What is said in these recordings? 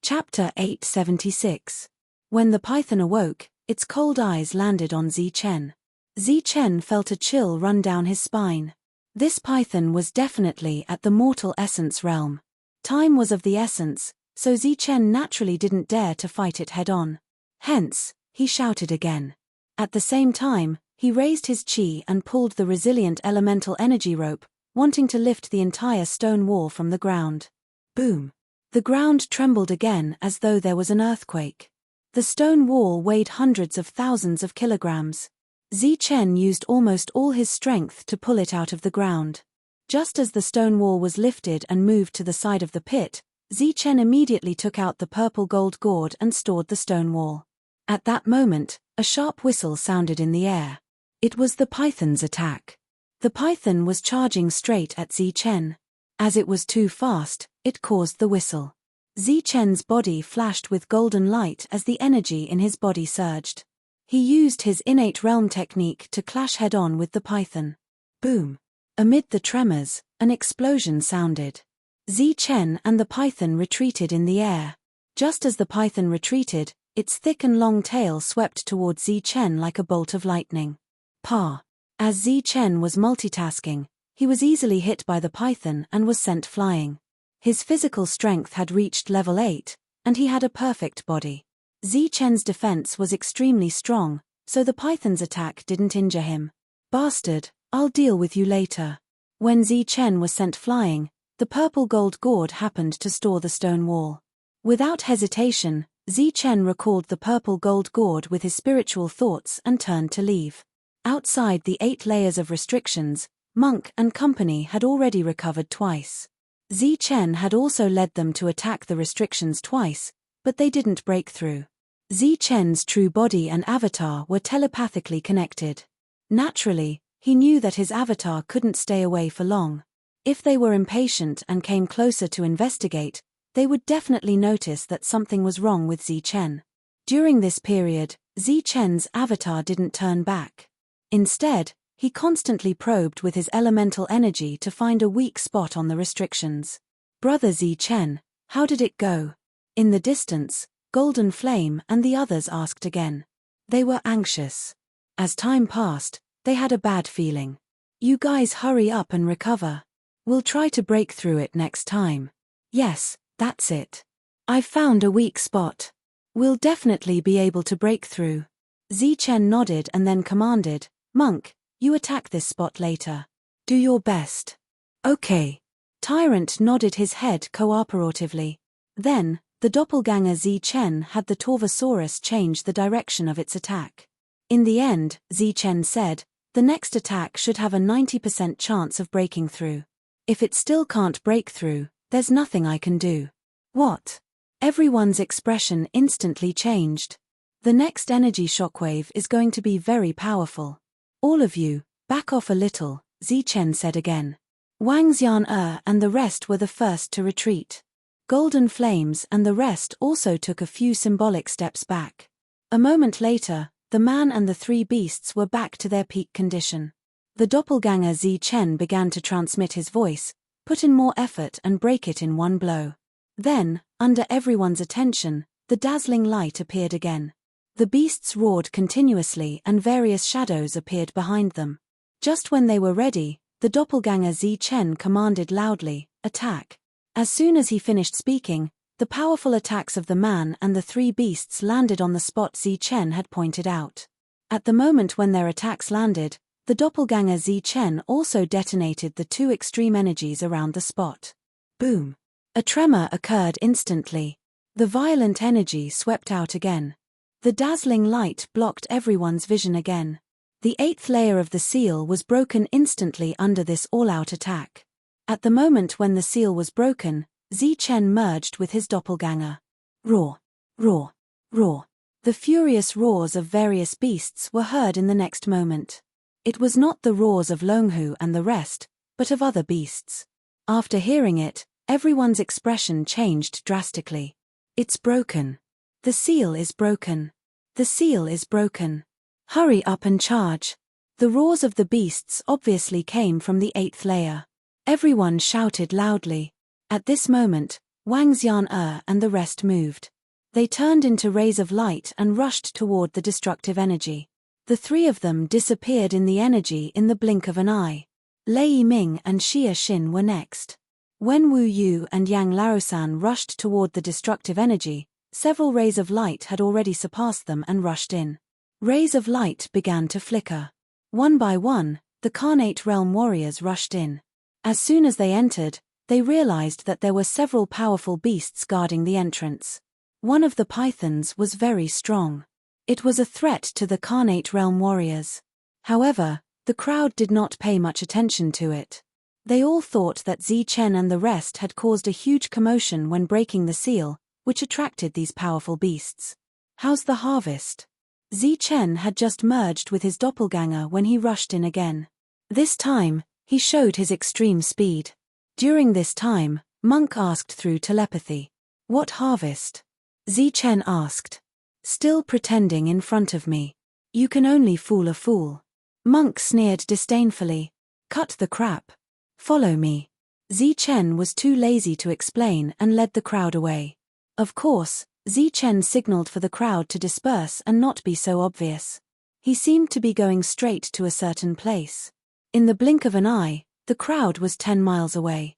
Chapter 876. When the python awoke, its cold eyes landed on Zichen. Zichen felt a chill run down his spine. This python was definitely at the mortal essence realm. Time was of the essence, so Zichen naturally didn't dare to fight it head-on. Hence, he shouted again. At the same time, he raised his chi and pulled the resilient elemental energy rope, wanting to lift the entire stone wall from the ground. Boom! The ground trembled again as though there was an earthquake. The stone wall weighed hundreds of thousands of kilograms. Zichen used almost all his strength to pull it out of the ground. Just as the stone wall was lifted and moved to the side of the pit, Zichen immediately took out the purple gold gourd and stored the stone wall. At that moment, a sharp whistle sounded in the air. It was the python's attack. The python was charging straight at Zichen. As it was too fast, it caused the whistle. Zichen's body flashed with golden light as the energy in his body surged. He used his innate realm technique to clash head-on with the python. Boom! Amid the tremors, an explosion sounded. Zichen and the python retreated in the air. Just as the python retreated, its thick and long tail swept towards Zichen like a bolt of lightning. Pa! As Zichen was multitasking, he was easily hit by the python and was sent flying. His physical strength had reached level 8, and he had a perfect body. Zichen's defense was extremely strong, so the python's attack didn't injure him. Bastard, I'll deal with you later. When Zichen was sent flying, the purple gold gourd happened to store the stone wall. Without hesitation, Zichen recalled the purple gold gourd with his spiritual thoughts and turned to leave. Outside the 8 layers of restrictions, Monk and company had already recovered twice. Zichen had also led them to attack the restrictions twice, but they didn't break through. Zichen's true body and avatar were telepathically connected. Naturally, he knew that his avatar couldn't stay away for long. If they were impatient and came closer to investigate, they would definitely notice that something was wrong with Zichen. During this period, Zichen's avatar didn't turn back. Instead, he constantly probed with his elemental energy to find a weak spot on the restrictions. Brother Zichen, how did it go? In the distance, Golden Flame and the others asked again. They were anxious. As time passed, they had a bad feeling. You guys hurry up and recover. We'll try to break through it next time. Yes, that's it. I've found a weak spot. We'll definitely be able to break through. Zichen nodded and then commanded, Monk, you attack this spot later. Do your best. Okay. Tyrant nodded his head cooperatively. Then, the doppelganger Zichen had the Torvosaurus change the direction of its attack. In the end, Zichen said, the next attack should have a 90% chance of breaking through. If it still can't break through, there's nothing I can do. What? Everyone's expression instantly changed. The next energy shockwave is going to be very powerful. All of you, back off a little, Zichen said again. Wang Xian and the rest were the first to retreat. Golden Flames and the rest also took a few symbolic steps back. A moment later, the man and the 3 beasts were back to their peak condition. The doppelganger Zichen began to transmit his voice, put in more effort and break it in one blow. Then, under everyone's attention, the dazzling light appeared again. The beasts roared continuously and various shadows appeared behind them. Just when they were ready, the doppelganger Zichen commanded loudly, attack. As soon as he finished speaking, the powerful attacks of the man and the 3 beasts landed on the spot Zichen had pointed out. At the moment when their attacks landed, the doppelganger Zichen also detonated the 2 extreme energies around the spot. Boom! A tremor occurred instantly. The violent energy swept out again. The dazzling light blocked everyone's vision again. The 8th layer of the seal was broken instantly under this all-out attack. At the moment when the seal was broken, Zichen merged with his doppelganger. Roar! Roar! Roar! The furious roars of various beasts were heard in the next moment. It was not the roars of Longhu and the rest, but of other beasts. After hearing it, everyone's expression changed drastically. It's broken. The seal is broken. The seal is broken. Hurry up and charge. The roars of the beasts obviously came from the 8th layer. Everyone shouted loudly. At this moment, Wang Xian and the rest moved. They turned into rays of light and rushed toward the destructive energy. The three of them disappeared in the energy in the blink of an eye. Lei Yiming and Xia Xin were next. When Wu Yu and Yang Laosan rushed toward the destructive energy, several rays of light had already surpassed them and rushed in. Rays of light began to flicker. One by one, the Carnate Realm warriors rushed in. As soon as they entered, they realized that there were several powerful beasts guarding the entrance. One of the pythons was very strong. It was a threat to the Carnate Realm warriors. However, the crowd did not pay much attention to it. They all thought that Zichen and the rest had caused a huge commotion when breaking the seal, which attracted these powerful beasts. How's the harvest? Zichen had just merged with his doppelganger when he rushed in again. This time, he showed his extreme speed. During this time, Monk asked through telepathy. What harvest? Zichen asked. Still pretending in front of me. You can only fool a fool. Monk sneered disdainfully. Cut the crap. Follow me. Zichen was too lazy to explain and led the crowd away. Of course, Zichen signaled for the crowd to disperse and not be so obvious. He seemed to be going straight to a certain place. In the blink of an eye, the crowd was 10 miles away.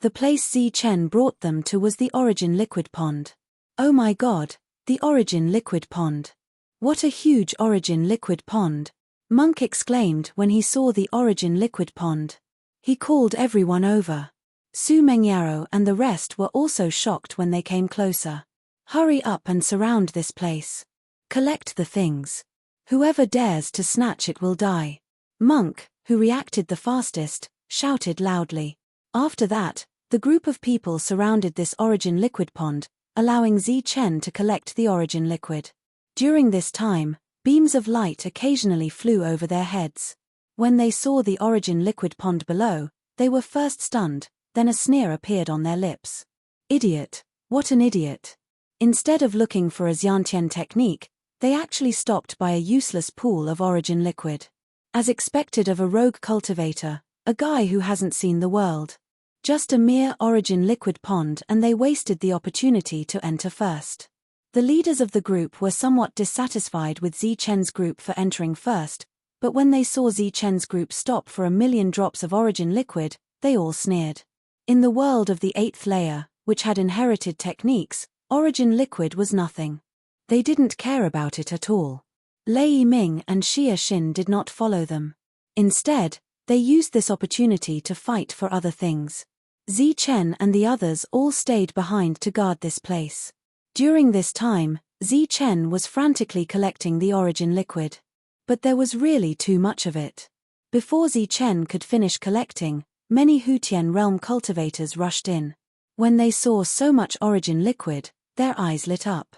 The place Zichen brought them to was the Origin Liquid Pond. Oh my god, the Origin Liquid Pond. What a huge Origin Liquid Pond, Monk exclaimed when he saw the Origin Liquid Pond. He called everyone over. Su Mengyaro and the rest were also shocked when they came closer. Hurry up and surround this place. Collect the things. Whoever dares to snatch it will die. Monk, who reacted the fastest, shouted loudly. After that, the group of people surrounded this Origin Liquid Pond, allowing Zichen to collect the Origin Liquid. During this time, beams of light occasionally flew over their heads. When they saw the Origin Liquid Pond below, they were first stunned, then a sneer appeared on their lips. Idiot, what an idiot. Instead of looking for a Xiantian technique, they actually stopped by a useless pool of Origin Liquid. As expected of a rogue cultivator, a guy who hasn't seen the world. Just a mere Origin Liquid Pond and they wasted the opportunity to enter first. The leaders of the group were somewhat dissatisfied with Zichen's group for entering first, but when they saw Zichen's group stop for 1,000,000 drops of Origin Liquid, they all sneered. In the world of the 8th layer, which had inherited techniques, Origin Liquid was nothing. They didn't care about it at all. Lei Yiming and Xia Xin did not follow them. Instead, they used this opportunity to fight for other things. Zichen and the others all stayed behind to guard this place. During this time, Zichen was frantically collecting the Origin Liquid. But there was really too much of it. Before Zichen could finish collecting, many Hutian realm cultivators rushed in. When they saw so much Origin Liquid, their eyes lit up.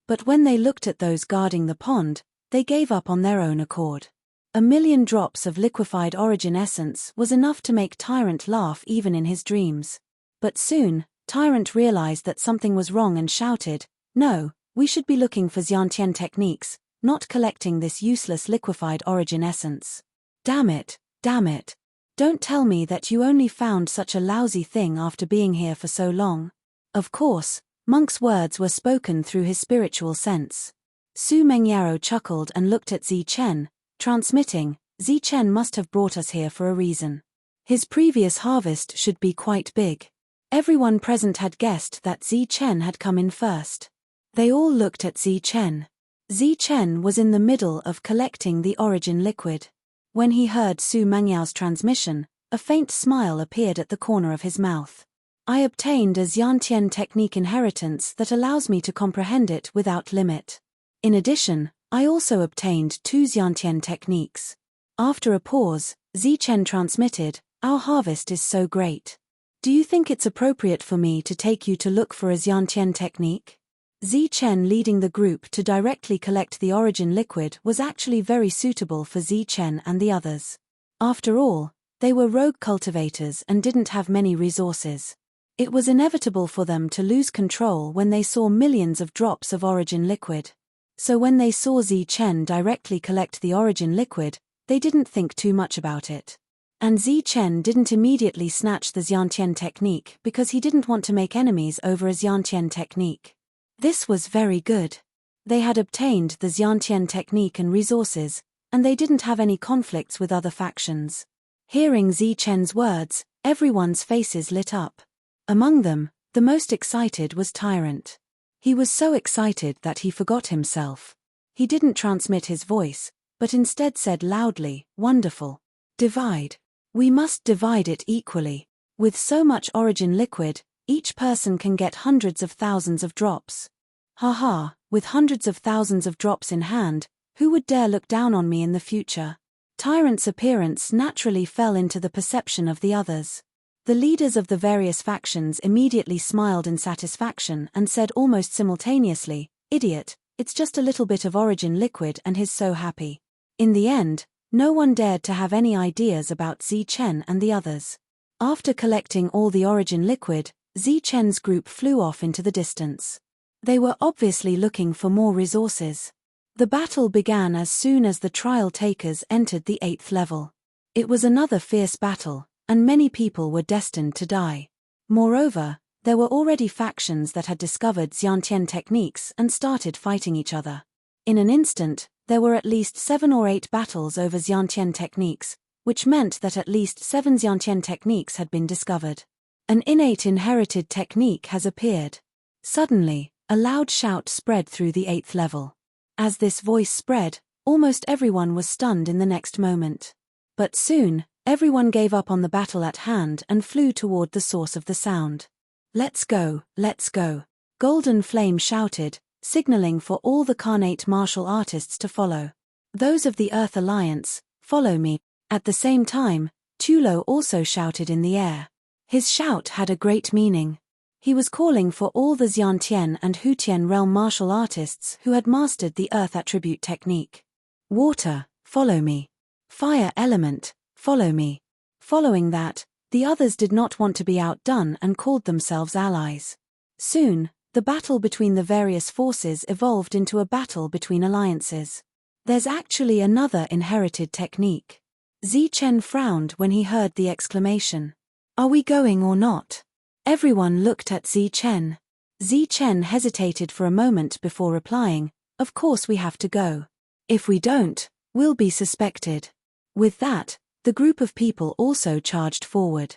But when they looked at those guarding the pond, they gave up on their own accord. 1,000,000 drops of liquefied Origin essence was enough to make Tyrant laugh even in his dreams. But soon, Tyrant realized that something was wrong and shouted, "No, we should be looking for Xiantian techniques, not collecting this useless liquefied Origin essence. Damn it, damn it. Don't tell me that you only found such a lousy thing after being here for so long." Of course, Monk's words were spoken through his spiritual sense. Su Mengyaro chuckled and looked at Zichen, transmitting, "Zichen must have brought us here for a reason. His previous harvest should be quite big." Everyone present had guessed that Zichen had come in first. They all looked at Zichen. Zichen was in the middle of collecting the Origin Liquid. When he heard Su Mengyao's transmission, a faint smile appeared at the corner of his mouth. "I obtained a Xiantian technique inheritance that allows me to comprehend it without limit. In addition, I also obtained 2 Xiantian techniques." After a pause, Zichen transmitted, "Our harvest is so great. Do you think it's appropriate for me to take you to look for a Xiantian technique?" Zichen leading the group to directly collect the Origin Liquid was actually very suitable for Zichen and the others. After all, they were rogue cultivators and didn't have many resources. It was inevitable for them to lose control when they saw millions of drops of Origin Liquid. So when they saw Zichen directly collect the Origin Liquid, they didn't think too much about it. And Zichen didn't immediately snatch the Xiantian technique because he didn't want to make enemies over a Xiantian technique. This was very good. They had obtained the Xiantian technique and resources, and they didn't have any conflicts with other factions. Hearing Zichen's words, everyone's faces lit up. Among them, the most excited was Tyrant. He was so excited that he forgot himself. He didn't transmit his voice, but instead said loudly, "Wonderful. Divide. We must divide it equally. With so much origin liquid, each person can get hundreds of thousands of drops. Haha, with hundreds of thousands of drops in hand, who would dare look down on me in the future?" Tyrant's appearance naturally fell into the perception of the others. The leaders of the various factions immediately smiled in satisfaction and said almost simultaneously, "Idiot, it's just a little bit of origin liquid and he's so happy." In the end, no one dared to have any ideas about Zichen and the others. After collecting all the origin liquid, Zichen's group flew off into the distance. They were obviously looking for more resources. The battle began as soon as the trial takers entered the 8th level. It was another fierce battle, and many people were destined to die. Moreover, there were already factions that had discovered Xiantian techniques and started fighting each other. In an instant, there were at least 7 or 8 battles over Xiantian techniques, which meant that at least 7 Xiantian techniques had been discovered. An innate inherited technique has appeared. Suddenly, a loud shout spread through the 8th level. As this voice spread, almost everyone was stunned in the next moment. But soon, everyone gave up on the battle at hand and flew toward the source of the sound. "Let's go, let's go," Golden Flame shouted, signaling for all the Carnate martial artists to follow. "Those of the Earth Alliance, follow me." At the same time, Tulo also shouted in the air. His shout had a great meaning. He was calling for all the Xiantian and Hutian realm martial artists who had mastered the Earth attribute technique. "Water, follow me. Fire element, follow me." Following that, the others did not want to be outdone and called themselves allies. Soon, the battle between the various forces evolved into a battle between alliances. "There's actually another inherited technique." Zichen frowned when he heard the exclamation. "Are we going or not?" Everyone looked at Zichen. Zichen hesitated for a moment before replying, "Of course we have to go. If we don't, we'll be suspected." With that, the group of people also charged forward.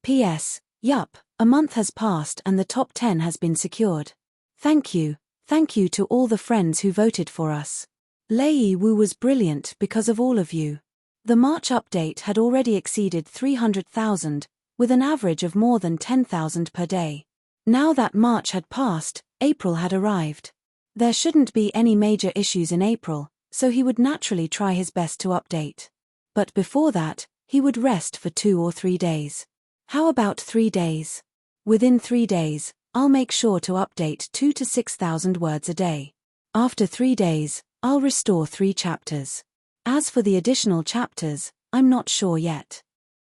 P.S. Yup, a month has passed and the top 10 has been secured. Thank you to all the friends who voted for us. Lei Wu was brilliant because of all of you. The March update had already exceeded 300,000, with an average of more than 10,000 per day. Now that March had passed, April had arrived. There shouldn't be any major issues in April, so he would naturally try his best to update. But before that, he would rest for 2 or 3 days. How about 3 days? Within 3 days, I'll make sure to update 2 to 6,000 words a day. After 3 days, I'll restore 3 chapters. As for the additional chapters, I'm not sure yet.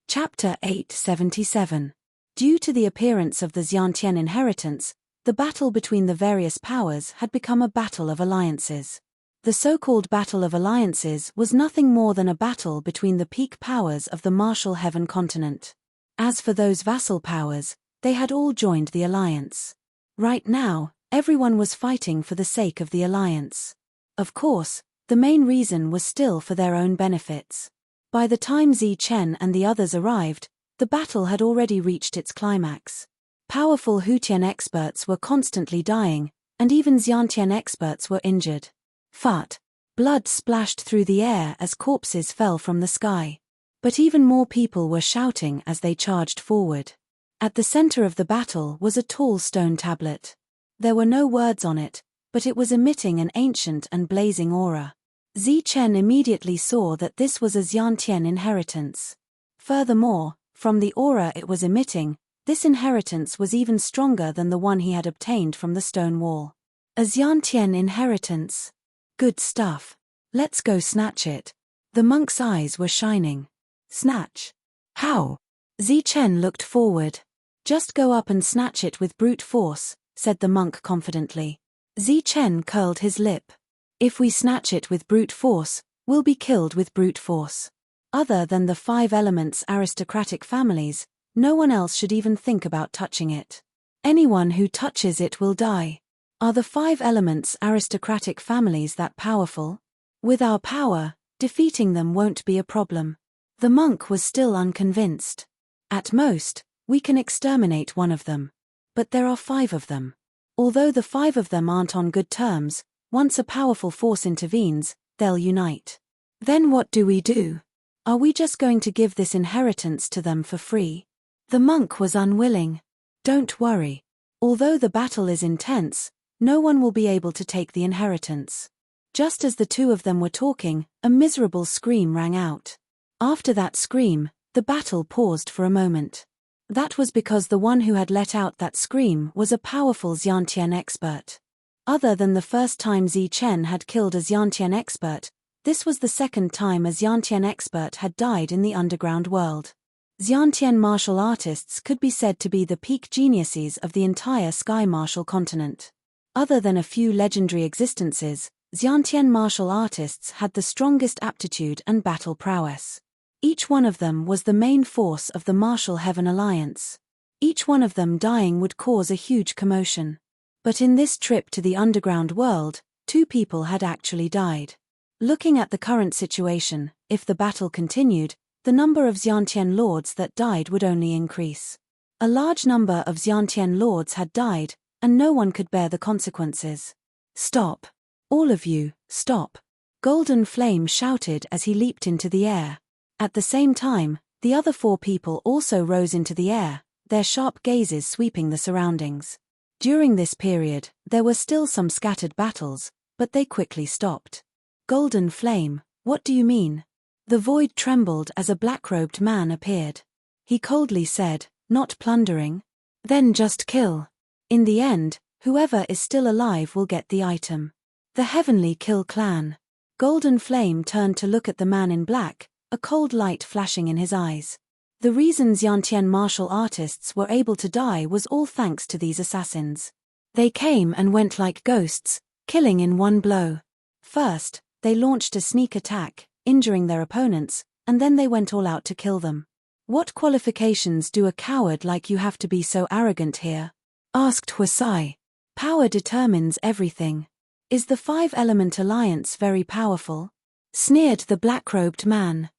Chapter 877. Due to the appearance of the Xiantian inheritance, the battle between the various powers had become a battle of alliances. The so-called Battle of Alliances was nothing more than a battle between the peak powers of the martial heaven continent. As for those vassal powers, they had all joined the alliance. Right now, everyone was fighting for the sake of the alliance. Of course, the main reason was still for their own benefits. By the time Zichen and the others arrived, the battle had already reached its climax. Powerful Hutian experts were constantly dying, and even Xiantian experts were injured. Fart. Blood splashed through the air as corpses fell from the sky. But even more people were shouting as they charged forward. At the center of the battle was a tall stone tablet. There were no words on it, but it was emitting an ancient and blazing aura. Zichen immediately saw that this was a Xiantian inheritance. Furthermore, from the aura it was emitting, this inheritance was even stronger than the one he had obtained from the stone wall. A Xiantian inheritance. Good stuff. Let's go snatch it. The monk's eyes were shining. Snatch? How? Zichen looked forward. Just go up and snatch it with brute force, said the monk confidently. Zichen curled his lip. If we snatch it with brute force, we'll be killed with brute force. Other than the 5 elements aristocratic families, no one else should even think about touching it. Anyone who touches it will die. Are the 5 elements aristocratic families that powerful? With our power, defeating them won't be a problem. The monk was still unconvinced. At most, we can exterminate one of them. But there are 5 of them. Although the 5 of them aren't on good terms, once a powerful force intervenes, they'll unite. Then what do we do? Are we just going to give this inheritance to them for free? The monk was unwilling. Don't worry. Although the battle is intense, no one will be able to take the inheritance. Just as the 2 of them were talking, a miserable scream rang out. After that scream, the battle paused for a moment. That was because the one who had let out that scream was a powerful Xiantian expert. Other than the first time Zi Chen had killed a Xiantian expert, this was the second time a Xiantian expert had died in the underground world. Xiantian martial artists could be said to be the peak geniuses of the entire Sky Martial continent. Other than a few legendary existences, Xiantian martial artists had the strongest aptitude and battle prowess. Each one of them was the main force of the Martial Heaven Alliance. Each one of them dying would cause a huge commotion. But in this trip to the underground world, 2 people had actually died. Looking at the current situation, if the battle continued, the number of Xiantian lords that died would only increase. A large number of Xiantian lords had died, and no one could bear the consequences. Stop. All of you, stop. Golden Flame shouted as he leaped into the air. At the same time, the other 4 people also rose into the air, their sharp gazes sweeping the surroundings. During this period, there were still some scattered battles, but they quickly stopped. Golden Flame, what do you mean? The void trembled as a black-robed man appeared. He coldly said, not plundering? Then just kill. In the end, whoever is still alive will get the item. The Heavenly Kill Clan. Golden Flame turned to look at the man in black, a cold light flashing in his eyes. The reason Xiantian martial artists were able to die was all thanks to these assassins. They came and went like ghosts, killing in one blow. First, they launched a sneak attack, injuring their opponents, and then they went all out to kill them. What qualifications do a coward like you have to be so arrogant here? Asked Huasai. Power determines everything. Is the 5-element alliance very powerful? Sneered the black-robed man.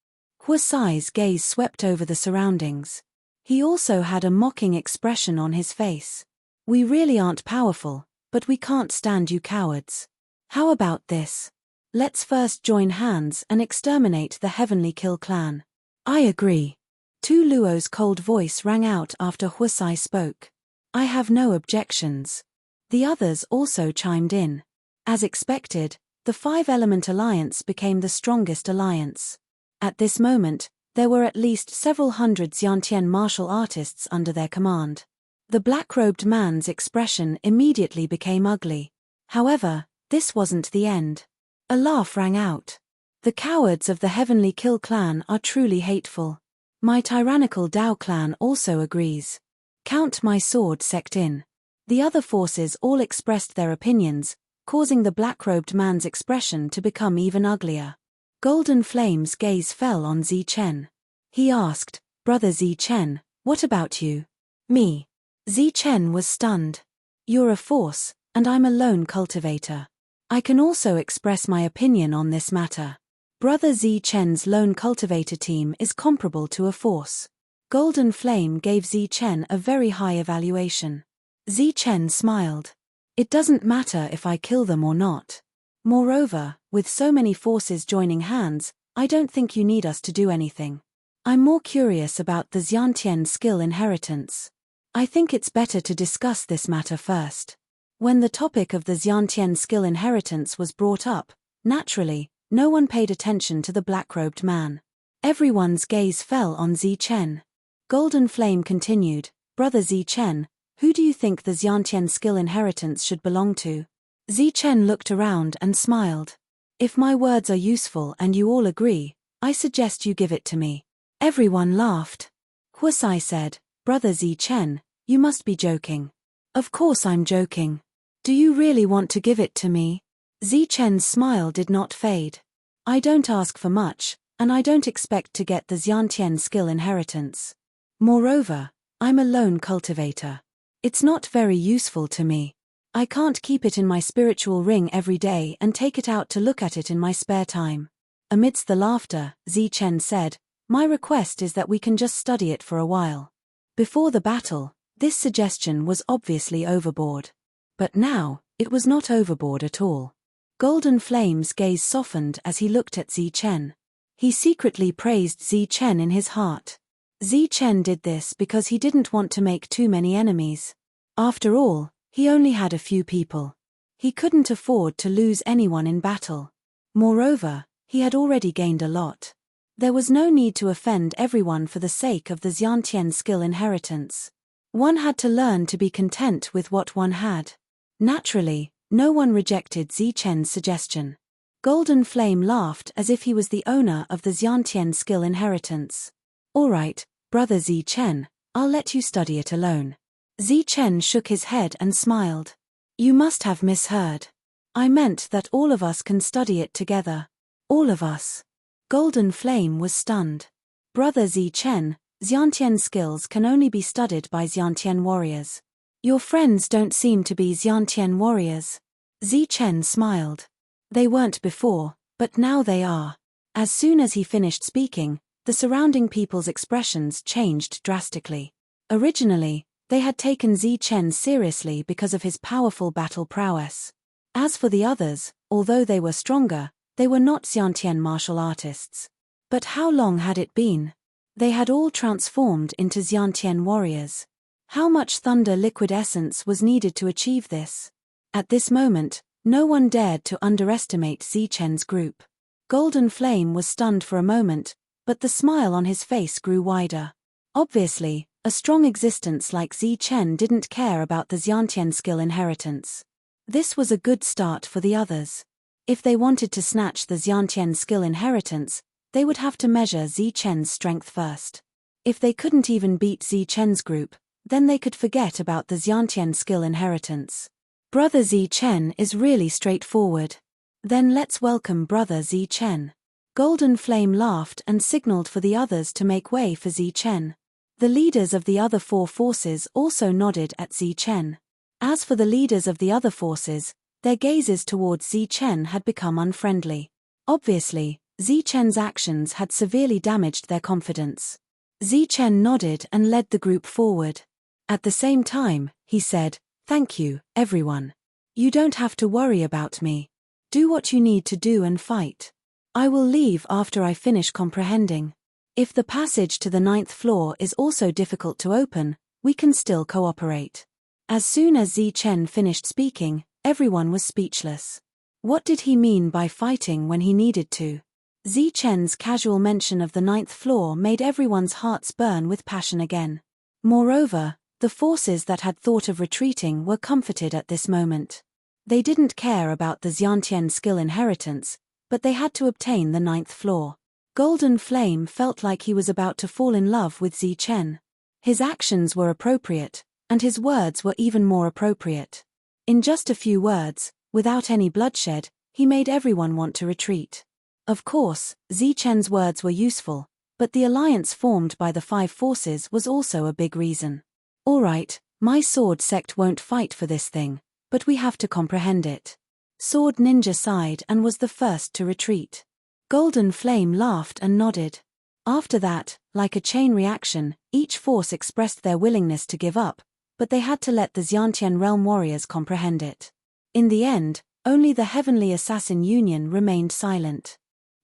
Huasai's gaze swept over the surroundings. He also had a mocking expression on his face. We really aren't powerful, but we can't stand you cowards. How about this? Let's first join hands and exterminate the Heavenly Kill Clan. I agree. Tu Luo's cold voice rang out after Huasai spoke. I have no objections. The others also chimed in. As expected, the 5-element alliance became the strongest alliance. At this moment, there were at least several hundred Xiantian martial artists under their command. The black-robed man's expression immediately became ugly. However, this wasn't the end. A laugh rang out. The cowards of the Heavenly Kill Clan are truly hateful. My tyrannical Dao clan also agrees. Count my sword sect in. The other forces all expressed their opinions, causing the black-robed man's expression to become even uglier. Golden Flame's gaze fell on Zi Chen. He asked, Brother Zi Chen, what about you? Me. Zi Chen was stunned. You're a force, and I'm a lone cultivator. I can also express my opinion on this matter. Brother Zi Chen's lone cultivator team is comparable to a force. Golden Flame gave Zi Chen a very high evaluation. Zi Chen smiled. It doesn't matter if I kill them or not. Moreover, with so many forces joining hands, I don't think you need us to do anything. I'm more curious about the Xiantian skill inheritance. I think it's better to discuss this matter first. When the topic of the Xiantian skill inheritance was brought up, naturally, no one paid attention to the black-robed man. Everyone's gaze fell on Zi Chen. Golden Flame continued, Brother Zi Chen, who do you think the Xiantian skill inheritance should belong to? Zi Chen looked around and smiled. If my words are useful and you all agree, I suggest you give it to me. Everyone laughed. Huasai said, Brother Zi Chen, you must be joking. Of course I'm joking. Do you really want to give it to me? Zi Chen's smile did not fade. I don't ask for much, and I don't expect to get the Xiantian skill inheritance. Moreover, I'm a lone cultivator. It's not very useful to me. I can't keep it in my spiritual ring every day and take it out to look at it in my spare time." Amidst the laughter, Zichen said, "My request is that we can just study it for a while." Before the battle, this suggestion was obviously overboard. But now, it was not overboard at all. Golden Flame's gaze softened as he looked at Zichen. He secretly praised Zichen in his heart. Zichen did this because he didn't want to make too many enemies. After all, he only had a few people. He couldn't afford to lose anyone in battle. Moreover, he had already gained a lot. There was no need to offend everyone for the sake of the Xiantian skill inheritance. One had to learn to be content with what one had. Naturally, no one rejected Zichen's suggestion. Golden Flame laughed as if he was the owner of the Xiantian skill inheritance. "All right, brother Zichen, I'll let you study it alone." Zichen shook his head and smiled. "You must have misheard. I meant that all of us can study it together." "All of us?" Golden Flame was stunned. "Brother Zichen, Xiantian skills can only be studied by Xiantian warriors. Your friends don't seem to be Xiantian warriors." Zichen smiled. "They weren't before, but now they are." As soon as he finished speaking, the surrounding people's expressions changed drastically. Originally, they had taken Zichen seriously because of his powerful battle prowess. As for the others, although they were stronger, they were not Xiantian martial artists. But how long had it been? They had all transformed into Xiantian warriors. How much thunder liquid essence was needed to achieve this? At this moment, no one dared to underestimate Zichen's group. Golden Flame was stunned for a moment, but the smile on his face grew wider. Obviously, a strong existence like Zichen didn't care about the Xiantian skill inheritance. This was a good start for the others. If they wanted to snatch the Xiantian skill inheritance, they would have to measure Zichen's strength first. If they couldn't even beat Zichen's group, then they could forget about the Xiantian skill inheritance. Brother Zichen is really straightforward. Then let's welcome Brother Zichen. Golden Flame laughed and signaled for the others to make way for Zichen. The leaders of the other four forces also nodded at Zichen. As for the leaders of the other forces, their gazes towards Zichen had become unfriendly. Obviously, Zichen's actions had severely damaged their confidence. Zichen nodded and led the group forward. At the same time, he said, "Thank you, everyone. You don't have to worry about me. Do what you need to do and fight. I will leave after I finish comprehending. If the passage to the 9th floor is also difficult to open, we can still cooperate." As soon as Zichen finished speaking, everyone was speechless. What did he mean by fighting when he needed to? Zichen's casual mention of the 9th floor made everyone's hearts burn with passion again. Moreover, the forces that had thought of retreating were comforted at this moment. They didn't care about the Xiantian skill inheritance, but they had to obtain the 9th floor. Golden Flame felt like he was about to fall in love with Zichen. His actions were appropriate, and his words were even more appropriate. In just a few words, without any bloodshed, he made everyone want to retreat. Of course, Zichen's words were useful, but the alliance formed by the 5 forces was also a big reason. "All right, my sword sect won't fight for this thing, but we have to comprehend it." Sword Ninja sighed and was the first to retreat. Golden Flame laughed and nodded. After that, like a chain reaction, each force expressed their willingness to give up, but they had to let the Xiantian realm warriors comprehend it. In the end, only the Heavenly Assassin Union remained silent.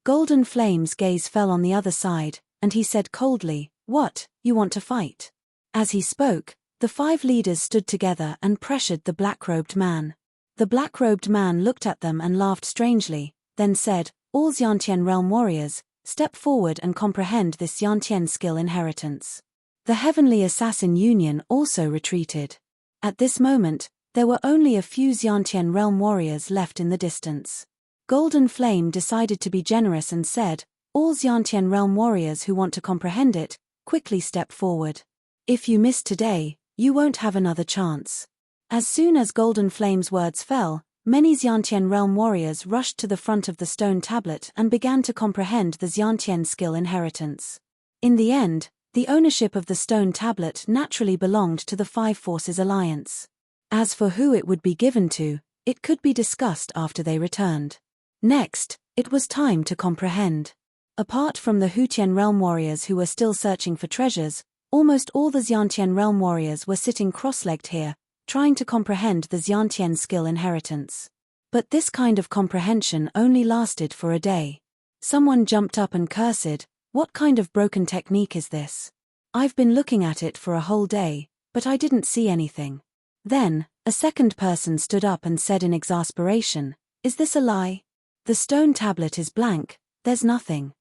Golden Flame's gaze fell on the other side, and he said coldly, "What, you want to fight?" As he spoke, the 5 leaders stood together and pressured the black-robed man. The black-robed man looked at them and laughed strangely, then said, "All Xiantian realm warriors, step forward and comprehend this Xiantian skill inheritance." The Heavenly Assassin Union also retreated. At this moment, there were only a few Xiantian realm warriors left in the distance. Golden Flame decided to be generous and said, "All Xiantian realm warriors who want to comprehend it, quickly step forward. If you miss today, you won't have another chance." As soon as Golden Flame's words fell, Many Xiantian realm warriors rushed to the front of the stone tablet and began to comprehend the Xiantian skill inheritance. In the end, the ownership of the stone tablet naturally belonged to the Five Forces Alliance. As for who it would be given to, it could be discussed after they returned. Next, it was time to comprehend. Apart from the Hutian realm warriors who were still searching for treasures, almost all the Xiantian realm warriors were sitting cross-legged here, trying to comprehend the Xiantian skill inheritance. But this kind of comprehension only lasted for a day. Someone jumped up and cursed, "What kind of broken technique is this? I've been looking at it for a whole day, but I didn't see anything." Then, a second person stood up and said in exasperation, "Is this a lie? The stone tablet is blank, there's nothing."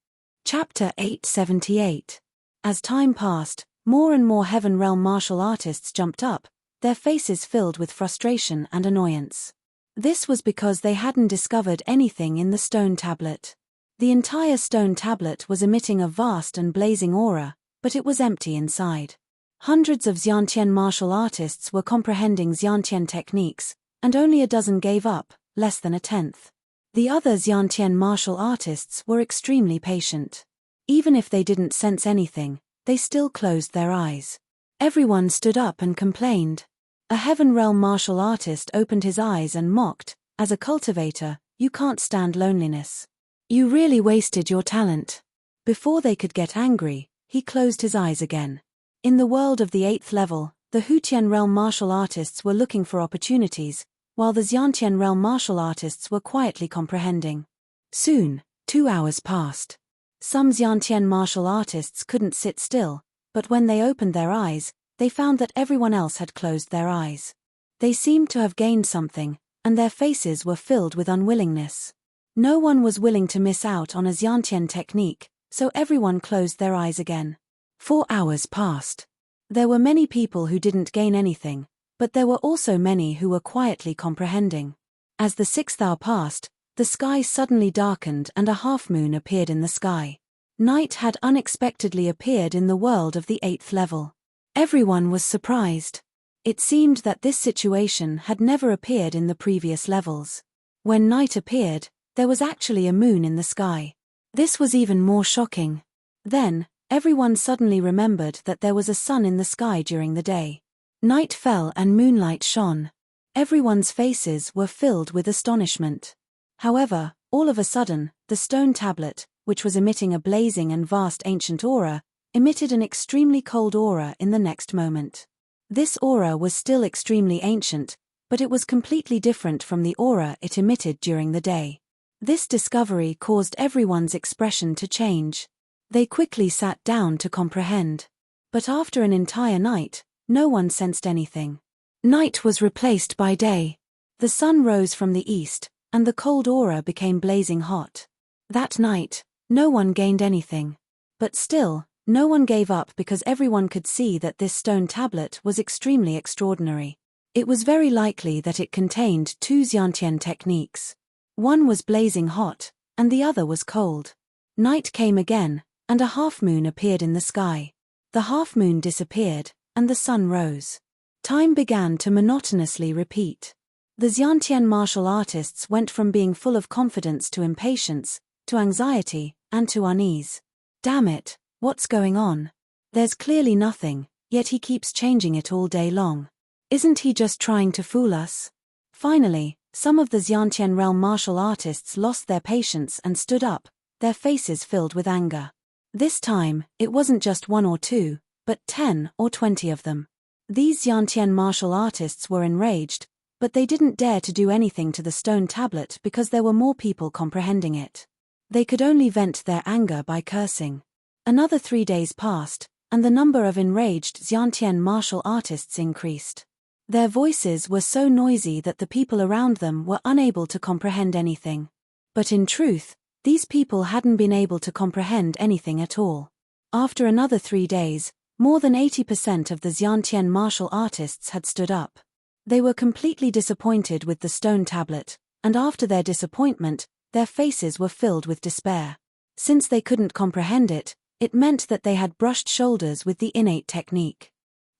Chapter 878. As time passed, more and more Heaven Realm martial artists jumped up, their faces filled with frustration and annoyance. This was because they hadn't discovered anything in the stone tablet. The entire stone tablet was emitting a vast and blazing aura, but it was empty inside. Hundreds of Xiantian martial artists were comprehending Xiantian techniques, and only a dozen gave up, less than a tenth. The other Xiantian martial artists were extremely patient. Even if they didn't sense anything, they still closed their eyes. Everyone stood up and complained. A Heaven Realm martial artist opened his eyes and mocked, "As a cultivator, you can't stand loneliness. You really wasted your talent." Before they could get angry, he closed his eyes again. In the world of the 8th level, the Hutian realm martial artists were looking for opportunities, while the Xiantian realm martial artists were quietly comprehending. Soon, 2 hours passed. Some Xiantian martial artists couldn't sit still, but when they opened their eyes, they found that everyone else had closed their eyes. They seemed to have gained something, and their faces were filled with unwillingness. No one was willing to miss out on a Xiantian technique, so everyone closed their eyes again. 4 hours passed. There were many people who didn't gain anything, but there were also many who were quietly comprehending. As the 6th hour passed, the sky suddenly darkened and a half-moon appeared in the sky. Night had unexpectedly appeared in the world of the 8th level. Everyone was surprised. It seemed that this situation had never appeared in the previous levels. When night appeared, there was actually a moon in the sky. This was even more shocking. Then, everyone suddenly remembered that there was a sun in the sky during the day. Night fell and moonlight shone. Everyone's faces were filled with astonishment. However, all of a sudden, the stone tablet, which was emitting a blazing and vast ancient aura, emitted an extremely cold aura in the next moment. This aura was still extremely ancient, but it was completely different from the aura it emitted during the day. This discovery caused everyone's expression to change. They quickly sat down to comprehend. But after an entire night, no one sensed anything. Night was replaced by day. The sun rose from the east, and the cold aura became blazing hot. That night, no one gained anything. But still, no one gave up because everyone could see that this stone tablet was extremely extraordinary. It was very likely that it contained 2 Xiantian techniques. One was blazing hot, and the other was cold. Night came again, and a half-moon appeared in the sky. The half-moon disappeared, and the sun rose. Time began to monotonously repeat. The Xiantian martial artists went from being full of confidence to impatience, to anxiety, and to unease. Damn it, what's going on? There's clearly nothing, yet he keeps changing it all day long. Isn't he just trying to fool us? Finally, some of the Xiantian realm martial artists lost their patience and stood up, their faces filled with anger. This time, it wasn't just 1 or 2, but 10 or 20 of them. These Xiantian martial artists were enraged, but they didn't dare to do anything to the stone tablet because there were more people comprehending it. They could only vent their anger by cursing. Another 3 days passed, and the number of enraged Xiantian martial artists increased. Their voices were so noisy that the people around them were unable to comprehend anything. But in truth, these people hadn't been able to comprehend anything at all. After another 3 days, more than 80% of the Xiantian martial artists had stood up. They were completely disappointed with the stone tablet, and after their disappointment, their faces were filled with despair. Since they couldn't comprehend it, it meant that they had brushed shoulders with the innate technique.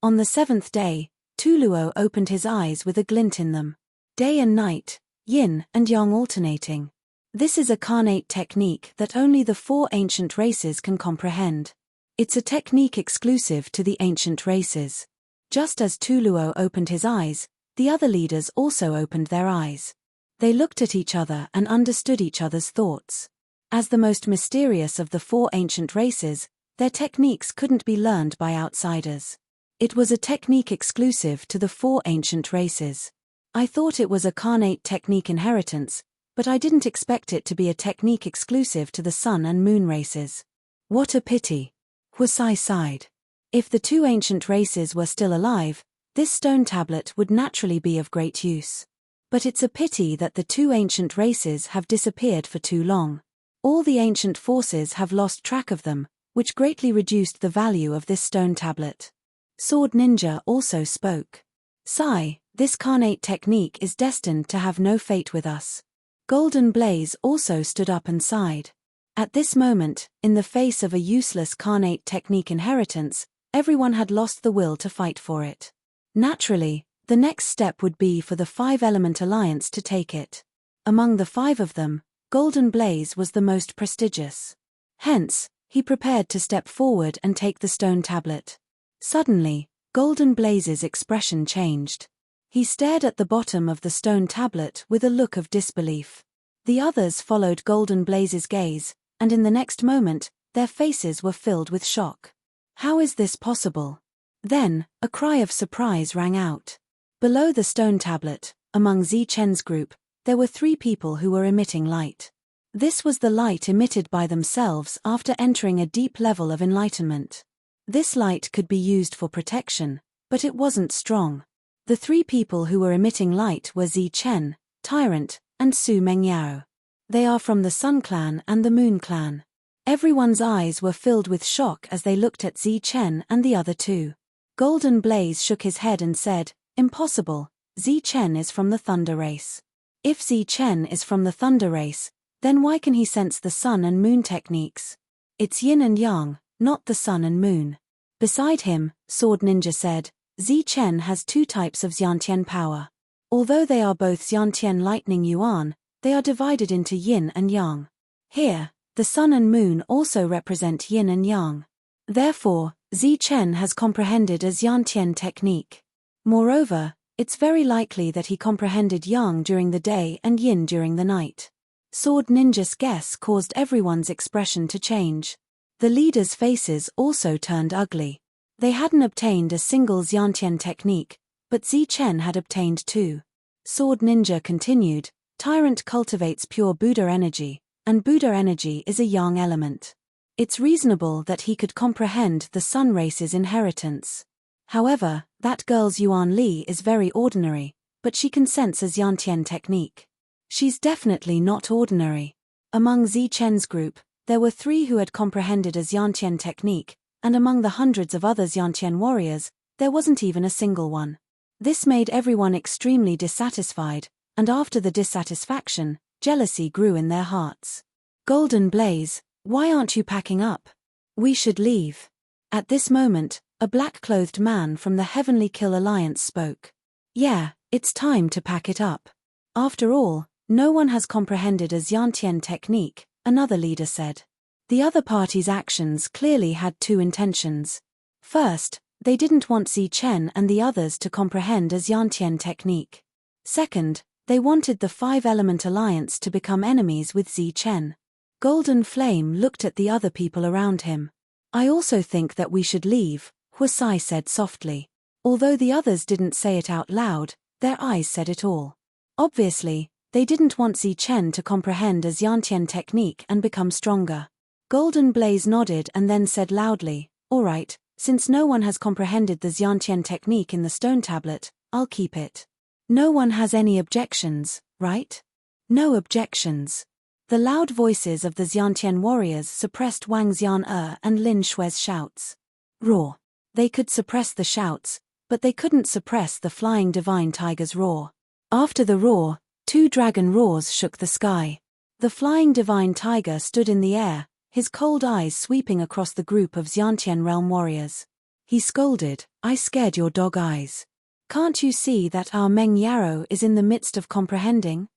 On the 7th day, Tuluo opened his eyes with a glint in them. Day and night, yin and yang alternating. This is a Khanate technique that only the 4 ancient races can comprehend. It's a technique exclusive to the ancient races. Just as Tuluo opened his eyes, the other leaders also opened their eyes. They looked at each other and understood each other's thoughts. As the most mysterious of the 4 ancient races, their techniques couldn't be learned by outsiders. It was a technique exclusive to the 4 ancient races. I thought it was a Khanate technique inheritance, but I didn't expect it to be a technique exclusive to the sun and moon races. What a pity. Huasai sighed. If the 2 ancient races were still alive, this stone tablet would naturally be of great use. But it's a pity that the 2 ancient races have disappeared for too long. All the ancient forces have lost track of them, which greatly reduced the value of this stone tablet. Sword Ninja also spoke. Sai, this Khanate technique is destined to have no fate with us. Golden Blaze also stood up and sighed. At this moment, in the face of a useless Khanate technique inheritance, everyone had lost the will to fight for it. Naturally, the next step would be for the 5-element alliance to take it. Among the 5 of them, Golden Blaze was the most prestigious. Hence, he prepared to step forward and take the stone tablet. Suddenly, Golden Blaze's expression changed. He stared at the bottom of the stone tablet with a look of disbelief. The others followed Golden Blaze's gaze, and in the next moment, their faces were filled with shock. How is this possible? Then, a cry of surprise rang out. Below the stone tablet, among Zichen's group, there were 3 people who were emitting light. This was the light emitted by themselves after entering a deep level of enlightenment. This light could be used for protection, but it wasn't strong. The 3 people who were emitting light were Zichen, Tyrant, and Su Mengyao. They are from the Sun Clan and the Moon Clan. Everyone's eyes were filled with shock as they looked at Zichen and the other 2. Golden Blaze shook his head and said, "Impossible, Zichen is from the Thunder race. If Zichen is from the Thunder race, then why can he sense the sun and moon techniques? It's yin and yang, not the sun and moon." Beside him, Sword Ninja said, Zichen has 2 types of Xiantian power. Although they are both Xiantian Lightning Yuan, they are divided into yin and yang. Here, the sun and moon also represent yin and yang. Therefore, Zichen has comprehended a Xiantian technique. Moreover, it's very likely that he comprehended yang during the day and yin during the night. Sword Ninja's guess caused everyone's expression to change. The leaders' faces also turned ugly. They hadn't obtained a single Xiantian technique, but Zichen had obtained 2. Sword Ninja continued, Tyrant cultivates pure Buddha energy, and Buddha energy is a yang element. It's reasonable that he could comprehend the sun race's inheritance. However, that girl's Yuan Li is very ordinary, but she can sense a Xiantian technique. She's definitely not ordinary. Among Zichen's group, there were 3 who had comprehended a Xiantian technique, and among the hundreds of other Xiantian warriors, there wasn't even a single one. This made everyone extremely dissatisfied, and after the dissatisfaction, jealousy grew in their hearts. Golden Blaze, why aren't you packing up? We should leave. At this moment, a black-clothed man from the Heavenly Kill Alliance spoke. Yeah, it's time to pack it up. After all, no one has comprehended a Xiantian technique, another leader said. The other party's actions clearly had 2 intentions. First, they didn't want Zichen and the others to comprehend a Xiantian technique. Second, they wanted the 5-element alliance to become enemies with Zichen. Golden Flame looked at the other people around him. I also think that we should leave, Huasai said softly. Although the others didn't say it out loud, their eyes said it all. Obviously, they didn't want Zichen to comprehend a Xiantian technique and become stronger. Golden Blaze nodded and then said loudly, all right, since no one has comprehended the Xiantian technique in the stone tablet, I'll keep it. No one has any objections, right? No objections. The loud voices of the Xiantian warriors suppressed Wang Xian'er and Lin Shui's shouts. Roar. They could suppress the shouts, but they couldn't suppress the flying divine tiger's roar. After the roar, 2 dragon roars shook the sky. The flying divine tiger stood in the air, his cold eyes sweeping across the group of Xiantian realm warriors. He scolded, I scared your dog eyes. Can't you see that our Meng Yarrow is in the midst of comprehending?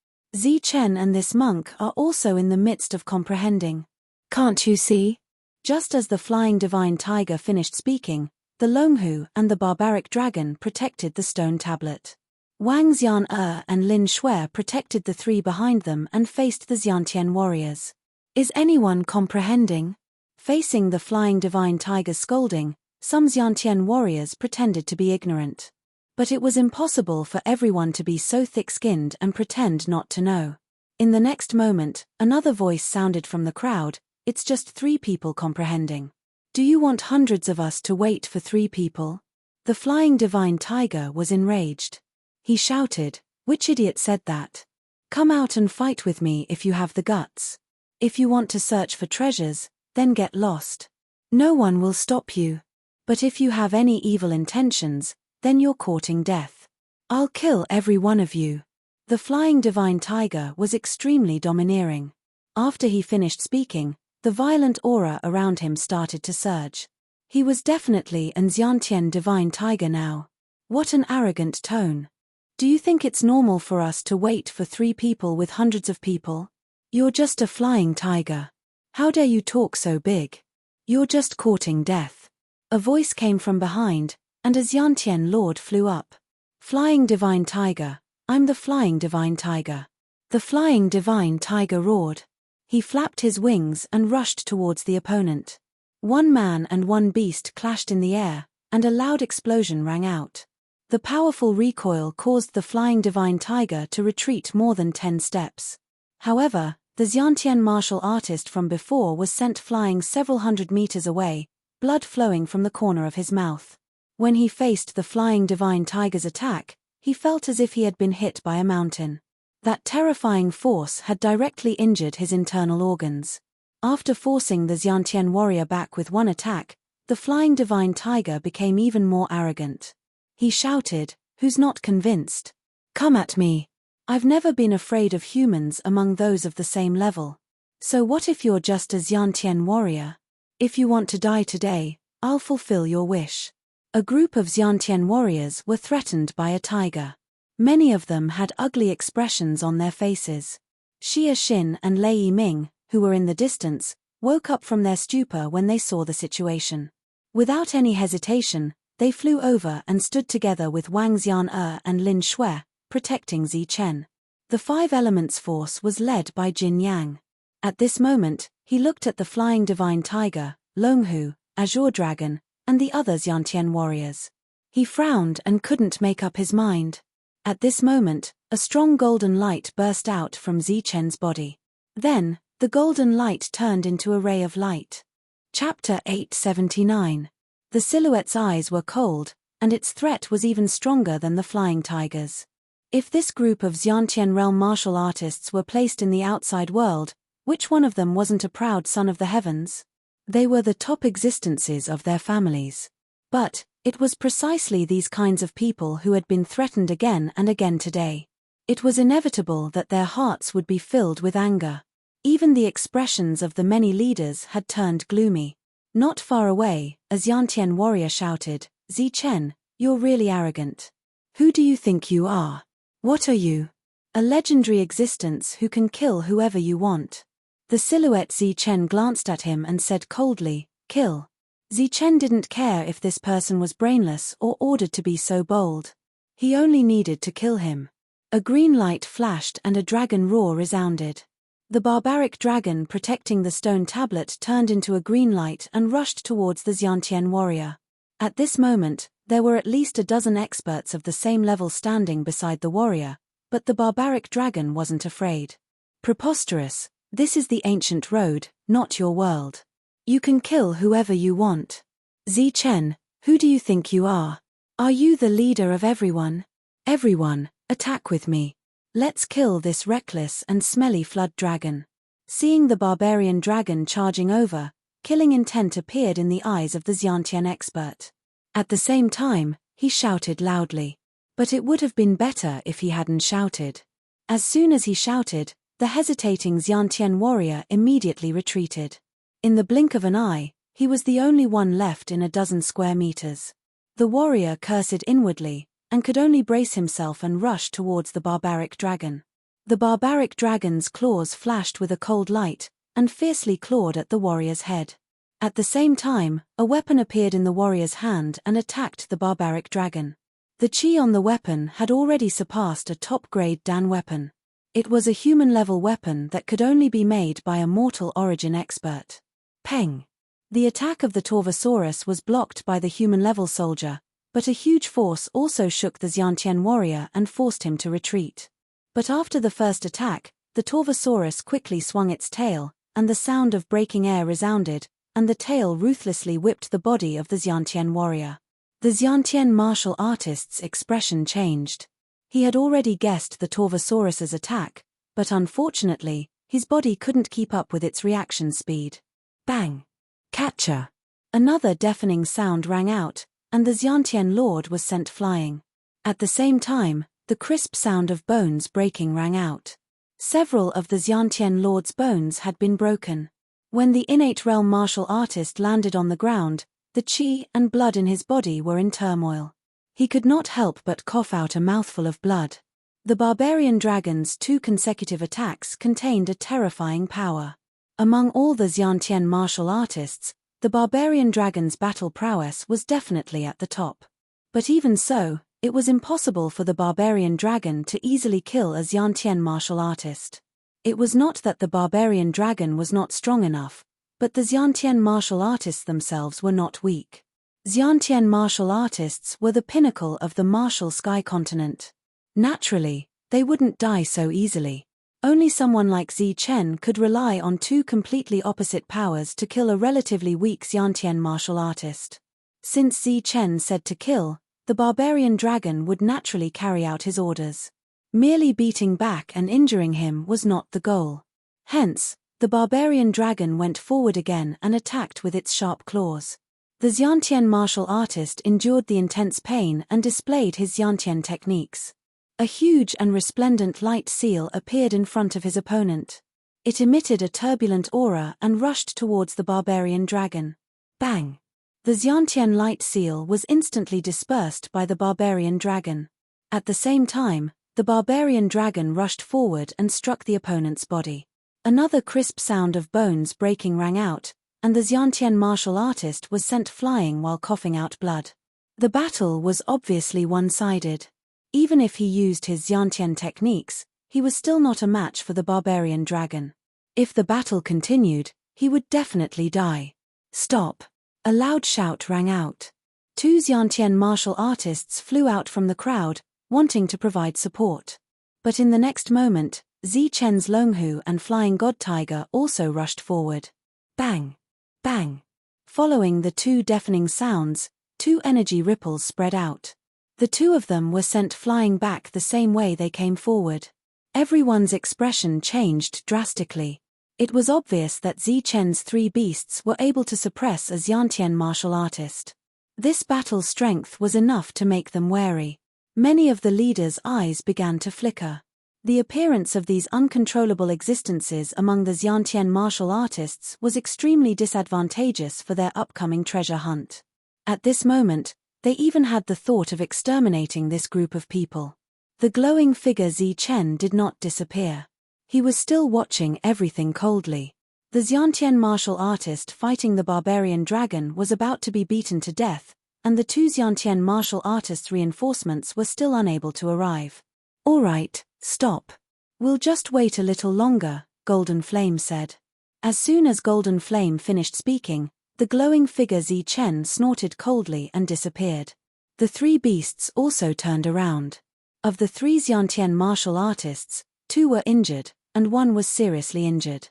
Chen and this monk are also in the midst of comprehending. Can't you see? Just as the flying divine tiger finished speaking, the Longhu and the barbaric dragon protected the stone tablet. Wang Xian and Lin Shui protected the three behind them and faced the Xiantian warriors. Is anyone comprehending? Facing the flying divine tiger's scolding, some Xiantian warriors pretended to be ignorant. But it was impossible for everyone to be so thick-skinned and pretend not to know. In the next moment, another voice sounded from the crowd, "It's just 3 people comprehending. Do you want hundreds of us to wait for 3 people?" The flying divine tiger was enraged. He shouted, "Which idiot said that? Come out and fight with me if you have the guts. If you want to search for treasures, then get lost. No one will stop you. But if you have any evil intentions, then you're courting death. I'll kill every one of you." The flying divine tiger was extremely domineering. After he finished speaking, the violent aura around him started to surge. He was definitely an Xiantian divine tiger now. What an arrogant tone. Do you think it's normal for us to wait for 3 people with hundreds of people? You're just a flying tiger. How dare you talk so big? You're just courting death. A voice came from behind, and a Xiantian lord flew up. "Flying divine tiger, I'm the flying divine tiger." The flying divine tiger roared. He flapped his wings and rushed towards the opponent. 1 man and 1 beast clashed in the air, and a loud explosion rang out. The powerful recoil caused the flying divine tiger to retreat more than 10 steps. However, the Xiantian martial artist from before was sent flying several hundred meters away, blood flowing from the corner of his mouth. When he faced the flying divine tiger's attack, he felt as if he had been hit by a mountain. That terrifying force had directly injured his internal organs. After forcing the Xiantian warrior back with 1 attack, the flying divine tiger became even more arrogant. He shouted, "Who's not convinced? Come at me. I've never been afraid of humans among those of the same level. So what if you're just a Xiantian warrior? If you want to die today, I'll fulfill your wish." A group of Xiantian warriors were threatened by a tiger. Many of them had ugly expressions on their faces. Xia Xin and Lei Yiming, who were in the distance, woke up from their stupor when they saw the situation. Without any hesitation, they flew over and stood together with Wang Xian and Lin Shui, protecting Chen. The 5 elements force was led by Jin Yang. At this moment, he looked at the flying divine tiger, Longhu, Azure Dragon, and the other Xiantian warriors. He frowned and couldn't make up his mind. At this moment, a strong golden light burst out from Chen's body. Then, the golden light turned into a ray of light. Chapter 879. The silhouette's eyes were cold, and its threat was even stronger than the flying tiger's. If this group of Xiantian realm martial artists were placed in the outside world, which one of them wasn't a proud son of the heavens? They were the top existences of their families. But, it was precisely these kinds of people who had been threatened again and again today. It was inevitable that their hearts would be filled with anger. Even the expressions of the many leaders had turned gloomy. Not far away, a Xiantian warrior shouted, "Chen, you're really arrogant. Who do you think you are? What are you? A legendary existence who can kill whoever you want." The silhouette Chen glanced at him and said coldly, "Kill." Chen didn't care if this person was brainless or ordered to be so bold. He only needed to kill him. A green light flashed and a dragon roar resounded. The barbaric dragon protecting the stone tablet turned into a green light and rushed towards the Xiantian warrior. At this moment, there were at least a dozen experts of the same level standing beside the warrior, but the barbaric dragon wasn't afraid. "Preposterous, this is the ancient road, not your world. You can kill whoever you want. Chen, who do you think you are? Are you the leader of everyone? Everyone, attack with me. Let's kill this reckless and smelly flood dragon." Seeing the barbarian dragon charging over, killing intent appeared in the eyes of the Xiantian expert. At the same time, he shouted loudly. But it would have been better if he hadn't shouted. As soon as he shouted, the hesitating Xiantian warrior immediately retreated. In the blink of an eye, he was the only one left in a dozen square meters. The warrior cursed inwardly, and could only brace himself and rush towards the barbaric dragon. The barbaric dragon's claws flashed with a cold light, and fiercely clawed at the warrior's head. At the same time, a weapon appeared in the warrior's hand and attacked the barbaric dragon. The chi on the weapon had already surpassed a top-grade Dan weapon. It was a human-level weapon that could only be made by a mortal origin expert. Peng! The attack of the Torvosaurus was blocked by the human-level soldier, but a huge force also shook the Xiantian warrior and forced him to retreat. But after the first attack, the Torvosaurus quickly swung its tail, and the sound of breaking air resounded, and the tail ruthlessly whipped the body of the Xiantian warrior. The Xiantian martial artist's expression changed. He had already guessed the Torvosaurus's attack, but unfortunately, his body couldn't keep up with its reaction speed. Bang! Catcher! Another deafening sound rang out, and the Xiantian lord was sent flying. At the same time, the crisp sound of bones breaking rang out. Several of the Xiantian lord's bones had been broken. When the innate realm martial artist landed on the ground, the chi and blood in his body were in turmoil. He could not help but cough out a mouthful of blood. The barbarian dragon's 2 consecutive attacks contained a terrifying power. Among all the Xiantian martial artists, the barbarian dragon's battle prowess was definitely at the top. But even so, it was impossible for the barbarian dragon to easily kill a Xiantian martial artist. It was not that the barbarian dragon was not strong enough, but the Xiantian martial artists themselves were not weak. Xiantian martial artists were the pinnacle of the martial sky continent. Naturally, they wouldn't die so easily. Only someone like Zi Chen could rely on 2 completely opposite powers to kill a relatively weak Xiantian martial artist. Since Zi Chen said to kill, the barbarian dragon would naturally carry out his orders. Merely beating back and injuring him was not the goal. Hence, the barbarian dragon went forward again and attacked with its sharp claws. The Xiantian martial artist endured the intense pain and displayed his Xiantian techniques. A huge and resplendent light seal appeared in front of his opponent. It emitted a turbulent aura and rushed towards the barbarian dragon. Bang! The Xiantian light seal was instantly dispersed by the barbarian dragon. At the same time, the barbarian dragon rushed forward and struck the opponent's body. Another crisp sound of bones breaking rang out, and the Xiantian martial artist was sent flying while coughing out blood. The battle was obviously one-sided. Even if he used his Xiantian techniques, he was still not a match for the barbarian dragon. If the battle continued, he would definitely die. Stop! A loud shout rang out. 2 Xiantian martial artists flew out from the crowd, wanting to provide support. But in the next moment, Zi Chen's Longhu and Flying God Tiger also rushed forward. Bang! Bang! Following the 2 deafening sounds, 2 energy ripples spread out. The 2 of them were sent flying back the same way they came forward. Everyone's expression changed drastically. It was obvious that Zi Chen's 3 beasts were able to suppress a Xiantian martial artist. This battle strength was enough to make them wary. Many of the leaders' eyes began to flicker. The appearance of these uncontrollable existences among the Xiantian martial artists was extremely disadvantageous for their upcoming treasure hunt. At this moment, they even had the thought of exterminating this group of people. The glowing figure Zi Chen did not disappear. He was still watching everything coldly. The Xiantian martial artist fighting the barbarian dragon was about to be beaten to death, and the 2 Xiantian martial artists' reinforcements were still unable to arrive. "All right, stop. We'll just wait a little longer," Golden Flame said. As soon as Golden Flame finished speaking, the glowing figure Zi Chen snorted coldly and disappeared. The 3 beasts also turned around. Of the 3 Xiantian martial artists, 2 were injured, and 1 was seriously injured.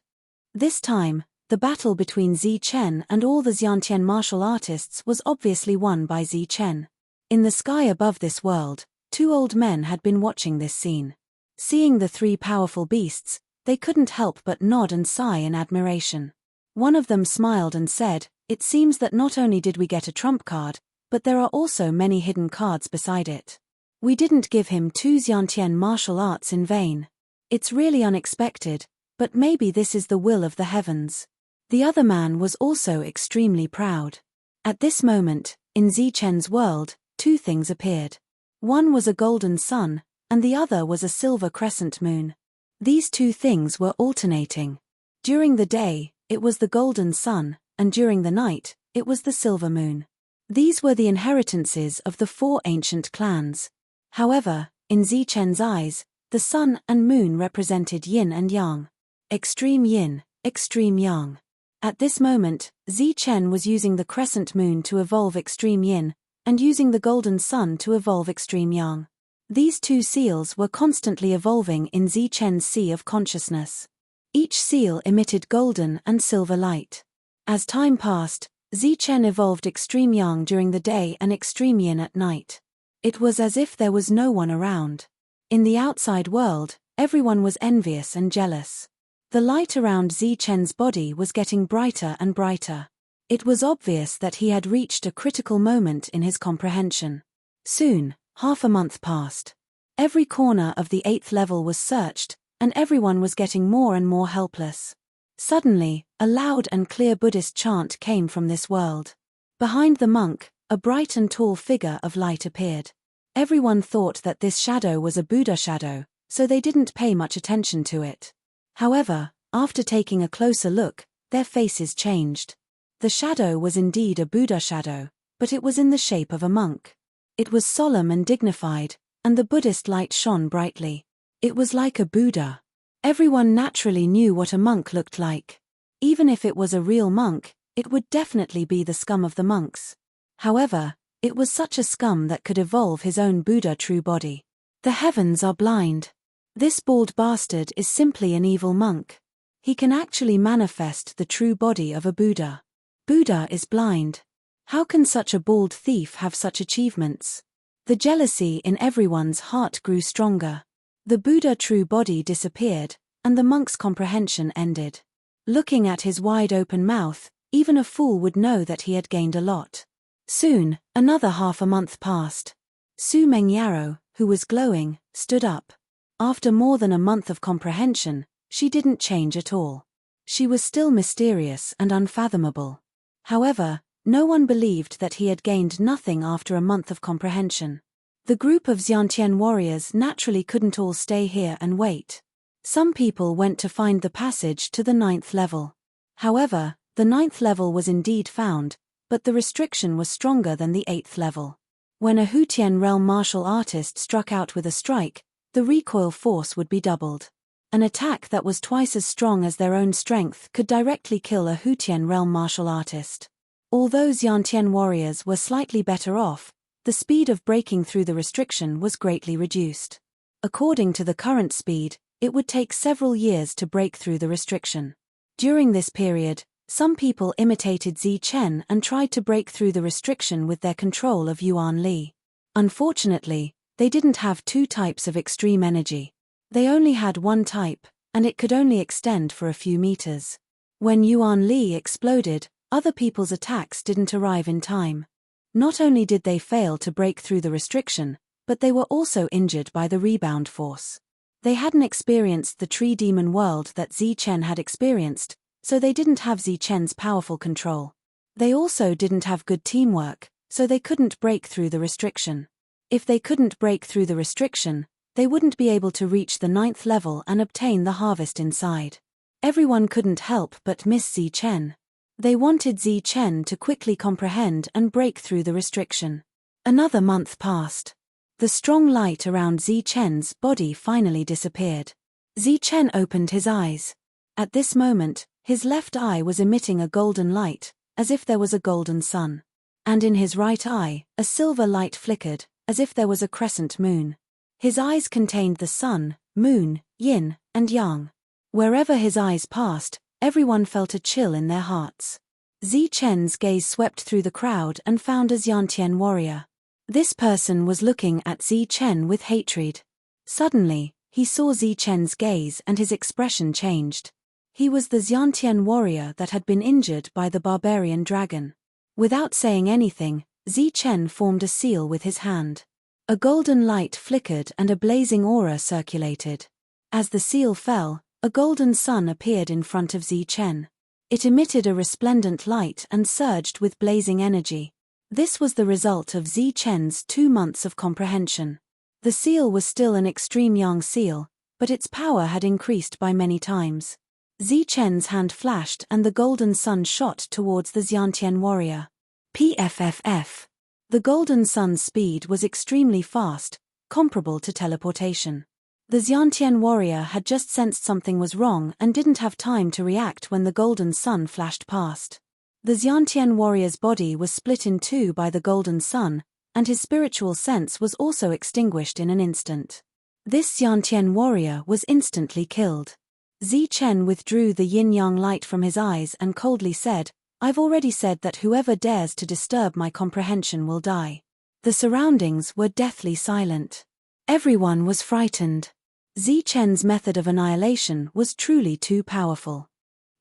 This time, the battle between Zi Chen and all the Xiantian martial artists was obviously won by Zi Chen. In the sky above this world, 2 old men had been watching this scene. Seeing the 3 powerful beasts, they couldn't help but nod and sigh in admiration. One of them smiled and said, "It seems that not only did we get a trump card, but there are also many hidden cards beside it. We didn't give him 2 Xiantian martial arts in vain. It's really unexpected, but maybe this is the will of the heavens." The other man was also extremely proud. At this moment, in Zi Chen's world, 2 things appeared. One was a golden sun, and the other was a silver crescent moon. These two things were alternating. During the day, it was the golden sun, and during the night, it was the silver moon. These were the inheritances of the 4 ancient clans. However, in Zichen's eyes, the sun and moon represented yin and yang. Extreme yin, extreme yang. At this moment, Zichen was using the crescent moon to evolve extreme yin, and using the golden sun to evolve extreme yang. These two seals were constantly evolving in Zichen's sea of consciousness. Each seal emitted golden and silver light. As time passed, Zichen evolved extreme yang during the day and extreme yin at night. It was as if there was no one around. In the outside world, everyone was envious and jealous. The light around Zichen's body was getting brighter and brighter. It was obvious that he had reached a critical moment in his comprehension. Soon, half a month passed. Every corner of the 8th level was searched, and everyone was getting more and more helpless. Suddenly, a loud and clear Buddhist chant came from this world. Behind the monk, a bright and tall figure of light appeared. Everyone thought that this shadow was a Buddha shadow, so they didn't pay much attention to it. However, after taking a closer look, their faces changed. The shadow was indeed a Buddha shadow, but it was in the shape of a monk. It was solemn and dignified, and the Buddhist light shone brightly. It was like a Buddha. Everyone naturally knew what a monk looked like. Even if it was a real monk, it would definitely be the scum of the monks. However, it was such a scum that could evolve his own Buddha true body. The heavens are blind. This bald bastard is simply an evil monk. He can actually manifest the true body of a Buddha. Buddha is blind. How can such a bald thief have such achievements? The jealousy in everyone's heart grew stronger. The Buddha true body disappeared, and the monk's comprehension ended. Looking at his wide-open mouth, even a fool would know that he had gained a lot. Soon, another half a month passed. Su Mengyaro, who was glowing, stood up. After more than a month of comprehension, she didn't change at all. She was still mysterious and unfathomable. However, no one believed that he had gained nothing after a month of comprehension. The group of Xiantian warriors naturally couldn't all stay here and wait. Some people went to find the passage to the 9th level. However, the 9th level was indeed found, but the restriction was stronger than the 8th level. When a Hutian realm martial artist struck out with a strike, the recoil force would be doubled. An attack that was twice as strong as their own strength could directly kill a Hutian realm martial artist. Although Xiantian warriors were slightly better off, the speed of breaking through the restriction was greatly reduced. According to the current speed, it would take several years to break through the restriction. During this period, some people imitated Zichen and tried to break through the restriction with their control of Yuan Li. Unfortunately, they didn't have 2 types of extreme energy. They only had 1 type, and it could only extend for a few meters. When Yuan Li exploded, other people's attacks didn't arrive in time. Not only did they fail to break through the restriction, but they were also injured by the rebound force. They hadn't experienced the tree demon world that Zichen had experienced, so they didn't have Zichen's powerful control. They also didn't have good teamwork, so they couldn't break through the restriction. If they couldn't break through the restriction, they wouldn't be able to reach the 9th level and obtain the harvest inside. Everyone couldn't help but miss Zichen. They wanted Zichen to quickly comprehend and break through the restriction. Another month passed. The strong light around Zichen's body finally disappeared. Zichen opened his eyes. At this moment, his left eye was emitting a golden light, as if there was a golden sun. And in his right eye, a silver light flickered, as if there was a crescent moon. His eyes contained the sun, moon, yin, and yang. Wherever his eyes passed, everyone felt a chill in their hearts. Zichen's gaze swept through the crowd and found a Xiantian warrior. This person was looking at Zichen with hatred. Suddenly, he saw Zichen's gaze and his expression changed. He was the Xiantian warrior that had been injured by the barbarian dragon. Without saying anything, Zichen formed a seal with his hand. A golden light flickered and a blazing aura circulated. As the seal fell, a golden sun appeared in front of Zichen. It emitted a resplendent light and surged with blazing energy. This was the result of Zichen's 2 months of comprehension. The seal was still an extreme yang seal, but its power had increased by many times. Zichen's hand flashed and the golden sun shot towards the Xiantian warrior. PFFF. The golden sun's speed was extremely fast, comparable to teleportation. The Xiantian warrior had just sensed something was wrong and didn't have time to react when the golden sun flashed past. The Xiantian warrior's body was split in two by the golden sun, and his spiritual sense was also extinguished in an instant. This Xiantian warrior was instantly killed. Zichen withdrew the yin-yang light from his eyes and coldly said, "I've already said that whoever dares to disturb my comprehension will die." The surroundings were deathly silent. Everyone was frightened. Zichen's method of annihilation was truly too powerful.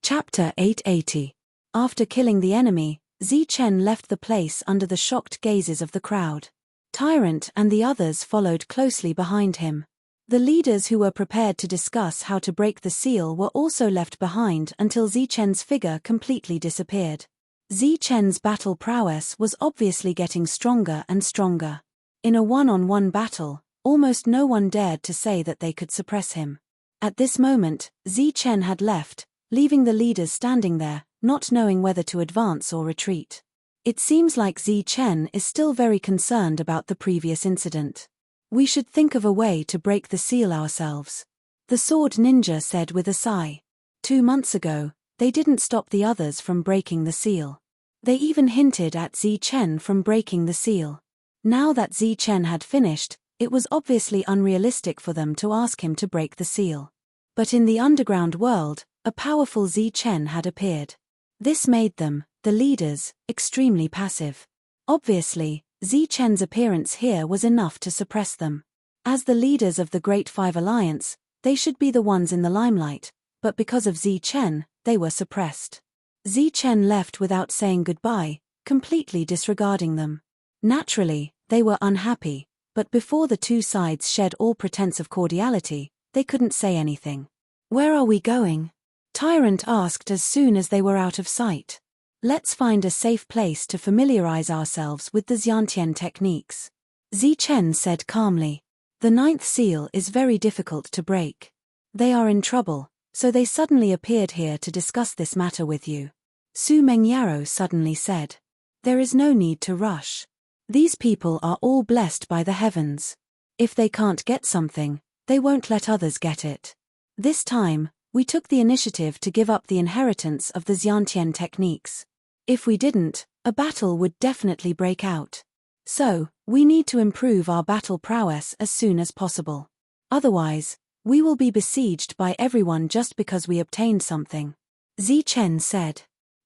Chapter 880. After killing the enemy, Zichen left the place under the shocked gazes of the crowd. Tyrant and the others followed closely behind him. The leaders who were prepared to discuss how to break the seal were also left behind until Zichen's figure completely disappeared. Zichen's battle prowess was obviously getting stronger and stronger. In a one-on-one battle, almost no one dared to say that they could suppress him. At this moment, Zichen had left, leaving the leaders standing there, not knowing whether to advance or retreat. It seems like Zichen is still very concerned about the previous incident. "We should think of a way to break the seal ourselves," the sword ninja said with a sigh. 2 months ago, they didn't stop the others from breaking the seal. They even hinted at Zichen from breaking the seal. Now that Zichen had finished, it was obviously unrealistic for them to ask him to break the seal. But in the underground world, a powerful Zichen had appeared. This made them, the leaders, extremely passive. Obviously, Zichen's appearance here was enough to suppress them. As the leaders of the Great Five Alliance, they should be the ones in the limelight, but because of Zichen, they were suppressed. Zichen left without saying goodbye, completely disregarding them. Naturally, they were unhappy, but before the two sides shed all pretense of cordiality, they couldn't say anything. "Where are we going?" Tyrant asked as soon as they were out of sight. "Let's find a safe place to familiarize ourselves with the Xiantian techniques," Zichen said calmly. "The 9th seal is very difficult to break. They are in trouble, so they suddenly appeared here to discuss this matter with you," Su Mengyaro suddenly said. "There is no need to rush. These people are all blessed by the heavens. If they can't get something, they won't let others get it. This time, we took the initiative to give up the inheritance of the Xiantian techniques. If we didn't, a battle would definitely break out. So, we need to improve our battle prowess as soon as possible. Otherwise, we will be besieged by everyone just because we obtained something," Zichen said.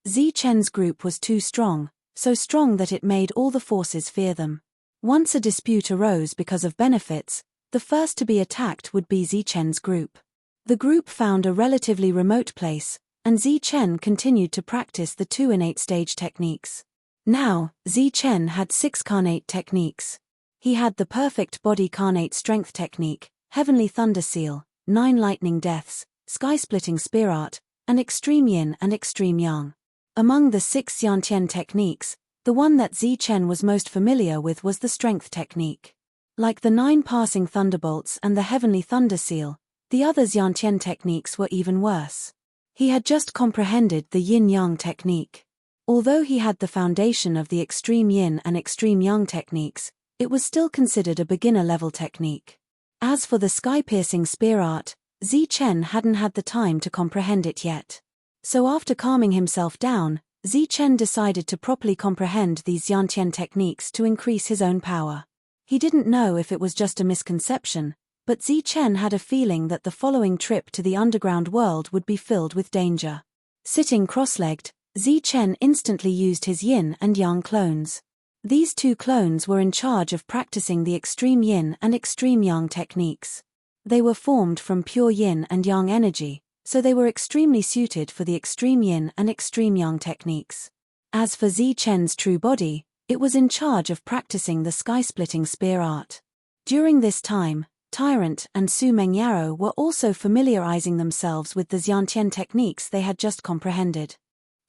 Zichen's group was too strong, so strong that it made all the forces fear them. Once a dispute arose because of benefits, the first to be attacked would be Zichen's group. The group found a relatively remote place, and Zichen continued to practice the 2 innate stage techniques. Now, Zichen had 6 carnate techniques. He had the perfect body carnate strength technique, heavenly thunder seal, 9 lightning deaths, sky-splitting spear art, and extreme yin and extreme yang. Among the 6 Xiantian techniques, the one that Zichen was most familiar with was the strength technique. Like the 9 passing thunderbolts and the heavenly thunder seal, the other Xiantian techniques were even worse. He had just comprehended the yin-yang technique. Although he had the foundation of the extreme yin and extreme yang techniques, it was still considered a beginner-level technique. As for the sky-piercing spear art, Zichen hadn't had the time to comprehend it yet. So after calming himself down, Zichen decided to properly comprehend these Xiantian techniques to increase his own power. He didn't know if it was just a misconception, but Zichen had a feeling that the following trip to the underground world would be filled with danger. Sitting cross-legged, Zichen instantly used his yin and yang clones. These 2 clones were in charge of practicing the extreme yin and extreme yang techniques. They were formed from pure yin and yang energy, so they were extremely suited for the extreme yin and extreme yang techniques. As for Zichen's true body, it was in charge of practicing the sky-splitting spear art. During this time, Tyrant and Su Mengyaro were also familiarizing themselves with the Xiantian techniques they had just comprehended.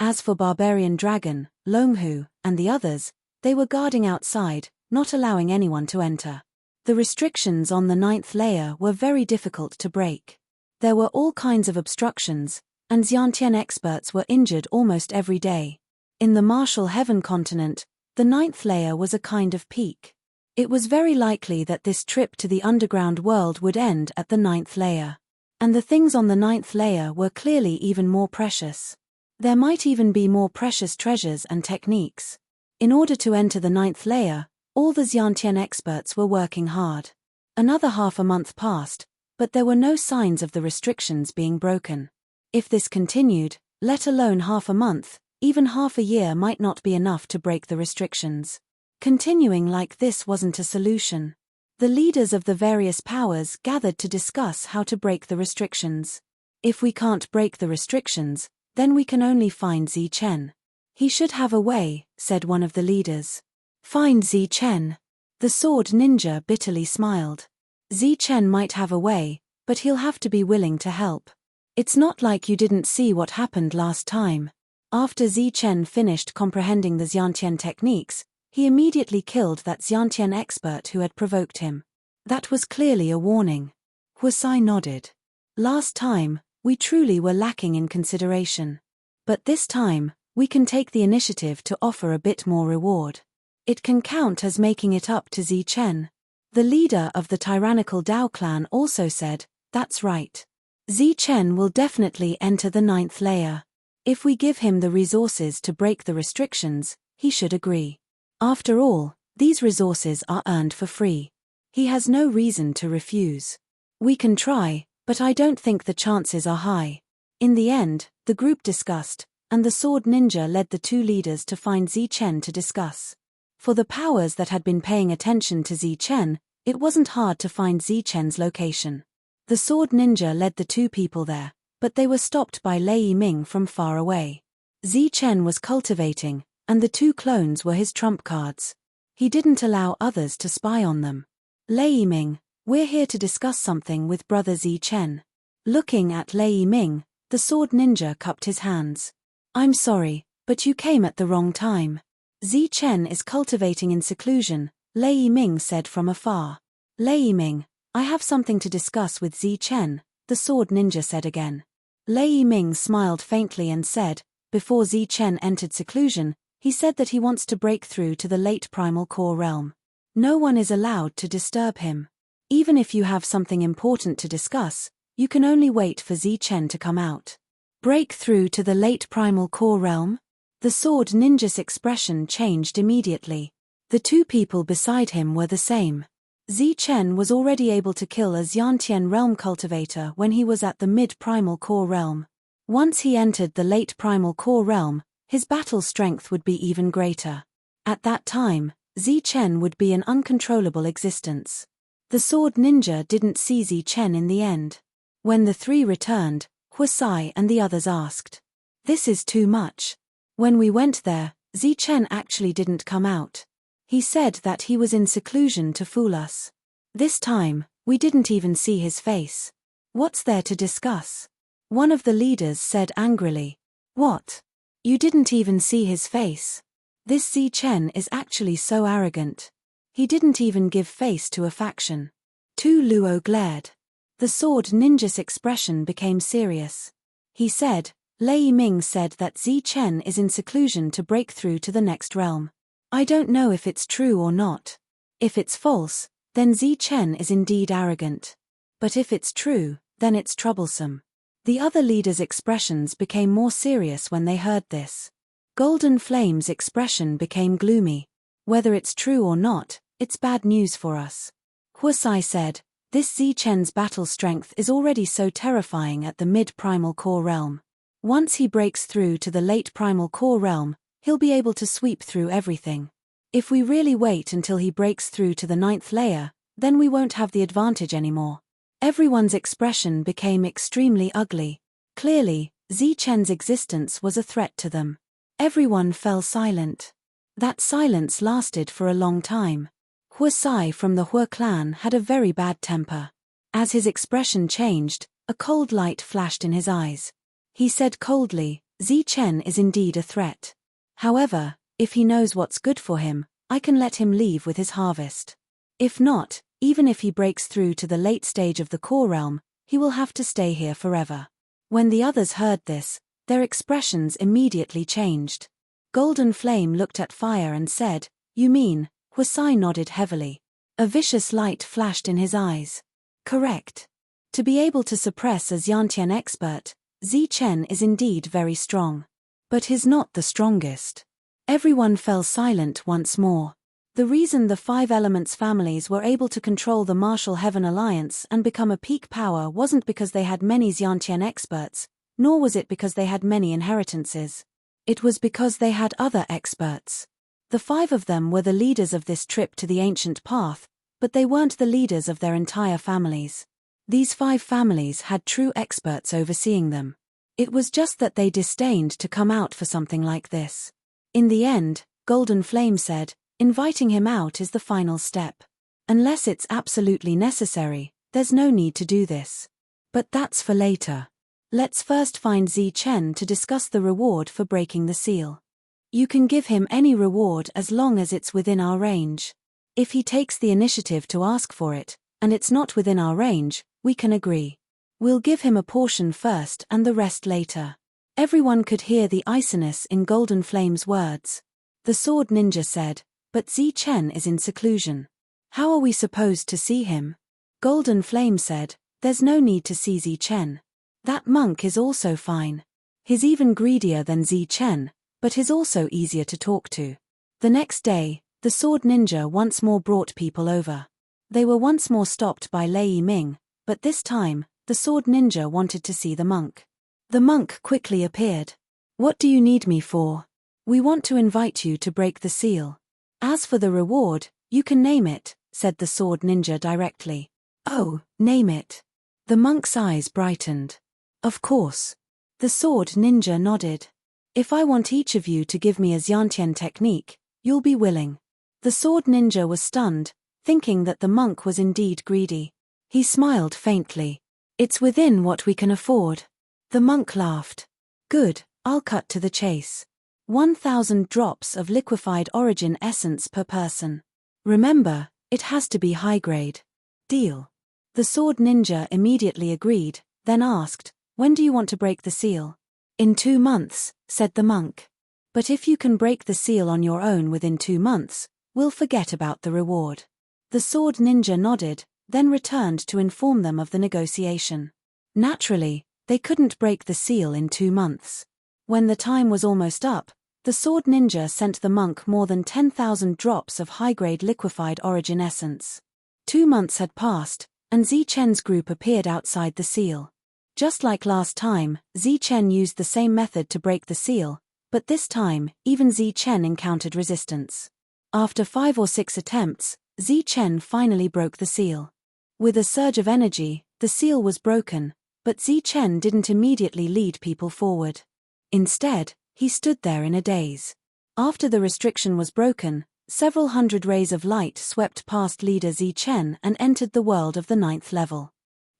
As for Barbarian Dragon, Longhu, and the others, they were guarding outside, not allowing anyone to enter. The restrictions on the 9th layer were very difficult to break. There were all kinds of obstructions, and Xiantian experts were injured almost every day. In the Martial Heaven continent, the 9th layer was a kind of peak. It was very likely that this trip to the underground world would end at the 9th layer. And the things on the 9th layer were clearly even more precious. There might even be more precious treasures and techniques. In order to enter the 9th layer, all the Xiantian experts were working hard. Another half a month passed, but there were no signs of the restrictions being broken. If this continued, let alone half a month, even half a year might not be enough to break the restrictions. Continuing like this wasn't a solution. The leaders of the various powers gathered to discuss how to break the restrictions. If we can't break the restrictions, then we can only find Zichen. He should have a way, said one of the leaders. Find Zichen. The sword ninja bitterly smiled. Zichen might have a way, but he'll have to be willing to help. It's not like you didn't see what happened last time. After Zichen finished comprehending the Xiantian techniques, he immediately killed that Xiantian expert who had provoked him. That was clearly a warning. Huasai nodded. Last time, we truly were lacking in consideration. But this time, we can take the initiative to offer a bit more reward. It can count as making it up to Zichen. The leader of the tyrannical Dao clan also said, that's right. Zichen will definitely enter the 9th layer. If we give him the resources to break the restrictions, he should agree. After all, these resources are earned for free. He has no reason to refuse. We can try, but I don't think the chances are high. In the end, the group discussed, and the sword ninja led the two leaders to find Zichen to discuss. For the powers that had been paying attention to Zichen, it wasn't hard to find Zichen's location. The sword ninja led the two people there, but they were stopped by Lei Yiming from far away. Zichen was cultivating, and the two clones were his trump cards. He didn't allow others to spy on them. Lei Yiming, we're here to discuss something with brother Zichen. Looking at Lei Yiming, the sword ninja cupped his hands. I'm sorry, but you came at the wrong time. Zichen is cultivating in seclusion, Lei Yiming said from afar. Lei Yiming, I have something to discuss with Zichen, the sword ninja said again. Lei Yiming smiled faintly and said, before Zichen entered seclusion, he said that he wants to break through to the late primal core realm. No one is allowed to disturb him. Even if you have something important to discuss, you can only wait for Zichen to come out. Break through to the late primal core realm? The sword ninja's expression changed immediately. The two people beside him were the same. Zichen was already able to kill a Xiantian realm cultivator when he was at the mid-primal core realm. Once he entered the late primal core realm, his battle strength would be even greater. At that time, Zichen would be an uncontrollable existence. The sword ninja didn't see Zichen in the end. When the three returned, Huasai and the others asked. This is too much. When we went there, Zichen actually didn't come out. He said that he was in seclusion to fool us. This time, we didn't even see his face. What's there to discuss? One of the leaders said angrily. What? You didn't even see his face? This Zichen is actually so arrogant. He didn't even give face to a faction. Tu Luo glared. The sword ninja's expression became serious. He said, Lei Yiming said that Zichen is in seclusion to break through to the next realm. I don't know if it's true or not. If it's false, then Zichen is indeed arrogant. But if it's true, then it's troublesome. The other leaders' expressions became more serious when they heard this. Golden Flame's expression became gloomy. Whether it's true or not, it's bad news for us. Huasai said, this Zichen's battle strength is already so terrifying at the mid-primal core realm. Once he breaks through to the late primal core realm, he'll be able to sweep through everything. If we really wait until he breaks through to the 9th layer, then we won't have the advantage anymore. Everyone's expression became extremely ugly. Clearly, Zichen's existence was a threat to them. Everyone fell silent. That silence lasted for a long time. Huasai from the Hua clan had a very bad temper. As his expression changed, a cold light flashed in his eyes. He said coldly, Zichen is indeed a threat. However, if he knows what's good for him, I can let him leave with his harvest. If not, Even if he breaks through to the late stage of the core realm, he will have to stay here forever. When the others heard this, their expressions immediately changed. Golden Flame looked at Fire and said, "You mean?" Huasai nodded heavily. A vicious light flashed in his eyes. Correct. To be able to suppress a Xiantian expert, Zichen is indeed very strong. But he's not the strongest. Everyone fell silent once more. The reason the 5 Elements families were able to control the Martial Heaven Alliance and become a peak power wasn't because they had many Xiantian experts, nor was it because they had many inheritances. It was because they had other experts. The 5 of them were the leaders of this trip to the ancient path, but they weren't the leaders of their entire families. These 5 families had true experts overseeing them. It was just that they disdained to come out for something like this. In the end, Golden Flame said, inviting him out is the final step. Unless it's absolutely necessary, there's no need to do this. But that's for later. Let's first find Zichen to discuss the reward for breaking the seal. You can give him any reward as long as it's within our range. If he takes the initiative to ask for it, and it's not within our range, we can agree. We'll give him a portion first and the rest later. Everyone could hear the iciness in Golden Flame's words. The Sword Ninja said, "But Zichen is in seclusion. How are we supposed to see him?" Golden Flame said, "There's no need to see Zichen. That monk is also fine. He's even greedier than Zichen, but he's also easier to talk to." The next day, the Sword Ninja once more brought people over. They were once more stopped by Lei Ming, but this time, the Sword Ninja wanted to see the monk. The monk quickly appeared. "What do you need me for?" "We want to invite you to break the seal. As for the reward, you can name it," said the Sword Ninja directly. "Oh, name it." The monk's eyes brightened. "Of course." The Sword Ninja nodded. "If I want each of you to give me a Xiantian technique, you'll be willing." The Sword Ninja was stunned, thinking that the monk was indeed greedy. He smiled faintly. "It's within what we can afford." The monk laughed. "Good, I'll cut to the chase. 1,000 drops of liquefied origin essence per person. Remember, it has to be high grade. Deal." The Sword Ninja immediately agreed, then asked, "When do you want to break the seal?" "In 2 months, said the monk. "But if you can break the seal on your own within 2 months, we'll forget about the reward." The Sword Ninja nodded, then returned to inform them of the negotiation. Naturally, they couldn't break the seal in 2 months. When the time was almost up, the Sword Ninja sent the monk more than 10,000 drops of high-grade liquefied origin essence. 2 months had passed, and Zichen's group appeared outside the seal. Just like last time, Zichen used the same method to break the seal, but this time, even Zichen encountered resistance. After 5 or 6 attempts, Zichen finally broke the seal. With a surge of energy, the seal was broken, but Zichen didn't immediately lead people forward. Instead, he stood there in a daze. After the restriction was broken, several hundred rays of light swept past leader Zichen and entered the world of the 9th level.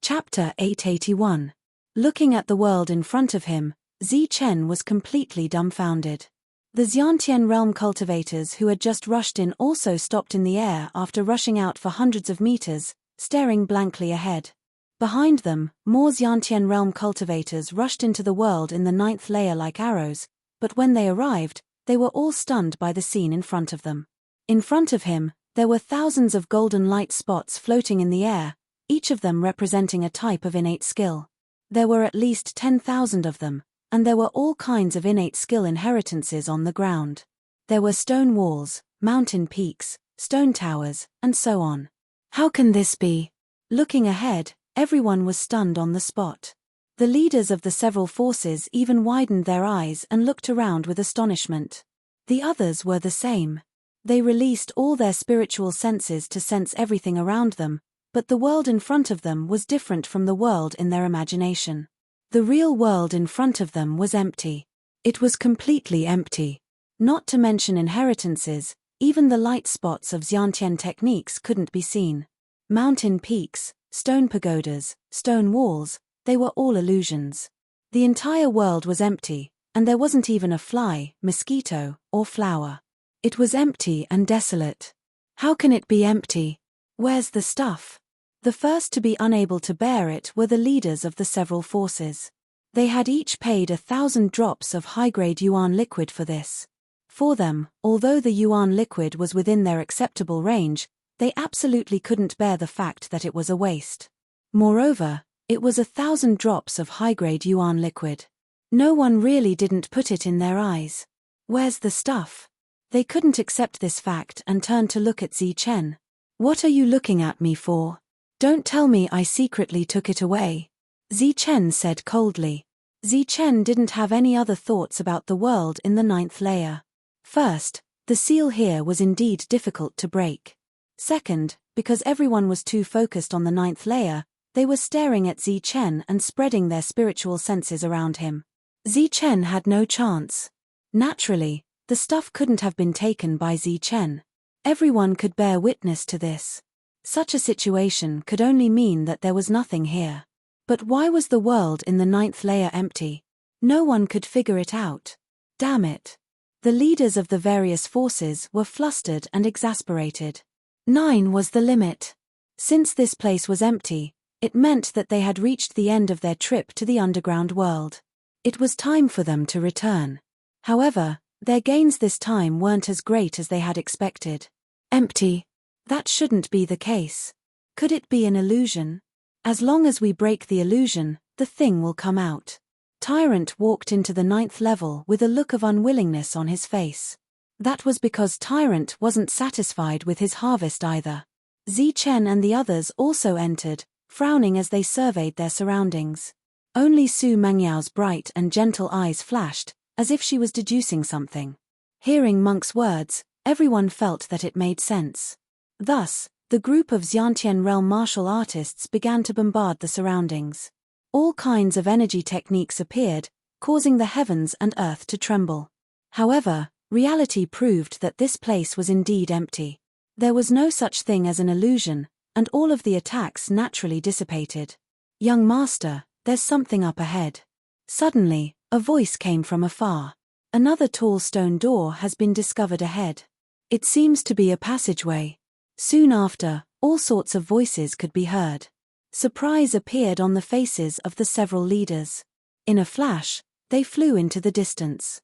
Chapter 881. Looking at the world in front of him, Zichen was completely dumbfounded. The Xiantian realm cultivators who had just rushed in also stopped in the air after rushing out for hundreds of meters, staring blankly ahead. Behind them, more Xiantian realm cultivators rushed into the world in the 9th layer like arrows, but when they arrived, they were all stunned by the scene in front of them. In front of him, there were thousands of golden light spots floating in the air, each of them representing a type of innate skill. There were at least 10,000 of them, and there were all kinds of innate skill inheritances on the ground. There were stone walls, mountain peaks, stone towers, and so on. How can this be? Looking ahead, everyone was stunned on the spot. The leaders of the several forces even widened their eyes and looked around with astonishment. The others were the same. They released all their spiritual senses to sense everything around them, but the world in front of them was different from the world in their imagination. The real world in front of them was empty. It was completely empty. Not to mention inheritances, even the light spots of Xiantian techniques couldn't be seen. Mountain peaks, stone pagodas, stone walls, they were all illusions. The entire world was empty, and there wasn't even a fly, mosquito, or flower. It was empty and desolate. How can it be empty? Where's the stuff? The first to be unable to bear it were the leaders of the several forces. They had each paid 1,000 drops of high-grade yuan liquid for this. For them, although the yuan liquid was within their acceptable range, they absolutely couldn't bear the fact that it was a waste. Moreover, it was 1,000 drops of high-grade yuan liquid. No one really didn't put it in their eyes. Where's the stuff? They couldn't accept this fact and turned to look at Zi Chen. What are you looking at me for? Don't tell me I secretly took it away. Zi Chen said coldly. Zi Chen didn't have any other thoughts about the world in the 9th layer. First, the seal here was indeed difficult to break. Second, because everyone was too focused on the 9th layer, they were staring at Zi Chen and spreading their spiritual senses around him. Zi Chen had no chance. Naturally, the stuff couldn't have been taken by Zi Chen. Everyone could bear witness to this. Such a situation could only mean that there was nothing here. But why was the world in the 9th layer empty? No one could figure it out. Damn it. The leaders of the various forces were flustered and exasperated. 9 was the limit. Since this place was empty, it meant that they had reached the end of their trip to the underground world. It was time for them to return. However, their gains this time weren't as great as they had expected. Empty. That shouldn't be the case. Could it be an illusion? As long as we break the illusion, the thing will come out. Tyrant walked into the 9th level with a look of unwillingness on his face. That was because Tyrant wasn't satisfied with his harvest either. Zi Chen and the others also entered, frowning as they surveyed their surroundings. Only Su Mangyao's bright and gentle eyes flashed, as if she was deducing something. Hearing Monk's words, everyone felt that it made sense. Thus, the group of Xiantian realm martial artists began to bombard the surroundings. All kinds of energy techniques appeared, causing the heavens and earth to tremble. However, reality proved that this place was indeed empty. There was no such thing as an illusion, and all of the attacks naturally dissipated. Young master, there's something up ahead. Suddenly, a voice came from afar. Another tall stone door has been discovered ahead. It seems to be a passageway. Soon after, all sorts of voices could be heard. Surprise appeared on the faces of the several leaders. In a flash, they flew into the distance.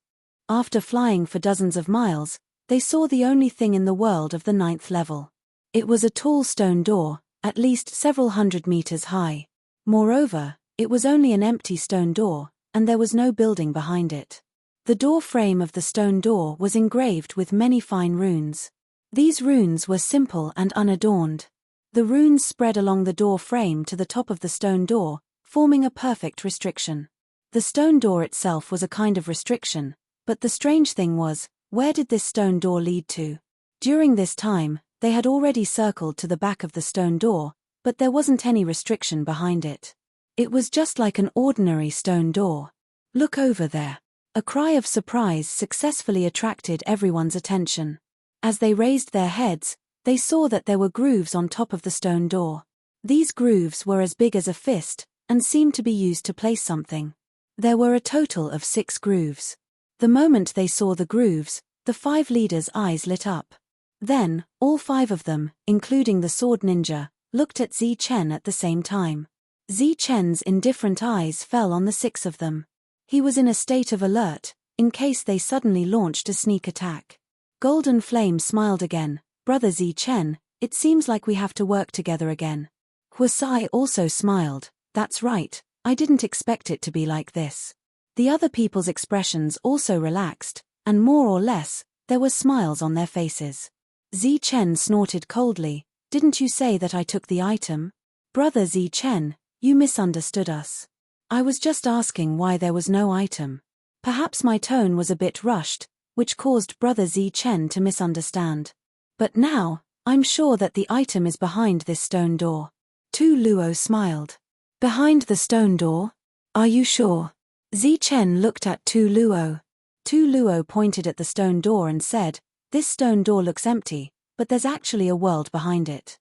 After flying for dozens of miles, they saw the only thing in the world of the 9th level. It was a tall stone door, at least several hundred meters high. Moreover, it was only an empty stone door, and there was no building behind it. The door frame of the stone door was engraved with many fine runes. These runes were simple and unadorned. The runes spread along the door frame to the top of the stone door, forming a perfect restriction. The stone door itself was a kind of restriction, but the strange thing was, where did this stone door lead to? During this time, they had already circled to the back of the stone door, but there wasn't any restriction behind it. It was just like an ordinary stone door. Look over there. A cry of surprise successfully attracted everyone's attention. As they raised their heads, they saw that there were grooves on top of the stone door. These grooves were as big as a fist, and seemed to be used to place something. There were a total of 6 grooves. The moment they saw the grooves, the 5 leaders' eyes lit up. Then, all 5 of them, including the sword ninja, looked at Zi Chen at the same time. Zi Chen's indifferent eyes fell on the 6 of them. He was in a state of alert, in case they suddenly launched a sneak attack. Golden Flame smiled again. Brother Zi Chen, it seems like we have to work together again. Huasai also smiled. That's right, I didn't expect it to be like this. The other people's expressions also relaxed, and more or less, there were smiles on their faces. Zi Chen snorted coldly. Didn't you say that I took the item? Brother Zi Chen, you misunderstood us. I was just asking why there was no item. Perhaps my tone was a bit rushed, which caused Brother Zi Chen to misunderstand. But now, I'm sure that the item is behind this stone door. Tu Luo smiled. Behind the stone door? Are you sure? Zi Chen looked at Tu Luo. Tu Luo pointed at the stone door and said, this stone door looks empty, but there's actually a world behind it.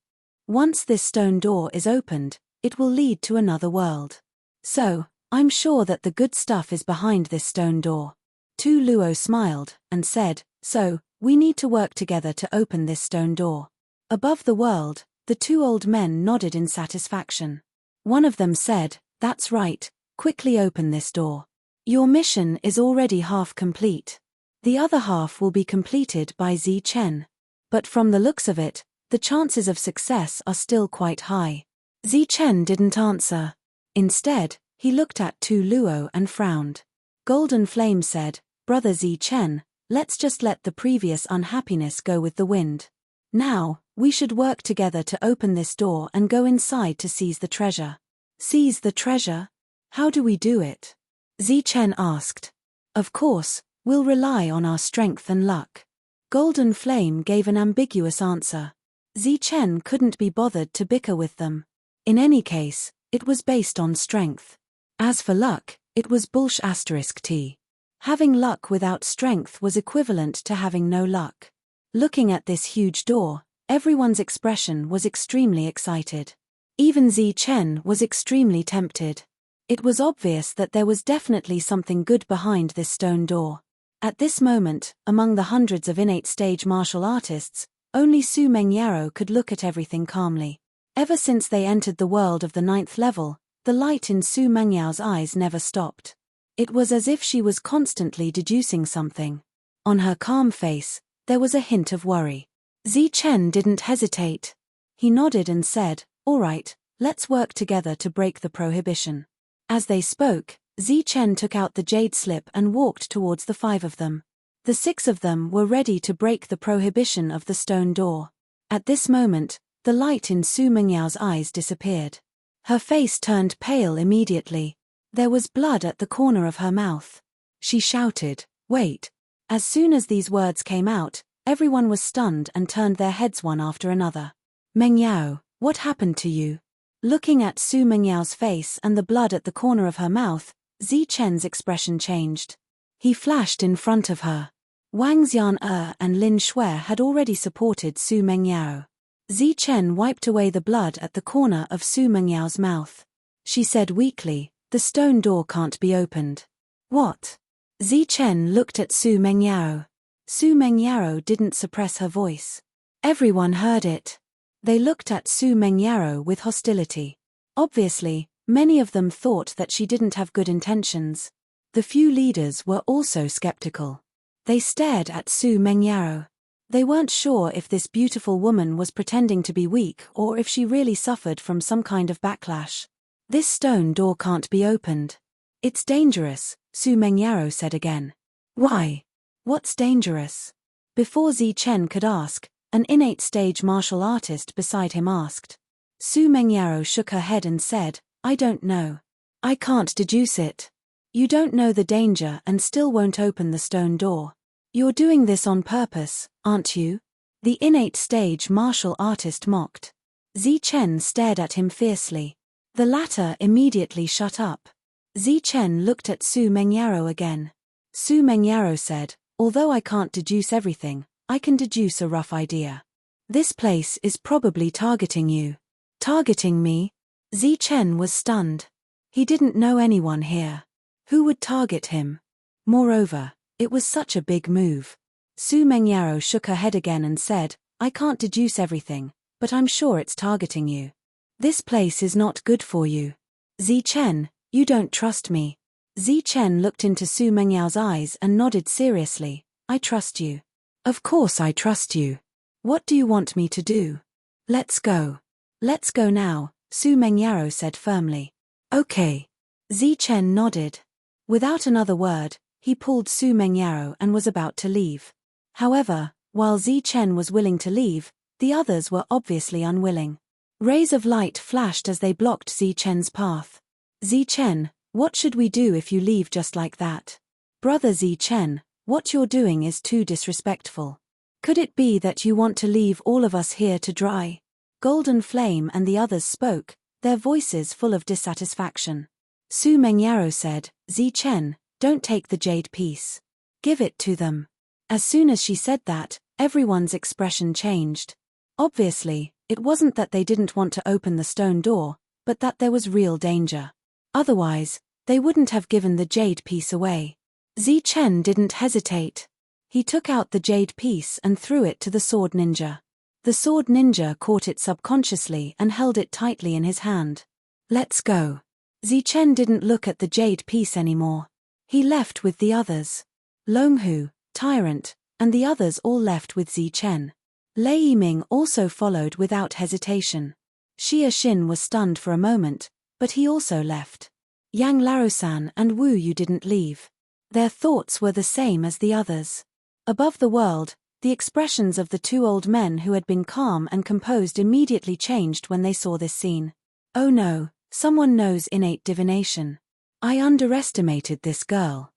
Once this stone door is opened, it will lead to another world. So, I'm sure that the good stuff is behind this stone door. Tu Luo smiled, and said, so, we need to work together to open this stone door. Above the world, The two old men nodded in satisfaction. One of them said, "That's right, quickly open this door. Your mission is already half complete. The other half will be completed by Zi Chen. But from the looks of it, the chances of success are still quite high." Zi Chen didn't answer. Instead, he looked at Tu Luo and frowned. Golden Flame said, "Brother Zi Chen, let's just let the previous unhappiness go with the wind. Now, we should work together to open this door and go inside to seize the treasure." "Seize the treasure? How do we do it?" Zi Chen asked. "Of course, we'll rely on our strength and luck." Golden Flame gave an ambiguous answer. Zi Chen couldn't be bothered to bicker with them. In any case, it was based on strength. As for luck, it was bullsh*t. Having luck without strength was equivalent to having no luck. Looking at this huge door, everyone's expression was extremely excited. Even Zi Chen was extremely tempted. It was obvious that there was definitely something good behind this stone door. At this moment, among the hundreds of innate stage martial artists, only Su Mengyaro could look at everything calmly. Ever since they entered the world of the 9th level, the light in Su Mengyao's eyes never stopped. It was as if she was constantly deducing something. On her calm face, there was a hint of worry. Zi Chen didn't hesitate. He nodded and said, "All right, let's work together to break the prohibition." As they spoke, Zi Chen took out the jade slip and walked towards the 5 of them. The 6 of them were ready to break the prohibition of the stone door. At this moment, the light in Su Mengyao's eyes disappeared. Her face turned pale immediately. There was blood at the corner of her mouth. She shouted, "Wait." As soon as these words came out, everyone was stunned and turned their heads one after another. "Mengyao, what happened to you?" Looking at Su Mengyao's face and the blood at the corner of her mouth, Zi Chen's expression changed. He flashed in front of her. Wang Xian and Lin Shui had already supported Su Mengyao. Zi Chen wiped away the blood at the corner of Su Mengyao's mouth. She said weakly, "The stone door can't be opened." "What?" Zi Chen looked at Su Mengyao. Su Mengyao didn't suppress her voice. Everyone heard it. They looked at Su Mengyao with hostility. Obviously, many of them thought that she didn't have good intentions. The few leaders were also skeptical. They stared at Su Mengyao. They weren't sure if this beautiful woman was pretending to be weak or if she really suffered from some kind of backlash. "This stone door can't be opened. It's dangerous," Su Mengyao said again. "Why? What's dangerous?" Before Zi Chen could ask, an innate stage martial artist beside him asked. Su Mengyao shook her head and said, "I don't know. I can't deduce it. You don't know the danger and still won't open the stone door. You're doing this on purpose, aren't you?" The innate stage martial artist mocked. Zi Chen stared at him fiercely. The latter immediately shut up. Zi Chen looked at Su Mengyao again. Su Mengyao said, "Although I can't deduce everything, I can deduce a rough idea. This place is probably targeting you." "Targeting me?" Zi Chen was stunned. He didn't know anyone here. Who would target him? Moreover, it was such a big move. Su Mengyao shook her head again and said, "I can't deduce everything, but I'm sure it's targeting you. This place is not good for you. Zi Chen, you don't trust me." Zi Chen looked into Su Mengyao's eyes and nodded seriously. "I trust you. Of course I trust you. What do you want me to do?" "Let's go." "Let's go now," Su Mengyao said firmly. "Okay." Zi Chen nodded. Without another word, he pulled Su Mengyao and was about to leave. However, while Zi Chen was willing to leave, the others were obviously unwilling. Rays of light flashed as they blocked Zi Chen's path. "Zi Chen, what should we do if you leave just like that?" "Brother Zi Chen, what you're doing is too disrespectful. Could it be that you want to leave all of us here to dry?" Golden Flame and the others spoke, their voices full of dissatisfaction. Su Mengyao said, "Zi Chen, don't take the jade piece. Give it to them." As soon as she said that, everyone's expression changed. Obviously, it wasn't that they didn't want to open the stone door, but that there was real danger. Otherwise, they wouldn't have given the jade piece away. Zi Chen didn't hesitate. He took out the jade piece and threw it to the sword ninja. The sword ninja caught it subconsciously and held it tightly in his hand. Let's go. Zichen didn't look at the jade piece anymore. He left with the others. Longhu, Tyrant, and the others all left with Zichen. Lei Yiming also followed without hesitation. Xia Xin was stunned for a moment, but he also left. Yang Laosan and Wu Yu didn't leave. Their thoughts were the same as the others. Above the world, the expressions of the two old men who had been calm and composed immediately changed when they saw this scene. Oh no, someone knows innate divination. I underestimated this girl.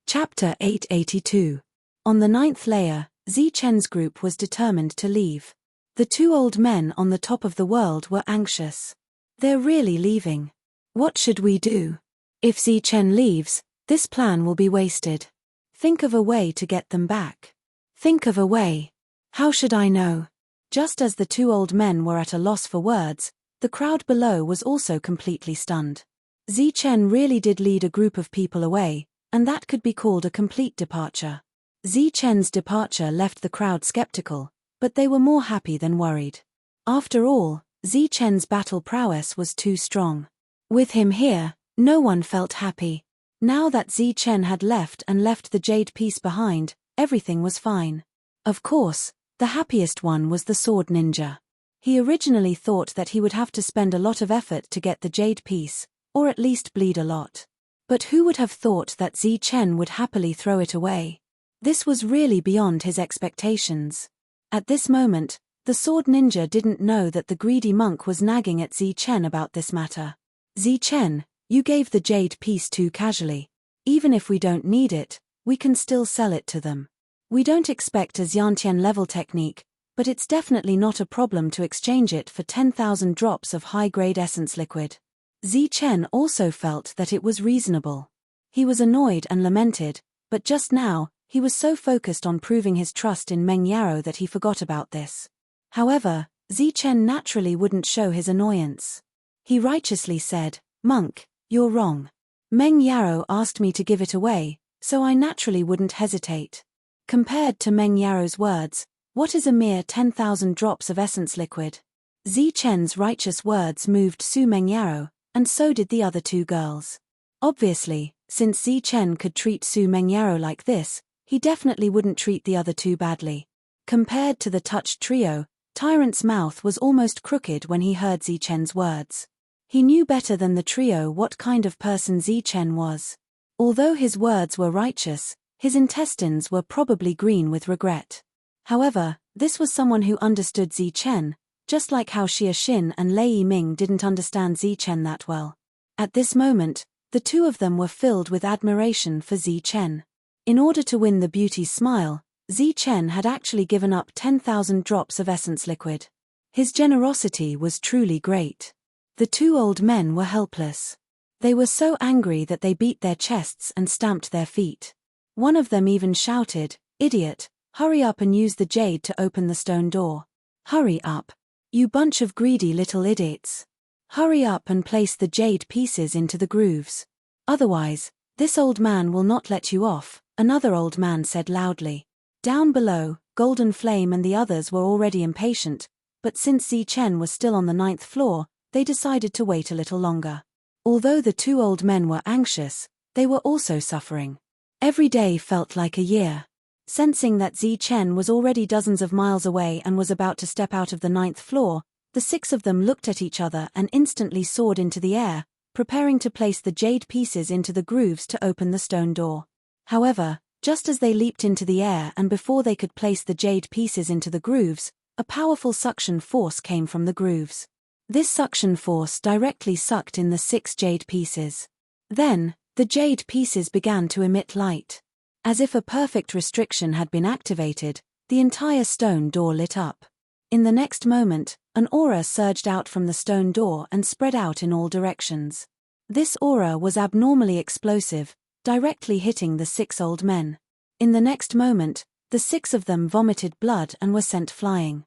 Chapter 882. On the 9th layer, Zichen's group was determined to leave. The two old men on the top of the world were anxious. They're really leaving. What should we do? If Zichen leaves, this plan will be wasted. Think of a way to get them back. Think of a way. How should I know? Just as the two old men were at a loss for words, the crowd below was also completely stunned. Zichen really did lead a group of people away, and that could be called a complete departure. Zichen's departure left the crowd skeptical, but they were more happy than worried. After all, Zichen's battle prowess was too strong. With him here, no one felt happy. Now that Zichen had left and left the jade piece behind, everything was fine. Of course, the happiest one was the sword ninja. He originally thought that he would have to spend a lot of effort to get the jade piece, or at least bleed a lot. But who would have thought that Zichen would happily throw it away? This was really beyond his expectations. At this moment, the sword ninja didn't know that the greedy monk was nagging at Zichen about this matter. Zichen, you gave the jade piece too casually. Even if we don't need it, we can still sell it to them. We don't expect a Xiantian level technique, but it's definitely not a problem to exchange it for 10,000 drops of high-grade essence liquid. Zichen also felt that it was reasonable. He was annoyed and lamented, but just now, he was so focused on proving his trust in Meng Yaro that he forgot about this. However, Zichen naturally wouldn't show his annoyance. He righteously said, "Monk, you're wrong. Meng Yaro asked me to give it away, so I naturally wouldn't hesitate." Compared to Meng Yaro's words, what is a mere 10,000 drops of essence liquid? Zichen's righteous words moved Su Meng Yaro, and so did the other two girls. Obviously, since Zichen could treat Su Meng Yaro like this, he definitely wouldn't treat the other two badly. Compared to the touched trio, Tyrant's mouth was almost crooked when he heard Zichen's words. He knew better than the trio what kind of person Zichen was. Although his words were righteous, his intestines were probably green with regret. However, this was someone who understood Zichen, just like how Xia Xin and Lei Yiming didn't understand Zichen that well. At this moment, the two of them were filled with admiration for Zichen. In order to win the beauty's smile, Zichen had actually given up 10,000 drops of essence liquid. His generosity was truly great. The two old men were helpless. They were so angry that they beat their chests and stamped their feet. One of them even shouted, "Idiot, hurry up and use the jade to open the stone door. Hurry up. You bunch of greedy little idiots. Hurry up and place the jade pieces into the grooves. Otherwise, this old man will not let you off," another old man said loudly. Down below, Golden Flame and the others were already impatient, but since Zichen was still on the 9th floor, they decided to wait a little longer. Although the two old men were anxious, they were also suffering. Every day felt like a year. Sensing that Zichen was already dozens of miles away and was about to step out of the 9th floor, the six of them looked at each other and instantly soared into the air, preparing to place the jade pieces into the grooves to open the stone door. However, just as they leaped into the air and before they could place the jade pieces into the grooves, a powerful suction force came from the grooves. This suction force directly sucked in the 6 jade pieces. Then, the jade pieces began to emit light. As if a perfect restriction had been activated, the entire stone door lit up. In the next moment, an aura surged out from the stone door and spread out in all directions. This aura was abnormally explosive, directly hitting the 6 old men. In the next moment, the 6 of them vomited blood and were sent flying.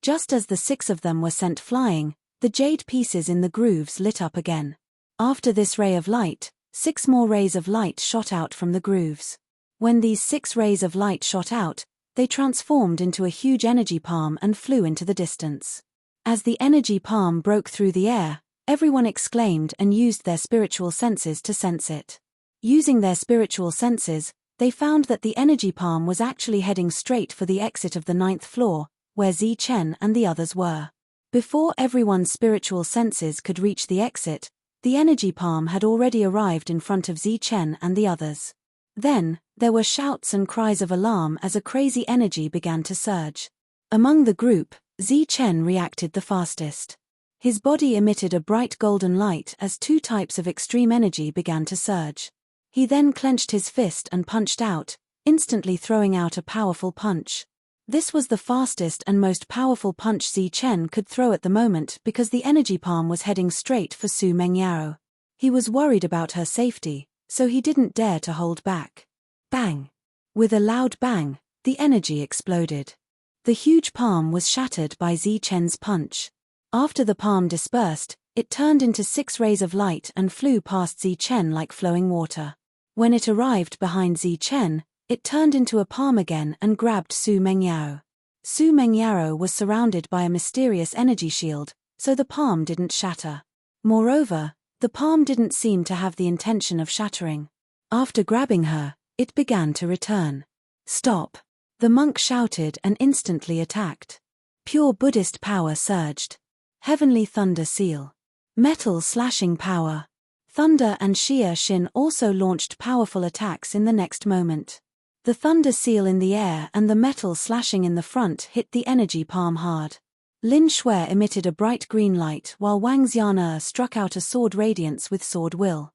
Just as the 6 of them were sent flying, the jade pieces in the grooves lit up again. After this ray of light, 6 more rays of light shot out from the grooves. When these 6 rays of light shot out, they transformed into a huge energy palm and flew into the distance. As the energy palm broke through the air, everyone exclaimed and used their spiritual senses to sense it. Using their spiritual senses, they found that the energy palm was actually heading straight for the exit of the 9th floor, where Zichen and the others were. Before everyone's spiritual senses could reach the exit, the energy palm had already arrived in front of Zichen and the others. Then, there were shouts and cries of alarm as a crazy energy began to surge. Among the group, Zichen reacted the fastest. His body emitted a bright golden light as two types of extreme energy began to surge. He then clenched his fist and punched out, instantly throwing out a powerful punch. This was the fastest and most powerful punch Zichen could throw at the moment because the energy palm was heading straight for Su Mengyao. He was worried about her safety, so he didn't dare to hold back. Bang! With a loud bang, the energy exploded. The huge palm was shattered by Zichen's punch. After the palm dispersed, it turned into 6 rays of light and flew past Zichen like flowing water. When it arrived behind Zichen, it turned into a palm again and grabbed Su Mengyao. Su Mengyao was surrounded by a mysterious energy shield, so the palm didn't shatter. Moreover, the palm didn't seem to have the intention of shattering. After grabbing her, it began to return. Stop! The monk shouted and instantly attacked. Pure Buddhist power surged. Heavenly Thunder Seal. Metal slashing power. Thunder and Xia Xin also launched powerful attacks in the next moment. The thunder seal in the air and the metal slashing in the front hit the energy palm hard. Lin Shui emitted a bright green light while Wang Xian'er struck out a sword radiance with sword will.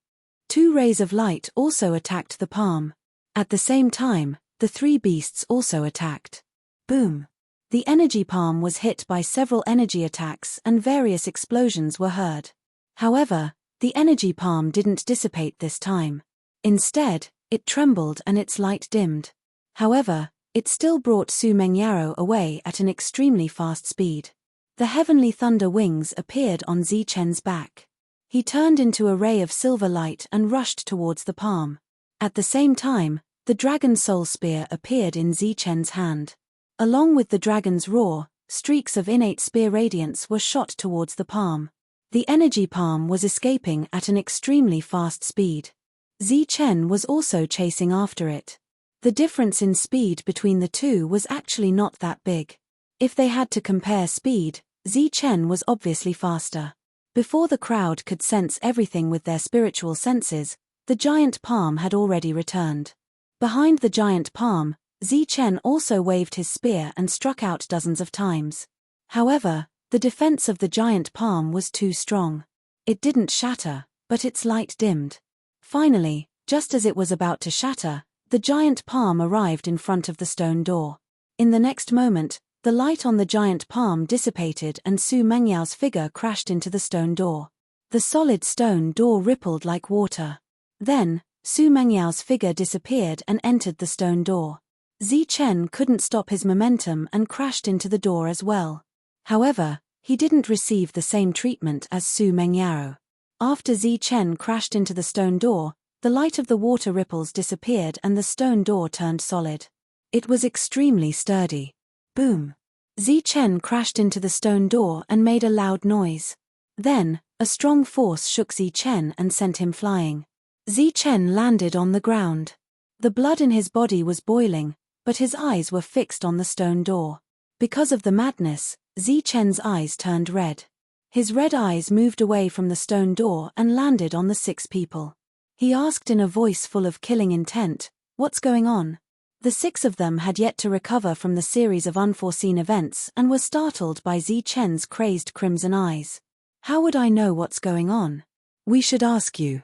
2 rays of light also attacked the palm. At the same time, the 3 beasts also attacked. Boom! The energy palm was hit by several energy attacks and various explosions were heard. However, the energy palm didn't dissipate this time. Instead, it trembled and its light dimmed. However, it still brought Su Mengyao away at an extremely fast speed. The heavenly thunder wings appeared on Zichen's back. He turned into a ray of silver light and rushed towards the palm. At the same time, the dragon soul spear appeared in Zichen's hand. Along with the dragon's roar, streaks of innate spear radiance were shot towards the palm. The energy palm was escaping at an extremely fast speed. Zichen was also chasing after it. The difference in speed between the two was actually not that big. If they had to compare speed, Zichen was obviously faster. Before the crowd could sense everything with their spiritual senses, the giant palm had already returned. Behind the giant palm, Zichen also waved his spear and struck out dozens of times. However, the defense of the giant palm was too strong. It didn't shatter, but its light dimmed. Finally, just as it was about to shatter, the giant palm arrived in front of the stone door. In the next moment, the light on the giant palm dissipated and Su Mengyao's figure crashed into the stone door. The solid stone door rippled like water. Then, Su Mengyao's figure disappeared and entered the stone door. Zichen couldn't stop his momentum and crashed into the door as well. However, he didn't receive the same treatment as Su Mengyao. After Zichen crashed into the stone door, the light of the water ripples disappeared and the stone door turned solid. It was extremely sturdy. Boom! Zichen crashed into the stone door and made a loud noise. Then, a strong force shook Zichen and sent him flying. Zichen landed on the ground. The blood in his body was boiling, but his eyes were fixed on the stone door. Because of the madness, Zichen's eyes turned red. His red eyes moved away from the stone door and landed on the 6 people. He asked in a voice full of killing intent, "What's going on?" The 6 of them had yet to recover from the series of unforeseen events and were startled by Zichen's crazed crimson eyes. "How would I know what's going on? We should ask you."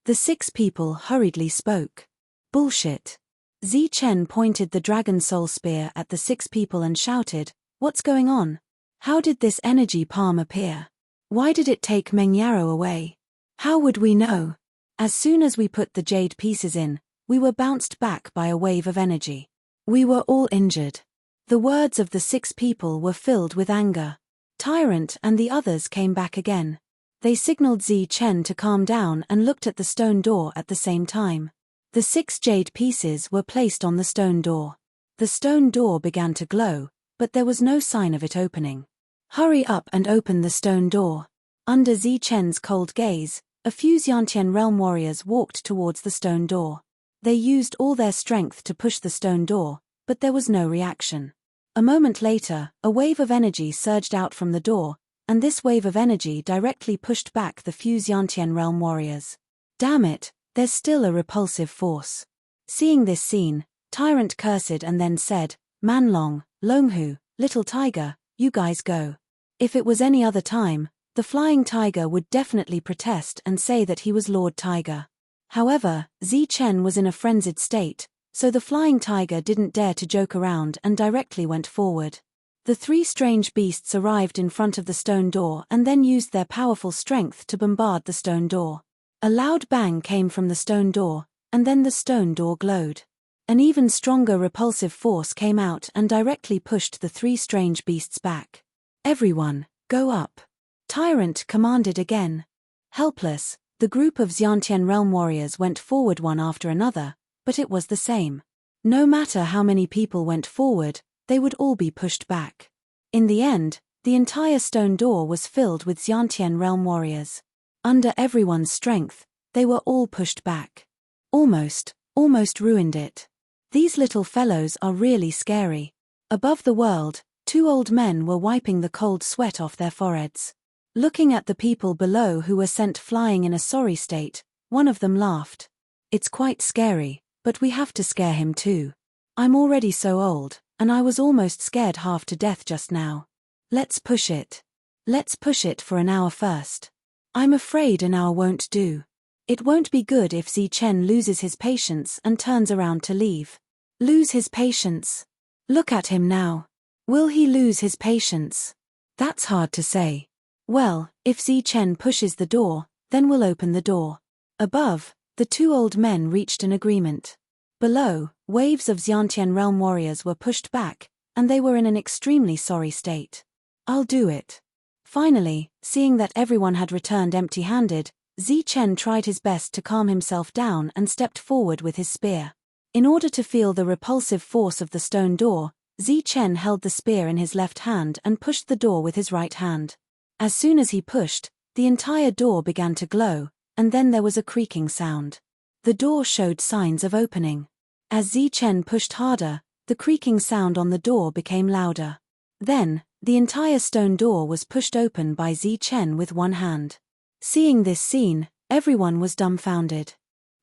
The 6 people hurriedly spoke. "Bullshit." Zichen pointed the dragon soul spear at the 6 people and shouted, "What's going on? How did this energy palm appear? Why did it take Mengyao away? How would we know? As soon as we put the jade pieces in, we were bounced back by a wave of energy. We were all injured." The words of the 6 people were filled with anger. Tyrant and the others came back again. They signaled Zichen to calm down and looked at the stone door at the same time. The 6 jade pieces were placed on the stone door. The stone door began to glow, but there was no sign of it opening. Hurry up and open the stone door. Under Zichen's cold gaze, a few Xiantian realm warriors walked towards the stone door. They used all their strength to push the stone door, but there was no reaction. A moment later, a wave of energy surged out from the door, and this wave of energy directly pushed back the few Xiantian realm warriors. Damn it, there's still a repulsive force. Seeing this scene, Tyrant cursed and then said, Manlong, Longhu, Little Tiger, you guys go. If it was any other time, the flying tiger would definitely protest and say that he was Lord Tiger. However, Zichen was in a frenzied state, so the flying tiger didn't dare to joke around and directly went forward. The three strange beasts arrived in front of the stone door and then used their powerful strength to bombard the stone door. A loud bang came from the stone door, and then the stone door glowed. An even stronger repulsive force came out and directly pushed the three strange beasts back. Everyone, go up. Tyrant commanded again. Helpless, the group of Xiantian realm warriors went forward one after another, but it was the same. No matter how many people went forward, they would all be pushed back. In the end, the entire stone door was filled with Xiantian realm warriors. Under everyone's strength, they were all pushed back. Almost ruined it. These little fellows are really scary. Above the world, two old men were wiping the cold sweat off their foreheads. Looking at the people below who were sent flying in a sorry state, one of them laughed. It's quite scary, but we have to scare him too. I'm already so old, and I was almost scared half to death just now. Let's push it. Let's push it for an hour first. I'm afraid an hour won't do. It won't be good if Zichen loses his patience and turns around to leave. Lose his patience? Look at him now. Will he lose his patience? That's hard to say. Well, if Zichen pushes the door, then we'll open the door. Above, the two old men reached an agreement. Below, waves of Xiantian realm warriors were pushed back, and they were in an extremely sorry state. I'll do it. Finally, seeing that everyone had returned empty-handed, Zichen tried his best to calm himself down and stepped forward with his spear. In order to feel the repulsive force of the stone door, Zichen held the spear in his left hand and pushed the door with his right hand. As soon as he pushed, the entire door began to glow, and then there was a creaking sound. The door showed signs of opening. As Zichen pushed harder, the creaking sound on the door became louder. Then, the entire stone door was pushed open by Zichen with one hand. Seeing this scene, everyone was dumbfounded.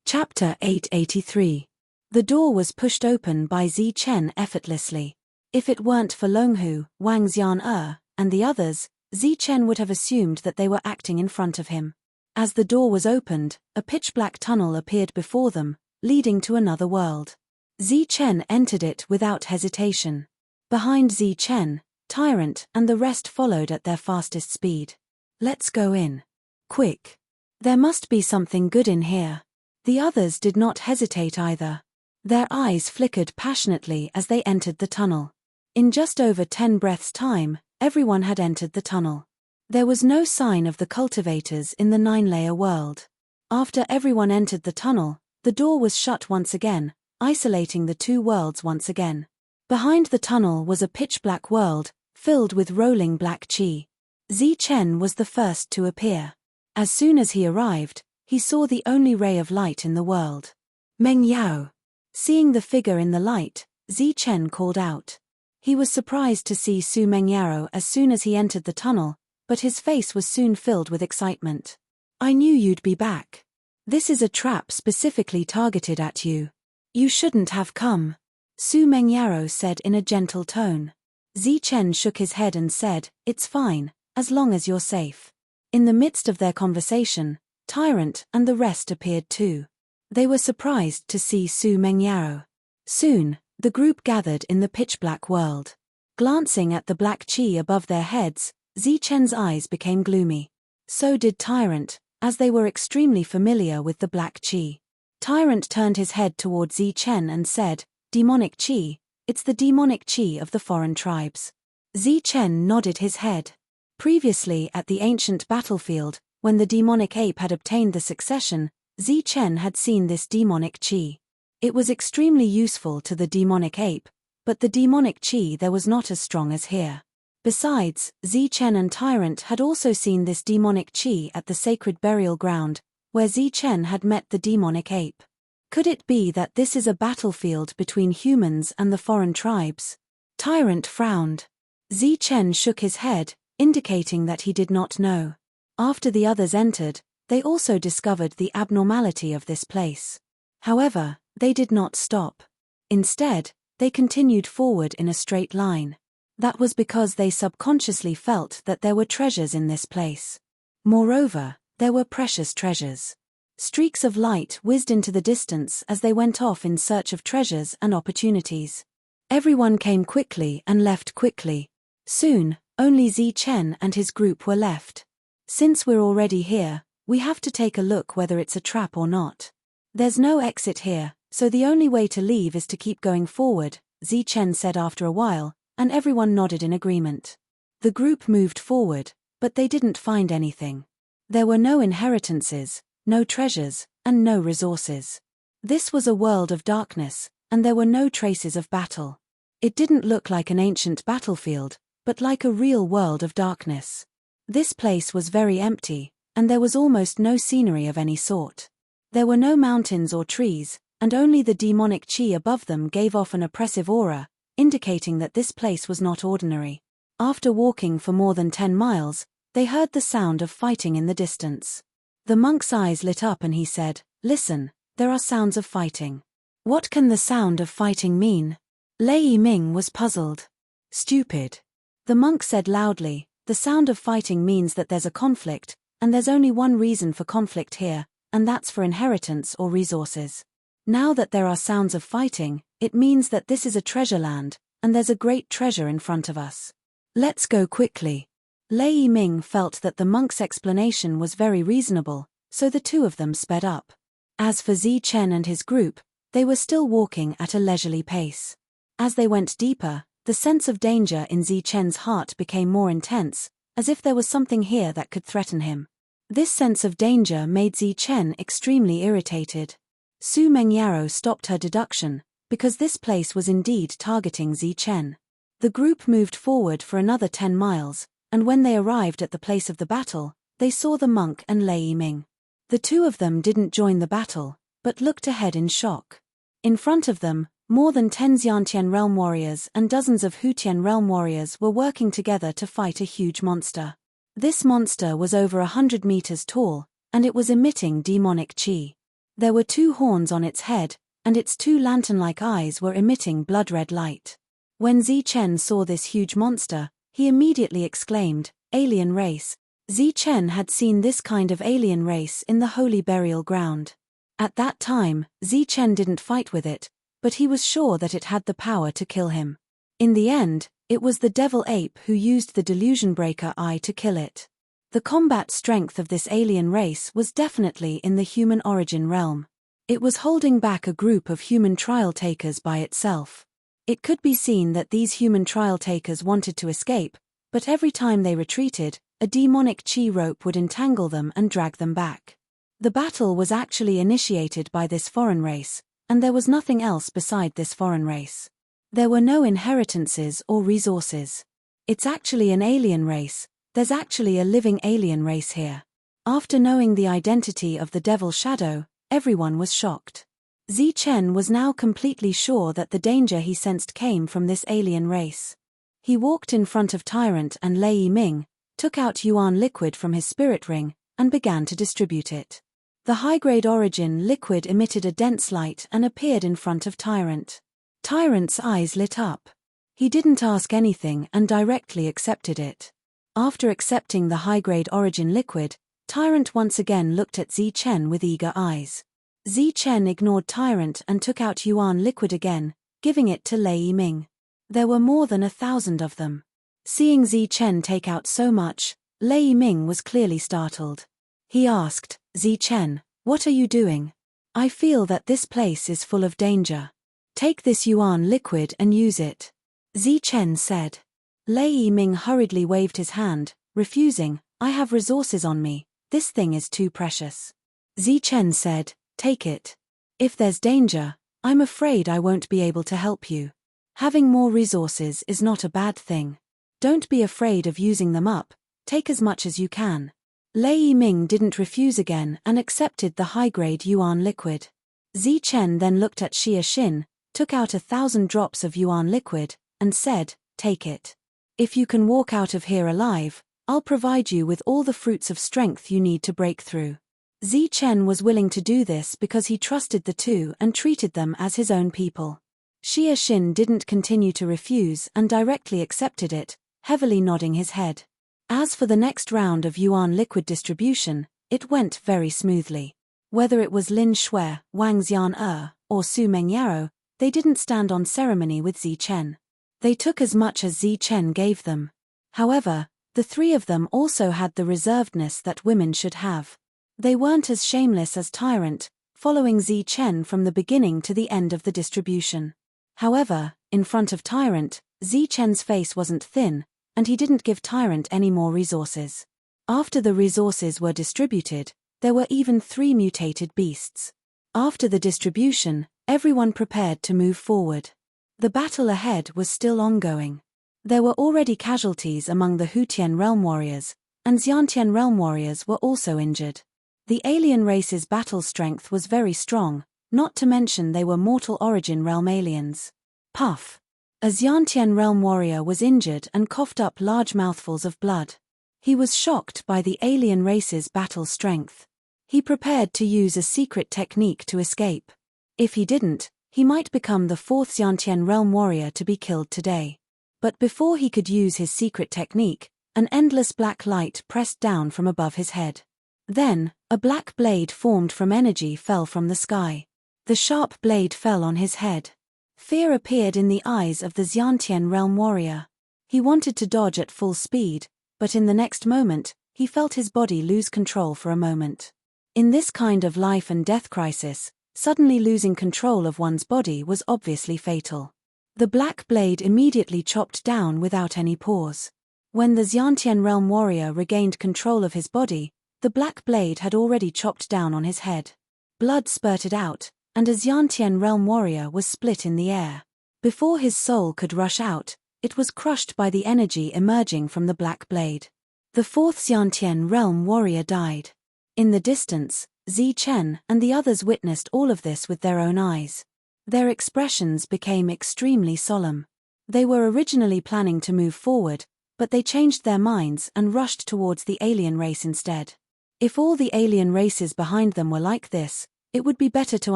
Chapter 883. The door was pushed open by Zichen effortlessly. If it weren't for Longhu, Wang Xian and the others, Zichen would have assumed that they were acting in front of him. As the door was opened, a pitch-black tunnel appeared before them, leading to another world. Zichen entered it without hesitation. Behind Zichen, Tyrant and the rest followed at their fastest speed. Let's go in. Quick. There must be something good in here. The others did not hesitate either. Their eyes flickered passionately as they entered the tunnel. In just over 10 breaths' time, everyone had entered the tunnel. There was no sign of the cultivators in the 9-layer world. After everyone entered the tunnel, the door was shut once again, isolating the two worlds once again. Behind the tunnel was a pitch-black world, filled with rolling black qi. Zichen was the first to appear. As soon as he arrived, he saw the only ray of light in the world. Meng Yao. Seeing the figure in the light, Zichen called out. He was surprised to see Su Mengyaro as soon as he entered the tunnel, but his face was soon filled with excitement. I knew you'd be back. This is a trap specifically targeted at you. You shouldn't have come. Su Mengyaro said in a gentle tone. Zichen shook his head and said, It's fine, as long as you're safe. In the midst of their conversation, Tyrant and the rest appeared too. They were surprised to see Su Mengyaro. Soon, the group gathered in the pitch-black world. Glancing at the black qi above their heads, Zichen's eyes became gloomy. So did Tyrant, as they were extremely familiar with the black qi. Tyrant turned his head toward Zichen and said, Demonic qi, it's the demonic qi of the foreign tribes. Zichen nodded his head. Previously at the ancient battlefield, when the demonic ape had obtained the succession, Zichen had seen this demonic qi. It was extremely useful to the demonic ape, but the demonic chi there was not as strong as here. Besides, Zichen and Tyrant had also seen this demonic chi at the sacred burial ground, where Zichen had met the demonic ape. Could it be that this is a battlefield between humans and the foreign tribes? Tyrant frowned. Zichen shook his head, indicating that he did not know. After the others entered, they also discovered the abnormality of this place. However, they did not stop. Instead, they continued forward in a straight line. That was because they subconsciously felt that there were treasures in this place. Moreover, there were precious treasures. Streaks of light whizzed into the distance as they went off in search of treasures and opportunities. Everyone came quickly and left quickly. Soon, only Zichen and his group were left. Since we're already here, we have to take a look whether it's a trap or not. There's no exit here, so the only way to leave is to keep going forward, Zichen said after a while, and everyone nodded in agreement. The group moved forward, but they didn't find anything. There were no inheritances, no treasures, and no resources. This was a world of darkness, and there were no traces of battle. It didn't look like an ancient battlefield, but like a real world of darkness. This place was very empty, and there was almost no scenery of any sort. There were no mountains or trees, and only the demonic chi above them gave off an oppressive aura, indicating that this place was not ordinary. After walking for more than 10 miles, they heard the sound of fighting in the distance. The monk's eyes lit up and he said, "Listen, there are sounds of fighting." What can the sound of fighting mean? Lei Ming was puzzled. "Stupid." The monk said loudly, "The sound of fighting means that there's a conflict, and there's only one reason for conflict here, and that's for inheritance or resources. Now that there are sounds of fighting, it means that this is a treasure land, and there's a great treasure in front of us. Let's go quickly." Lei Ming felt that the monk's explanation was very reasonable, so the two of them sped up. As for Zichen and his group, they were still walking at a leisurely pace. As they went deeper, the sense of danger in Zichen's heart became more intense, as if there was something here that could threaten him. This sense of danger made Zichen extremely irritated. Su Mengyaro stopped her deduction, because this place was indeed targeting Zichen. The group moved forward for another 10 miles, and when they arrived at the place of the battle, they saw the monk and Lei Ming. The two of them didn't join the battle, but looked ahead in shock. In front of them, more than 10 Xiantian realm warriors and dozens of Hutian realm warriors were working together to fight a huge monster. This monster was over 100 meters tall, and it was emitting demonic chi. There were 2 horns on its head, and its 2 lantern-like eyes were emitting blood-red light. When Zichen saw this huge monster, he immediately exclaimed, "Alien race." Zichen had seen this kind of alien race in the holy burial ground. At that time, Zichen didn't fight with it, but he was sure that it had the power to kill him. In the end, it was the devil ape who used the delusion breaker eye to kill it. The combat strength of this alien race was definitely in the human origin realm. It was holding back a group of human trial takers by itself. It could be seen that these human trial takers wanted to escape, but every time they retreated, a demonic chi rope would entangle them and drag them back. The battle was actually initiated by this foreign race, and there was nothing else beside this foreign race. There were no inheritances or resources. It's actually an alien race. There's actually a living alien race here. After knowing the identity of the Devil Shadow, everyone was shocked. Zichen was now completely sure that the danger he sensed came from this alien race. He walked in front of Tyrant and Lei Ming, took out Yuan liquid from his spirit ring, and began to distribute it. The high-grade origin liquid emitted a dense light and appeared in front of Tyrant. Tyrant's eyes lit up. He didn't ask anything and directly accepted it. After accepting the high-grade origin liquid, Tyrant once again looked at Zichen with eager eyes. Zichen ignored Tyrant and took out Yuan liquid again, giving it to Lei Ming. There were more than 1,000 of them. Seeing Zichen take out so much, Lei Ming was clearly startled. He asked, "Zichen, what are you doing? I feel that this place is full of danger. Take this Yuan liquid and use it." Zichen said. Lei Ming hurriedly waved his hand, refusing, "I have resources on me, this thing is too precious." Zichen said, "Take it. If there's danger, I'm afraid I won't be able to help you." Having more resources is not a bad thing. Don't be afraid of using them up, take as much as you can. Lei Yiming didn't refuse again and accepted the high-grade yuan liquid. Zichen then looked at Xie Xin, took out 1,000 drops of yuan liquid, and said, "Take it. If you can walk out of here alive, I'll provide you with all the fruits of strength you need to break through." Zichen was willing to do this because he trusted the two and treated them as his own people. Xie Xin didn't continue to refuse and directly accepted it, heavily nodding his head. As for the next round of yuan liquid distribution, it went very smoothly. Whether it was Lin Shui, Wang Xian or Su Mengyaro, they didn't stand on ceremony with Zichen. They took as much as Zichen gave them. However, the three of them also had the reservedness that women should have. They weren't as shameless as Tyrant, following Zichen from the beginning to the end of the distribution. However, in front of Tyrant, Zichen's face wasn't thin, and he didn't give Tyrant any more resources. After the resources were distributed, there were even 3 mutated beasts. After the distribution, everyone prepared to move forward. The battle ahead was still ongoing. There were already casualties among the Hutian realm warriors, and Xiantian realm warriors were also injured. The alien race's battle strength was very strong, not to mention they were mortal origin realm aliens. Puff. A Xiantian realm warrior was injured and coughed up large mouthfuls of blood. He was shocked by the alien race's battle strength. He prepared to use a secret technique to escape. If he didn't, he might become the 4th Xiantian realm warrior to be killed today. But before he could use his secret technique, an endless black light pressed down from above his head. Then, a black blade formed from energy fell from the sky. The sharp blade fell on his head. Fear appeared in the eyes of the Xiantian realm warrior. He wanted to dodge at full speed, but in the next moment, he felt his body lose control for a moment. In this kind of life and death crisis, suddenly losing control of one's body was obviously fatal. The black blade immediately chopped down without any pause. When the Xiantian realm warrior regained control of his body, the black blade had already chopped down on his head. Blood spurted out, and a Xiantian realm warrior was split in the air. Before his soul could rush out, it was crushed by the energy emerging from the black blade. The 4th Xiantian realm warrior died. In the distance, Zichen and the others witnessed all of this with their own eyes. Their expressions became extremely solemn. They were originally planning to move forward, but they changed their minds and rushed towards the alien race instead. If all the alien races behind them were like this, it would be better to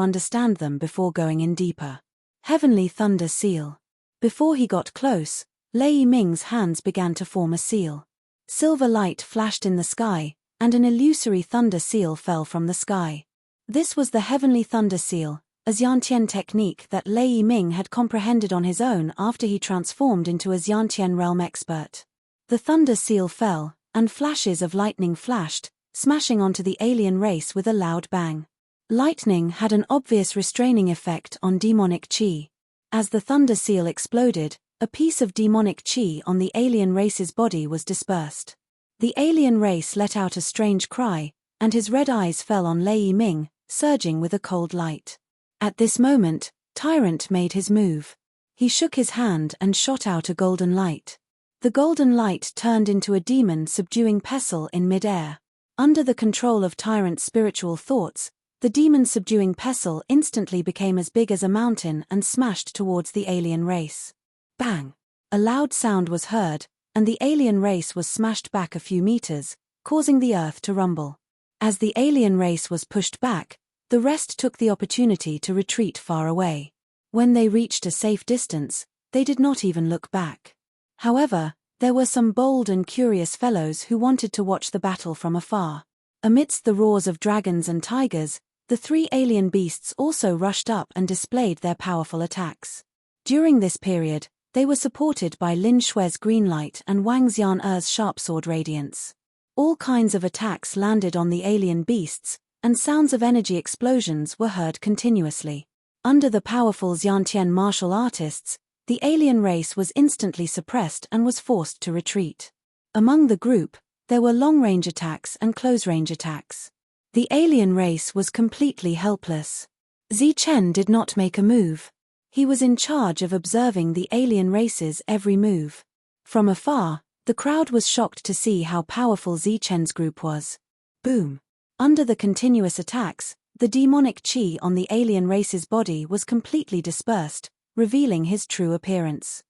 understand them before going in deeper. Heavenly Thunder Seal. Before he got close, Lei Yiming's hands began to form a seal. Silver light flashed in the sky, and an illusory thunder seal fell from the sky. This was the Heavenly Thunder Seal, a Xiantian technique that Lei Yiming had comprehended on his own after he transformed into a Xiantian realm expert. The thunder seal fell, and flashes of lightning flashed, smashing onto the alien race with a loud bang. Lightning had an obvious restraining effect on demonic chi. As the thunder seal exploded, a piece of demonic chi on the alien race's body was dispersed. The alien race let out a strange cry, and his red eyes fell on Lei Yiming, surging with a cold light. At this moment, Tyrant made his move. He shook his hand and shot out a golden light. The golden light turned into a demon subduing Pestle in mid-air. Under the control of Tyrant's spiritual thoughts, the demon subduing Pestle instantly became as big as a mountain and smashed towards the alien race. Bang! A loud sound was heard, and the alien race was smashed back a few meters, causing the earth to rumble. As the alien race was pushed back, the rest took the opportunity to retreat far away. When they reached a safe distance, they did not even look back. However, there were some bold and curious fellows who wanted to watch the battle from afar. Amidst the roars of dragons and tigers, the 3 alien beasts also rushed up and displayed their powerful attacks. During this period, they were supported by Lin Shui's green light and Wang Xian'er's sharp sword radiance. All kinds of attacks landed on the alien beasts, and sounds of energy explosions were heard continuously. Under the powerful Xiantian martial artists, the alien race was instantly suppressed and was forced to retreat. Among the group, there were long-range attacks and close-range attacks. The alien race was completely helpless. Zichen did not make a move. He was in charge of observing the alien race's every move. From afar, the crowd was shocked to see how powerful Zichen's group was. Boom! Under the continuous attacks, the demonic chi on the alien race's body was completely dispersed, revealing his true appearance.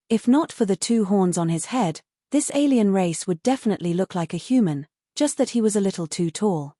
If not for the two horns on his head, this alien race would definitely look like a human, just that he was a little too tall.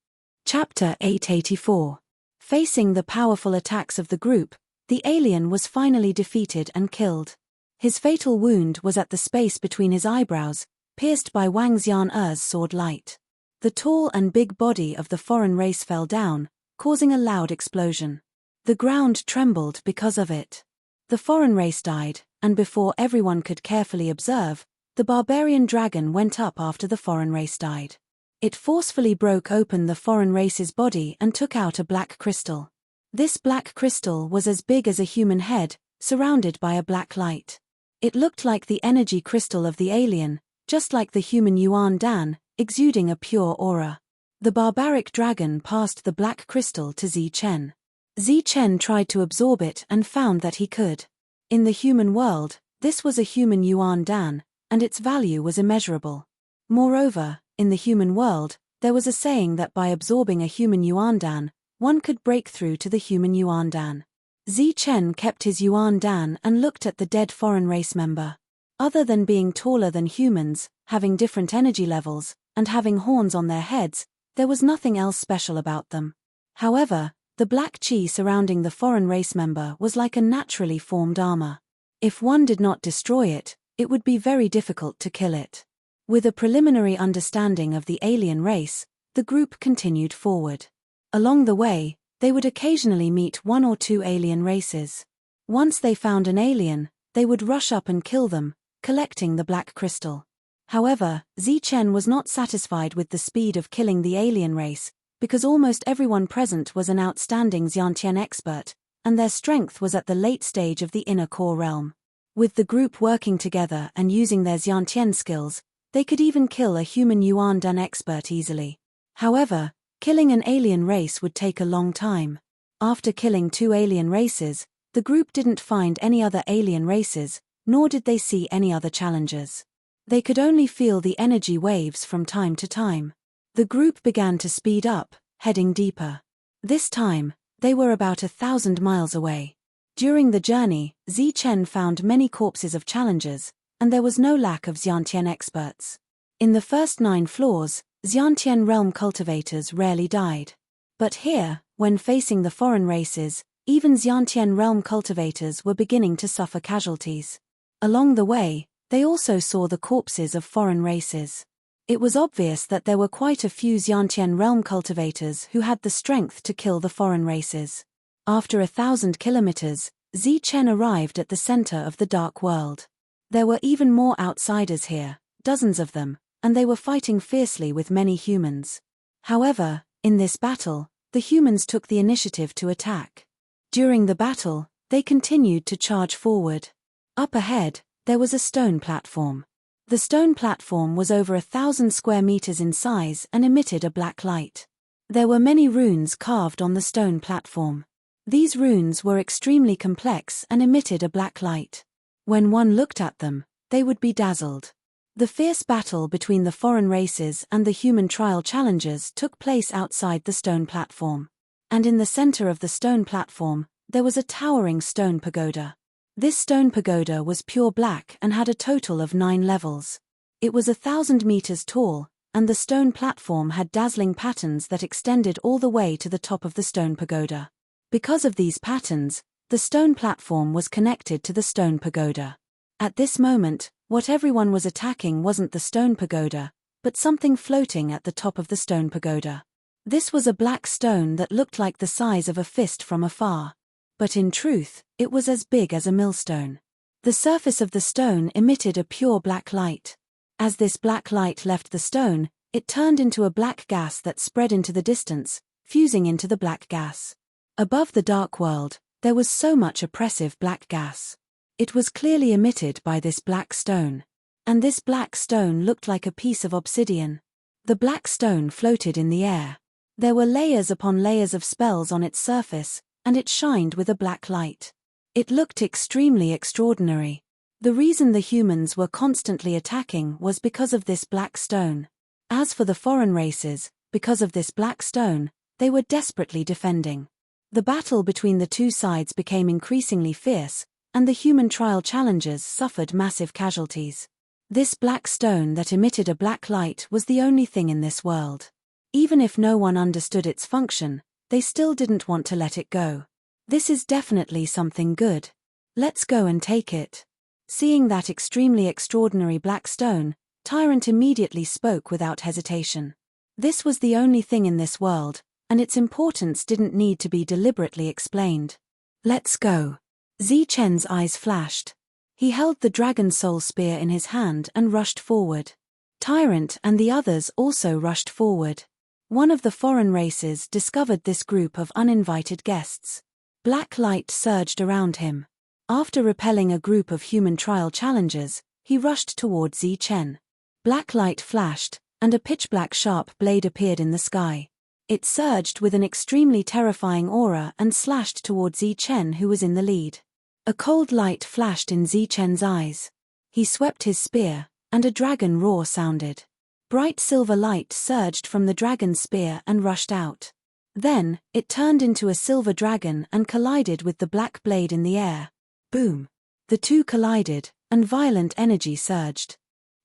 Chapter 884. Facing the powerful attacks of the group, the alien was finally defeated and killed. His fatal wound was at the space between his eyebrows, pierced by Wang Xian'er's sword light. The tall and big body of the foreign race fell down, causing a loud explosion. The ground trembled because of it. The foreign race died, and before everyone could carefully observe, the barbarian dragon went up after the foreign race died. It forcefully broke open the foreign race's body and took out a black crystal. This black crystal was as big as a human head, surrounded by a black light. It looked like the energy crystal of the alien, just like the human Yuan Dan, exuding a pure aura. The barbaric dragon passed the black crystal to Zichen. Zichen tried to absorb it and found that he could. In the human world, this was a human Yuan Dan, and its value was immeasurable. Moreover, in the human world, there was a saying that by absorbing a human Yuan Dan, one could break through to the human Yuan Dan. Zichen kept his Yuan Dan and looked at the dead foreign race member. Other than being taller than humans, having different energy levels, and having horns on their heads, there was nothing else special about them. However, the black chi surrounding the foreign race member was like a naturally formed armor. If one did not destroy it, it would be very difficult to kill it. With a preliminary understanding of the alien race, the group continued forward. Along the way, they would occasionally meet one or two alien races. Once they found an alien, they would rush up and kill them, collecting the black crystal. However, Zichen was not satisfied with the speed of killing the alien race, because almost everyone present was an outstanding Xiantian expert, and their strength was at the late stage of the inner core realm. With the group working together and using their Xiantian skills, they could even kill a human Yuan Dan expert easily. However, killing an alien race would take a long time. After killing two alien races, the group didn't find any other alien races, nor did they see any other challengers. They could only feel the energy waves from time to time. The group began to speed up, heading deeper. This time, they were about 1,000 miles away. During the journey, Zichen found many corpses of challengers, and there was no lack of Xiantian experts. In the first 9 floors, Xiantian realm cultivators rarely died. But here, when facing the foreign races, even Xiantian realm cultivators were beginning to suffer casualties. Along the way, they also saw the corpses of foreign races. It was obvious that there were quite a few Xiantian realm cultivators who had the strength to kill the foreign races. After 1,000 kilometers, Zichen arrived at the center of the dark world. There were even more outsiders here, dozens of them, and they were fighting fiercely with many humans. However, in this battle, the humans took the initiative to attack. During the battle, they continued to charge forward. Up ahead, there was a stone platform. The stone platform was over 1,000 square meters in size and emitted a black light. There were many runes carved on the stone platform. These runes were extremely complex and emitted a black light. When one looked at them, they would be dazzled. The fierce battle between the foreign races and the human trial challengers took place outside the stone platform. And in the center of the stone platform, there was a towering stone pagoda. This stone pagoda was pure black and had a total of 9 levels. It was 1,000 meters tall, and the stone platform had dazzling patterns that extended all the way to the top of the stone pagoda. Because of these patterns, the stone platform was connected to the stone pagoda. At this moment, what everyone was attacking wasn't the stone pagoda, but something floating at the top of the stone pagoda. This was a black stone that looked like the size of a fist from afar. But in truth, it was as big as a millstone. The surface of the stone emitted a pure black light. As this black light left the stone, it turned into a black gas that spread into the distance, fusing into the black gas. Above the dark world, there was so much oppressive black gas. It was clearly emitted by this black stone. And this black stone looked like a piece of obsidian. The black stone floated in the air. There were layers upon layers of spells on its surface, and it shined with a black light. It looked extremely extraordinary. The reason the humans were constantly attacking was because of this black stone. As for the foreign races, because of this black stone, they were desperately defending. The battle between the two sides became increasingly fierce, and the human trial challengers suffered massive casualties. This black stone that emitted a black light was the only thing in this world. Even if no one understood its function, they still didn't want to let it go. This is definitely something good. Let's go and take it. Seeing that extremely extraordinary black stone, Tyrant immediately spoke without hesitation. This was the only thing in this world, and its importance didn't need to be deliberately explained. Let's go. Zichen's eyes flashed. He held the dragon soul spear in his hand and rushed forward. Tyrant and the others also rushed forward. One of the foreign races discovered this group of uninvited guests. Black light surged around him. After repelling a group of human trial challengers, he rushed toward Zichen. Black light flashed, and a pitch-black sharp blade appeared in the sky. It surged with an extremely terrifying aura and slashed toward Zichen, who was in the lead. A cold light flashed in Zichen's eyes. He swept his spear, and a dragon roar sounded. Bright silver light surged from the dragon's spear and rushed out. Then, it turned into a silver dragon and collided with the black blade in the air. Boom! The two collided, and violent energy surged.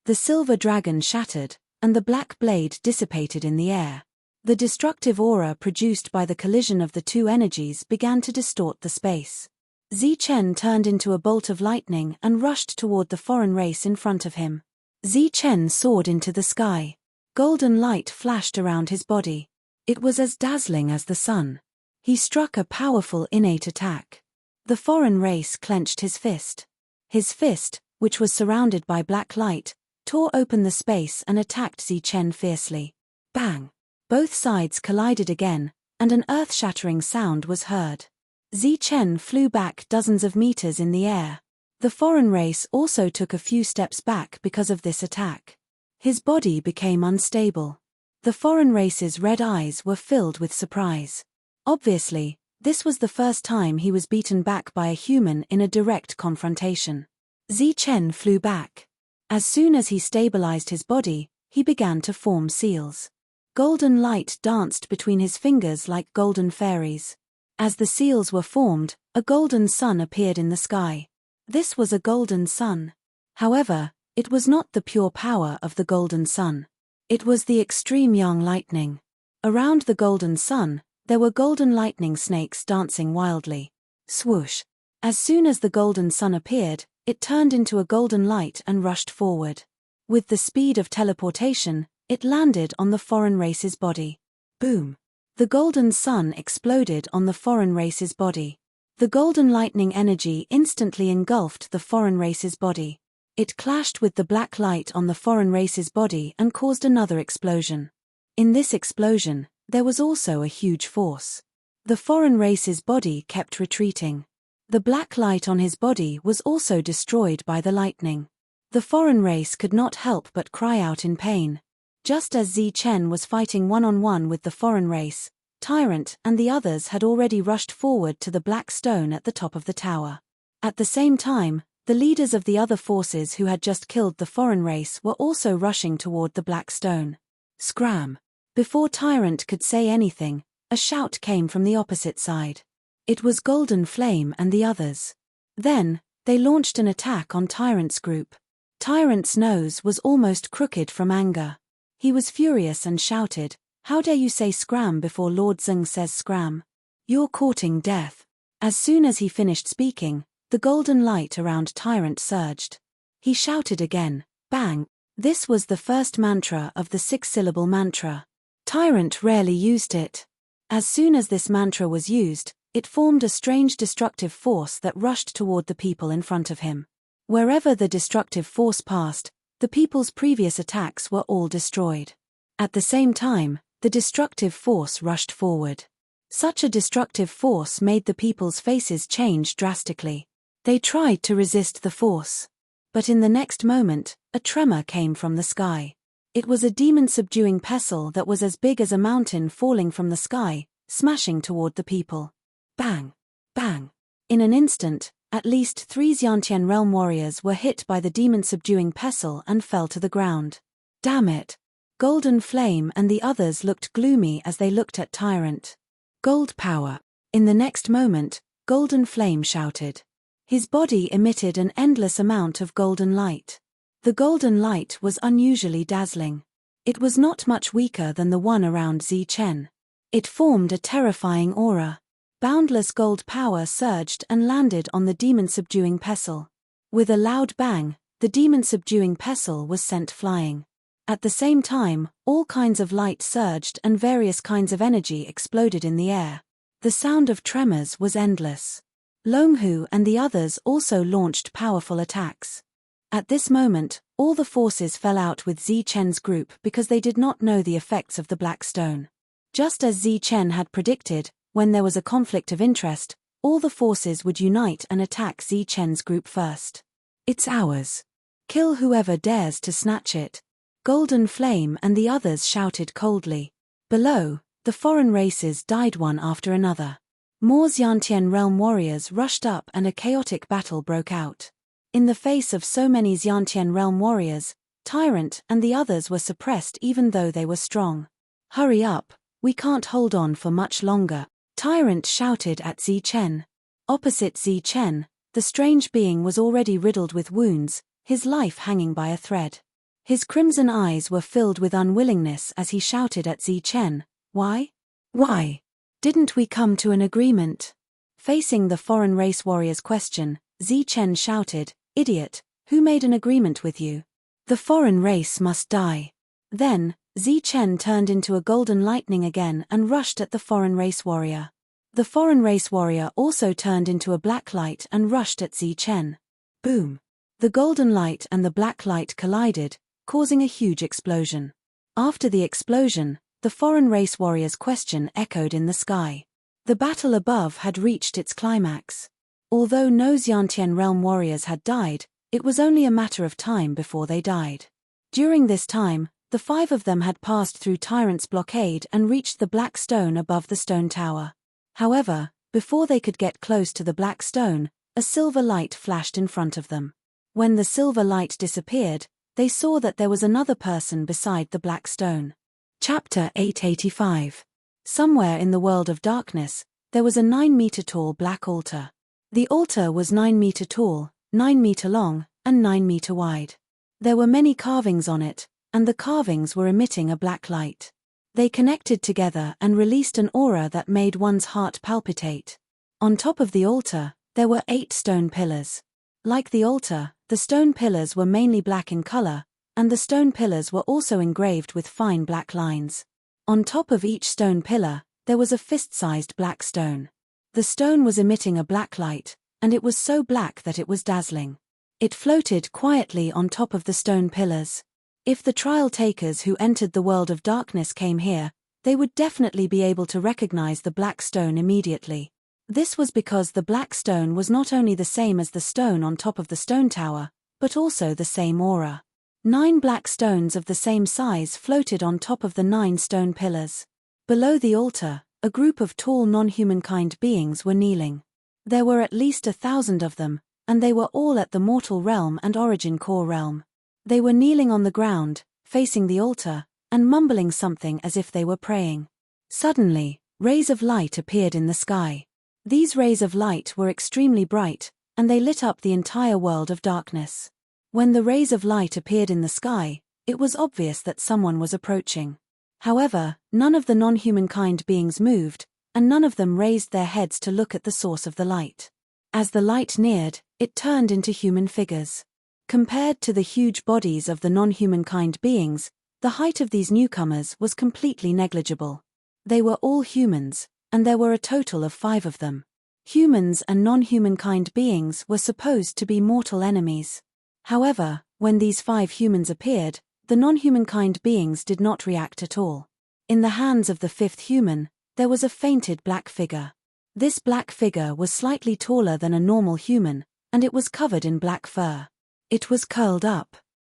The silver dragon shattered, and the black blade dissipated in the air. The destructive aura produced by the collision of the two energies began to distort the space. Zichen turned into a bolt of lightning and rushed toward the foreign race in front of him. Zichen soared into the sky. Golden light flashed around his body. It was as dazzling as the sun. He struck a powerful innate attack. The foreign race clenched his fist. His fist, which was surrounded by black light, tore open the space and attacked Zichen fiercely. Bang! Both sides collided again, and an earth-shattering sound was heard. Zichen flew back dozens of meters in the air. The foreign race also took a few steps back because of this attack. His body became unstable. The foreign race's red eyes were filled with surprise. Obviously, this was the first time he was beaten back by a human in a direct confrontation. Zichen flew back. As soon as he stabilized his body, he began to form seals. Golden light danced between his fingers like golden fairies. As the seals were formed, a golden sun appeared in the sky. This was a golden sun. However, it was not the pure power of the golden sun. It was the extreme young lightning. Around the golden sun, there were golden lightning snakes dancing wildly. Swoosh! As soon as the golden sun appeared, it turned into a golden light and rushed forward. With the speed of teleportation, it landed on the foreign race's body. Boom! The golden sun exploded on the foreign race's body. The golden lightning energy instantly engulfed the foreign race's body. It clashed with the black light on the foreign race's body and caused another explosion. In this explosion, there was also a huge force. The foreign race's body kept retreating. The black light on his body was also destroyed by the lightning. The foreign race could not help but cry out in pain. Just as Zichen was fighting one-on-one with the foreign race, Tyrant and the others had already rushed forward to the black stone at the top of the tower. At the same time, the leaders of the other forces who had just killed the foreign race were also rushing toward the black stone. Scram! Before Tyrant could say anything, a shout came from the opposite side. It was Golden Flame and the others. Then, they launched an attack on Tyrant's group. Tyrant's nose was almost crooked from anger. He was furious and shouted, "How dare you say scram before Lord Zeng says scram? You're courting death." As soon as he finished speaking, the golden light around Tyrant surged. He shouted again, "Bang!" This was the first mantra of the 6-syllable mantra. Tyrant rarely used it. As soon as this mantra was used, it formed a strange destructive force that rushed toward the people in front of him. Wherever the destructive force passed, the people's previous attacks were all destroyed. At the same time, the destructive force rushed forward. Such a destructive force made the people's faces change drastically. They tried to resist the force. But in the next moment, a tremor came from the sky. It was a demon-subduing pestle that was as big as a mountain falling from the sky, smashing toward the people. Bang! Bang! In an instant, At least 3 Xiantian realm warriors were hit by the demon-subduing pestle and fell to the ground. Damn it! Golden Flame and the others looked gloomy as they looked at Tyrant. Gold power. In the next moment, Golden Flame shouted. His body emitted an endless amount of golden light. The golden light was unusually dazzling. It was not much weaker than the one around Zichen. It formed a terrifying aura. Boundless gold power surged and landed on the demon-subduing pestle. With a loud bang, the demon-subduing pestle was sent flying. At the same time, all kinds of light surged and various kinds of energy exploded in the air. The sound of tremors was endless. Longhu and the others also launched powerful attacks. At this moment, all the forces fell out with Zichen's group because they did not know the effects of the black stone. Just as Zichen had predicted, when there was a conflict of interest, all the forces would unite and attack Zichen's group first. It's ours. Kill whoever dares to snatch it. Golden Flame and the others shouted coldly. Below, the foreign races died one after another. More Xiantian realm warriors rushed up and a chaotic battle broke out. In the face of so many Xiantian realm warriors, Tyrant and the others were suppressed even though they were strong. Hurry up, we can't hold on for much longer, Tyrant shouted at Zichen. Opposite Zichen, the strange being was already riddled with wounds, his life hanging by a thread. His crimson eyes were filled with unwillingness as he shouted at Zichen, Why? Why? Didn't we come to an agreement? Facing the foreign race warrior's question, Zichen shouted, Idiot, who made an agreement with you? The foreign race must die. Then, Zichen turned into a golden lightning again and rushed at the foreign race warrior. The foreign race warrior also turned into a black light and rushed at Zichen. Boom! The golden light and the black light collided, causing a huge explosion. After the explosion, the foreign race warrior's question echoed in the sky. The battle above had reached its climax. Although no Xiantian realm warriors had died, it was only a matter of time before they died. During this time, the 5 of them had passed through Tyrant's blockade and reached the black stone above the stone tower. However, before they could get close to the black stone, a silver light flashed in front of them. When the silver light disappeared, they saw that there was another person beside the black stone. Chapter 885. Somewhere in the world of darkness, there was a 9-meter-tall black altar. The altar was 9 meter tall, 9 meter long, and 9 meter wide. There were many carvings on it, and the carvings were emitting a black light. They connected together and released an aura that made one's heart palpitate. On top of the altar, there were 8 stone pillars. Like the altar, the stone pillars were mainly black in color, and the stone pillars were also engraved with fine black lines. On top of each stone pillar, there was a fist-sized black stone. The stone was emitting a black light, and it was so black that it was dazzling. It floated quietly on top of the stone pillars. If the trial takers who entered the world of darkness came here, they would definitely be able to recognize the black stone immediately. This was because the black stone was not only the same as the stone on top of the stone tower, but also the same aura. 9 black stones of the same size floated on top of the 9 stone pillars. Below the altar, a group of tall non-humankind beings were kneeling. There were at least 1,000 of them, and they were all at the mortal realm and origin core realm. They were kneeling on the ground, facing the altar, and mumbling something as if they were praying. Suddenly, rays of light appeared in the sky. These rays of light were extremely bright, and they lit up the entire world of darkness. When the rays of light appeared in the sky, it was obvious that someone was approaching. However, none of the non-humankind beings moved, and none of them raised their heads to look at the source of the light. As the light neared, it turned into human figures. Compared to the huge bodies of the non-humankind beings, the height of these newcomers was completely negligible. They were all humans, and there were a total of 5 of them. Humans and non-humankind beings were supposed to be mortal enemies. However, when these 5 humans appeared, the non-humankind beings did not react at all. In the hands of the 5th human, there was a fainted black figure. This black figure was slightly taller than a normal human, and it was covered in black fur. It was curled up.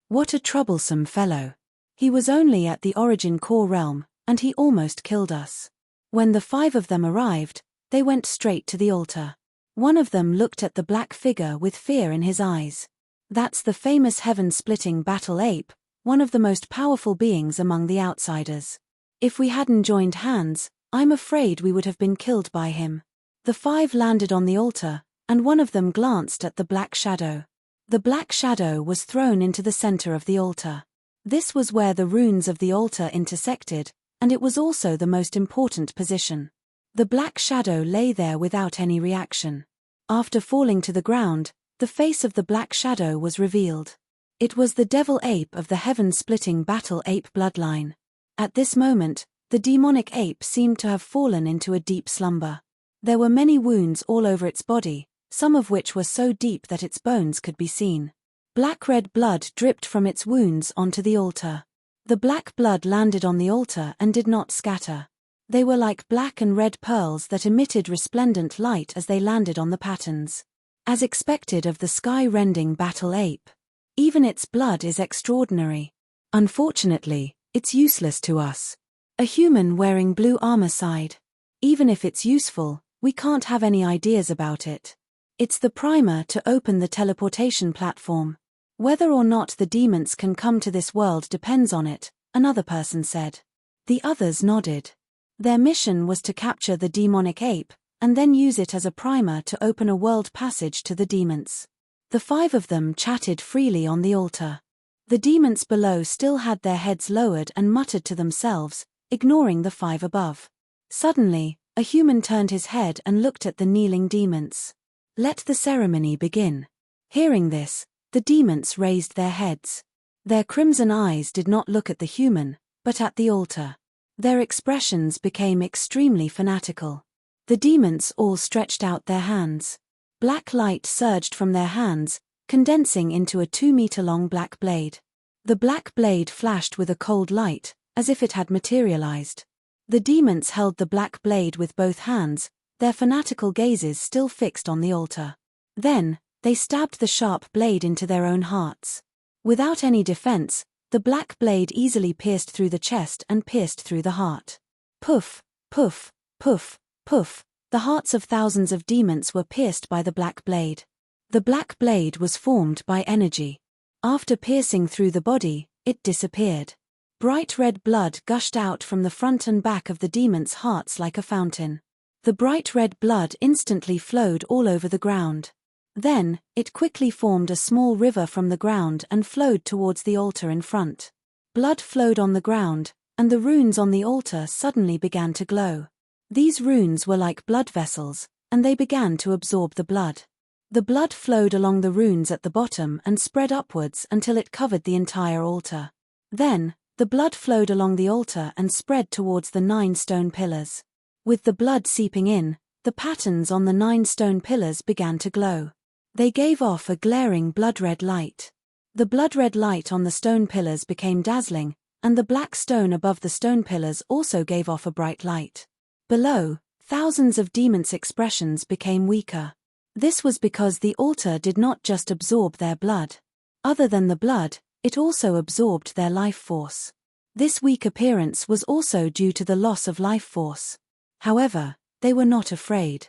What a troublesome fellow. He was only at the origin core realm, and he almost killed us. When the 5 of them arrived, they went straight to the altar. One of them looked at the black figure with fear in his eyes. That's the famous heaven-splitting battle ape, one of the most powerful beings among the outsiders. If we hadn't joined hands, I'm afraid we would have been killed by him. The 5 landed on the altar, and one of them glanced at the black shadow. The black shadow was thrown into the center of the altar. This was where the runes of the altar intersected, and it was also the most important position. The black shadow lay there without any reaction. After falling to the ground, the face of the black shadow was revealed. It was the devil ape of the heaven-splitting battle ape bloodline. At this moment, the demonic ape seemed to have fallen into a deep slumber. There were many wounds all over its body, some of which were so deep that its bones could be seen. Black-red blood dripped from its wounds onto the altar. The black blood landed on the altar and did not scatter. They were like black and red pearls that emitted resplendent light as they landed on the patterns. As expected of the sky-rending battle ape. Even its blood is extraordinary. Unfortunately, it's useless to us. A human wearing blue armor sighed. Even if it's useful, we can't have any ideas about it. It's the primer to open the teleportation platform. Whether or not the demons can come to this world depends on it, another person said. The others nodded. Their mission was to capture the demonic ape, and then use it as a primer to open a world passage to the demons. The 5 of them chatted freely on the altar. The demons below still had their heads lowered and muttered to themselves, ignoring the 5 above. Suddenly, a human turned his head and looked at the kneeling demons. Let the ceremony begin. Hearing this, the demons raised their heads. Their crimson eyes did not look at the human, but at the altar. Their expressions became extremely fanatical. The demons all stretched out their hands. Black light surged from their hands, condensing into a 2-meter-long black blade. The black blade flashed with a cold light, as if it had materialized. The demons held the black blade with both hands, their fanatical gazes still fixed on the altar. Then, they stabbed the sharp blade into their own hearts. Without any defense, the black blade easily pierced through the chest and pierced through the heart. Poof, poof, poof, poof, the hearts of thousands of demons were pierced by the black blade. The black blade was formed by energy. After piercing through the body, it disappeared. Bright red blood gushed out from the front and back of the demons' hearts like a fountain. The bright red blood instantly flowed all over the ground. Then, it quickly formed a small river from the ground and flowed towards the altar in front. Blood flowed on the ground, and the runes on the altar suddenly began to glow. These runes were like blood vessels, and they began to absorb the blood. The blood flowed along the runes at the bottom and spread upwards until it covered the entire altar. Then, the blood flowed along the altar and spread towards the 9 stone pillars. With the blood seeping in, the patterns on the 9 stone pillars began to glow. They gave off a glaring blood-red light. The blood-red light on the stone pillars became dazzling, and the black stone above the stone pillars also gave off a bright light. Below, thousands of demons' expressions became weaker. This was because the altar did not just absorb their blood. Other than the blood, it also absorbed their life force. This weak appearance was also due to the loss of life force. However, they were not afraid.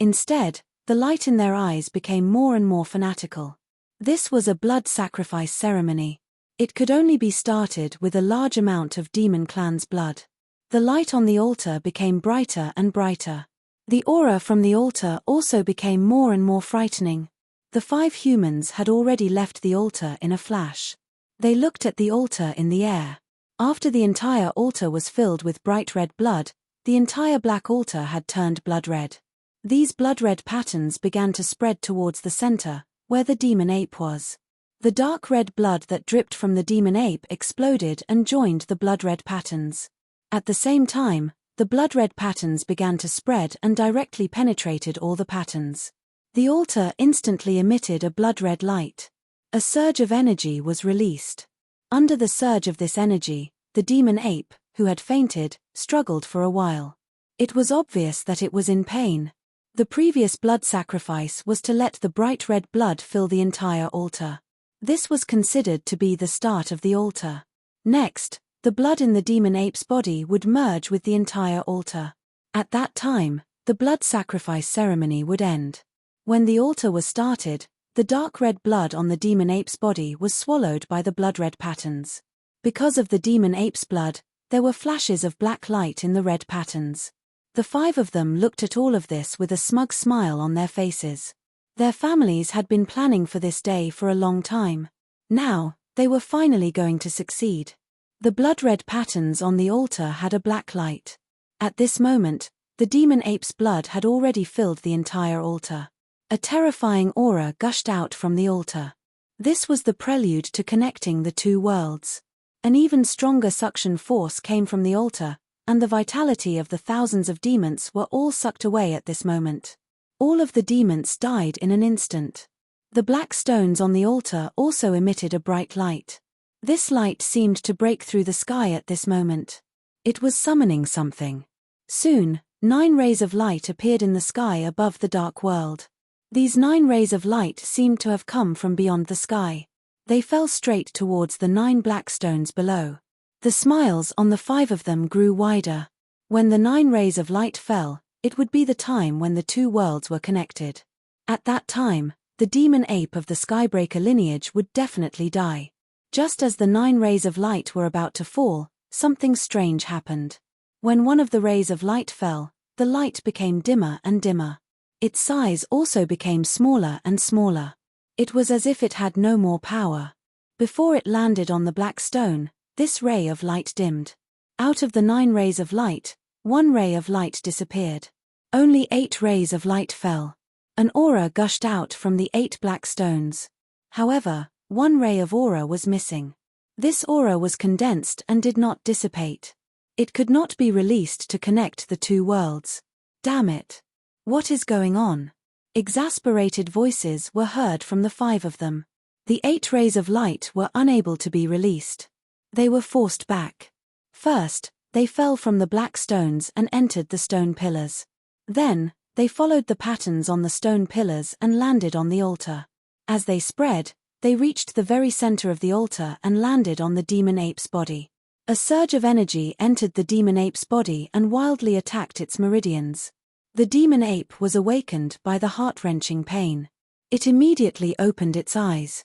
Instead, the light in their eyes became more and more fanatical. This was a blood sacrifice ceremony. It could only be started with a large amount of demon clan's blood. The light on the altar became brighter and brighter. The aura from the altar also became more and more frightening. The 5 humans had already left the altar in a flash. They looked at the altar in the air. After the entire altar was filled with bright red blood, the entire black altar had turned blood red. These blood-red patterns began to spread towards the center, where the demon ape was. The dark red blood that dripped from the demon ape exploded and joined the blood-red patterns. At the same time, the blood-red patterns began to spread and directly penetrated all the patterns. The altar instantly emitted a blood-red light. A surge of energy was released. Under the surge of this energy, the demon ape, who had fainted, struggled for a while. It was obvious that it was in pain. The previous blood sacrifice was to let the bright red blood fill the entire altar. This was considered to be the start of the altar. Next, the blood in the demon ape's body would merge with the entire altar. At that time, the blood sacrifice ceremony would end. When the altar was started, the dark red blood on the demon ape's body was swallowed by the blood-red patterns. Because of the demon ape's blood, there were flashes of black light in the red patterns. The 5 of them looked at all of this with a smug smile on their faces. Their families had been planning for this day for a long time. Now, they were finally going to succeed. The blood-red patterns on the altar had a black light. At this moment, the demon ape's blood had already filled the entire altar. A terrifying aura gushed out from the altar. This was the prelude to connecting the 2 worlds. An even stronger suction force came from the altar, and the vitality of the thousands of demons were all sucked away at this moment. All of the demons died in an instant. The black stones on the altar also emitted a bright light. This light seemed to break through the sky at this moment. It was summoning something. Soon, 9 rays of light appeared in the sky above the dark world. These 9 rays of light seemed to have come from beyond the sky. They fell straight towards the 9 black stones below. The smiles on the 5 of them grew wider. When the 9 rays of light fell, it would be the time when the 2 worlds were connected. At that time, the demon ape of the Skybreaker lineage would definitely die. Just as the 9 rays of light were about to fall, something strange happened. When one of the rays of light fell, the light became dimmer and dimmer. Its size also became smaller and smaller. It was as if it had no more power. Before it landed on the black stone, this ray of light dimmed. Out of the 9 rays of light, 1 ray of light disappeared. Only 8 rays of light fell. An aura gushed out from the 8 black stones. However, 1 ray of aura was missing. This aura was condensed and did not dissipate. It could not be released to connect the 2 worlds. Damn it! What is going on? Exasperated voices were heard from the 5 of them. The 8 rays of light were unable to be released. They were forced back. First, they fell from the black stones and entered the stone pillars. Then, they followed the patterns on the stone pillars and landed on the altar. As they spread, they reached the very center of the altar and landed on the demon ape's body. A surge of energy entered the demon ape's body and wildly attacked its meridians. The demon ape was awakened by the heart-wrenching pain. It immediately opened its eyes.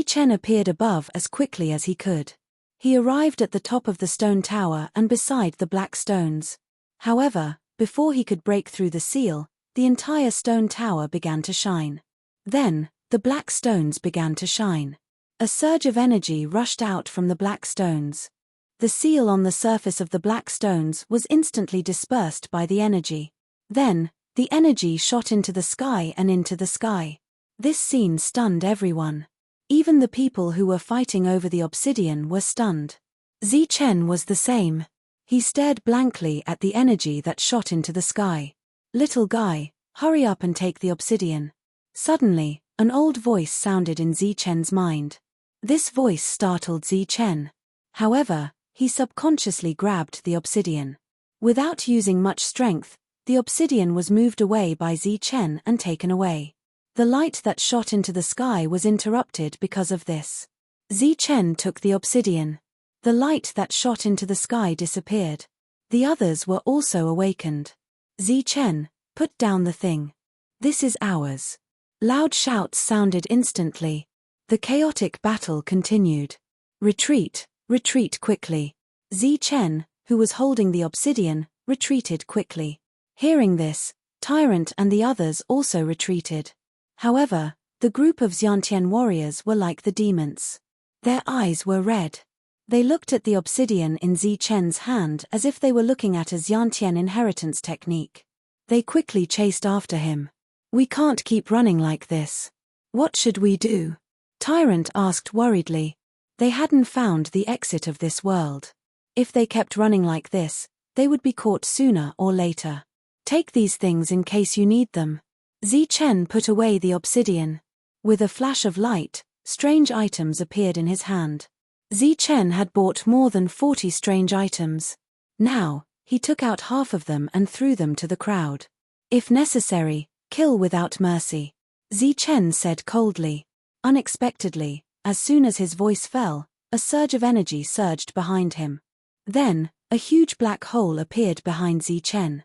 Chen appeared above as quickly as he could. He arrived at the top of the stone tower and beside the black stones. However, before he could break through the seal, the entire stone tower began to shine. Then, the black stones began to shine. A surge of energy rushed out from the black stones. The seal on the surface of the black stones was instantly dispersed by the energy. Then, the energy shot into the sky and into the sky. This scene stunned everyone. Even the people who were fighting over the obsidian were stunned. Chen was the same. He stared blankly at the energy that shot into the sky. "Little guy, hurry up and take the obsidian." Suddenly, an old voice sounded in Chen's mind. This voice startled Chen. However, he subconsciously grabbed the obsidian. Without using much strength, the obsidian was moved away by Chen and taken away. The light that shot into the sky was interrupted because of this. Chen took the obsidian. The light that shot into the sky disappeared. The others were also awakened. Chen, put down the thing. This is ours. Loud shouts sounded instantly. The chaotic battle continued. Retreat, retreat quickly. Chen, who was holding the obsidian, retreated quickly. Hearing this, Tyrant and the others also retreated. However, the group of Xiantian warriors were like the demons. Their eyes were red. They looked at the obsidian in Chen's hand as if they were looking at a Xiantian inheritance technique. They quickly chased after him. "We can't keep running like this. What should we do?" Tyrant asked worriedly. They hadn't found the exit of this world. If they kept running like this, they would be caught sooner or later. "Take these things in case you need them." Chen put away the obsidian. With a flash of light, strange items appeared in his hand. Chen had bought more than 40 strange items. Now, he took out half of them and threw them to the crowd. "If necessary, kill without mercy," Chen said coldly. Unexpectedly, as soon as his voice fell, a surge of energy surged behind him. Then, a huge black hole appeared behind Chen.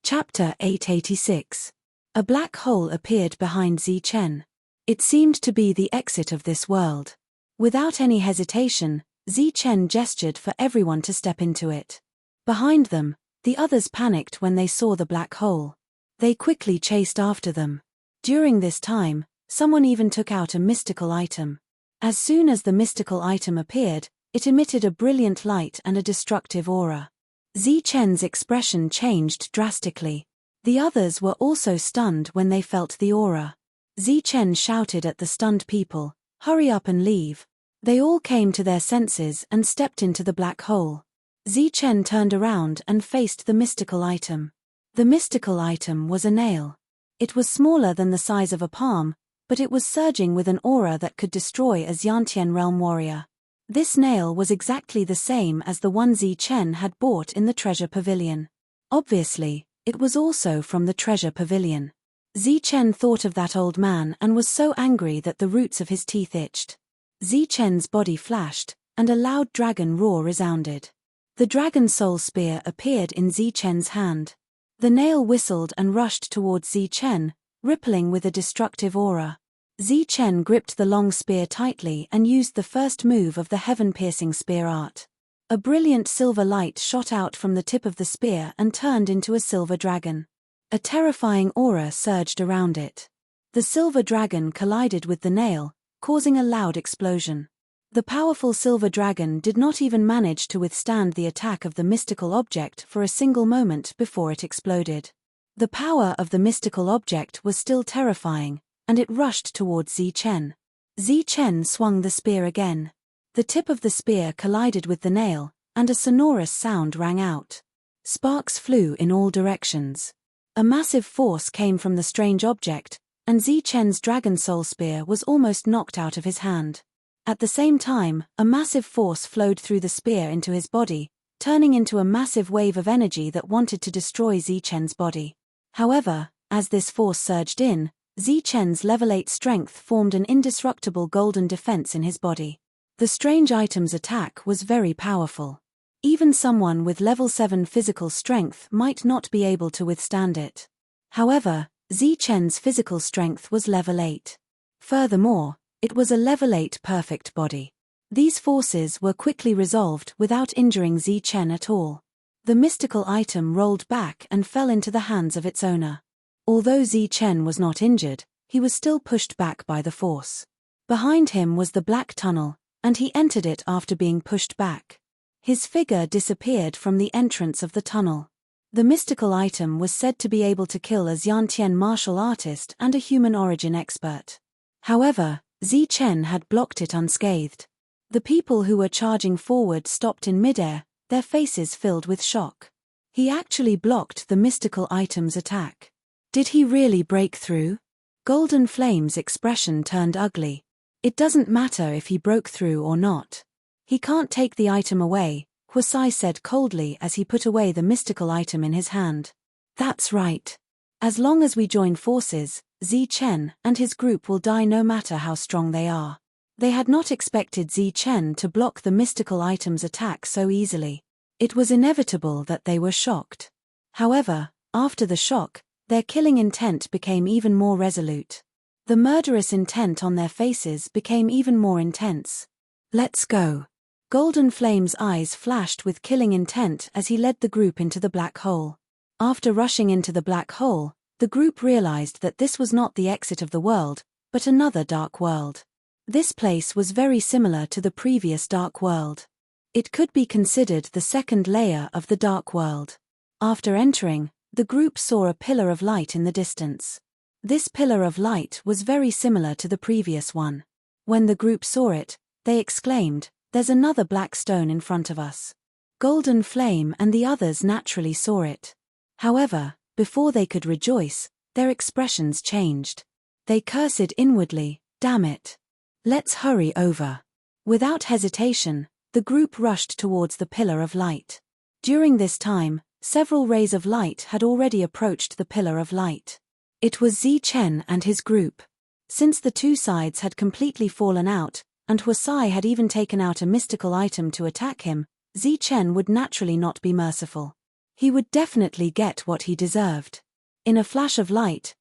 Chapter 886. A black hole appeared behind Zichen. It seemed to be the exit of this world. Without any hesitation, Zichen gestured for everyone to step into it. Behind them, the others panicked when they saw the black hole. They quickly chased after them. During this time, someone even took out a mystical item. As soon as the mystical item appeared, it emitted a brilliant light and a destructive aura. Zichen's expression changed drastically. The others were also stunned when they felt the aura. Zichen shouted at the stunned people, "Hurry up and leave." They all came to their senses and stepped into the black hole. Zichen turned around and faced the mystical item. The mystical item was a nail. It was smaller than the size of a palm, but it was surging with an aura that could destroy a Xiantian realm warrior. This nail was exactly the same as the one Zichen had bought in the treasure pavilion. Obviously, it was also from the treasure pavilion. Zichen thought of that old man and was so angry that the roots of his teeth itched. Zichen's body flashed, and a loud dragon roar resounded. The dragon soul spear appeared in Zichen's hand. The nail whistled and rushed towards Zichen, rippling with a destructive aura. Zichen gripped the long spear tightly and used the first move of the heaven-piercing spear art. A brilliant silver light shot out from the tip of the spear and turned into a silver dragon. A terrifying aura surged around it. The silver dragon collided with the nail, causing a loud explosion. The powerful silver dragon did not even manage to withstand the attack of the mystical object for a single moment before it exploded. The power of the mystical object was still terrifying, and it rushed towards Zichen. Zichen swung the spear again. The tip of the spear collided with the nail, and a sonorous sound rang out. Sparks flew in all directions. A massive force came from the strange object, and Zichen's dragon soul spear was almost knocked out of his hand. At the same time, a massive force flowed through the spear into his body, turning into a massive wave of energy that wanted to destroy Zichen's body. However, as this force surged in, Zichen's level 8 strength formed an indestructible golden defense in his body. The strange item's attack was very powerful. Even someone with level 7 physical strength might not be able to withstand it. However, Zichen's physical strength was level 8. Furthermore, it was a level 8 perfect body. These forces were quickly resolved without injuring Zichen at all. The mystical item rolled back and fell into the hands of its owner. Although Zichen was not injured, he was still pushed back by the force. Behind him was the black tunnel, and he entered it after being pushed back. His figure disappeared from the entrance of the tunnel. The mystical item was said to be able to kill a Xiantian martial artist and a human origin expert. However, Zichen had blocked it unscathed. The people who were charging forward stopped in midair, their faces filled with shock. He actually blocked the mystical item's attack. Did he really break through? Golden Flame's expression turned ugly. It doesn't matter if he broke through or not. He can't take the item away, Huasai said coldly as he put away the mystical item in his hand. That's right. As long as we join forces, Zichen and his group will die no matter how strong they are. They had not expected Zichen to block the mystical item's attack so easily. It was inevitable that they were shocked. However, after the shock, their killing intent became even more resolute. The murderous intent on their faces became even more intense. Let's go. Golden Flame's eyes flashed with killing intent as he led the group into the black hole. After rushing into the black hole, the group realized that this was not the exit of the world, but another dark world. This place was very similar to the previous dark world. It could be considered the second layer of the dark world. After entering, the group saw a pillar of light in the distance. This pillar of light was very similar to the previous one. When the group saw it, they exclaimed, "There's another black stone in front of us." Golden Flame and the others naturally saw it. However, before they could rejoice, their expressions changed. They cursed inwardly, "Damn it. Let's hurry over." Without hesitation, the group rushed towards the pillar of light. During this time, several rays of light had already approached the pillar of light. It was Zichen and his group. Since the two sides had completely fallen out, and Huasai had even taken out a mystical item to attack him, Zichen would naturally not be merciful. He would definitely get what he deserved. In a flash of light,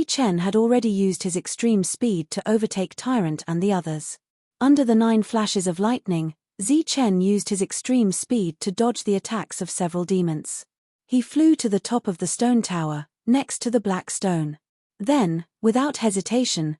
Chen had already used his extreme speed to overtake Tyrant and the others. Under the 9 flashes of lightning, Chen used his extreme speed to dodge the attacks of several demons. He flew to the top of the stone tower, next to the black stone. Then, without hesitation,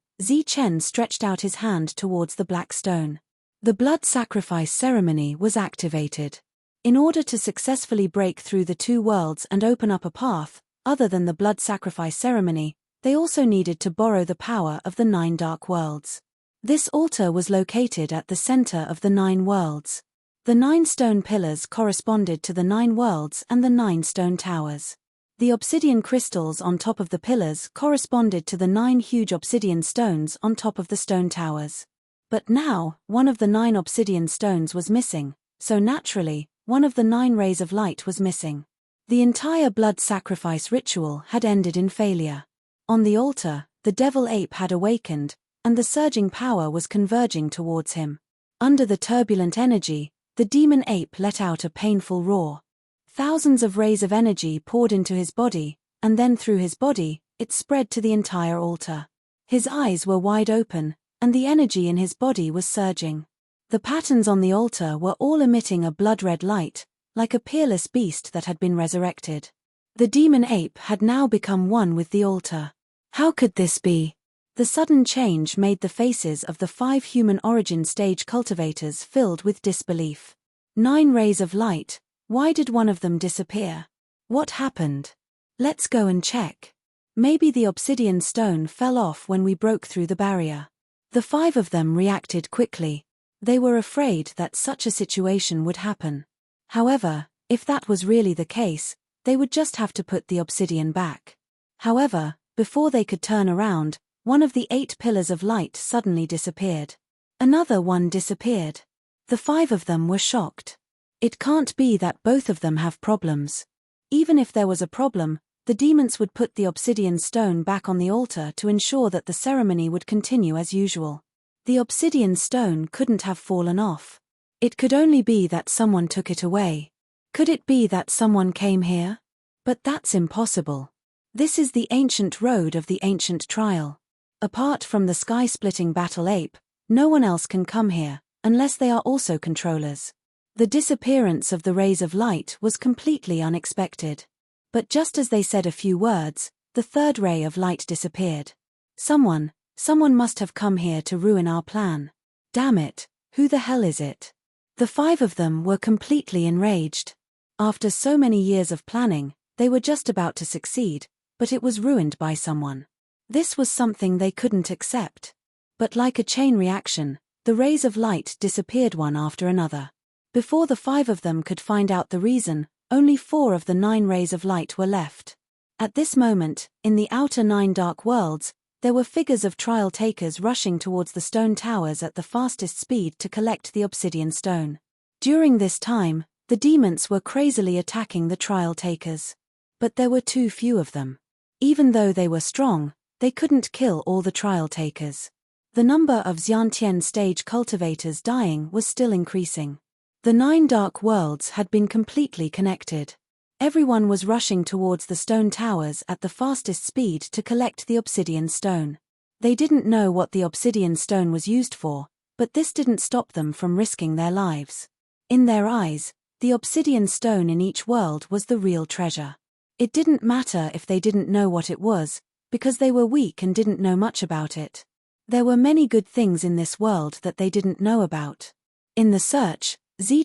Chen stretched out his hand towards the black stone. The blood sacrifice ceremony was activated. In order to successfully break through the 2 worlds and open up a path, other than the blood sacrifice ceremony, they also needed to borrow the power of the 9 dark worlds. This altar was located at the center of the 9 worlds. The 9 stone pillars corresponded to the 9 worlds and the 9 stone towers. The obsidian crystals on top of the pillars corresponded to the 9 huge obsidian stones on top of the stone towers. But now, one of the 9 obsidian stones was missing, so naturally, one of the 9 rays of light was missing. The entire blood sacrifice ritual had ended in failure. On the altar, the devil ape had awakened, and the surging power was converging towards him. Under the turbulent energy, the demon ape let out a painful roar. Thousands of rays of energy poured into his body, and then through his body, it spread to the entire altar. His eyes were wide open, and the energy in his body was surging. The patterns on the altar were all emitting a blood-red light, like a peerless beast that had been resurrected. The demon ape had now become one with the altar. How could this be? The sudden change made the faces of the 5 human origin stage cultivators filled with disbelief. 9 rays of light, why did one of them disappear? What happened? Let's go and check. Maybe the obsidian stone fell off when we broke through the barrier. The 5 of them reacted quickly. They were afraid that such a situation would happen. However, if that was really the case, they would just have to put the obsidian back. However, before they could turn around, one of the 8 pillars of light suddenly disappeared. Another one disappeared. The 5 of them were shocked. It can't be that both of them have problems. Even if there was a problem, the demons would put the obsidian stone back on the altar to ensure that the ceremony would continue as usual. The obsidian stone couldn't have fallen off. It could only be that someone took it away. Could it be that someone came here? But that's impossible. This is the ancient road of the ancient trial. Apart from the sky-splitting battle ape, no one else can come here, unless they are also controllers. The disappearance of the rays of light was completely unexpected. But just as they said a few words, the 3rd ray of light disappeared. Someone must have come here to ruin our plan. Damn it, who the hell is it? The 5 of them were completely enraged. After so many years of planning, they were just about to succeed, but it was ruined by someone. This was something they couldn't accept. But like a chain reaction, the rays of light disappeared one after another. Before the 5 of them could find out the reason, only 4 of the 9 rays of light were left. At this moment, in the outer 9 dark worlds, there were figures of trial takers rushing towards the stone towers at the fastest speed to collect the obsidian stone. During this time, the demons were crazily attacking the trial takers. But there were too few of them. Even though they were strong, they couldn't kill all the trial takers. The number of Xiantian stage cultivators dying was still increasing. The 9 dark worlds had been completely connected. Everyone was rushing towards the stone towers at the fastest speed to collect the obsidian stone. They didn't know what the obsidian stone was used for, but this didn't stop them from risking their lives. In their eyes, the obsidian stone in each world was the real treasure. It didn't matter if they didn't know what it was, because they were weak and didn't know much about it. There were many good things in this world that they didn't know about. In the search,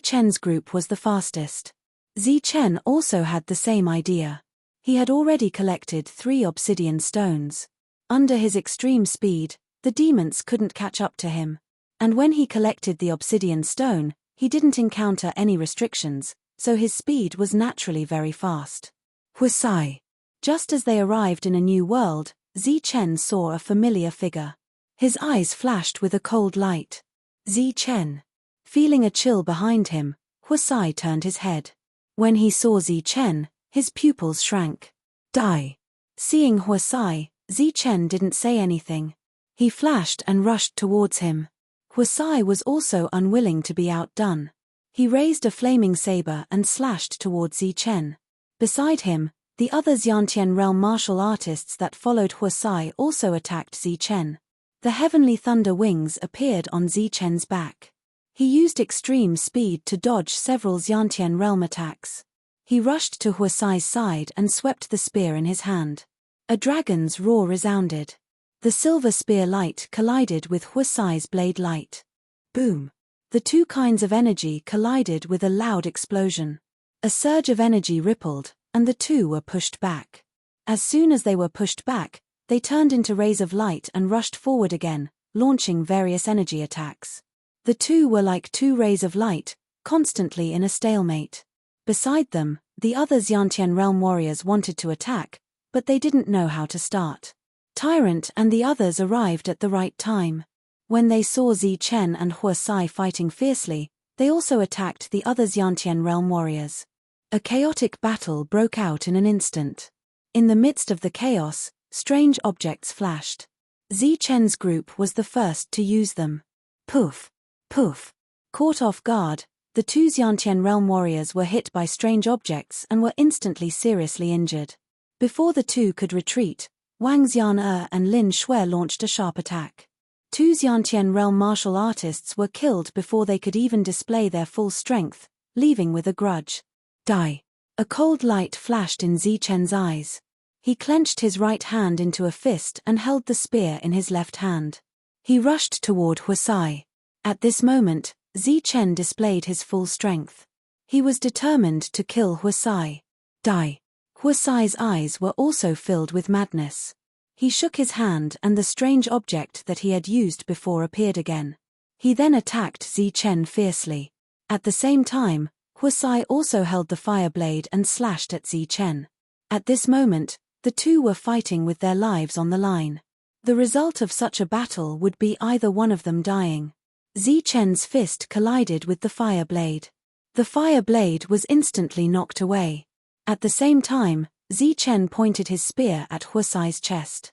Chen's group was the fastest. Chen also had the same idea. He had already collected 3 obsidian stones. Under his extreme speed, the demons couldn't catch up to him. And when he collected the obsidian stone, he didn't encounter any restrictions, so his speed was naturally very fast. Huasai. Just as they arrived in a new world, Chen saw a familiar figure. His eyes flashed with a cold light. Chen. Feeling a chill behind him, Huasai turned his head. When he saw Chen, his pupils shrank. Die. Seeing Huasai, Chen didn't say anything. He flashed and rushed towards him. Huasai was also unwilling to be outdone. He raised a flaming saber and slashed towards Chen. Beside him, The other Xiantian realm martial artists that followed Huasai also attacked Zichen. The heavenly thunder wings appeared on Zichen's back. He used extreme speed to dodge several Xiantian realm attacks. He rushed to Huasai's side and swept the spear in his hand. A dragon's roar resounded. The silver spear light collided with Huasai's blade light. Boom! The two kinds of energy collided with a loud explosion. A surge of energy rippled, and the two were pushed back. As soon as they were pushed back, they turned into rays of light and rushed forward again, launching various energy attacks. The two were like two rays of light, constantly in a stalemate. Beside them, the other Xiantian realm warriors wanted to attack, but they didn't know how to start. Tyrant and the others arrived at the right time. When they saw Zichen and Huasai fighting fiercely, they also attacked the other Xiantian realm warriors. A chaotic battle broke out in an instant. In the midst of the chaos, strange objects flashed. Zichen's group was the first to use them. Poof! Poof! Caught off guard, the two Xiantian realm warriors were hit by strange objects and were instantly seriously injured. Before the two could retreat, Wang Xian'er and Lin Shui launched a sharp attack. Two Xiantian realm martial artists were killed before they could even display their full strength, leaving with a grudge. Die! A cold light flashed in Zichen's eyes. He clenched his right hand into a fist and held the spear in his left hand. He rushed toward Huasai. At this moment, Zichen displayed his full strength. He was determined to kill Huasai. Die! Huasai's eyes were also filled with madness. He shook his hand and the strange object that he had used before appeared again. He then attacked Zichen fiercely. At the same time, Huasai also held the fire blade and slashed at Zichen. At this moment, the two were fighting with their lives on the line. The result of such a battle would be either one of them dying. Zichen's fist collided with the fire blade. The fire blade was instantly knocked away. At the same time, Zichen pointed his spear at Huasai's chest.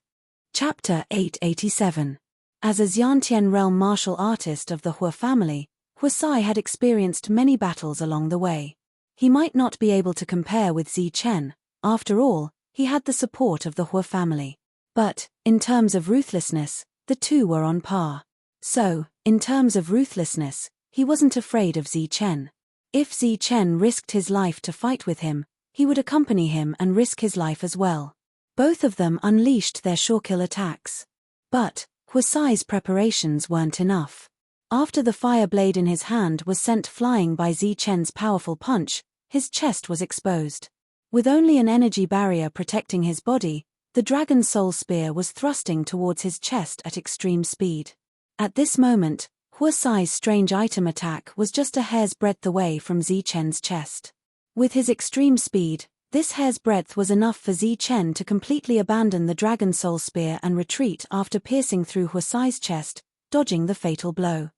Chapter 887. As a Xiantian realm martial artist of the Hua family, Huasai had experienced many battles along the way. He might not be able to compare with Zichen, after all, he had the support of the Hua family. But, in terms of ruthlessness, the two were on par. So, in terms of ruthlessness, he wasn't afraid of Zichen. If Zichen risked his life to fight with him, he would accompany him and risk his life as well. Both of them unleashed their sure-kill attacks. But, Huasai's preparations weren't enough. After the fire blade in his hand was sent flying by Zichen's powerful punch, his chest was exposed. With only an energy barrier protecting his body, the dragon soul spear was thrusting towards his chest at extreme speed. At this moment, Huasai's strange item attack was just a hair's breadth away from Zichen's chest. With his extreme speed, this hair's breadth was enough for Zichen to completely abandon the dragon soul spear and retreat after piercing through Huasai's chest, dodging the fatal blow.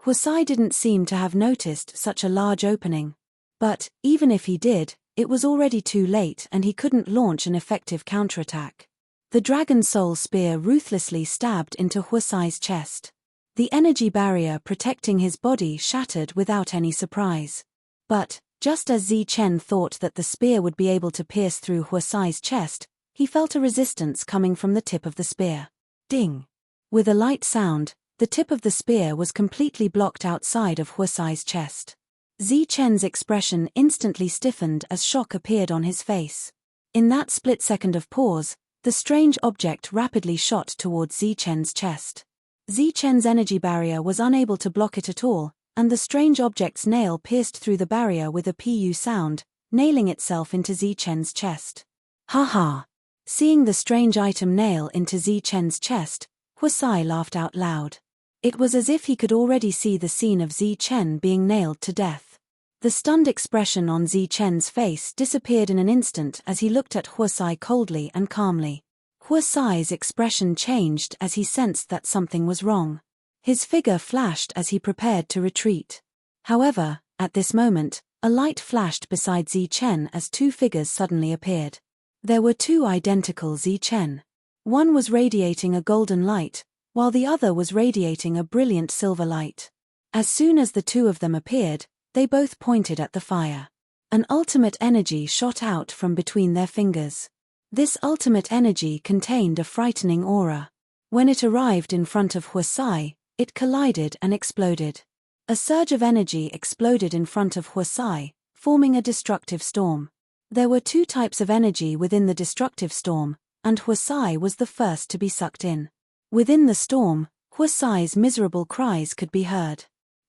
Huasai didn't seem to have noticed such a large opening. But, even if he did, it was already too late and he couldn't launch an effective counterattack. The dragon soul spear ruthlessly stabbed into Huasai's chest. The energy barrier protecting his body shattered without any surprise. But, just as Zichen thought that the spear would be able to pierce through Huasai's chest, he felt a resistance coming from the tip of the spear. Ding! With a light sound, the tip of the spear was completely blocked outside of Huasai's chest. Zichen's expression instantly stiffened as shock appeared on his face. In that split second of pause, the strange object rapidly shot towards Zichen's chest. Zichen's energy barrier was unable to block it at all, and the strange object's nail pierced through the barrier with a pu sound, nailing itself into Zichen's chest. Ha ha! Seeing the strange item nail into Zichen's chest, Huasai laughed out loud. It was as if he could already see the scene of Zichen being nailed to death. The stunned expression on Zichen's face disappeared in an instant as he looked at Huasai coldly and calmly. Huasai's expression changed as he sensed that something was wrong. His figure flashed as he prepared to retreat. However, at this moment, a light flashed beside Zichen as two figures suddenly appeared. There were two identical Zichen. One was radiating a golden light, while the other was radiating a brilliant silver light. As soon as the two of them appeared, they both pointed at the fire. An ultimate energy shot out from between their fingers. This ultimate energy contained a frightening aura. When it arrived in front of Huasai, it collided and exploded. A surge of energy exploded in front of Huasai, forming a destructive storm. There were two types of energy within the destructive storm, and Huasai was the first to be sucked in. Within the storm, Huasai's miserable cries could be heard.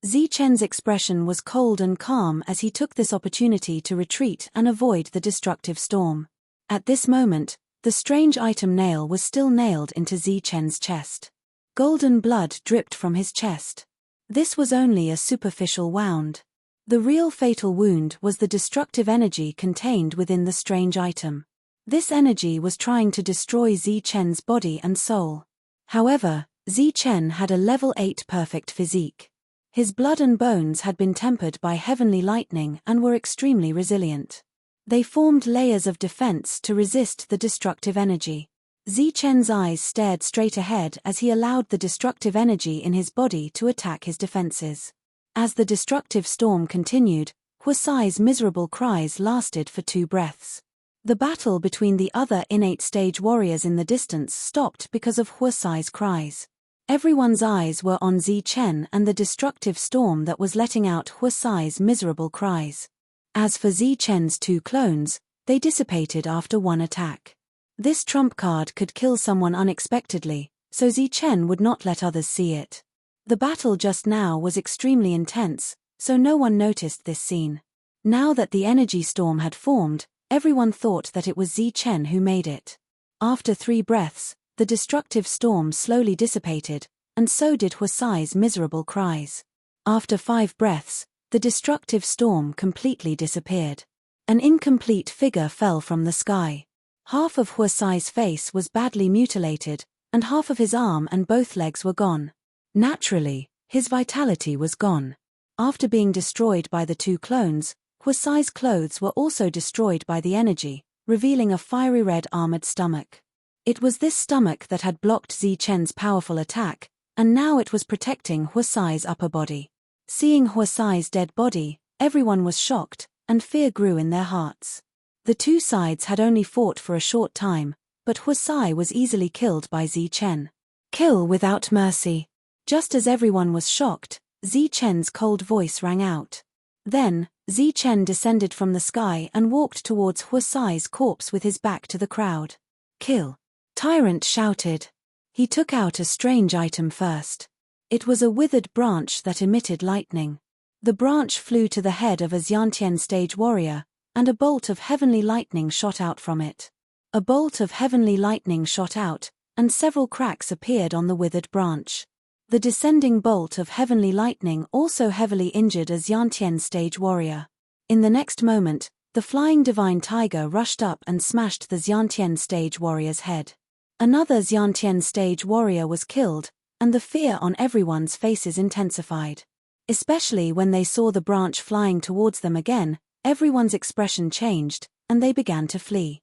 Zichen's expression was cold and calm as he took this opportunity to retreat and avoid the destructive storm. At this moment, the strange item nail was still nailed into Zichen's chest. Golden blood dripped from his chest. This was only a superficial wound. The real fatal wound was the destructive energy contained within the strange item. This energy was trying to destroy Zichen's body and soul. However, Zichen had a level 8 perfect physique. His blood and bones had been tempered by heavenly lightning and were extremely resilient. They formed layers of defense to resist the destructive energy. Zichen's eyes stared straight ahead as he allowed the destructive energy in his body to attack his defenses. As the destructive storm continued, Huasai's miserable cries lasted for 2 breaths. The battle between the other innate stage warriors in the distance stopped because of Huasai's cries. Everyone's eyes were on Zichen and the destructive storm that was letting out Huasai's miserable cries. As for Zichen's 2 clones, they dissipated after 1 attack. This trump card could kill someone unexpectedly, so Zichen would not let others see it. The battle just now was extremely intense, so no one noticed this scene. Now that the energy storm had formed, everyone thought that it was Zichen who made it. After 3 breaths, the destructive storm slowly dissipated, and so did Huasai's miserable cries. After 5 breaths, the destructive storm completely disappeared. An incomplete figure fell from the sky. Half of Huasai's face was badly mutilated, and half of his arm and both legs were gone. Naturally, his vitality was gone. After being destroyed by the 2 clones, Huasai's clothes were also destroyed by the energy, revealing a fiery red armored stomach. It was this stomach that had blocked Zichen's powerful attack, and now it was protecting Huasai's upper body. Seeing Huasai's dead body, everyone was shocked, and fear grew in their hearts. The 2 sides had only fought for a short time, but Huasai was easily killed by Zichen. Kill without mercy. Just as everyone was shocked, Zichen's cold voice rang out. Then, Zichen descended from the sky and walked towards Huasai's corpse with his back to the crowd. Kill. Tyrant shouted. He took out a strange item first. It was a withered branch that emitted lightning. The branch flew to the head of a Xiantian stage warrior, and a bolt of heavenly lightning shot out from it. A bolt of heavenly lightning shot out, and several cracks appeared on the withered branch. The descending bolt of heavenly lightning also heavily injured a Xiantian stage warrior. In the next moment, the flying divine tiger rushed up and smashed the Xiantian stage warrior's head. Another Xiantian stage warrior was killed, and the fear on everyone's faces intensified. Especially when they saw the branch flying towards them again, everyone's expression changed, and they began to flee.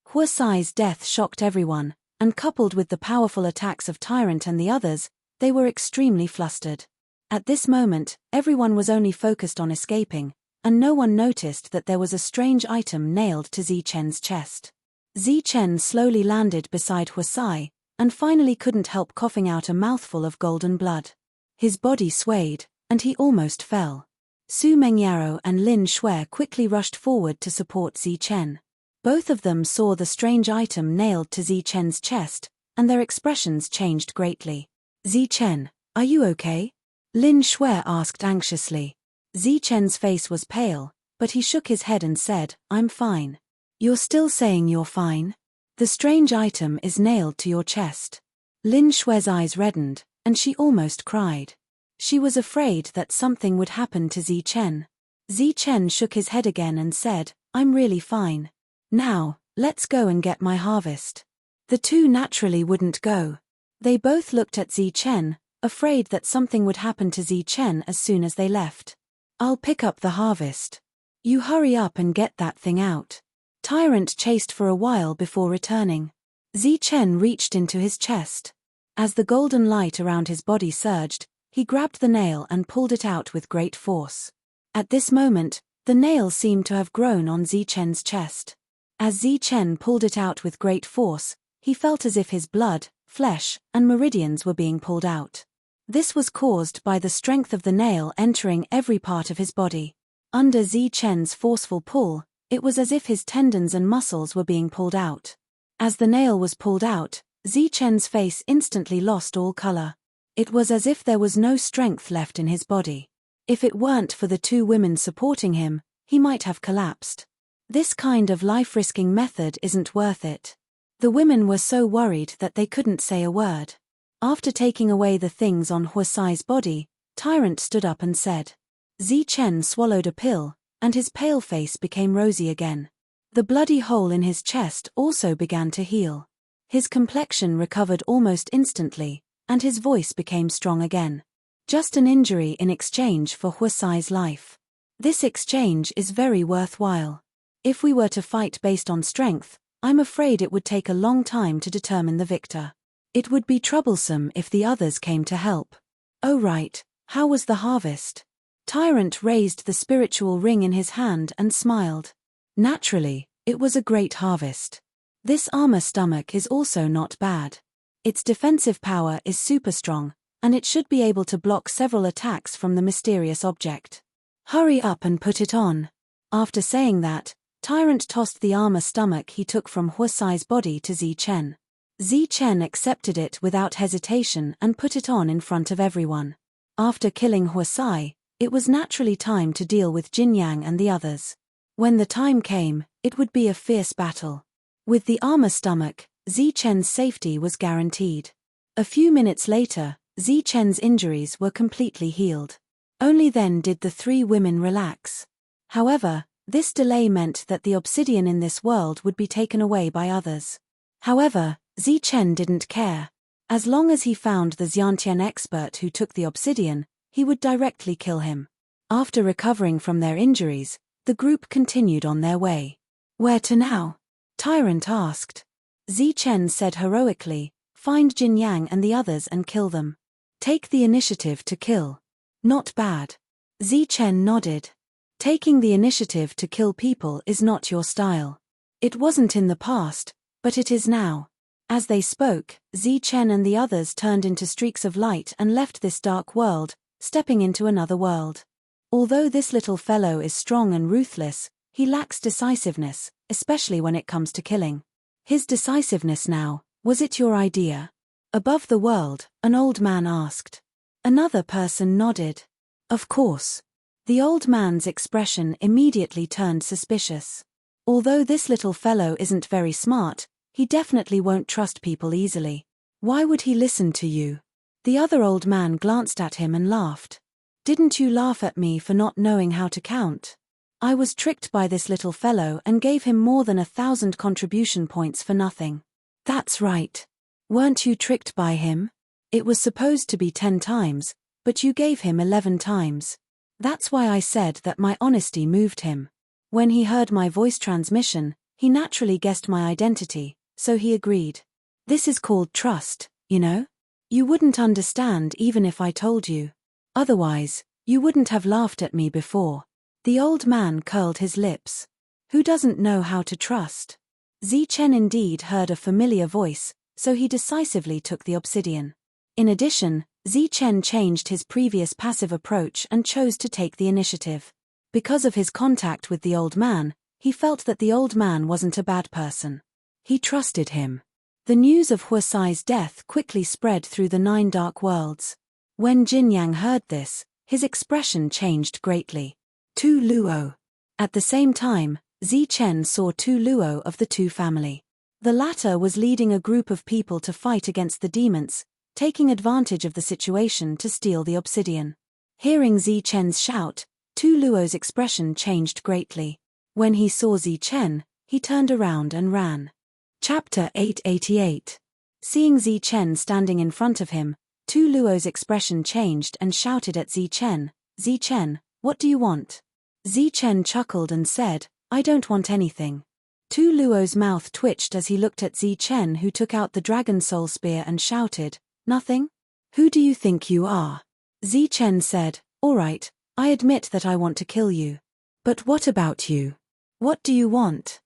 Huasai's death shocked everyone, and coupled with the powerful attacks of Tyrant and the others, they were extremely flustered. At this moment, everyone was only focused on escaping, and no one noticed that there was a strange item nailed to Zichen's chest. Zichen slowly landed beside Huasai, and finally couldn't help coughing out a mouthful of golden blood. His body swayed, and he almost fell. Su Mengyaro and Lin Shui quickly rushed forward to support Zichen. Both of them saw the strange item nailed to Zichen's chest, and their expressions changed greatly. Zichen, are you okay? Lin Shui asked anxiously. Zichen's face was pale, but he shook his head and said, I'm fine. You're still saying you're fine? The strange item is nailed to your chest. Lin Shui's eyes reddened, and she almost cried. She was afraid that something would happen to Zichen. Zichen shook his head again and said, I'm really fine. Now, let's go and get my harvest. The 2 naturally wouldn't go. They both looked at Zichen, afraid that something would happen to Zichen as soon as they left. I'll pick up the harvest. You hurry up and get that thing out. Tyrant chased for a while before returning. Zichen reached into his chest. As the golden light around his body surged, he grabbed the nail and pulled it out with great force. At this moment, The nail seemed to have grown on Zichen's chest. As Zichen pulled it out with great force, he felt as if his blood, flesh, and meridians were being pulled out. This was caused by the strength of the nail entering every part of his body. Under Zichen's forceful pull, it was as if his tendons and muscles were being pulled out. As the nail was pulled out, Zichen's face instantly lost all color. It was as if there was no strength left in his body. If it weren't for the two women supporting him, he might have collapsed. This kind of life-risking method isn't worth it. The women were so worried that they couldn't say a word. After taking away the things on Huasai's body, Tyrant stood up and said. Zichen swallowed a pill, and his pale face became rosy again. The bloody hole in his chest also began to heal. His complexion recovered almost instantly, and his voice became strong again. Just an injury in exchange for Huasai's life. This exchange is very worthwhile. If we were to fight based on strength, I'm afraid it would take a long time to determine the victor. It would be troublesome if the others came to help. Oh right, how was the harvest? Tyrant raised the spiritual ring in his hand and smiled. Naturally, it was a great harvest. This armor stomach is also not bad. Its defensive power is super strong, and it should be able to block several attacks from the mysterious object. Hurry up and put it on. After saying that, Tyrant tossed the armor stomach he took from Huasai's body to Zichen. Zichen accepted it without hesitation and put it on in front of everyone. After killing Huasai, it was naturally time to deal with Jinyang and the others. When the time came, it would be a fierce battle. With the armor stomach, Zichen's safety was guaranteed. A few minutes later, Zichen's injuries were completely healed. Only then did the three women relax. However, this delay meant that the obsidian in this world would be taken away by others. However, Zichen didn't care. As long as he found the Xiantian expert who took the obsidian, he would directly kill him. After recovering from their injuries, the group continued on their way. Where to now? Tyrant asked. Zichen said heroically, find Jinyang and the others and kill them. Take the initiative to kill. Not bad. Zichen nodded. Taking the initiative to kill people is not your style. It wasn't in the past, but it is now. As they spoke, Zichen and the others turned into streaks of light and left this dark world, stepping into another world. Although this little fellow is strong and ruthless, he lacks decisiveness, especially when it comes to killing. His decisiveness now, was it your idea? Above the world, an old man asked. Another person nodded. Of course. The old man's expression immediately turned suspicious. Although this little fellow isn't very smart, he definitely won't trust people easily. Why would he listen to you? The other old man glanced at him and laughed. Didn't you laugh at me for not knowing how to count? I was tricked by this little fellow and gave him more than 1,000 contribution points for nothing. That's right. Weren't you tricked by him? It was supposed to be 10 times, but you gave him 11 times. That's why I said that my honesty moved him. When he heard my voice transmission, he naturally guessed my identity, so he agreed. This is called trust, you know? You wouldn't understand even if I told you. Otherwise, you wouldn't have laughed at me before. The old man curled his lips. Who doesn't know how to trust? Zichen indeed heard a familiar voice, so he decisively took the obsidian. In addition, Zichen changed his previous passive approach and chose to take the initiative. Because of his contact with the old man, he felt that the old man wasn't a bad person. He trusted him. The news of Huasai's death quickly spread through the 9 dark worlds. When Jinyang heard this, his expression changed greatly. Tu Luo. At the same time, Zichen saw Tu Luo of the Tu family. The latter was leading a group of people to fight against the demons, taking advantage of the situation to steal the obsidian. Hearing Zichen's shout, Tu Luo's expression changed greatly. When he saw Zichen, he turned around and ran. Chapter 888. Seeing Zichen standing in front of him, Tu Luo's expression changed and shouted at Zichen, Zichen, what do you want? Zichen chuckled and said, I don't want anything. Tu Luo's mouth twitched as he looked at Zichen, who took out the dragon soul spear and shouted, Nothing? Who do you think you are? Zichen said, All right, I admit that I want to kill you. But what about you? What do you want?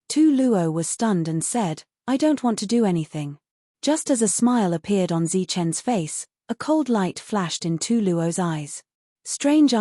Tu Luo was stunned and said, I don't want to do anything. Just as a smile appeared on Zichen's face, a cold light flashed in Tu Luo's eyes. Strange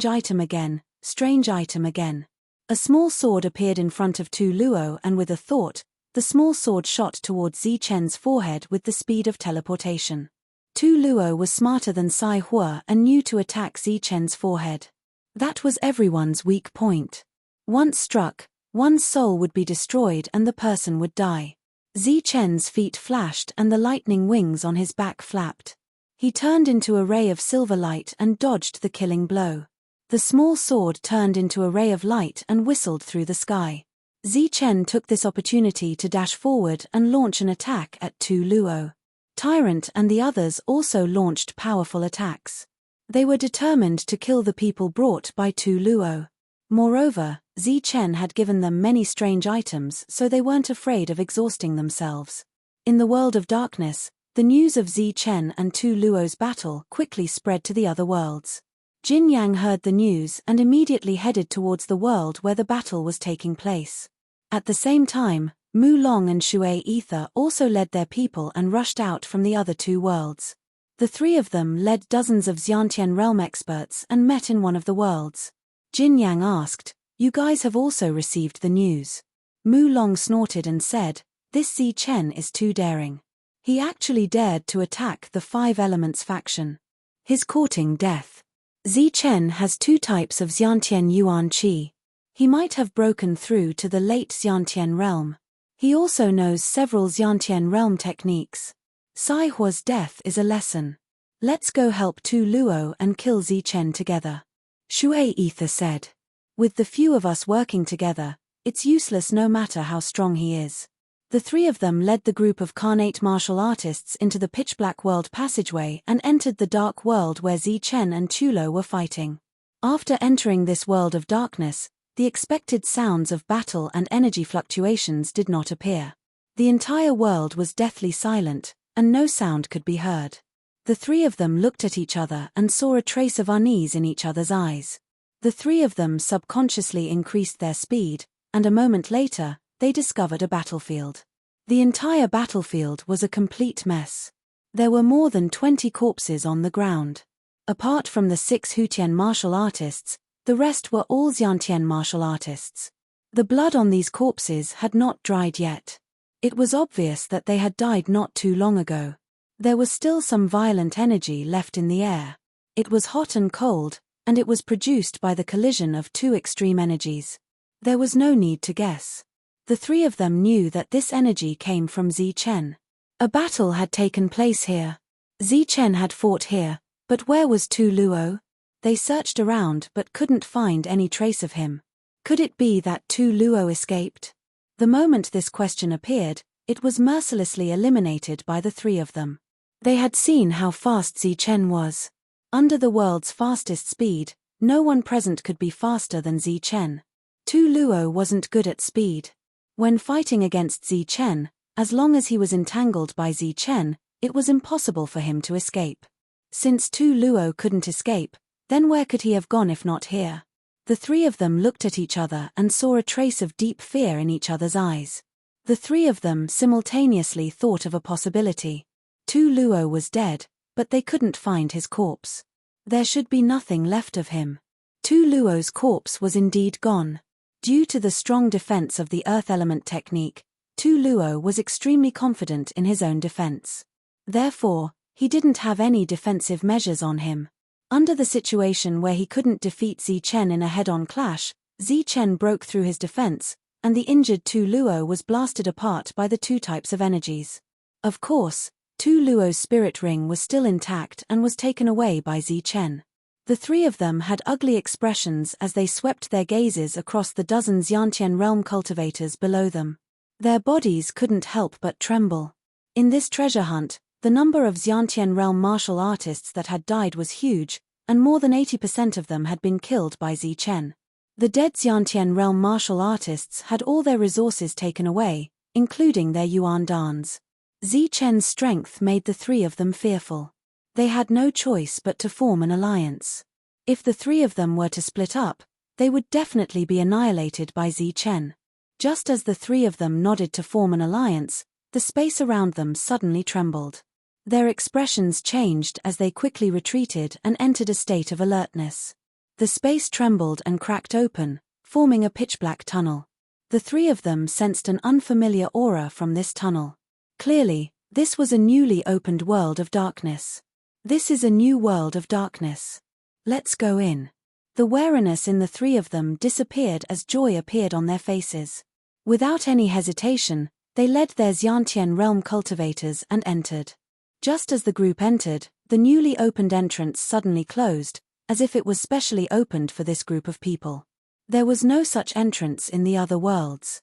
item again, strange item again. A small sword appeared in front of Tu Luo and with a thought, the small sword shot towards Zichen's forehead with the speed of teleportation. Tu Luo was smarter than Sai Hua and knew to attack Zichen's forehead. That was everyone's weak point. Once struck, one's soul would be destroyed and the person would die. Zichen's feet flashed and the lightning wings on his back flapped. He turned into a ray of silver light and dodged the killing blow. The small sword turned into a ray of light and whistled through the sky. Zichen took this opportunity to dash forward and launch an attack at Tu Luo. Tyrant and the others also launched powerful attacks. They were determined to kill the people brought by Tu Luo. Moreover, Zichen had given them many strange items, so they weren't afraid of exhausting themselves. In the world of darkness, the news of Zichen and Tu Luo's battle quickly spread to the other worlds. Jin Yang heard the news and immediately headed towards the world where the battle was taking place. At the same time, Mu Long and Shui Ether also led their people and rushed out from the other two worlds. The three of them led dozens of Xiantian realm experts and met in one of the worlds. Jin Yang asked, You guys have also received the news. Mu Long snorted and said, This Zichen is too daring. He actually dared to attack the Five Elements faction. He's courting death. Zichen has two types of Xiantian Yuan Qi. He might have broken through to the late Xiantian realm. He also knows several Xiantian realm techniques. Sai Hua's death is a lesson. Let's go help Tu Luo and kill Zichen together. Shui Ether said. With the few of us working together, it's useless no matter how strong he is. The three of them led the group of carnate martial artists into the pitch-black world passageway and entered the dark world where Zichen and Tu Luo were fighting. After entering this world of darkness, the expected sounds of battle and energy fluctuations did not appear. The entire world was deathly silent, and no sound could be heard. The three of them looked at each other and saw a trace of unease in each other's eyes. The three of them subconsciously increased their speed, and a moment later, they discovered a battlefield. The entire battlefield was a complete mess. There were more than 20 corpses on the ground. Apart from the 6 Hutian martial artists, the rest were all Xiantian martial artists. The blood on these corpses had not dried yet. It was obvious that they had died not too long ago. There was still some violent energy left in the air. It was hot and cold, and it was produced by the collision of two extreme energies. There was no need to guess. The three of them knew that this energy came from Zichen. A battle had taken place here. Zichen had fought here, but where was Tu Luo? They searched around but couldn't find any trace of him. Could it be that Tu Luo escaped? The moment this question appeared, it was mercilessly eliminated by the three of them. They had seen how fast Zichen was. Under the world's fastest speed, no one present could be faster than Zichen. Tu Luo wasn't good at speed. When fighting against Zichen, as long as he was entangled by Zichen, it was impossible for him to escape. Since Tu Luo couldn't escape, then where could he have gone if not here? The three of them looked at each other and saw a trace of deep fear in each other's eyes. The three of them simultaneously thought of a possibility. Tu Luo was dead, but they couldn't find his corpse. There should be nothing left of him. Tu Luo's corpse was indeed gone. Due to the strong defense of the earth element technique, Tu Luo was extremely confident in his own defense. Therefore, he didn't have any defensive measures on him. Under the situation where he couldn't defeat Zichen in a head-on clash, Zichen broke through his defense, and the injured Tu Luo was blasted apart by the two types of energies. Of course, Tu Luo's spirit ring was still intact and was taken away by Zichen. The three of them had ugly expressions as they swept their gazes across the dozen Xiantian realm cultivators below them. Their bodies couldn't help but tremble. In this treasure hunt, the number of Xiantian realm martial artists that had died was huge, and more than 80% of them had been killed by Zichen. The dead Xiantian realm martial artists had all their resources taken away, including their Yuan Dans. Zichen's strength made the three of them fearful. They had no choice but to form an alliance. If the three of them were to split up, they would definitely be annihilated by Zi Chen. Just as the three of them nodded to form an alliance, the space around them suddenly trembled. Their expressions changed as they quickly retreated and entered a state of alertness. The space trembled and cracked open, forming a pitch-black tunnel. The three of them sensed an unfamiliar aura from this tunnel. Clearly, this was a newly opened world of darkness. This is a new world of darkness. Let's go in. The wariness in the three of them disappeared as joy appeared on their faces. Without any hesitation, they led their Xiantian realm cultivators and entered. Just as the group entered, the newly opened entrance suddenly closed, as if it was specially opened for this group of people. There was no such entrance in the other worlds.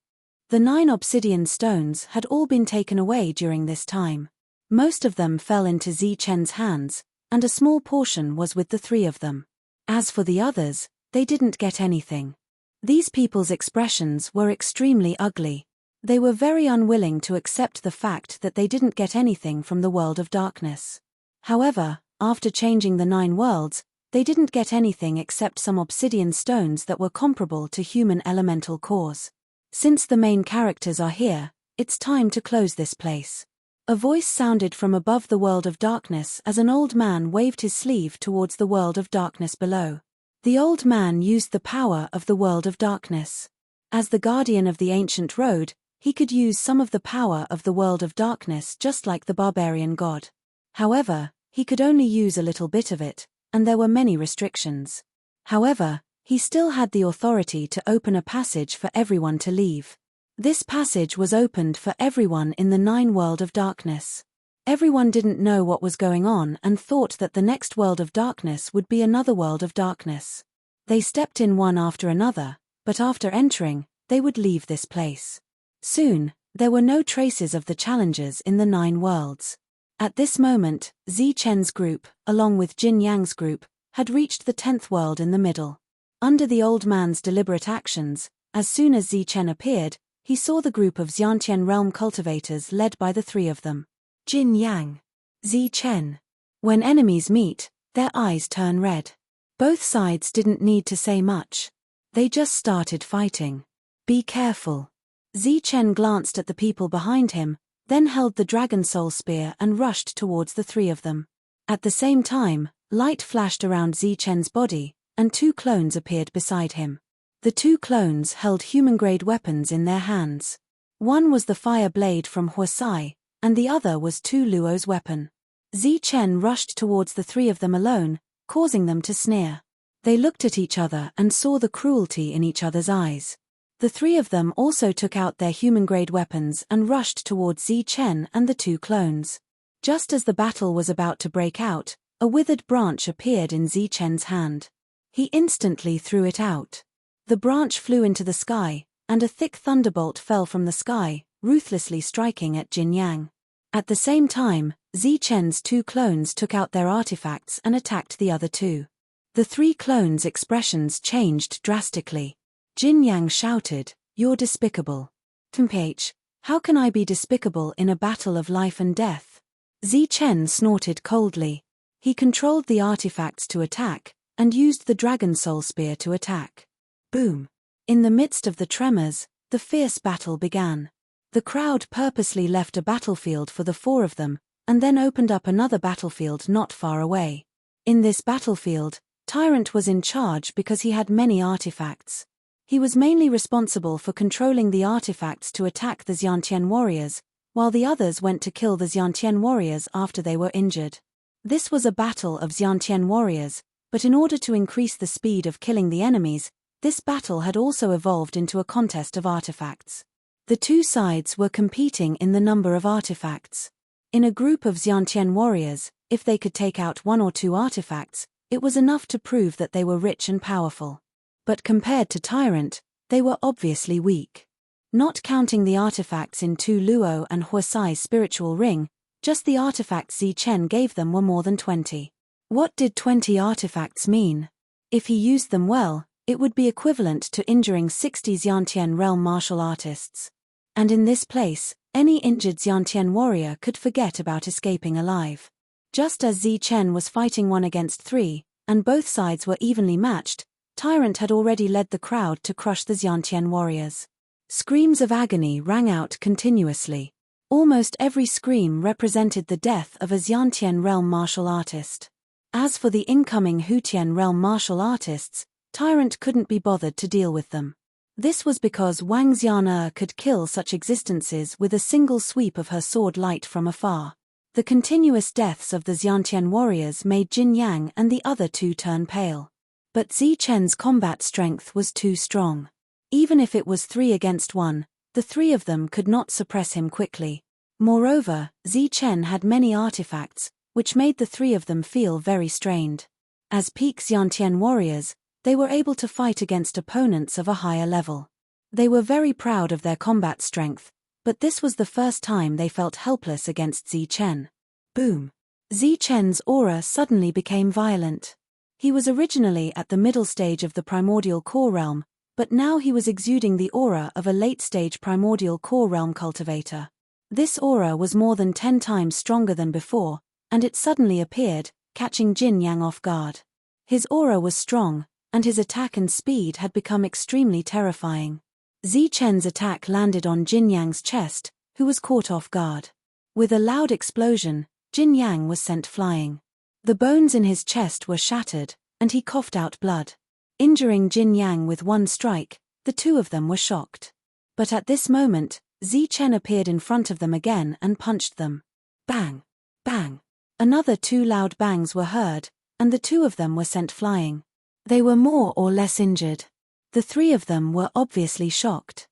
The 9 obsidian stones had all been taken away during this time. Most of them fell into Zi Chen's hands, and a small portion was with the three of them. As for the others, they didn't get anything. These people's expressions were extremely ugly. They were very unwilling to accept the fact that they didn't get anything from the world of darkness. However, after changing the 9 worlds, they didn't get anything except some obsidian stones that were comparable to human elemental cores. Since the main characters are here, it's time to close this place. A voice sounded from above the world of darkness as an old man waved his sleeve towards the world of darkness below. The old man used the power of the world of darkness. As the guardian of the ancient road, he could use some of the power of the world of darkness just like the barbarian god. However, he could only use a little bit of it, and there were many restrictions. However, he still had the authority to open a passage for everyone to leave. This passage was opened for everyone in the 9 world of darkness. Everyone didn't know what was going on and thought that the next world of darkness would be another world of darkness. They stepped in one after another, but after entering, they would leave this place. Soon, there were no traces of the challengers in the 9 worlds. At this moment, Zi Chen's group, along with Jin Yang's group, had reached the 10th world in the middle. Under the old man's deliberate actions, as soon as Zi Chen appeared, he saw the group of Xiantian realm cultivators led by the three of them. Jin Yang, Zi Chen. When enemies meet, their eyes turn red. Both sides didn't need to say much. They just started fighting. Be careful. Zi Chen glanced at the people behind him, then held the dragon soul spear and rushed towards the three of them. At the same time, light flashed around Zi Chen's body, and 2 clones appeared beside him. The 2 clones held human-grade weapons in their hands. One was the fire blade from Huasai, and the other was Tu Luo's weapon. Zi Chen rushed towards the three of them alone, causing them to sneer. They looked at each other and saw the cruelty in each other's eyes. The three of them also took out their human-grade weapons and rushed towards Zi Chen and the 2 clones. Just as the battle was about to break out, a withered branch appeared in Zi Chen's hand. He instantly threw it out. The branch flew into the sky, and a thick thunderbolt fell from the sky, ruthlessly striking at Jin Yang. At the same time, Zi Chen's 2 clones took out their artifacts and attacked the other 2. The 3 clones' expressions changed drastically. Jin Yang shouted, "You're despicable." "Temph, how can I be despicable in a battle of life and death?" Zi Chen snorted coldly. He controlled the artifacts to attack, and used the dragon soul spear to attack. Boom! In the midst of the tremors, the fierce battle began. The crowd purposely left a battlefield for the 4 of them, and then opened up another battlefield not far away. In this battlefield, Tyrant was in charge because he had many artifacts. He was mainly responsible for controlling the artifacts to attack the Xiantian warriors, while the others went to kill the Xiantian warriors after they were injured. This was a battle of Xiantian warriors, but in order to increase the speed of killing the enemies, this battle had also evolved into a contest of artifacts. The 2 sides were competing in the number of artifacts. In a group of Xiantian warriors, if they could take out 1 or 2 artifacts, it was enough to prove that they were rich and powerful. But compared to Tyrant, they were obviously weak. Not counting the artifacts in Tu Luo and Huasai's spiritual ring, just the artifacts Zi Chen gave them were more than 20. What did 20 artifacts mean? If he used them well, it would be equivalent to injuring 60 Xiantian realm martial artists. And in this place, any injured Xiantian warrior could forget about escaping alive. Just as Zi Chen was fighting 1 against 3, and both sides were evenly matched, Tyrant had already led the crowd to crush the Xiantian warriors. Screams of agony rang out continuously. Almost every scream represented the death of a Xiantian realm martial artist. As for the incoming Hutian realm martial artists, Tyrant couldn't be bothered to deal with them. This was because Wang Xian'er could kill such existences with a single sweep of her sword light from afar. The continuous deaths of the Xiantian warriors made Jin Yang and the other two turn pale. But Zi Chen's combat strength was too strong. Even if it was 3 against 1, the 3 of them could not suppress him quickly. Moreover, Zi Chen had many artifacts, which made the 3 of them feel very strained. As peak Xiantian warriors, they were able to fight against opponents of a higher level. They were very proud of their combat strength, but this was the first time they felt helpless against Zi Chen. Boom! Zi Chen's aura suddenly became violent. He was originally at the middle stage of the primordial core realm, but now he was exuding the aura of a late-stage primordial core realm cultivator. This aura was more than 10 times stronger than before, and it suddenly appeared, catching Jin Yang off guard. His aura was strong, and his attack and speed had become extremely terrifying. Zi Chen's attack landed on Jin Yang's chest, who was caught off guard. With a loud explosion, Jin Yang was sent flying. The bones in his chest were shattered, and he coughed out blood. Injuring Jin Yang with one strike, the 2 of them were shocked. But at this moment, Zi Chen appeared in front of them again and punched them. Bang! Bang! Another 2 loud bangs were heard, and the 2 of them were sent flying. They were more or less injured. The 3 of them were obviously shocked.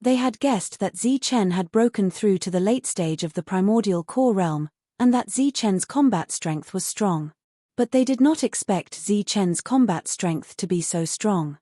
They had guessed that Zi Chen had broken through to the late stage of the primordial core realm, and that Zi Chen's combat strength was strong. But they did not expect Zi Chen's combat strength to be so strong.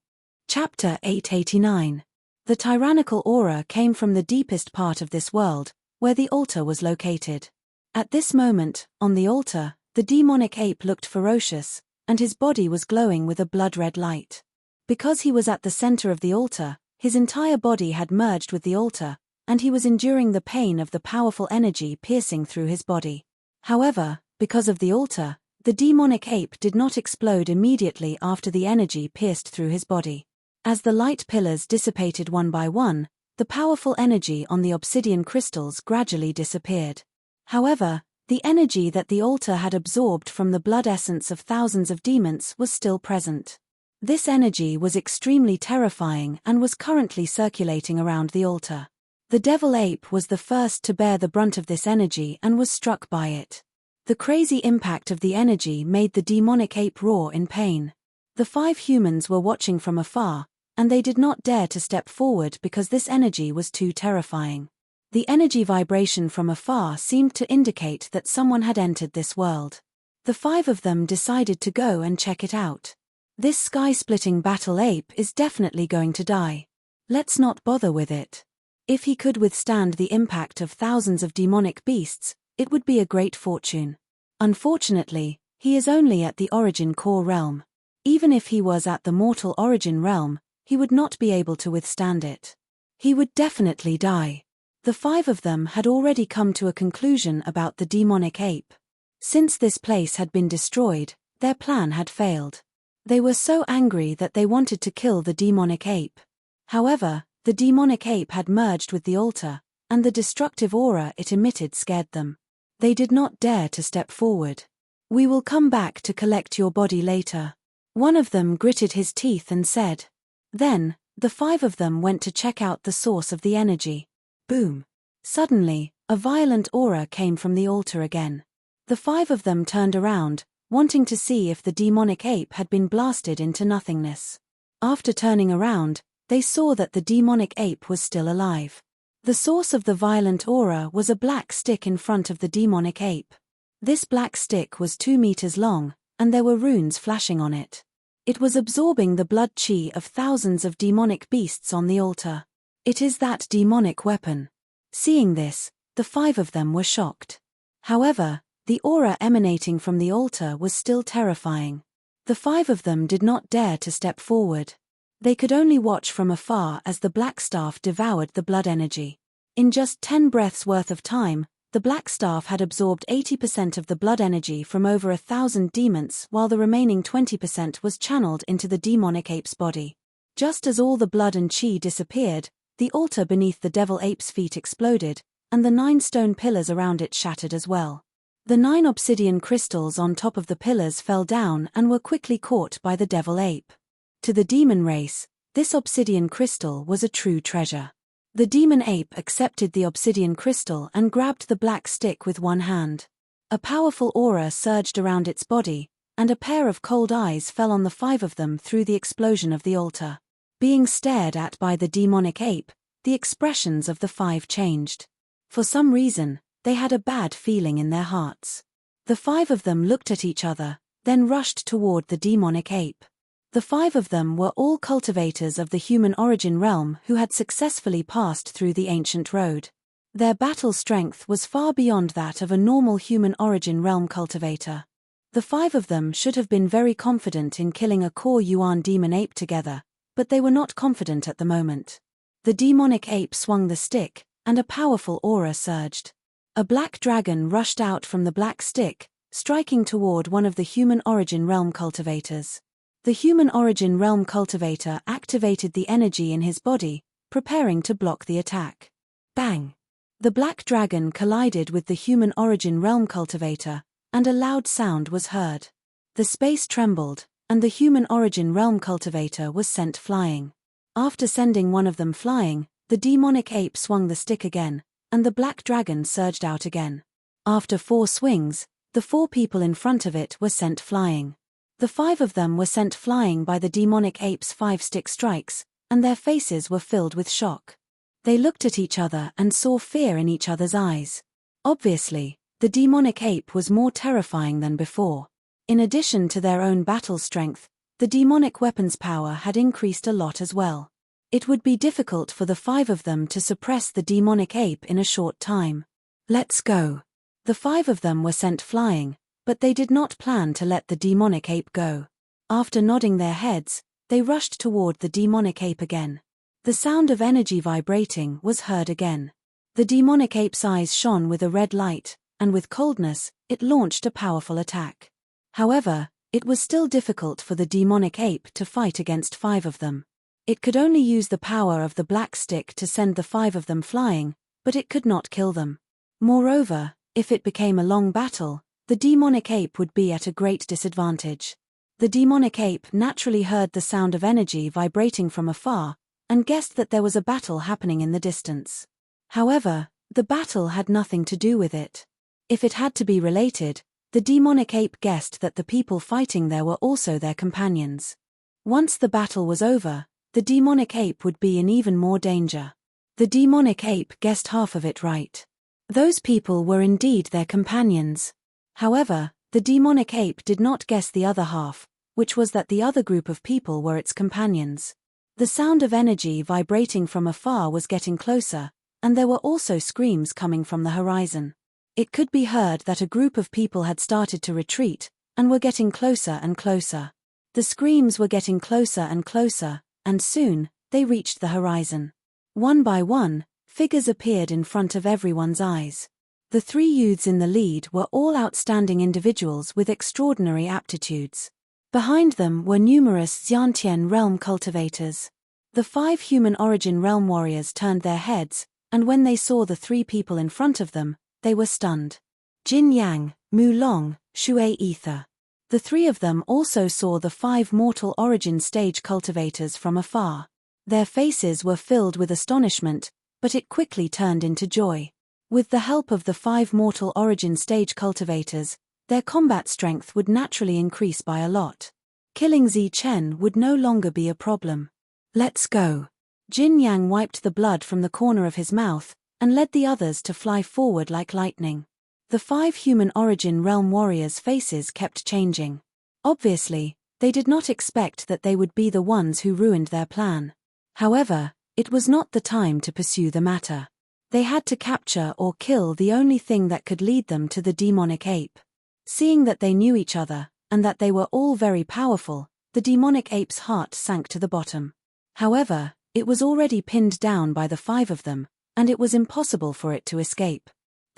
Chapter 889. The tyrannical aura came from the deepest part of this world, where the altar was located. At this moment, on the altar, the demonic ape looked ferocious, and his body was glowing with a blood-red light. Because he was at the center of the altar, his entire body had merged with the altar, and he was enduring the pain of the powerful energy piercing through his body. However, because of the altar, the demonic ape did not explode immediately after the energy pierced through his body. As the light pillars dissipated one by one, the powerful energy on the obsidian crystals gradually disappeared. However, the energy that the altar had absorbed from the blood essence of thousands of demons was still present. This energy was extremely terrifying and was currently circulating around the altar. The devil ape was the first to bear the brunt of this energy and was struck by it. The crazy impact of the energy made the demonic ape roar in pain. The 5 humans were watching from afar, and they did not dare to step forward because this energy was too terrifying. The energy vibration from afar seemed to indicate that someone had entered this world. The 5 of them decided to go and check it out. This sky-splitting battle ape is definitely going to die. Let's not bother with it. If he could withstand the impact of thousands of demonic beasts, it would be a great fortune. Unfortunately, he is only at the origin core realm. Even if he was at the mortal origin realm, he would not be able to withstand it. He would definitely die. The 5 of them had already come to a conclusion about the demonic ape. Since this place had been destroyed, their plan had failed. They were so angry that they wanted to kill the demonic ape. However, the demonic ape had merged with the altar, and the destructive aura it emitted scared them. They did not dare to step forward. "We will come back to collect your body later." One of them gritted his teeth and said. Then, the 5 of them went to check out the source of the energy. Boom! Suddenly, a violent aura came from the altar again. The 5 of them turned around, wanting to see if the demonic ape had been blasted into nothingness. After turning around, they saw that the demonic ape was still alive. The source of the violent aura was a black stick in front of the demonic ape. This black stick was 2 meters long, and there were runes flashing on it. It was absorbing the blood chi of thousands of demonic beasts on the altar. It is that demonic weapon. Seeing this, the 5 of them were shocked. However, the aura emanating from the altar was still terrifying. The 5 of them did not dare to step forward. They could only watch from afar as the black staff devoured the blood energy. In just 10 breaths worth of time, The black staff had absorbed 80% of the blood energy from over 1,000 demons, while the remaining 20% was channeled into the demonic ape's body. Just as all the blood and chi disappeared, the altar beneath the devil ape's feet exploded, and the 9 stone pillars around it shattered as well. The 9 obsidian crystals on top of the pillars fell down and were quickly caught by the devil ape. To the demon race, this obsidian crystal was a true treasure. The demon ape accepted the obsidian crystal and grabbed the black stick with one hand. A powerful aura surged around its body, and a pair of cold eyes fell on the 5 of them through the explosion of the altar. Being stared at by the demonic ape, the expressions of the 5 changed. For some reason, they had a bad feeling in their hearts. The 5 of them looked at each other, then rushed toward the demonic ape. The 5 of them were all cultivators of the human origin realm who had successfully passed through the ancient road. Their battle strength was far beyond that of a normal human origin realm cultivator. The 5 of them should have been very confident in killing a core Yuan demon ape together, but they were not confident at the moment. The demonic ape swung the stick, and a powerful aura surged. A black dragon rushed out from the black stick, striking toward one of the human origin realm cultivators. The human origin realm cultivator activated the energy in his body, preparing to block the attack. Bang! The black dragon collided with the human origin realm cultivator, and a loud sound was heard. The space trembled, and the human origin realm cultivator was sent flying. After sending one of them flying, the demonic ape swung the stick again, and the black dragon surged out again. After 4 swings, the 4 people in front of it were sent flying. The 5 of them were sent flying by the demonic ape's 5 stick strikes, and their faces were filled with shock. They looked at each other and saw fear in each other's eyes. Obviously, the demonic ape was more terrifying than before. In addition to their own battle strength, the demonic weapon's power had increased a lot as well. It would be difficult for the 5 of them to suppress the demonic ape in a short time. Let's go. The 5 of them were sent flying, but they did not plan to let the demonic ape go. After nodding their heads, they rushed toward the demonic ape again. The sound of energy vibrating was heard again. The demonic ape's eyes shone with a red light, and with coldness, it launched a powerful attack. However, it was still difficult for the demonic ape to fight against 5 of them. It could only use the power of the black stick to send the 5 of them flying, but it could not kill them. Moreover, if it became a long battle, the demonic ape would be at a great disadvantage. The demonic ape naturally heard the sound of energy vibrating from afar, and guessed that there was a battle happening in the distance. However, the battle had nothing to do with it. If it had to be related, the demonic ape guessed that the people fighting there were also their companions. Once the battle was over, the demonic ape would be in even more danger. The demonic ape guessed half of it right. Those people were indeed their companions. However, the demonic ape did not guess the other half, which was that the other group of people were its companions. The sound of energy vibrating from afar was getting closer, and there were also screams coming from the horizon. It could be heard that a group of people had started to retreat, and were getting closer and closer. The screams were getting closer and closer, and soon, they reached the horizon. One by one, figures appeared in front of everyone's eyes. The 3 youths in the lead were all outstanding individuals with extraordinary aptitudes. Behind them were numerous Xiantian realm cultivators. The 5 human origin realm warriors turned their heads, and when they saw the 3 people in front of them, they were stunned. Jin Yang, Mu Long, Shui Ether. The 3 of them also saw the 5 mortal origin stage cultivators from afar. Their faces were filled with astonishment, but it quickly turned into joy. With the help of the 5 mortal origin stage cultivators, their combat strength would naturally increase by a lot. Killing Zi Chen would no longer be a problem. Let's go. Jin Yang wiped the blood from the corner of his mouth, and led the others to fly forward like lightning. The 5 human origin realm warriors' faces kept changing. Obviously, they did not expect that they would be the ones who ruined their plan. However, it was not the time to pursue the matter. They had to capture or kill the only thing that could lead them to the demonic ape. Seeing that they knew each other, and that they were all very powerful, the demonic ape's heart sank to the bottom. However, it was already pinned down by the 5 of them, and it was impossible for it to escape.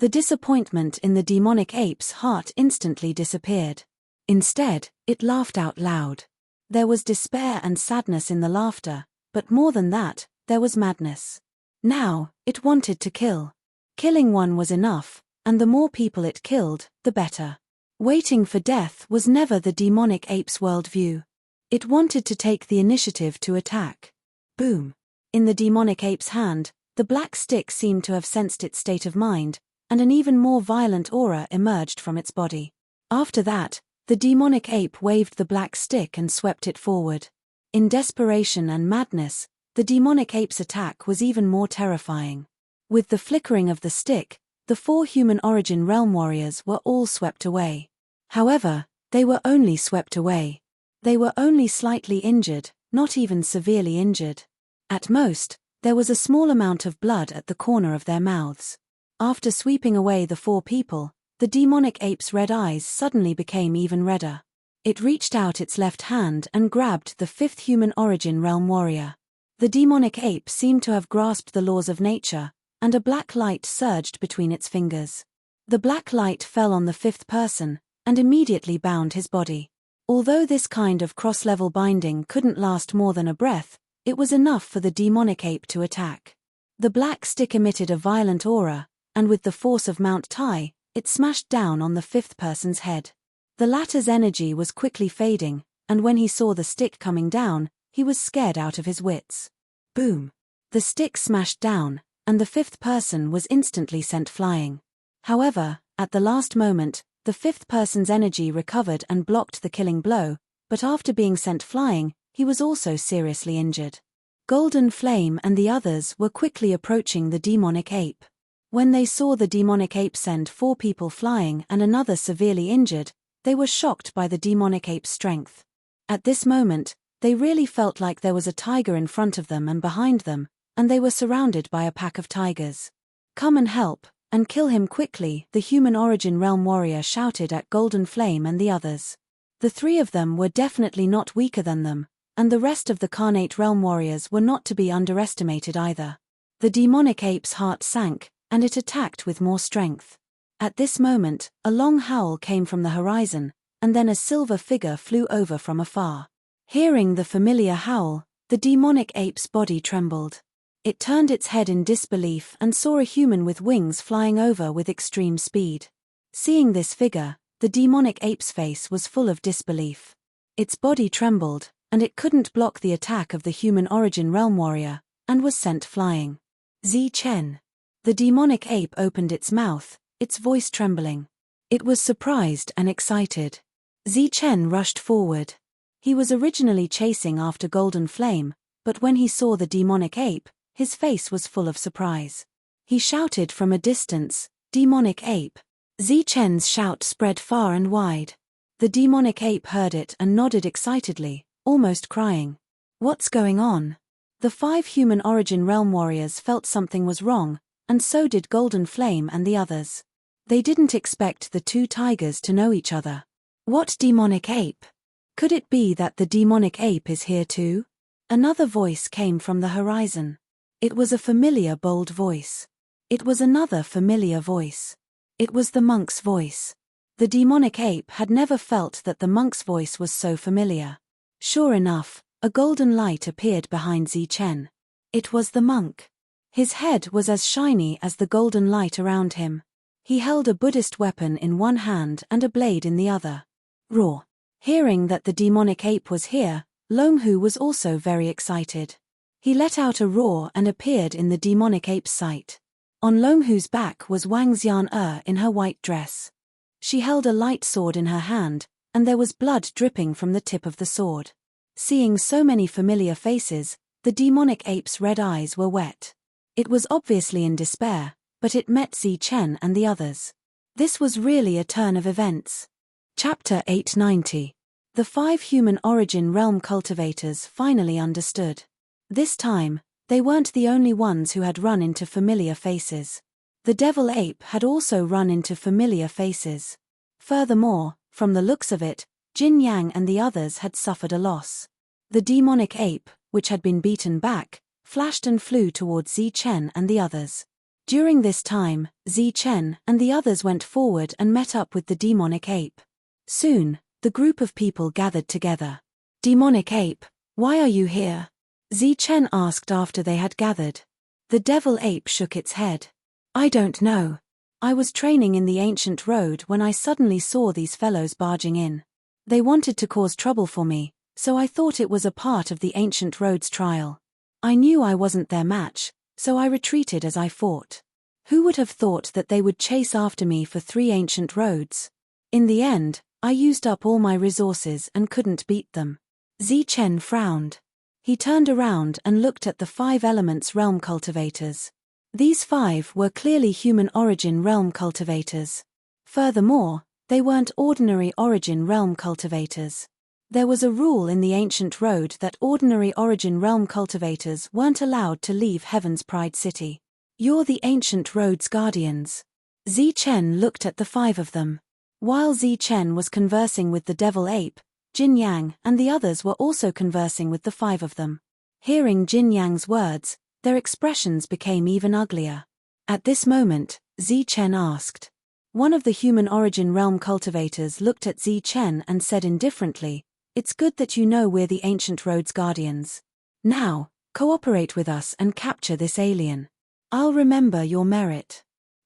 The disappointment in the demonic ape's heart instantly disappeared. Instead, it laughed out loud. There was despair and sadness in the laughter, but more than that, there was madness. Now, it wanted to kill. Killing one was enough, and the more people it killed, the better. Waiting for death was never the demonic ape's worldview. It wanted to take the initiative to attack. Boom! In the demonic ape's hand, the black stick seemed to have sensed its state of mind, and an even more violent aura emerged from its body. After that, the demonic ape waved the black stick and swept it forward. In desperation and madness, the demonic ape's attack was even more terrifying. With the flickering of the stick, the 4 human origin realm warriors were all swept away. However, they were only swept away. They were only slightly injured, not even severely injured. At most, there was a small amount of blood at the corner of their mouths. After sweeping away the 4 people, the demonic ape's red eyes suddenly became even redder. It reached out its left hand and grabbed the 5th human origin realm warrior. The demonic ape seemed to have grasped the laws of nature, and a black light surged between its fingers. The black light fell on the 5th person, and immediately bound his body. Although this kind of cross-level binding couldn't last more than a breath, it was enough for the demonic ape to attack. The black stick emitted a violent aura, and with the force of Mount Tai, it smashed down on the 5th person's head. The latter's energy was quickly fading, and when he saw the stick coming down, he was scared out of his wits. Boom! The stick smashed down, and the 5th person was instantly sent flying. However, at the last moment, the 5th person's energy recovered and blocked the killing blow, but after being sent flying, he was also seriously injured. Golden Flame and the others were quickly approaching the demonic ape. When they saw the demonic ape send 4 people flying and another severely injured, they were shocked by the demonic ape's strength. At this moment, they really felt like there was a tiger in front of them and behind them, and they were surrounded by a pack of tigers. "Come and help, and kill him quickly," the human origin realm warrior shouted at Golden Flame and the others. The 3 of them were definitely not weaker than them, and the rest of the Carnate realm warriors were not to be underestimated either. The demonic ape's heart sank, and it attacked with more strength. At this moment, a long howl came from the horizon, and then a silver figure flew over from afar. Hearing the familiar howl, the demonic ape's body trembled. It turned its head in disbelief and saw a human with wings flying over with extreme speed. Seeing this figure, the demonic ape's face was full of disbelief. Its body trembled, and it couldn't block the attack of the human origin realm warrior, and was sent flying. Zi Chen. The demonic ape opened its mouth, its voice trembling. It was surprised and excited. Zi Chen rushed forward. He was originally chasing after Golden Flame, but when he saw the demonic ape, his face was full of surprise. He shouted from a distance, "Demonic ape!" Zi Chen's shout spread far and wide. The demonic ape heard it and nodded excitedly, almost crying. "What's going on?" The 5 human origin realm warriors felt something was wrong, and so did Golden Flame and the others. They didn't expect the 2 tigers to know each other. What demonic ape? Could it be that the demonic ape is here too? Another voice came from the horizon. It was a familiar, bold voice. It was another familiar voice. It was the monk's voice. The demonic ape had never felt that the monk's voice was so familiar. Sure enough, a golden light appeared behind Zi Chen. It was the monk. His head was as shiny as the golden light around him. He held a Buddhist weapon in one hand and a blade in the other. Roar. Hearing that the demonic ape was here, Longhu was also very excited. He let out a roar and appeared in the demonic ape's sight. On Longhu's back was Wang Xian in her white dress. She held a light sword in her hand, and there was blood dripping from the tip of the sword. Seeing so many familiar faces, the demonic ape's red eyes were wet. It was obviously in despair, but it met Zi Chen and the others. This was really a turn of events. Chapter 890. The 5 human origin realm cultivators finally understood. This time, they weren't the only ones who had run into familiar faces. The devil ape had also run into familiar faces. Furthermore, from the looks of it, Jin Yang and the others had suffered a loss. The demonic ape, which had been beaten back, flashed and flew towards Zi Chen and the others. During this time, Zi Chen and the others went forward and met up with the demonic ape. Soon, the group of people gathered together. Demonic ape, why are you here? Zi Chen asked after they had gathered. The devil ape shook its head. I don't know. I was training in the ancient road when I suddenly saw these fellows barging in. They wanted to cause trouble for me, so I thought it was a part of the ancient road's trial. I knew I wasn't their match, so I retreated as I fought. Who would have thought that they would chase after me for 3 ancient roads? In the end, I used up all my resources and couldn't beat them. Zi Chen frowned. He turned around and looked at the 5 elements realm cultivators. These 5 were clearly human origin realm cultivators. Furthermore, they weren't ordinary origin realm cultivators. There was a rule in the ancient road that ordinary origin realm cultivators weren't allowed to leave Heaven's Pride City. You're the ancient road's guardians. Zi Chen looked at the 5 of them. While Zi Chen was conversing with the devil ape, Jin Yang and the others were also conversing with the 5 of them. Hearing Jin Yang's words, their expressions became even uglier. At this moment, Zi Chen asked. One of the human origin realm cultivators looked at Zi Chen and said indifferently, "It's good that you know we're the ancient road's guardians. Now, cooperate with us and capture this alien. I'll remember your merit."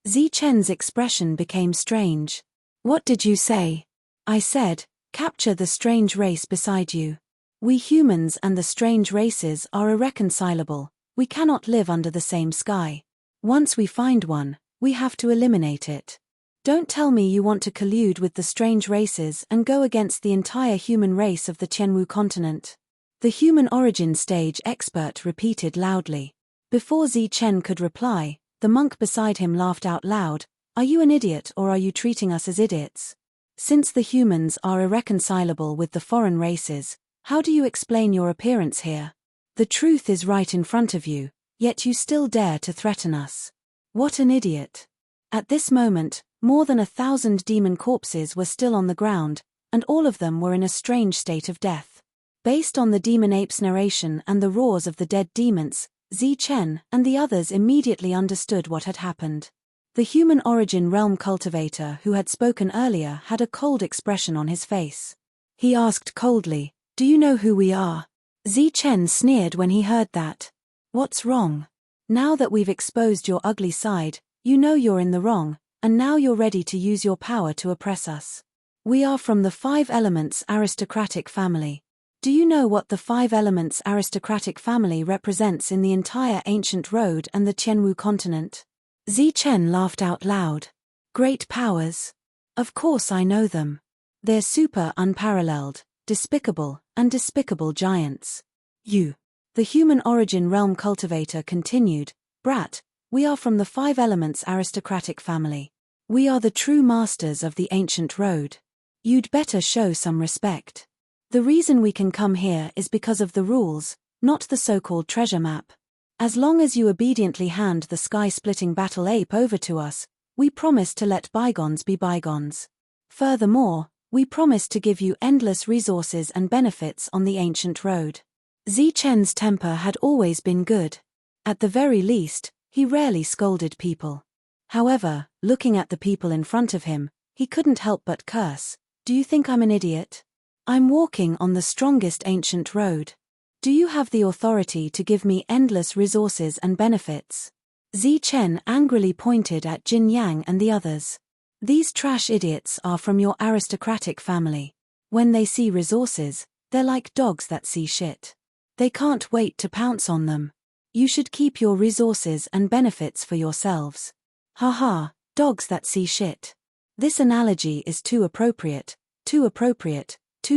Zi Chen's expression became strange. What did you say? I said, capture the strange race beside you. We humans and the strange races are irreconcilable. We cannot live under the same sky. Once we find one, we have to eliminate it. Don't tell me you want to collude with the strange races and go against the entire human race of the Tianwu continent. The human origin stage expert repeated loudly. Before Zi Chen could reply, the monk beside him laughed out loud. Are you an idiot or are you treating us as idiots? Since the humans are irreconcilable with the foreign races, how do you explain your appearance here? The truth is right in front of you, yet you still dare to threaten us. What an idiot. At this moment, more than 1,000 demon corpses were still on the ground, and all of them were in a strange state of death. Based on the demon ape's narration and the roars of the dead demons, Zi Chen and the others immediately understood what had happened. The human origin realm cultivator who had spoken earlier had a cold expression on his face. He asked coldly, "Do you know who we are?" Zi Chen sneered when he heard that. What's wrong? Now that we've exposed your ugly side, you know you're in the wrong, and now you're ready to use your power to oppress us. We are from the 5 elements aristocratic family. Do you know what the 5 elements aristocratic family represents in the entire ancient road and the Tianwu continent? Zi Chen laughed out loud. Great powers. Of course I know them. They're super unparalleled, despicable, and despicable giants. You. The human origin realm cultivator continued, Brat, we are from the 5 elements aristocratic family. We are the true masters of the ancient road. You'd better show some respect. The reason we can come here is because of the rules, not the so-called treasure map. As long as you obediently hand the sky-splitting battle ape over to us, we promise to let bygones be bygones. Furthermore, we promise to give you endless resources and benefits on the ancient road. Zi Chen's temper had always been good. At the very least, he rarely scolded people. However, looking at the people in front of him, he couldn't help but curse. Do you think I'm an idiot? I'm walking on the strongest ancient road. Do you have the authority to give me endless resources and benefits? Zi Chen angrily pointed at Jin Yang and the others. These trash idiots are from your aristocratic family. When they see resources, they're like dogs that see shit. They can't wait to pounce on them. You should keep your resources and benefits for yourselves. Haha, dogs that see shit. This analogy is too appropriate, too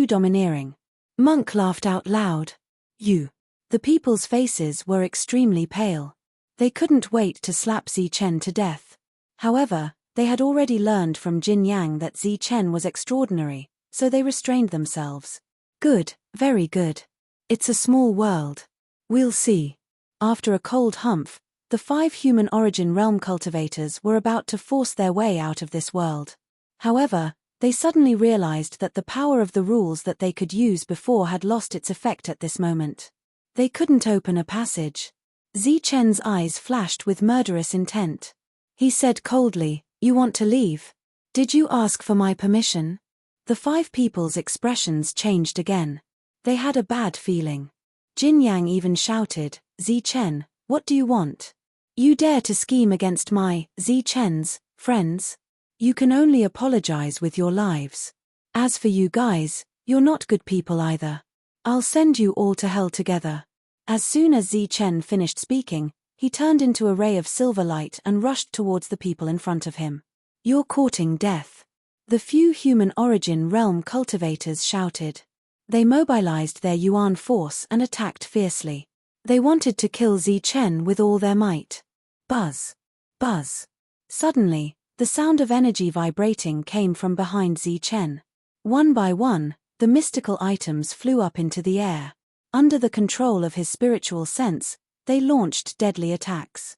domineering. Monk laughed out loud. You. The people's faces were extremely pale. They couldn't wait to slap Zi Chen to death. However, they had already learned from Jin Yang that Zi Chen was extraordinary, so they restrained themselves. Good, very good. It's a small world. We'll see. After a cold humph, the 5 human origin realm cultivators were about to force their way out of this world. However, they suddenly realized that the power of the rules that they could use before had lost its effect at this moment. They couldn't open a passage. Zichen's eyes flashed with murderous intent. He said coldly, "You want to leave? Did you ask for my permission?" The 5 people's expressions changed again. They had a bad feeling. Jin Yang even shouted, "Zichen, what do you want? You dare to scheme against my, Zichen's, friends? You can only apologize with your lives. As for you guys, you're not good people either. I'll send you all to hell together." As soon as Zichen finished speaking, he turned into a ray of silver light and rushed towards the people in front of him. "You're courting death." The few human origin realm cultivators shouted. They mobilized their Yuan force and attacked fiercely. They wanted to kill Zichen with all their might. Buzz. Buzz. Suddenly, the sound of energy vibrating came from behind Zichen. One by one, the mystical items flew up into the air. Under the control of his spiritual sense, they launched deadly attacks.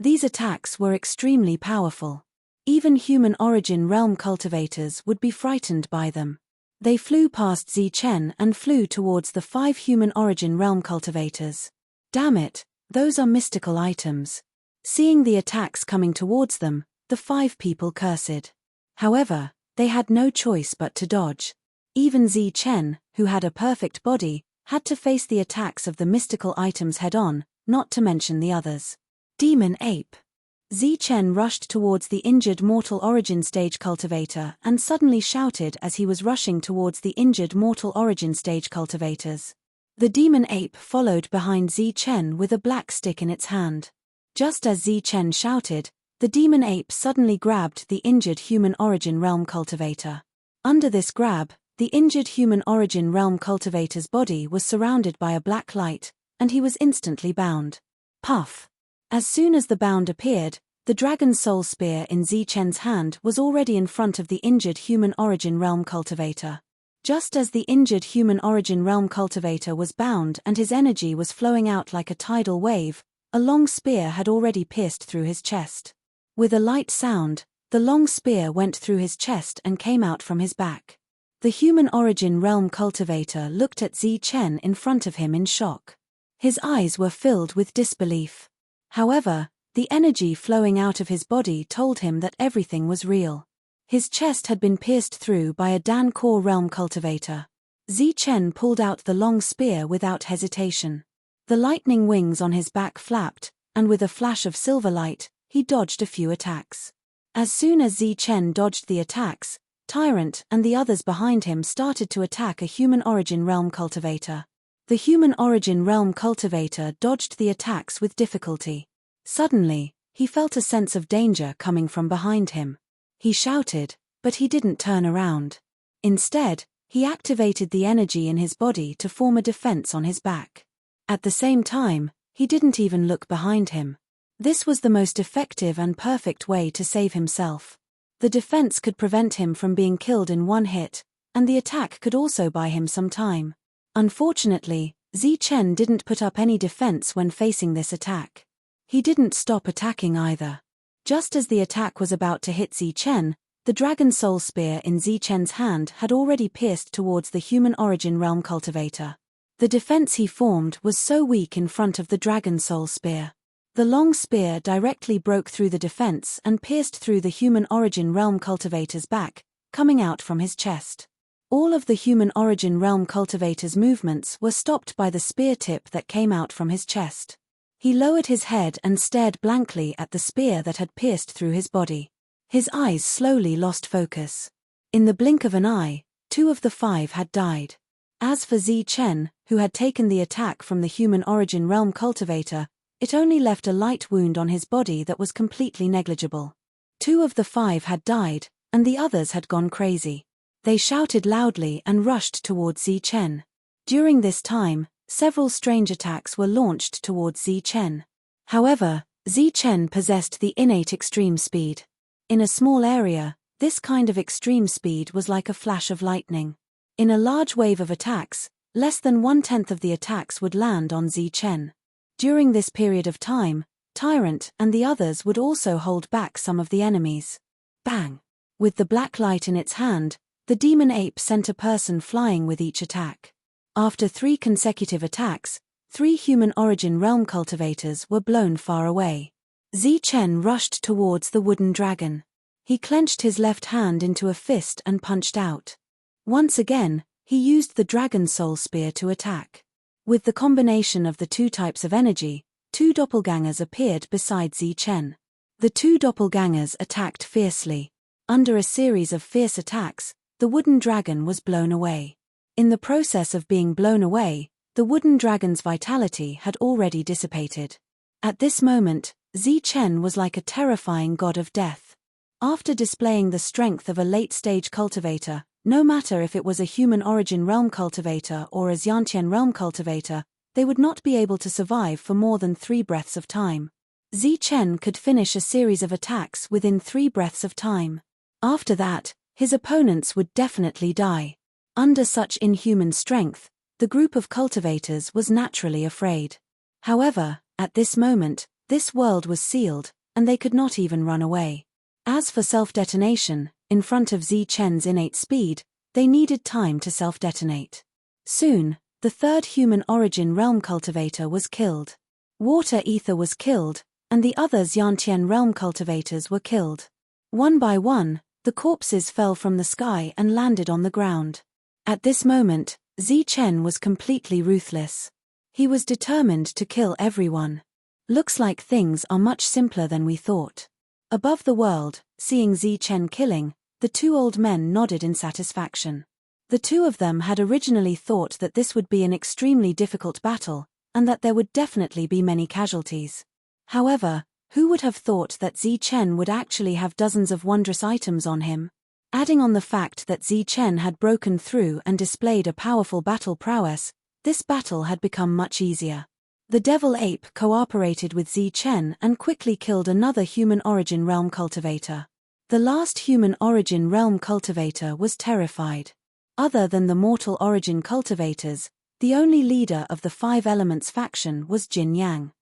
These attacks were extremely powerful. Even human origin realm cultivators would be frightened by them. They flew past Zichen and flew towards the 5 human origin realm cultivators. Damn it, those are mystical items. Seeing the attacks coming towards them, the 5 people cursed. However, they had no choice but to dodge. Even Zichen, who had a perfect body, had to face the attacks of the mystical items head-on, not to mention the others. Demon Ape. Zichen rushed towards the injured mortal origin stage cultivator and suddenly shouted as he was rushing towards the injured mortal origin stage cultivators. The demon ape followed behind Zichen with a black stick in its hand. Just as Zichen shouted, the demon ape suddenly grabbed the injured human origin realm cultivator. Under this grab, the injured human origin realm cultivator's body was surrounded by a black light, and he was instantly bound. Puff! As soon as the bound appeared, the dragon soul spear in Zichen's hand was already in front of the injured human origin realm cultivator. Just as the injured human origin realm cultivator was bound and his energy was flowing out like a tidal wave, a long spear had already pierced through his chest. With a light sound, the long spear went through his chest and came out from his back. The human origin realm cultivator looked at Zichen in front of him in shock. His eyes were filled with disbelief. However, the energy flowing out of his body told him that everything was real. His chest had been pierced through by a Dan core realm cultivator. Zichen pulled out the long spear without hesitation. The lightning wings on his back flapped, and with a flash of silver light, he dodged a few attacks. As soon as Zichen dodged the attacks, Tyrant and the others behind him started to attack a human origin realm cultivator. The human origin realm cultivator dodged the attacks with difficulty. Suddenly, he felt a sense of danger coming from behind him. He shouted, but he didn't turn around. Instead, he activated the energy in his body to form a defense on his back. At the same time, he didn't even look behind him. This was the most effective and perfect way to save himself. The defense could prevent him from being killed in one hit, and the attack could also buy him some time. Unfortunately, Zichen didn't put up any defense when facing this attack. He didn't stop attacking either. Just as the attack was about to hit Zichen, the Dragon Soul Spear in Zichen's hand had already pierced towards the human origin realm cultivator. The defense he formed was so weak in front of the Dragon Soul Spear. The long spear directly broke through the defense and pierced through the human origin realm cultivator's back, coming out from his chest. All of the human origin realm cultivator's movements were stopped by the spear tip that came out from his chest. He lowered his head and stared blankly at the spear that had pierced through his body. His eyes slowly lost focus. In the blink of an eye, 2 of the 5 had died. As for Zichen, who had taken the attack from the human origin realm cultivator, it only left a light wound on his body that was completely negligible. 2 of the 5 had died, and the others had gone crazy. They shouted loudly and rushed towards Zichen. During this time, several strange attacks were launched towards Zichen. However, Zichen possessed the innate extreme speed. In a small area, this kind of extreme speed was like a flash of lightning. In a large wave of attacks, less than 1/10 of the attacks would land on Zichen. During this period of time, Tyrant and the others would also hold back some of the enemies. Bang! With the black light in its hand, the demon ape sent a person flying with each attack. After 3 consecutive attacks, 3 human origin realm cultivators were blown far away. Zichen rushed towards the wooden dragon. He clenched his left hand into a fist and punched out. Once again, he used the dragon soul spear to attack. With the combination of the 2 types of energy, 2 doppelgangers appeared beside Zichen. The 2 doppelgangers attacked fiercely. Under a series of fierce attacks, the wooden dragon was blown away. In the process of being blown away, the wooden dragon's vitality had already dissipated. At this moment, Zichen was like a terrifying god of death. After displaying the strength of a late-stage cultivator, no matter if it was a human origin realm cultivator or a Xiantian realm cultivator, they would not be able to survive for more than 3 breaths of time. Zichen could finish a series of attacks within 3 breaths of time. After that, his opponents would definitely die. Under such inhuman strength, the group of cultivators was naturally afraid. However, at this moment, this world was sealed, and they could not even run away. As for self-detonation, in front of Zichen's innate speed, they needed time to self-detonate. Soon, the 3rd human origin realm cultivator was killed. Water Ether was killed, and the other Xiantian realm cultivators were killed. One by one, the corpses fell from the sky and landed on the ground. At this moment, Zichen was completely ruthless. He was determined to kill everyone. Looks like things are much simpler than we thought. Above the world, seeing Zichen killing, the 2 old men nodded in satisfaction. The 2 of them had originally thought that this would be an extremely difficult battle, and that there would definitely be many casualties. However, who would have thought that Zichen would actually have dozens of wondrous items on him? Adding on the fact that Zichen had broken through and displayed a powerful battle prowess, this battle had become much easier. The devil ape cooperated with Zichen and quickly killed another human origin realm cultivator. The last human origin realm cultivator was terrified. Other than the mortal origin cultivators, the only leader of the 5 elements faction was Jin Yang.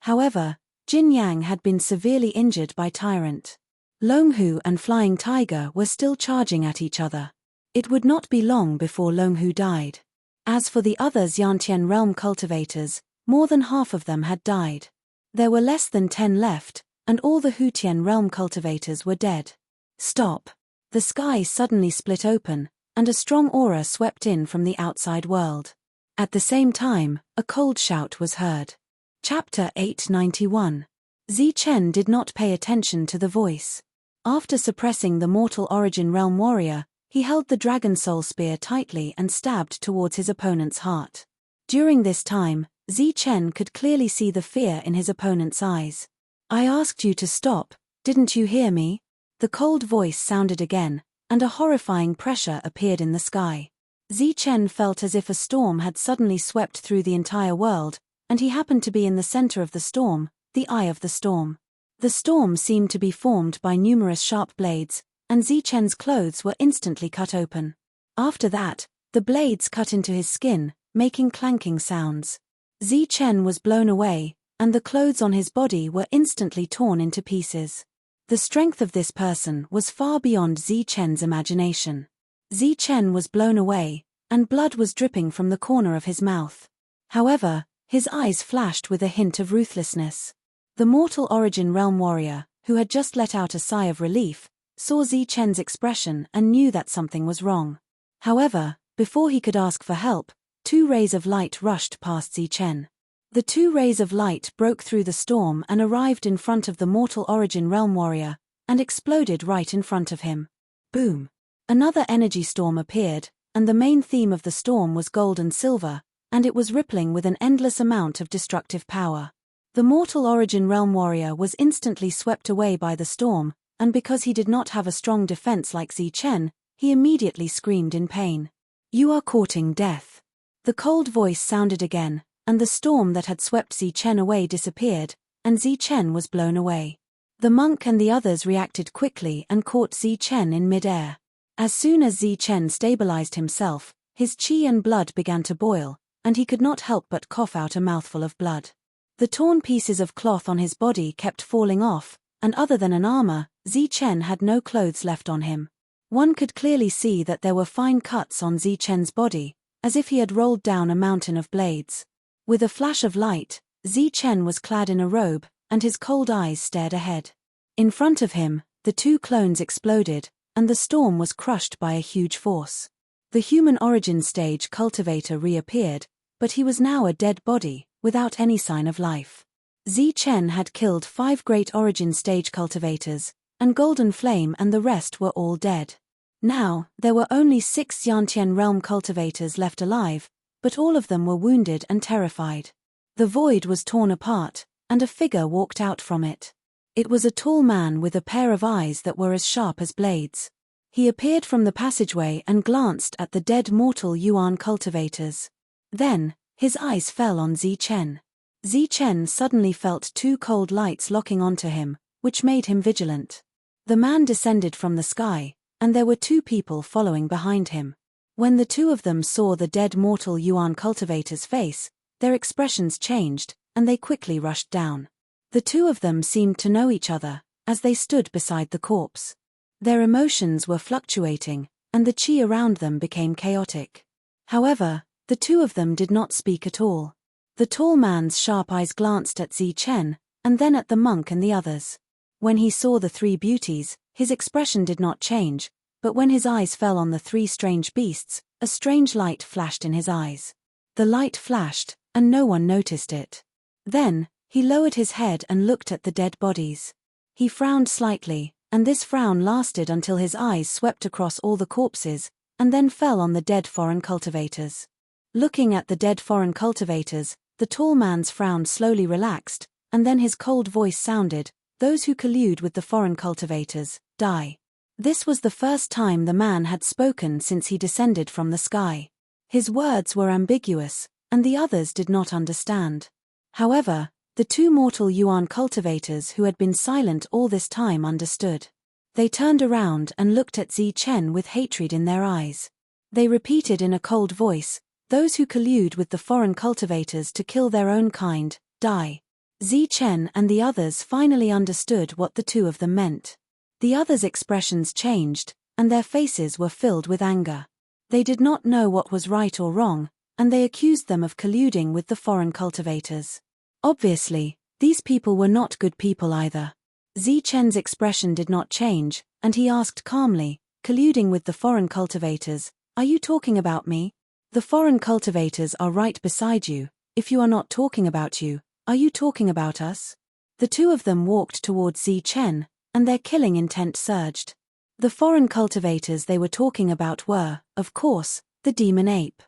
However, Jin Yang had been severely injured by Tyrant. Longhu and Flying Tiger were still charging at each other. It would not be long before Longhu died. As for the other Xiantian realm cultivators, more than half of them had died. There were less than 10 left, and all the Hutian realm cultivators were dead. Stop! The sky suddenly split open, and a strong aura swept in from the outside world. At the same time, a cold shout was heard. Chapter 891. Zichen did not pay attention to the voice. After suppressing the mortal origin realm warrior, he held the dragon soul spear tightly and stabbed towards his opponent's heart. During this time, Zichen could clearly see the fear in his opponent's eyes. "I asked you to stop, didn't you hear me?" The cold voice sounded again, and a horrifying pressure appeared in the sky. Zichen felt as if a storm had suddenly swept through the entire world, and he happened to be in the center of the storm, the eye of the storm. The storm seemed to be formed by numerous sharp blades, and Zichen's clothes were instantly cut open. After that, the blades cut into his skin, making clanking sounds. Zichen was blown away, and the clothes on his body were instantly torn into pieces. The strength of this person was far beyond Zichen's imagination. Zichen was blown away, and blood was dripping from the corner of his mouth. However, his eyes flashed with a hint of ruthlessness. The mortal origin realm warrior, who had just let out a sigh of relief, saw Zichen's expression and knew that something was wrong. However, before he could ask for help, 2 rays of light rushed past Zichen. The 2 rays of light broke through the storm and arrived in front of the mortal origin realm warrior, and exploded right in front of him. Boom! Another energy storm appeared, and the main theme of the storm was gold and silver, and it was rippling with an endless amount of destructive power. The mortal origin realm warrior was instantly swept away by the storm, and because he did not have a strong defense like Zichen, he immediately screamed in pain. "You are courting death." The cold voice sounded again, and the storm that had swept Zichen away disappeared, and Zichen was blown away. The monk and the others reacted quickly and caught Zichen in mid-air. As soon as Zichen stabilized himself, his qi and blood began to boil, and he could not help but cough out a mouthful of blood. The torn pieces of cloth on his body kept falling off, and other than an armor, Zichen had no clothes left on him. One could clearly see that there were fine cuts on Zichen's body, as if he had rolled down a mountain of blades. With a flash of light, Zi Chen was clad in a robe, and his cold eyes stared ahead. In front of him, the two clones exploded, and the storm was crushed by a huge force. The human origin stage cultivator reappeared, but he was now a dead body, without any sign of life. Zi Chen had killed 5 great origin stage cultivators, and Golden Flame and the rest were all dead. Now, there were only 6 Yantian realm cultivators left alive, but all of them were wounded and terrified. The void was torn apart, and a figure walked out from it. It was a tall man with a pair of eyes that were as sharp as blades. He appeared from the passageway and glanced at the dead mortal Yuan cultivators. Then, his eyes fell on Zi Chen. Zi Chen suddenly felt 2 cold lights locking onto him, which made him vigilant. The man descended from the sky, and there were 2 people following behind him. When the 2 of them saw the dead mortal Yuan cultivator's face, their expressions changed, and they quickly rushed down. The 2 of them seemed to know each other, as they stood beside the corpse. Their emotions were fluctuating, and the qi around them became chaotic. However, the 2 of them did not speak at all. The tall man's sharp eyes glanced at Zi Chen, and then at the monk and the others. When he saw the 3 beauties, his expression did not change, but when his eyes fell on the 3 strange beasts, a strange light flashed in his eyes. The light flashed, and no one noticed it. Then, he lowered his head and looked at the dead bodies. He frowned slightly, and this frown lasted until his eyes swept across all the corpses, and then fell on the dead foreign cultivators. Looking at the dead foreign cultivators, the tall man's frown slowly relaxed, and then his cold voice sounded, "Those who collude with the foreign cultivators, die." This was the first time the man had spoken since he descended from the sky. His words were ambiguous, and the others did not understand. However, the 2 mortal Yuan cultivators who had been silent all this time understood. They turned around and looked at Zi Chen with hatred in their eyes. They repeated in a cold voice, "Those who collude with the foreign cultivators to kill their own kind, die." Zi Chen and the others finally understood what the 2 of them meant. The others' expressions changed, and their faces were filled with anger. They did not know what was right or wrong, and they accused them of colluding with the foreign cultivators. Obviously, these people were not good people either. Zi Chen's expression did not change, and he asked calmly, "Colluding with the foreign cultivators, are you talking about me? The foreign cultivators are right beside you. If you are not talking about you, are you talking about us?" The 2 of them walked towards Zi Chen, and their killing intent surged. The foreign cultivators they were talking about were, of course, the demon ape.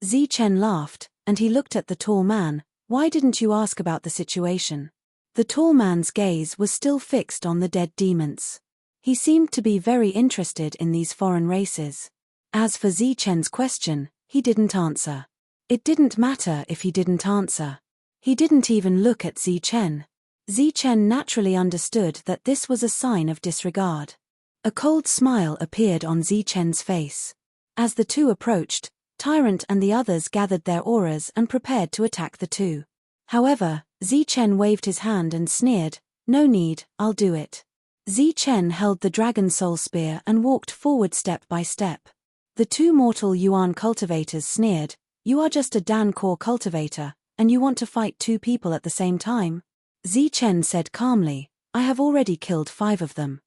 Zi Chen laughed, and he looked at the tall man. "Why didn't you ask about the situation?" The tall man's gaze was still fixed on the dead demons. He seemed to be very interested in these foreign races. As for Zi Chen's question, he didn't answer. It didn't matter if he didn't answer. He didn't even look at Zi Chen. Zi Chen naturally understood that this was a sign of disregard. A cold smile appeared on Zi Chen's face. As the 2 approached, Tyrant and the others gathered their auras and prepared to attack the 2. However, Zi Chen waved his hand and sneered, "No need, I'll do it." Zi Chen held the Dragon Soul Spear and walked forward step by step. The 2 mortal Yuan cultivators sneered, "You are just a Dan core cultivator, and you want to fight 2 people at the same time?" Zi Chen said calmly, "I have already killed 5 of them."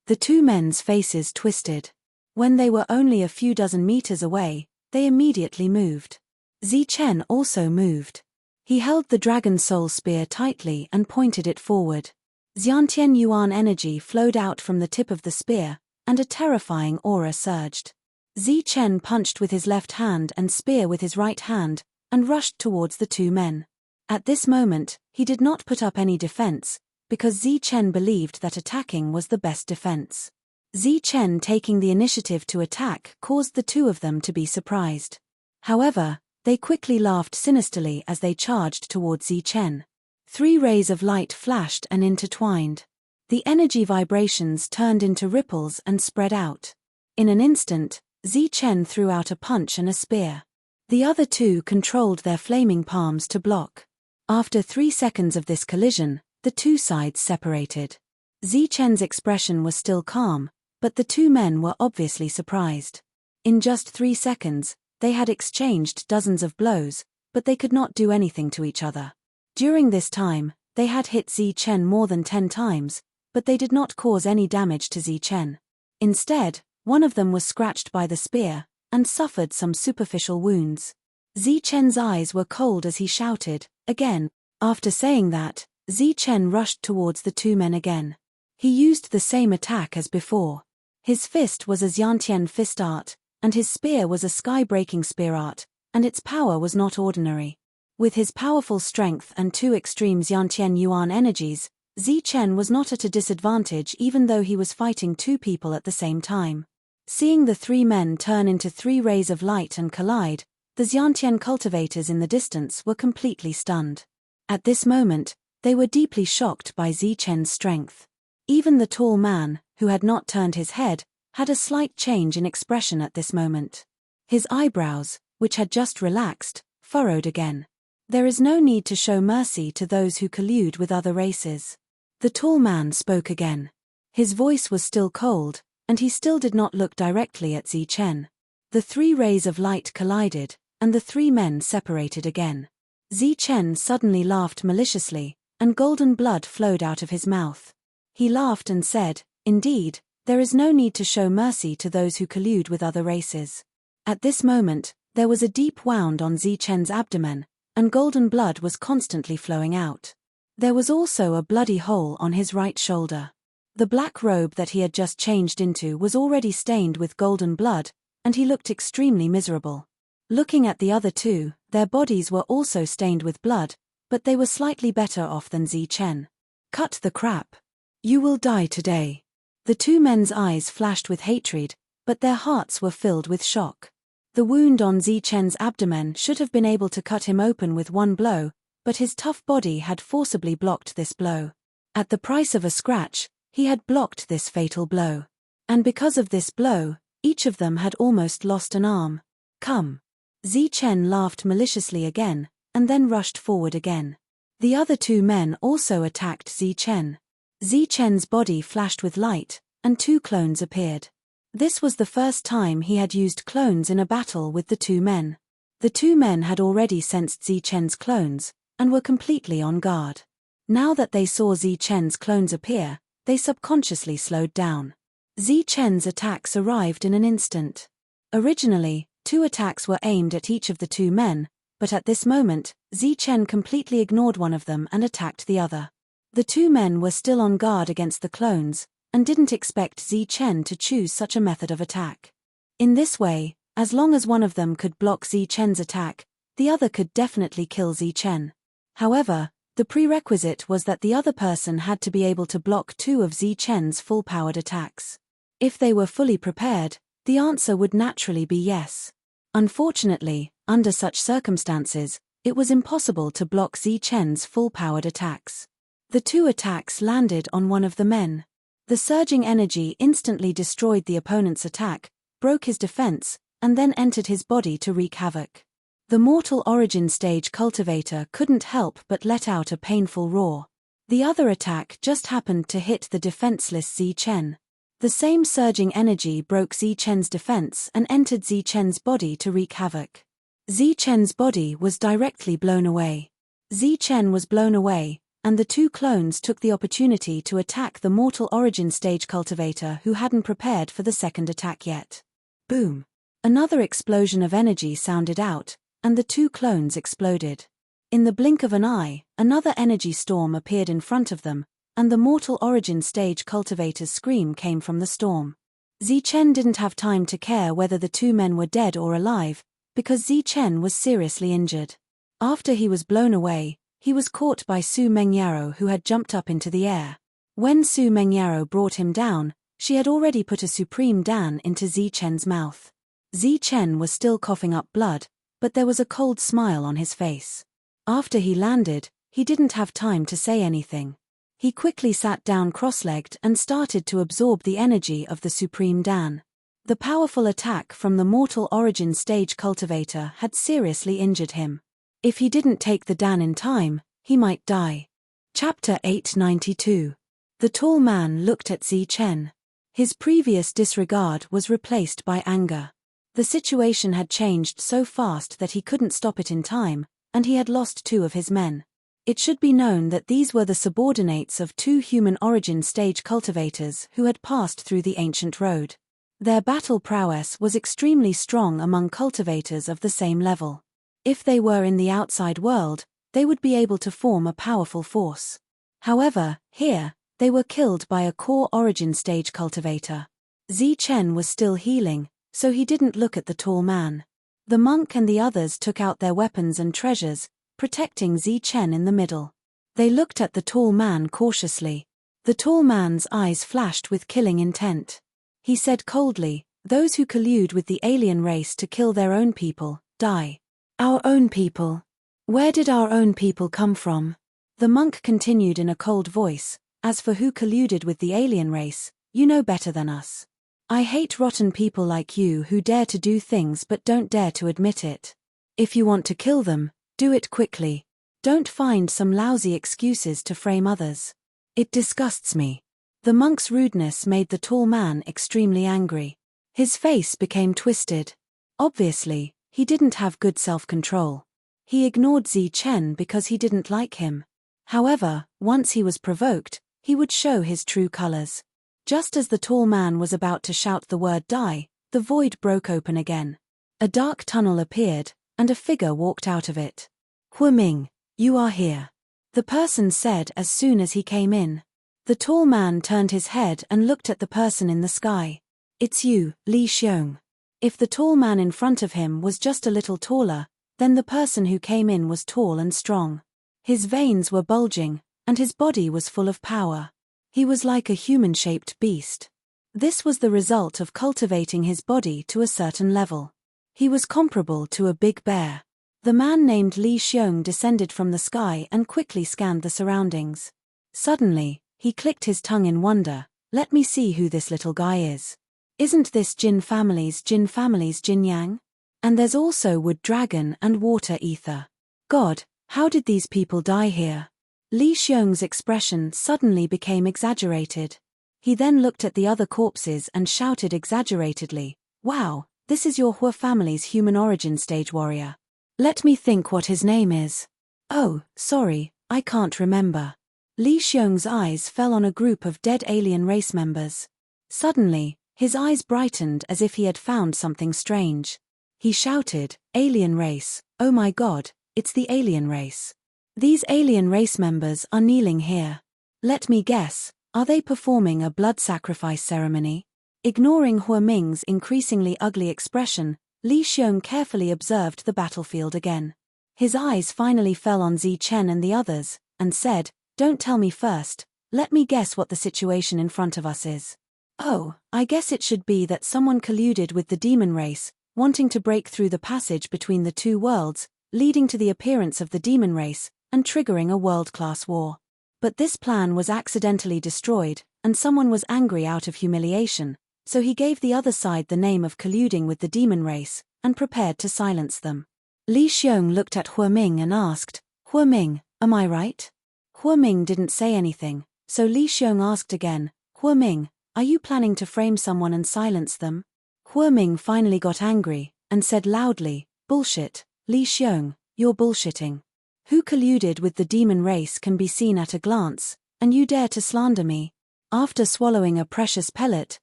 The 2 men's faces twisted. When they were only a few dozen meters away, they immediately moved. Zi Chen also moved. He held the Dragon Soul Spear tightly and pointed it forward. Xiantian Yuan energy flowed out from the tip of the spear, and a terrifying aura surged. Zi Chen punched with his left hand and spear with his right hand, and rushed towards the 2 men. At this moment, he did not put up any defense, because Zi Chen believed that attacking was the best defense. Zi Chen taking the initiative to attack caused the 2 of them to be surprised. However, they quickly laughed sinisterly as they charged towards Zi Chen. 3 rays of light flashed and intertwined. The energy vibrations turned into ripples and spread out. In an instant, Zi Chen threw out a punch and a spear. The other 2 controlled their flaming palms to block. After 3 seconds of this collision, the 2 sides separated. Zi Chen's expression was still calm, but the 2 men were obviously surprised. In just 3 seconds, they had exchanged dozens of blows, but they could not do anything to each other. During this time, they had hit Zi Chen more than 10 times, but they did not cause any damage to Zi Chen. Instead, one of them was scratched by the spear, and suffered some superficial wounds. Zi Chen's eyes were cold as he shouted, again. After saying that, Zi Chen rushed towards the two men again. He used the same attack as before. His fist was a Xiantian fist art, and his spear was a sky-breaking spear art, and its power was not ordinary. With his powerful strength and two extreme Xiantian Yuan energies, Zi Chen was not at a disadvantage even though he was fighting two people at the same time. Seeing the three men turn into three rays of light and collide, the Xiantian cultivators in the distance were completely stunned. At this moment, they were deeply shocked by Zi Chen's strength. Even the tall man, who had not turned his head, had a slight change in expression at this moment. His eyebrows, which had just relaxed, furrowed again. There is no need to show mercy to those who collude with other races. The tall man spoke again. His voice was still cold, and he still did not look directly at Zi Chen. The three rays of light collided, and the three men separated again. Zi Chen suddenly laughed maliciously, and golden blood flowed out of his mouth. He laughed and said, "Indeed, there is no need to show mercy to those who collude with other races." At this moment, there was a deep wound on Zi Chen's abdomen, and golden blood was constantly flowing out. There was also a bloody hole on his right shoulder. The black robe that he had just changed into was already stained with golden blood, and he looked extremely miserable. Looking at the other two, their bodies were also stained with blood, but they were slightly better off than Zi Chen. "Cut the crap. You will die today." The two men's eyes flashed with hatred, but their hearts were filled with shock. The wound on Zi Chen's abdomen should have been able to cut him open with one blow, but his tough body had forcibly blocked this blow. At the price of a scratch, he had blocked this fatal blow. And because of this blow, each of them had almost lost an arm. "Come." Zi Chen laughed maliciously again, and then rushed forward again. The other two men also attacked Zi Chen. Zi Chen's body flashed with light, and two clones appeared. This was the first time he had used clones in a battle with the two men. The two men had already sensed Zi Chen's clones, and were completely on guard. Now that they saw Zi Chen's clones appear, they subconsciously slowed down. Zi Chen's attacks arrived in an instant. Originally, 2 attacks were aimed at each of the two men, but at this moment, Zi Chen completely ignored one of them and attacked the other. The two men were still on guard against the clones, and didn't expect Zi Chen to choose such a method of attack. In this way, as long as one of them could block Zi Chen's attack, the other could definitely kill Zi Chen. However, the prerequisite was that the other person had to be able to block 2 of Zi Chen's full-powered attacks. If they were fully prepared, the answer would naturally be yes. Unfortunately, under such circumstances, it was impossible to block Zi Chen's full-powered attacks. The 2 attacks landed on one of the men. The surging energy instantly destroyed the opponent's attack, broke his defense, and then entered his body to wreak havoc. The mortal origin stage cultivator couldn't help but let out a painful roar. The other attack just happened to hit the defenseless Zi Chen. The same surging energy broke Zi Chen's defense and entered Zi Chen's body to wreak havoc. Zi Chen's body was directly blown away. Zi Chen was blown away, and the 2 clones took the opportunity to attack the mortal origin stage cultivator who hadn't prepared for the second attack yet. Boom! Another explosion of energy sounded out, and the 2 clones exploded. In the blink of an eye, another energy storm appeared in front of them, and the mortal origin stage cultivator's scream came from the storm. Zi Chen didn't have time to care whether the 2 men were dead or alive, because Zi Chen was seriously injured. After he was blown away, he was caught by Su Mengyaro, who had jumped up into the air. When Su Mengyaro brought him down, she had already put a supreme dan into Zi Chen's mouth. Zi Chen was still coughing up blood, but there was a cold smile on his face. After he landed, he didn't have time to say anything. He quickly sat down cross-legged and started to absorb the energy of the supreme dan. The powerful attack from the mortal origin stage cultivator had seriously injured him. If he didn't take the dan in time, he might die. Chapter 892. The tall man looked at Zi Chen. His previous disregard was replaced by anger. The situation had changed so fast that he couldn't stop it in time, and he had lost 2 of his men. It should be known that these were the subordinates of 2 human origin stage cultivators who had passed through the ancient road. Their battle prowess was extremely strong among cultivators of the same level. If they were in the outside world, they would be able to form a powerful force. However, here, they were killed by a core origin stage cultivator. Zichen was still healing, so he didn't look at the tall man. The monk and the others took out their weapons and treasures, protecting Zichen in the middle. They looked at the tall man cautiously. The tall man's eyes flashed with killing intent. He said coldly, "Those who collude with the alien race to kill their own people, die." "Our own people? Where did our own people come from?" The monk continued in a cold voice, "As for who colluded with the alien race, you know better than us. I hate rotten people like you who dare to do things but don't dare to admit it. If you want to kill them, do it quickly. Don't find some lousy excuses to frame others. It disgusts me." The monk's rudeness made the tall man extremely angry. His face became twisted. Obviously, he didn't have good self-control. He ignored Zichen because he didn't like him. However, once he was provoked, he would show his true colors. Just as the tall man was about to shout the word "die," the void broke open again. A dark tunnel appeared, and a figure walked out of it. "Huaming, you are here," the person said as soon as he came in. The tall man turned his head and looked at the person in the sky. "It's you, Li Xiong." If the tall man in front of him was just a little taller, then the person who came in was tall and strong. His veins were bulging, and his body was full of power. He was like a human-shaped beast. This was the result of cultivating his body to a certain level. He was comparable to a big bear. The man named Li Xiong descended from the sky and quickly scanned the surroundings. Suddenly, he clicked his tongue in wonder. "Let me see who this little guy is. Isn't this Jin family's Jin Yang? And there's also wood dragon and water ether. God, how did these people die here?" Li Xiong's expression suddenly became exaggerated. He then looked at the other corpses and shouted exaggeratedly, "Wow, this is your Hua family's human origin stage warrior. Let me think what his name is. Oh, sorry, I can't remember." Li Xiong's eyes fell on a group of dead alien race members. Suddenly, his eyes brightened as if he had found something strange. He shouted, "Alien race, oh my god, it's the alien race. These alien race members are kneeling here. Let me guess, are they performing a blood sacrifice ceremony?" Ignoring Huaming's increasingly ugly expression, Li Xiong carefully observed the battlefield again. His eyes finally fell on Zichen and the others, and said, "Don't tell me first, let me guess what the situation in front of us is. Oh, I guess it should be that someone colluded with the demon race, wanting to break through the passage between the 2 worlds, leading to the appearance of the demon race, and triggering a world-class war. But this plan was accidentally destroyed, and someone was angry out of humiliation, so he gave the other side the name of colluding with the demon race, and prepared to silence them." Li Xiong looked at Huaming and asked, "Huaming, am I right?" Huaming didn't say anything, so Li Xiong asked again, "Huaming, are you planning to frame someone and silence them?" Huaming finally got angry, and said loudly, "Bullshit, Li Xiong, you're bullshitting. Who colluded with the demon race can be seen at a glance, and you dare to slander me." After swallowing a precious pellet,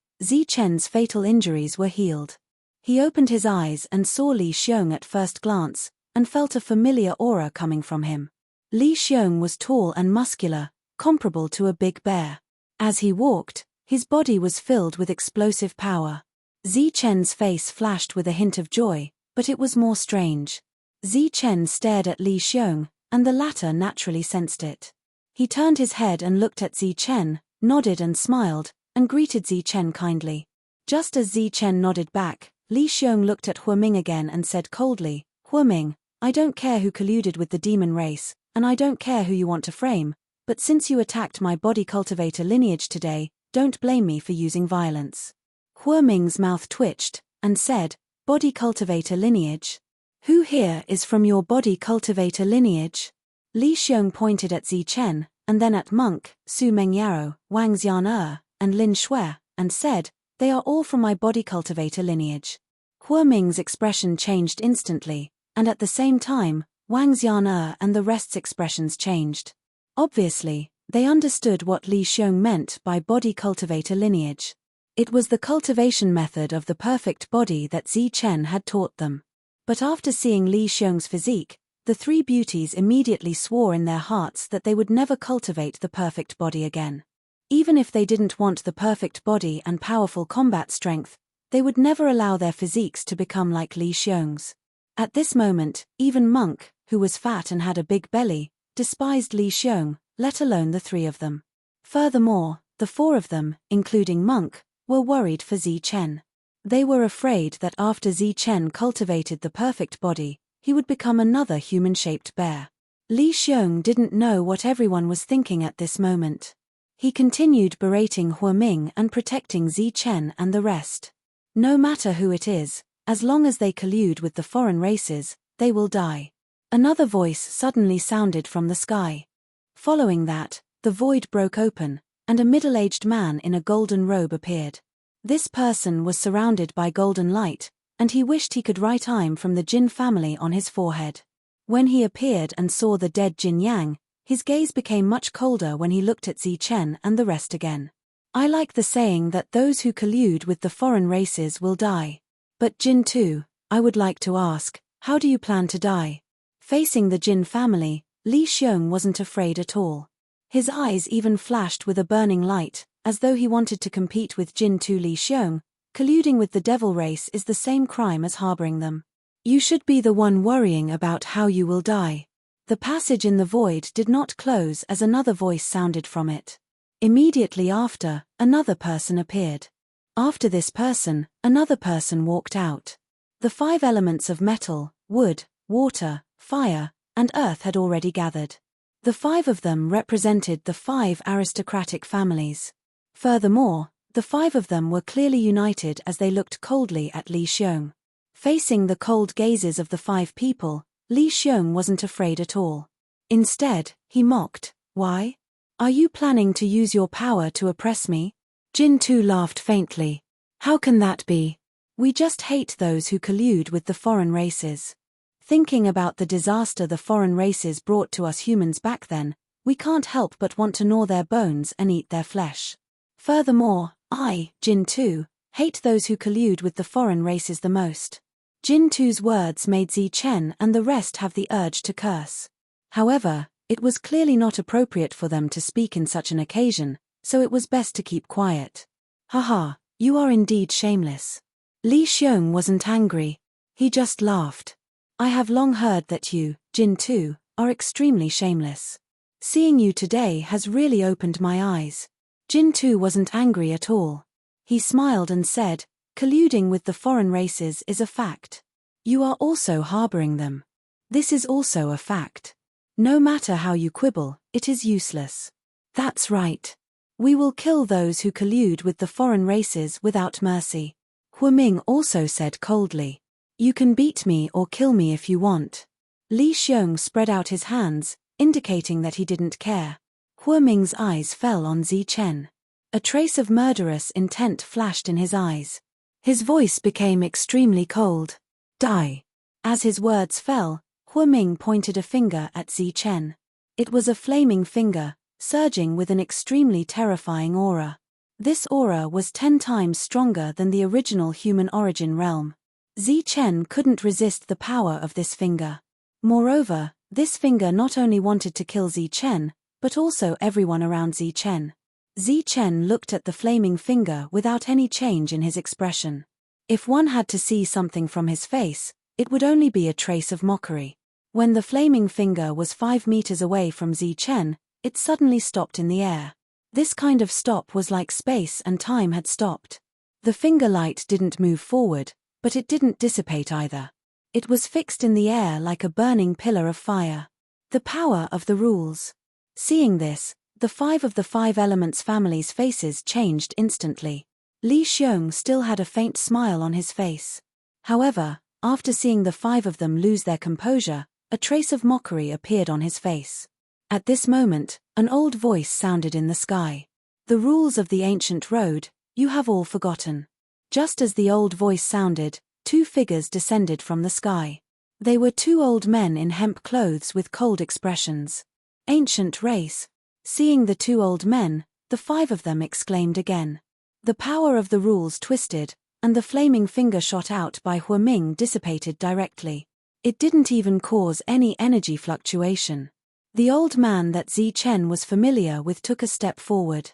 Zichen's fatal injuries were healed. He opened his eyes and saw Li Xiong at first glance, and felt a familiar aura coming from him. Li Xiong was tall and muscular, comparable to a big bear. As he walked, his body was filled with explosive power. Zichen's face flashed with a hint of joy, but it was more strange. Zichen stared at Li Xiong, and the latter naturally sensed it. He turned his head and looked at Zichen, nodded and smiled, and greeted Zichen kindly. Just as Zichen nodded back, Li Xiong looked at Huaming again and said coldly, "Huaming, I don't care who colluded with the demon race, and I don't care who you want to frame, but since you attacked my body cultivator lineage today, don't blame me for using violence." Huaming's mouth twitched, and said, "Body cultivator lineage? Who here is from your body cultivator lineage?" Li Xiong pointed at Zichen, and then at Monk, Su Mengyaro, Wang Xian and Lin Shui, and said, "They are all from my body cultivator lineage." Huaming's expression changed instantly, and at the same time, Wang Xian'er and the rest's expressions changed. Obviously, they understood what Li Xiong meant by body cultivator lineage. It was the cultivation method of the perfect body that Zi Chen had taught them. But after seeing Li Xiong's physique, the three beauties immediately swore in their hearts that they would never cultivate the perfect body again. Even if they didn't want the perfect body and powerful combat strength, they would never allow their physiques to become like Li Xiong's. At this moment, even Monk, who was fat and had a big belly, despised Li Xiong, let alone the three of them. Furthermore, the four of them, including Monk, were worried for Zi Chen. They were afraid that after Zi Chen cultivated the perfect body, he would become another human-shaped bear. Li Xiong didn't know what everyone was thinking at this moment. He continued berating Huaming and protecting Zi Chen and the rest. No matter who it is, as long as they collude with the foreign races, they will die. Another voice suddenly sounded from the sky. Following that, the void broke open, and a middle-aged man in a golden robe appeared. This person was surrounded by golden light, and he wished he could write "I'm from the Jin family" on his forehead. When he appeared and saw the dead Jin Yang, his gaze became much colder when he looked at Zi Chen and the rest again. I like the saying that those who collude with the foreign races will die. But Jin too, I would like to ask, how do you plan to die? Facing the Jin family, Li Xiong wasn't afraid at all. His eyes even flashed with a burning light, as though he wanted to compete with Jin to Li Xiong. Colluding with the devil race is the same crime as harboring them. You should be the one worrying about how you will die. The passage in the void did not close as another voice sounded from it. Immediately after, another person appeared. After this person, another person walked out. The 5 elements of metal, wood, water, fire, and earth had already gathered. The 5 of them represented the 5 aristocratic families. Furthermore, the 5 of them were clearly united as they looked coldly at Li Xiong. Facing the cold gazes of the 5 people, Li Xiong wasn't afraid at all. Instead, he mocked, "Why? Are you planning to use your power to oppress me?" Jin Tu laughed faintly. "How can that be? We just hate those who collude with the foreign races. Thinking about the disaster the foreign races brought to us humans back then, we can't help but want to gnaw their bones and eat their flesh. Furthermore, I, Jin Tu, hate those who collude with the foreign races the most." Jin Tu's words made Zi Chen and the rest have the urge to curse. However, it was clearly not appropriate for them to speak in such an occasion, so it was best to keep quiet. "Haha, you are indeed shameless." Li Xiong wasn't angry. He just laughed. "I have long heard that you, Jin Tu, are extremely shameless. Seeing you today has really opened my eyes." Jin Tu wasn't angry at all. He smiled and said, "Colluding with the foreign races is a fact. You are also harboring them. This is also a fact. No matter how you quibble, it is useless. That's right. We will kill those who collude with the foreign races without mercy." Huaming also said coldly, "You can beat me or kill me if you want." Li Xiong spread out his hands, indicating that he didn't care. Huaming's eyes fell on Zi Chen. A trace of murderous intent flashed in his eyes. His voice became extremely cold. "Die." As his words fell, Huaming pointed a finger at Zi Chen. It was a flaming finger, surging with an extremely terrifying aura. This aura was 10 times stronger than the original human origin realm. Zi Chen couldn't resist the power of this finger. Moreover, this finger not only wanted to kill Zi Chen, but also everyone around Zi Chen. Zi Chen looked at the flaming finger without any change in his expression. If one had to see something from his face, it would only be a trace of mockery. When the flaming finger was 5 meters away from Zi Chen, it suddenly stopped in the air. This kind of stop was like space and time had stopped. The finger light didn't move forward, but it didn't dissipate either. It was fixed in the air like a burning pillar of fire. The power of the rules. Seeing this, the 5 of the 5 elements family's faces changed instantly. Li Xiong still had a faint smile on his face. However, after seeing the 5 of them lose their composure, a trace of mockery appeared on his face. At this moment, an old voice sounded in the sky. "The rules of the ancient road, you have all forgotten." Just as the old voice sounded, 2 figures descended from the sky. They were two old men in hemp clothes with cold expressions. Ancient race. Seeing the two old men, the five of them exclaimed again. The power of the rules twisted, and the flaming finger shot out by Huaming dissipated directly. It didn't even cause any energy fluctuation. The old man that Zi Chen was familiar with took a step forward.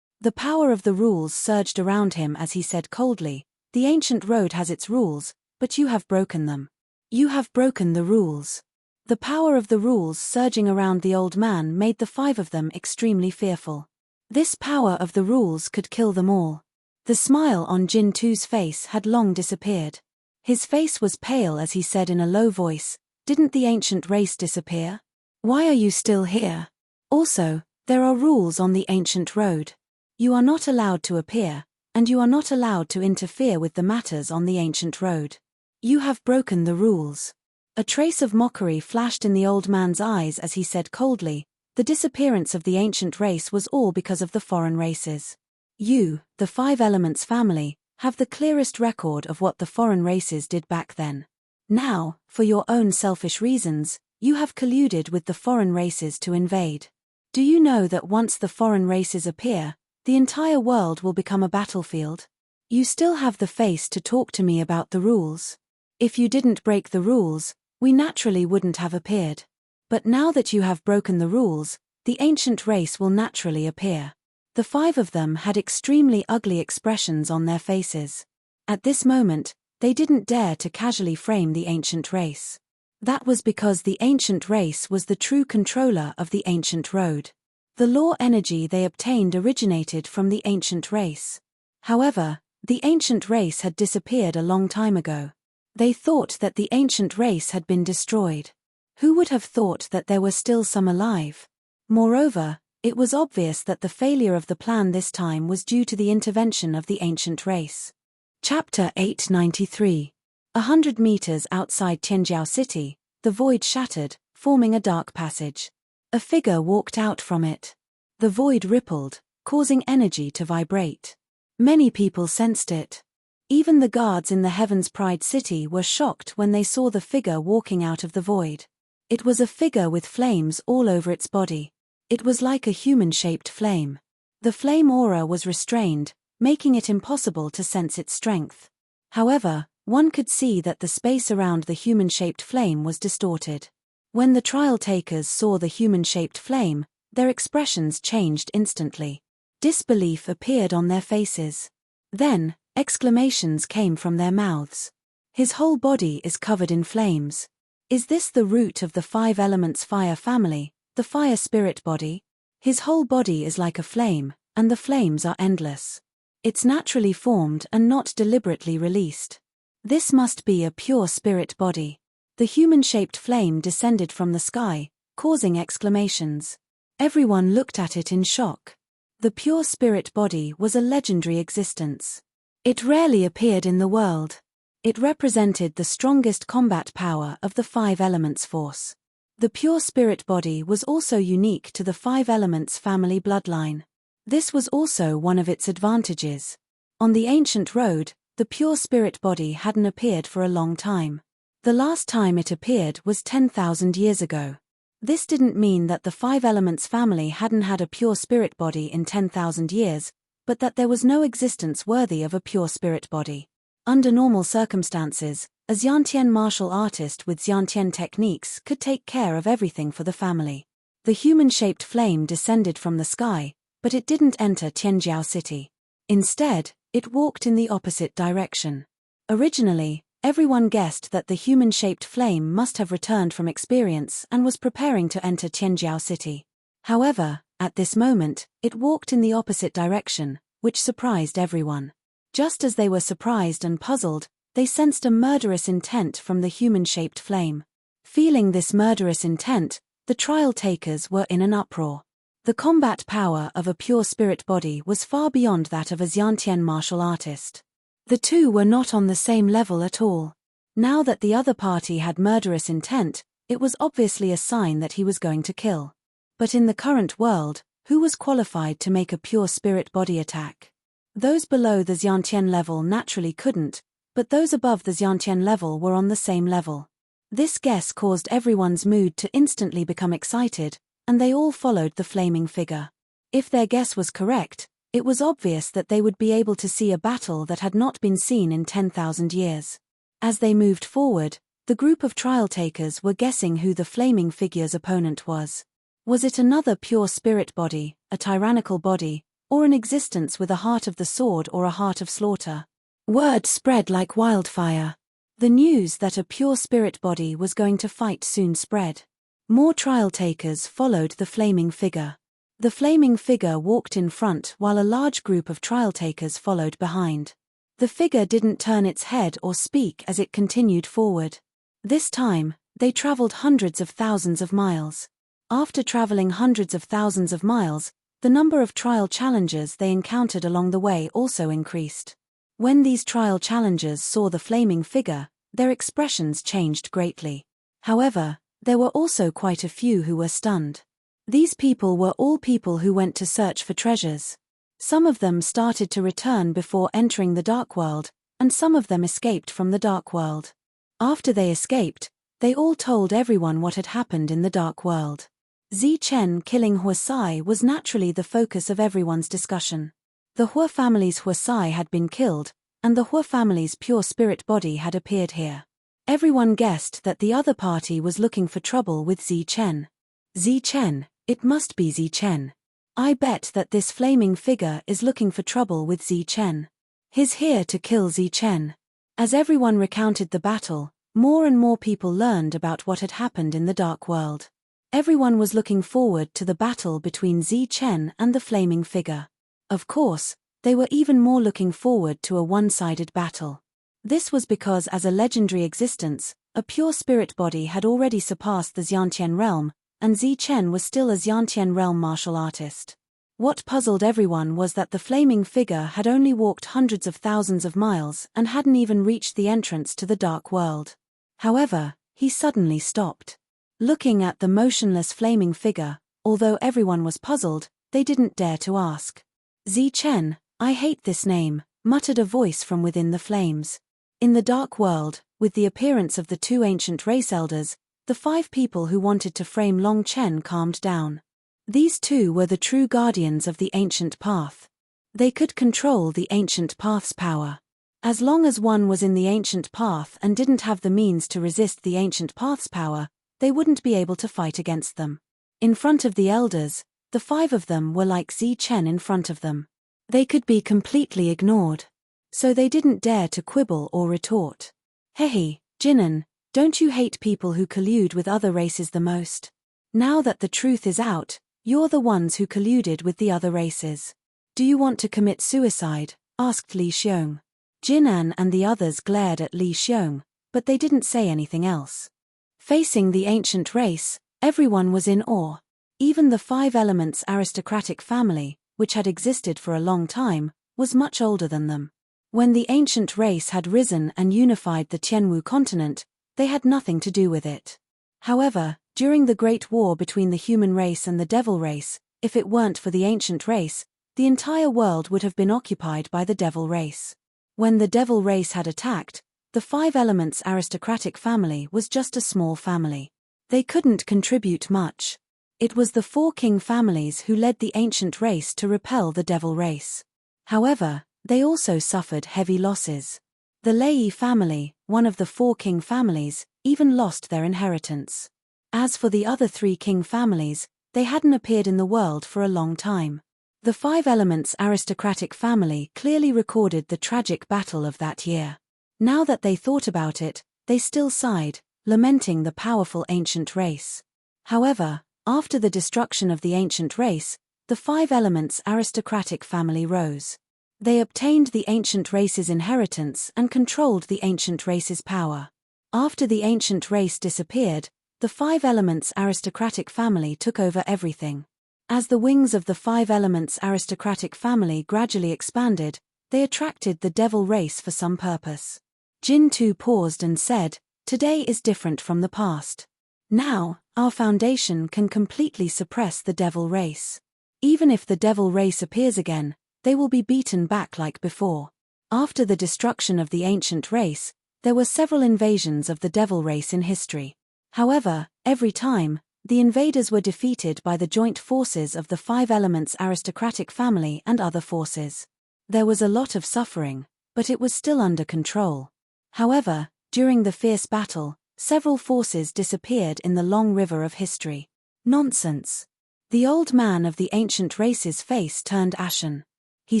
The power of the rules surged around him as he said coldly, "The ancient road has its rules, but you have broken them. You have broken the rules." The power of the rules surging around the old man made the five of them extremely fearful. This power of the rules could kill them all. The smile on Jin Tu's face had long disappeared. His face was pale as he said in a low voice, "Didn't the ancient race disappear? Why are you still here? Also, there are rules on the ancient road. You are not allowed to appear, and you are not allowed to interfere with the matters on the ancient road. You have broken the rules." A trace of mockery flashed in the old man's eyes as he said coldly, "The disappearance of the ancient race was all because of the foreign races. You, the Five Elements family, have the clearest record of what the foreign races did back then. Now, for your own selfish reasons, you have colluded with the foreign races to invade. Do you know that once the foreign races appear, the entire world will become a battlefield? You still have the face to talk to me about the rules. If you didn't break the rules, we naturally wouldn't have appeared. But now that you have broken the rules, the ancient race will naturally appear." The five of them had extremely ugly expressions on their faces. At this moment, they didn't dare to casually frame the ancient race. That was because the ancient race was the true controller of the ancient road. The law energy they obtained originated from the ancient race. However, the ancient race had disappeared a long time ago. They thought that the ancient race had been destroyed. Who would have thought that there were still some alive? Moreover, it was obvious that the failure of the plan this time was due to the intervention of the ancient race. Chapter 893. 100 meters outside Tianjiao City, the void shattered, forming a dark passage. A figure walked out from it. The void rippled, causing energy to vibrate. Many people sensed it. Even the guards in the Heaven's Pride City were shocked when they saw the figure walking out of the void. It was a figure with flames all over its body. It was like a human-shaped flame. The flame aura was restrained, making it impossible to sense its strength. However, one could see that the space around the human-shaped flame was distorted. When the trial takers saw the human-shaped flame, their expressions changed instantly. Disbelief appeared on their faces. Then, exclamations came from their mouths. "His whole body is covered in flames. Is this the root of the Five Elements Fire family? The fire spirit body? His whole body is like a flame, and the flames are endless. It's naturally formed and not deliberately released. This must be a pure spirit body." The human-shaped flame descended from the sky, causing exclamations. Everyone looked at it in shock. The pure spirit body was a legendary existence. It rarely appeared in the world. It represented the strongest combat power of the Five Elements force. The pure spirit body was also unique to the Five Elements family bloodline. This was also one of its advantages. On the ancient road, the pure spirit body hadn't appeared for a long time. The last time it appeared was 10,000 years ago. This didn't mean that the Five Elements family hadn't had a pure spirit body in 10,000 years, but that there was no existence worthy of a pure spirit body. Under normal circumstances, a Xiantian martial artist with Xiantian techniques could take care of everything for the family. The human-shaped flame descended from the sky, but it didn't enter Tianjiao City. Instead, it walked in the opposite direction. Originally, everyone guessed that the human-shaped flame must have returned from experience and was preparing to enter Tianjiao City. However, at this moment, it walked in the opposite direction, which surprised everyone. Just as they were surprised and puzzled, they sensed a murderous intent from the human-shaped flame. Feeling this murderous intent, the trial takers were in an uproar. The combat power of a pure spirit body was far beyond that of a Xiantian martial artist. The two were not on the same level at all. Now that the other party had murderous intent, it was obviously a sign that he was going to kill. But in the current world, who was qualified to make a pure spirit body attack? Those below the Xiantian level naturally couldn't, but those above the Xiantian level were on the same level. This guess caused everyone's mood to instantly become excited, and they all followed the flaming figure. If their guess was correct, it was obvious that they would be able to see a battle that had not been seen in 10,000 years. As they moved forward, the group of trial takers were guessing who the flaming figure's opponent was. Was it another pure spirit body, a tyrannical body, or an existence with a heart of the sword or a heart of slaughter? Word spread like wildfire. The news that a pure spirit body was going to fight soon spread. More trial takers followed the flaming figure. The flaming figure walked in front while a large group of trial takers followed behind. The figure didn't turn its head or speak as it continued forward. This time, they traveled hundreds of thousands of miles. After traveling hundreds of thousands of miles, the number of trial challengers they encountered along the way also increased. When these trial challengers saw the flaming figure, their expressions changed greatly. However, there were also quite a few who were stunned. These people were all people who went to search for treasures. Some of them started to return before entering the Dark World, and some of them escaped from the Dark World. After they escaped, they all told everyone what had happened in the Dark World. Zichen killing Huasai was naturally the focus of everyone's discussion. The Hua family's Huasai had been killed, and the Hua family's pure spirit body had appeared here. Everyone guessed that the other party was looking for trouble with Zichen. Zichen, it must be Zichen. I bet that this flaming figure is looking for trouble with Zichen. He's here to kill Zichen. As everyone recounted the battle, more and more people learned about what had happened in the Dark World. Everyone was looking forward to the battle between Zichen and the flaming figure. Of course, they were even more looking forward to a one-sided battle. This was because as a legendary existence, a pure spirit body had already surpassed the Xiantian realm, and Zichen was still a Xiantian realm martial artist. What puzzled everyone was that the flaming figure had only walked hundreds of thousands of miles and hadn't even reached the entrance to the Dark World. However, he suddenly stopped. Looking at the motionless flaming figure, although everyone was puzzled, they didn't dare to ask. Zichen, I hate this name, muttered a voice from within the flames. In the Dark World, with the appearance of the two ancient race elders, the 5 people who wanted to frame Long Chen calmed down. These two were the true guardians of the ancient path. They could control the ancient path's power. As long as one was in the ancient path and didn't have the means to resist the ancient path's power, they wouldn't be able to fight against them. In front of the elders, the 5 of them were like Zichen in front of them. They could be completely ignored. So they didn't dare to quibble or retort. Hey, Jinan, don't you hate people who collude with other races the most? Now that the truth is out, you're the ones who colluded with the other races. Do you want to commit suicide? Asked Li Xiong. Jinan and the others glared at Li Xiong, but they didn't say anything else. Facing the ancient race, everyone was in awe. Even the 5 Elements aristocratic family, which had existed for a long time, was much older than them. When the ancient race had risen and unified the Tianwu continent, they had nothing to do with it. However, during the Great War between the human race and the devil race, if it weren't for the ancient race, the entire world would have been occupied by the devil race. When the devil race had attacked, the 5 Elements aristocratic family was just a small family. They couldn't contribute much. It was the 4 king families who led the ancient race to repel the devil race. However, they also suffered heavy losses. The Lei family, one of the 4 king families, even lost their inheritance. As for the other 3 king families, they hadn't appeared in the world for a long time. The 5 Elements aristocratic family clearly recorded the tragic battle of that year. Now that they thought about it, they still sighed, lamenting the powerful ancient race. However, after the destruction of the ancient race, the 5 Elements aristocratic family rose. They obtained the ancient race's inheritance and controlled the ancient race's power. After the ancient race disappeared, the 5 Elements aristocratic family took over everything. As the wings of the 5 Elements aristocratic family gradually expanded, they attracted the devil race for some purpose. Jin Tu paused and said, "Today is different from the past. Now, our foundation can completely suppress the devil race. Even if the devil race appears again, they will be beaten back like before." After the destruction of the ancient race, There were several invasions of the devil race in history. However, every time, the invaders were defeated by the joint forces of the Five Elements aristocratic family and other forces. There was a lot of suffering, but it was still under control. However, during the fierce battle, several forces disappeared in the long river of history. Nonsense. The old man of the ancient race's face turned ashen. He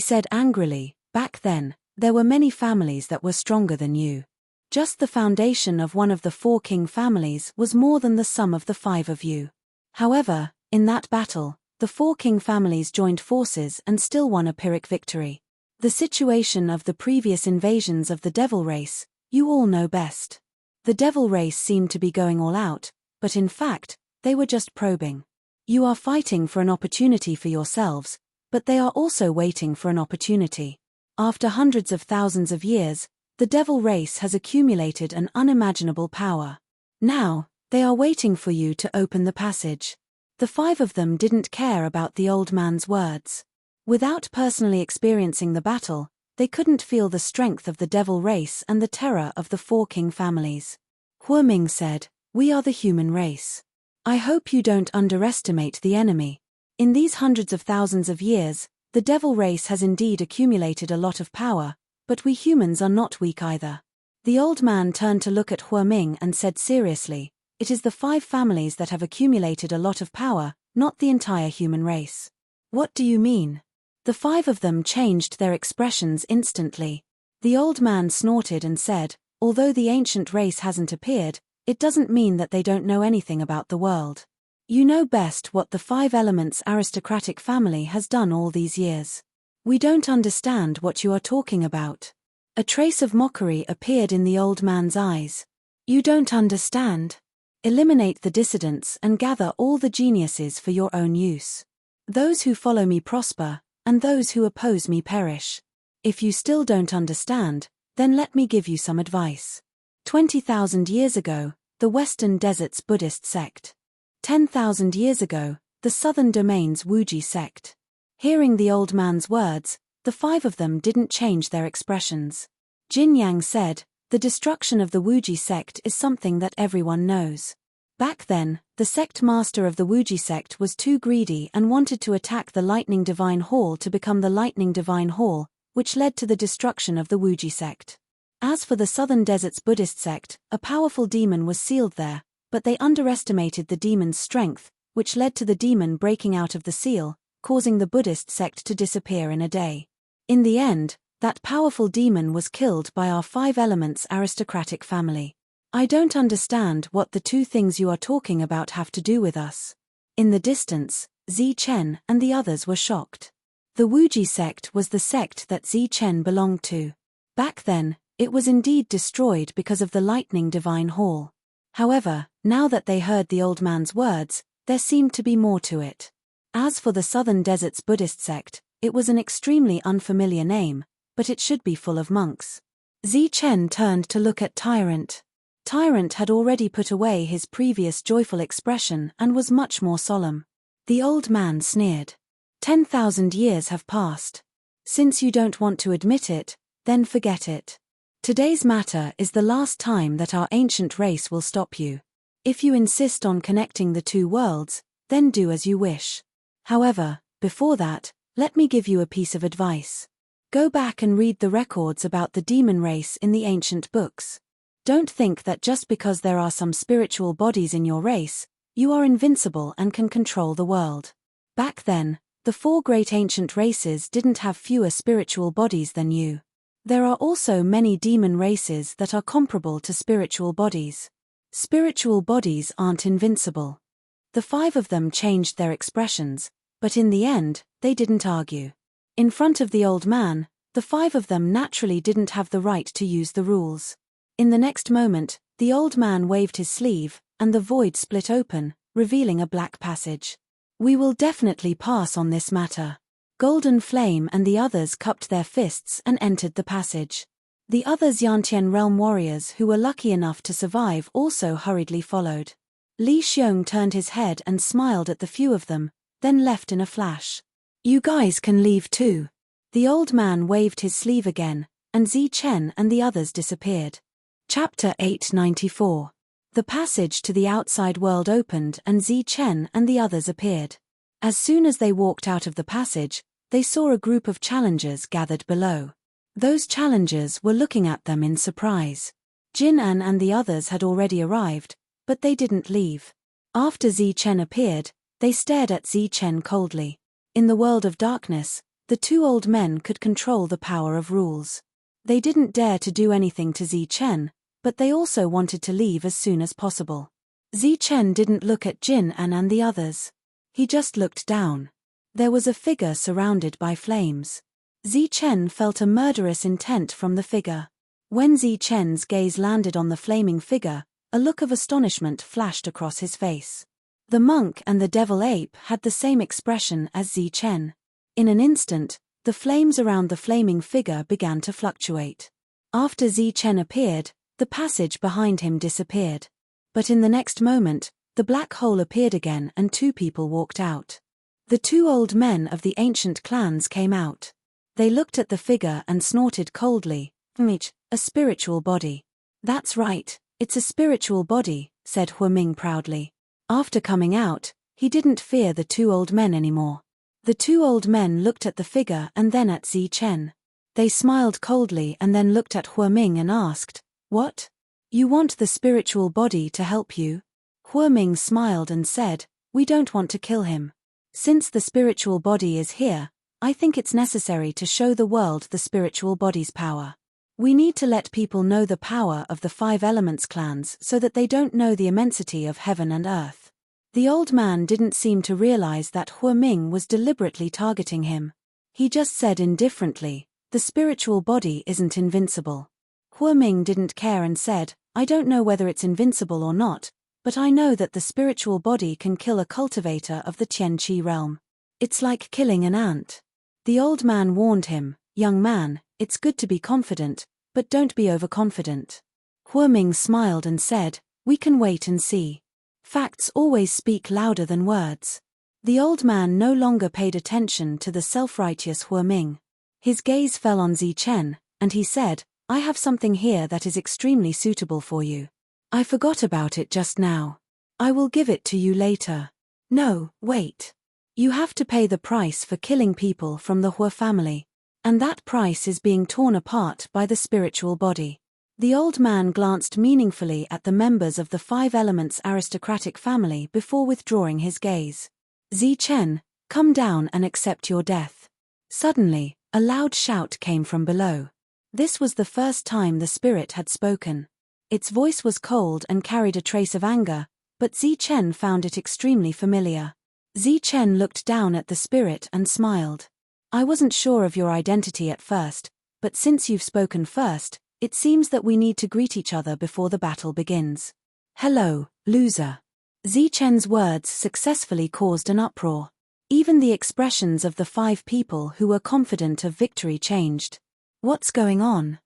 said angrily, "Back then, there were many families that were stronger than you. Just the foundation of one of the four king families was more than the sum of the five of you. However, in that battle, the four king families joined forces and still won a Pyrrhic victory. The situation of the previous invasions of the devil race, you all know best. The devil race seemed to be going all out, but in fact, they were just probing. You are fighting for an opportunity for yourselves, but they are also waiting for an opportunity. After hundreds of thousands of years, the devil race has accumulated an unimaginable power. Now, they are waiting for you to open the passage." The five of them didn't care about the old man's words. Without personally experiencing the battle, they couldn't feel the strength of the devil race and the terror of the four king families. Huoming said, "We are the human race. I hope you don't underestimate the enemy. In these hundreds of thousands of years, the devil race has indeed accumulated a lot of power, but we humans are not weak either." The old man turned to look at Huoming and said seriously, "It is the five families that have accumulated a lot of power, not the entire human race." "What do you mean?" The five of them changed their expressions instantly. The old man snorted and said, "Although the ancient race hasn't appeared, it doesn't mean that they don't know anything about the world. You know best what the Five Elements aristocratic family has done all these years. We don't understand what you are talking about." A trace of mockery appeared in the old man's eyes. "You don't understand? Eliminate the dissidents and gather all the geniuses for your own use. Those who follow me prosper, and those who oppose me perish. If you still don't understand, then let me give you some advice. 20,000 years ago, the Western Desert's Buddhist sect. 10,000 years ago, the Southern Domain's Wuji sect." Hearing the old man's words, the five of them didn't change their expressions. Jin Yang said, "The destruction of the Wuji sect is something that everyone knows. Back then, the sect master of the Wuji sect was too greedy and wanted to attack the Lightning Divine Hall to become the Lightning Divine Hall, which led to the destruction of the Wuji sect. As for the Southern Desert's Buddhist sect, a powerful demon was sealed there, but they underestimated the demon's strength, which led to the demon breaking out of the seal, causing the Buddhist sect to disappear in a day. In the end, that powerful demon was killed by our Five Elements aristocratic family. I don't understand what the two things you are talking about have to do with us." In the distance, Zi Chen and the others were shocked. The Wuji sect was the sect that Zi Chen belonged to. Back then, it was indeed destroyed because of the Lightning Divine Hall. However, now that they heard the old man's words, there seemed to be more to it. As for the Southern Desert's Buddhist sect, it was an extremely unfamiliar name, but it should be full of monks. Zi Chen turned to look at Tyrant. Tyrant had already put away his previous joyful expression and was much more solemn. The old man sneered. 10,000 years have passed. Since you don't want to admit it, then forget it. Today's matter is the last time that our ancient race will stop you. If you insist on connecting the two worlds, then do as you wish. However, before that, let me give you a piece of advice. Go back and read the records about the demon race in the ancient books. Don't think that just because there are some spiritual bodies in your race, you are invincible and can control the world. Back then, the four great ancient races didn't have fewer spiritual bodies than you. There are also many demon races that are comparable to spiritual bodies. Spiritual bodies aren't invincible. The five of them changed their expressions, but in the end, they didn't argue. In front of the old man, the five of them naturally didn't have the right to use the rules. In the next moment, the old man waved his sleeve, and the void split open, revealing a black passage. "We will definitely pass on this matter." Golden Flame and the others cupped their fists and entered the passage. The other Xiantian realm warriors who were lucky enough to survive also hurriedly followed. Li Xiong turned his head and smiled at the few of them, then left in a flash. "You guys can leave too." The old man waved his sleeve again, and Zi Chen and the others disappeared. Chapter 894. The passage to the outside world opened and Chen and the others appeared. As soon as they walked out of the passage, they saw a group of challengers gathered below. Those challengers were looking at them in surprise. Jin-an and the others had already arrived, but they didn't leave. After Chen appeared, they stared at Chen coldly. In the world of darkness, the two old men could control the power of rules. They didn't dare to do anything to Chen, but they also wanted to leave as soon as possible. Chen didn't look at Jin-an and the others. He just looked down. There was a figure surrounded by flames. Chen felt a murderous intent from the figure. When Chen's gaze landed on the flaming figure, a look of astonishment flashed across his face. The monk and the devil ape had the same expression as Chen. In an instant, the flames around the flaming figure began to fluctuate. After Chen appeared, the passage behind him disappeared. But in the next moment, the black hole appeared again and two people walked out. The two old men of the ancient clans came out. They looked at the figure and snorted coldly. A spiritual body. That's right, it's a spiritual body, said Huaming proudly. After coming out, he didn't fear the two old men anymore. The two old men looked at the figure and then at Chen. They smiled coldly and then looked at Huaming and asked, "What? You want the spiritual body to help you?" Huaming smiled and said, "We don't want to kill him. Since the spiritual body is here, I think it's necessary to show the world the spiritual body's power. We need to let people know the power of the 5 elements clans so that they don't know the immensity of heaven and earth." The old man didn't seem to realize that Huaming was deliberately targeting him. He just said indifferently, "The spiritual body isn't invincible." Huaming didn't care and said, "I don't know whether it's invincible or not, but I know that the spiritual body can kill a cultivator of the Tianqi realm. It's like killing an ant." The old man warned him, "Young man, it's good to be confident, but don't be overconfident." Huaming smiled and said, "We can wait and see. Facts always speak louder than words." The old man no longer paid attention to the self-righteous Huaming. His gaze fell on Chen, and he said, "I have something here that is extremely suitable for you. I forgot about it just now. I will give it to you later." "No, wait. You have to pay the price for killing people from the Hua family. And that price is being torn apart by the spiritual body." The old man glanced meaningfully at the members of the 5 elements aristocratic family before withdrawing his gaze. "Chen, come down and accept your death." Suddenly, a loud shout came from below. This was the first time the spirit had spoken. Its voice was cold and carried a trace of anger, but Chen found it extremely familiar. Chen looked down at the spirit and smiled. "I wasn't sure of your identity at first, but since you've spoken first, it seems that we need to greet each other before the battle begins. Hello, loser." Chen's words successfully caused an uproar. Even the expressions of the 5 people who were confident of victory changed. What's going on?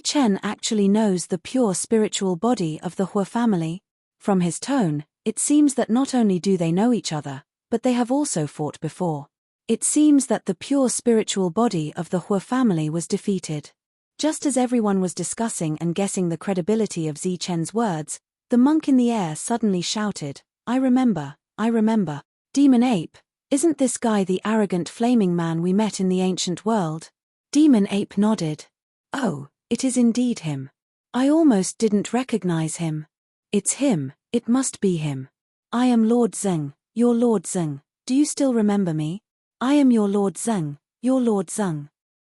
Chen actually knows the pure spiritual body of the Hua family? From his tone, it seems that not only do they know each other, but they have also fought before. It seems that the pure spiritual body of the Hua family was defeated. Just as everyone was discussing and guessing the credibility of Chen's words, the monk in the air suddenly shouted, I remember. Demon Ape, isn't this guy the arrogant flaming man we met in the ancient world?" Demon Ape nodded. "Oh, it is indeed him. I almost didn't recognize him. It's him, it must be him. I am Lord Zeng, your Lord Zeng. Do you still remember me? I am your Lord Zeng, your Lord Zeng.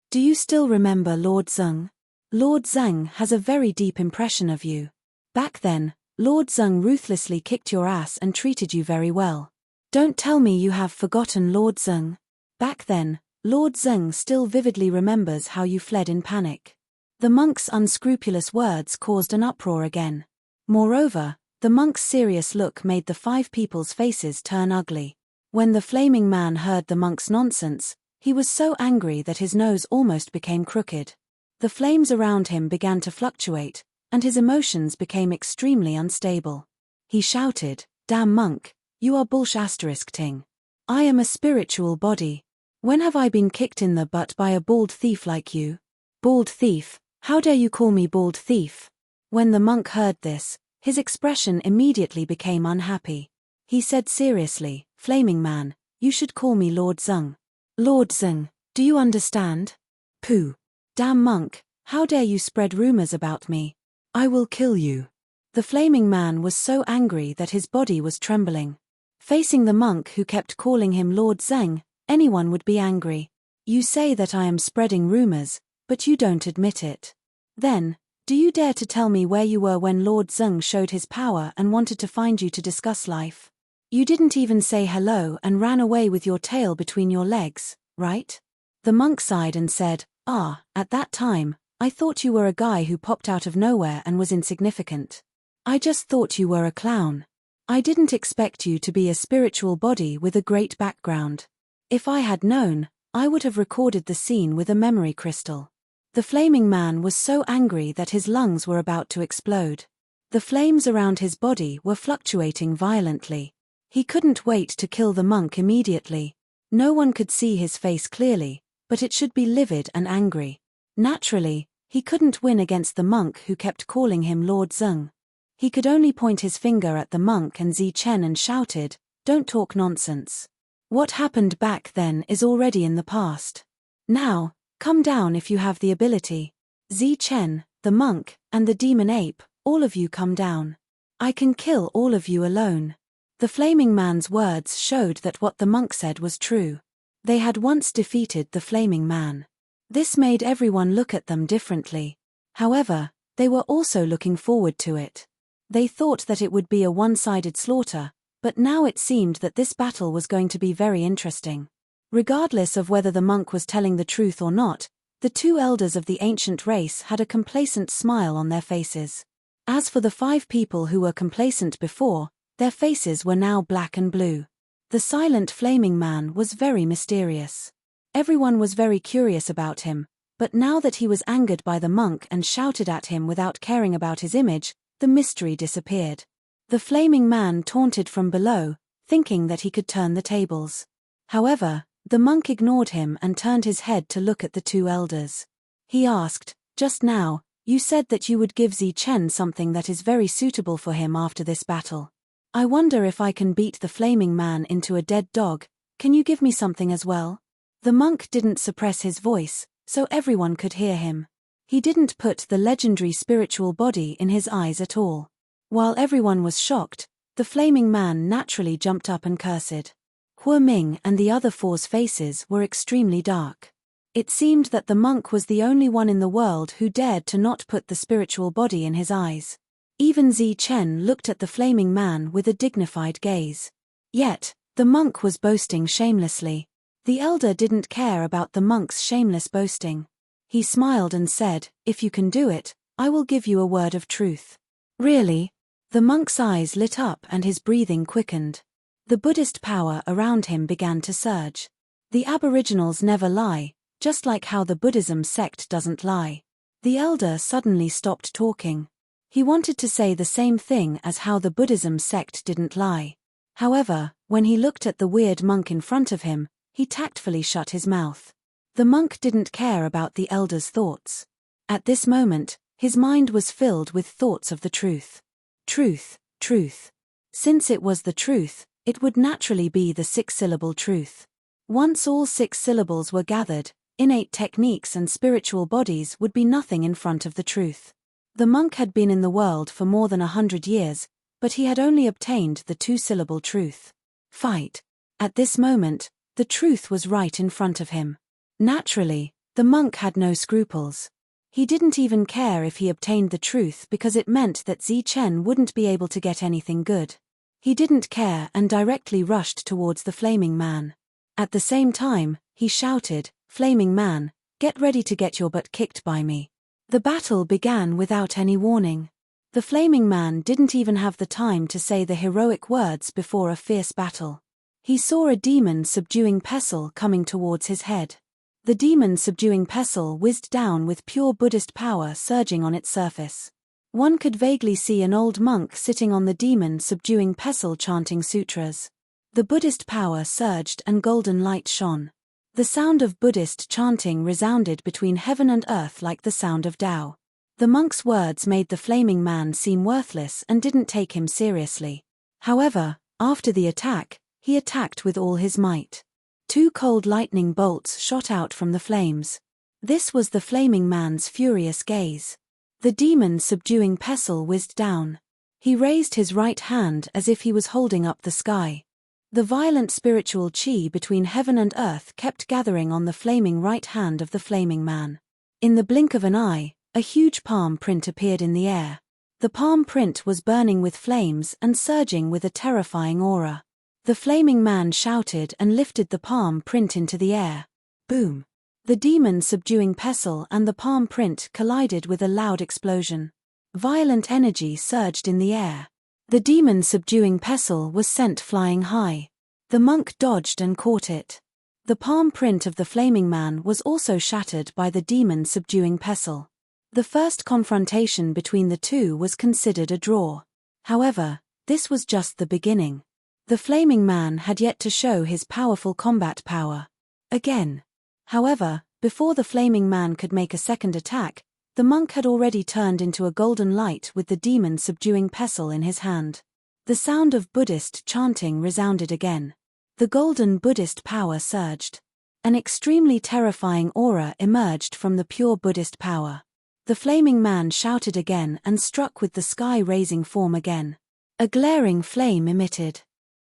Do you still remember Lord Zeng? Lord Zeng has a very deep impression of you. Back then, Lord Zeng ruthlessly kicked your ass and treated you very well. Don't tell me you have forgotten Lord Zeng. Back then, Lord Zeng still vividly remembers how you fled in panic." The monk's unscrupulous words caused an uproar again. Moreover, the monk's serious look made the 5 people's faces turn ugly. When the flaming man heard the monk's nonsense, he was so angry that his nose almost became crooked. The flames around him began to fluctuate, and his emotions became extremely unstable. He shouted, "Damn monk, you are bullsh*ting. I am a spiritual body. When have I been kicked in the butt by a bald thief like you? Bald thief, how dare you call me bald thief? When the monk heard this, his expression immediately became unhappy. He said seriously, "Flaming man, you should call me Lord Zeng." "Lord Zeng, do you understand?" "Pooh. Damn monk, how dare you spread rumors about me? I will kill you." The flaming man was so angry that his body was trembling. Facing the monk who kept calling him Lord Zeng, anyone would be angry. "You say that I am spreading rumors, but you don't admit it. Then, do you dare to tell me where you were when Lord Zeng showed his power and wanted to find you to discuss life? You didn't even say hello and ran away with your tail between your legs, right?" The monk sighed and said, "At that time, I thought you were a guy who popped out of nowhere and was insignificant. I just thought you were a clown. I didn't expect you to be a spiritual body with a great background. If I had known, I would have recorded the scene with a memory crystal." The flaming man was so angry that his lungs were about to explode. The flames around his body were fluctuating violently. He couldn't wait to kill the monk immediately. No one could see his face clearly, but it should be livid and angry. Naturally, he couldn't win against the monk who kept calling him Lord Zeng. He could only point his finger at the monk and Zi Chen and shouted, "Don't talk nonsense. What happened back then is already in the past. Now, come down if you have the ability. Zi Chen, the monk, and the demon ape, all of you come down. I can kill all of you alone." The flaming man's words showed that what the monk said was true. They had once defeated the flaming man. This made everyone look at them differently. However, they were also looking forward to it. They thought that it would be a one-sided slaughter, but now it seemed that this battle was going to be very interesting. Regardless of whether the monk was telling the truth or not, the two elders of the ancient race had a complacent smile on their faces. As for the 5 people who were complacent before, their faces were now black and blue. The silent flaming man was very mysterious. Everyone was very curious about him, but now that he was angered by the monk and shouted at him without caring about his image, the mystery disappeared. The flaming man taunted from below, thinking that he could turn the tables. However, the monk ignored him and turned his head to look at the 2 elders. He asked, "Just now, you said that you would give Zi Chen something that is very suitable for him after this battle. I wonder if I can beat the flaming man into a dead dog. Can you give me something as well?" The monk didn't suppress his voice, so everyone could hear him. He didn't put the legendary spiritual body in his eyes at all. While everyone was shocked, the flaming man naturally jumped up and cursed. Hu Ming and the other 4's faces were extremely dark. It seemed that the monk was the only one in the world who dared to not put the spiritual body in his eyes. Even Zi Chen looked at the flaming man with a dignified gaze. Yet, the monk was boasting shamelessly. The elder didn't care about the monk's shameless boasting. He smiled and said, "If you can do it, I will give you a word of truth." "Really?" The monk's eyes lit up and his breathing quickened. The Buddhist power around him began to surge. The Aboriginals never lie, just like how the Buddhism sect doesn't lie. The elder suddenly stopped talking. He wanted to say the same thing as how the Buddhism sect didn't lie. However, when he looked at the weird monk in front of him, he tactfully shut his mouth. The monk didn't care about the elder's thoughts. At this moment, his mind was filled with thoughts of the truth. Truth, truth. Since it was the truth, it would naturally be the 6-syllable truth. Once all 6 syllables were gathered, innate techniques and spiritual bodies would be nothing in front of the truth. The monk had been in the world for more than 100 years, but he had only obtained the 2-syllable truth. Fight. At this moment, the truth was right in front of him. Naturally, the monk had no scruples. He didn't even care if he obtained the truth because it meant that Zi Chen wouldn't be able to get anything good. He didn't care and directly rushed towards the flaming man. At the same time, he shouted, "Flaming man, get ready to get your butt kicked by me." The battle began without any warning. The flaming man didn't even have the time to say the heroic words before a fierce battle. He saw a demon subduing pestle coming towards his head. The demon subduing pestle whizzed down with pure Buddhist power surging on its surface. One could vaguely see an old monk sitting on the demon subduing pestle chanting sutras. The Buddhist power surged and golden light shone. The sound of Buddhist chanting resounded between heaven and earth like the sound of Tao. The monk's words made the flaming man seem worthless and didn't take him seriously. However, after the attack, he attacked with all his might. 2 cold lightning bolts shot out from the flames. This was the flaming man's furious gaze. The demon's subduing pestle whizzed down. He raised his right hand as if he was holding up the sky. The violent spiritual chi between heaven and earth kept gathering on the flaming right hand of the flaming man. In the blink of an eye, a huge palm print appeared in the air. The palm print was burning with flames and surging with a terrifying aura. The flaming man shouted and lifted the palm print into the air. Boom! The demon's subduing pestle and the palm print collided with a loud explosion. Violent energy surged in the air. The demon's subduing pestle was sent flying high. The monk dodged and caught it. The palm print of the flaming man was also shattered by the demon's subduing pestle. The first confrontation between the two was considered a draw. However, this was just the beginning. The flaming man had yet to show his powerful combat power. Again. However, before the flaming man could make a second attack, the monk had already turned into a golden light with the demon subduing pestle in his hand. The sound of Buddhist chanting resounded again. The golden Buddhist power surged. An extremely terrifying aura emerged from the pure Buddhist power. The flaming man shouted again and struck with the sky-raising form again. A glaring flame emitted.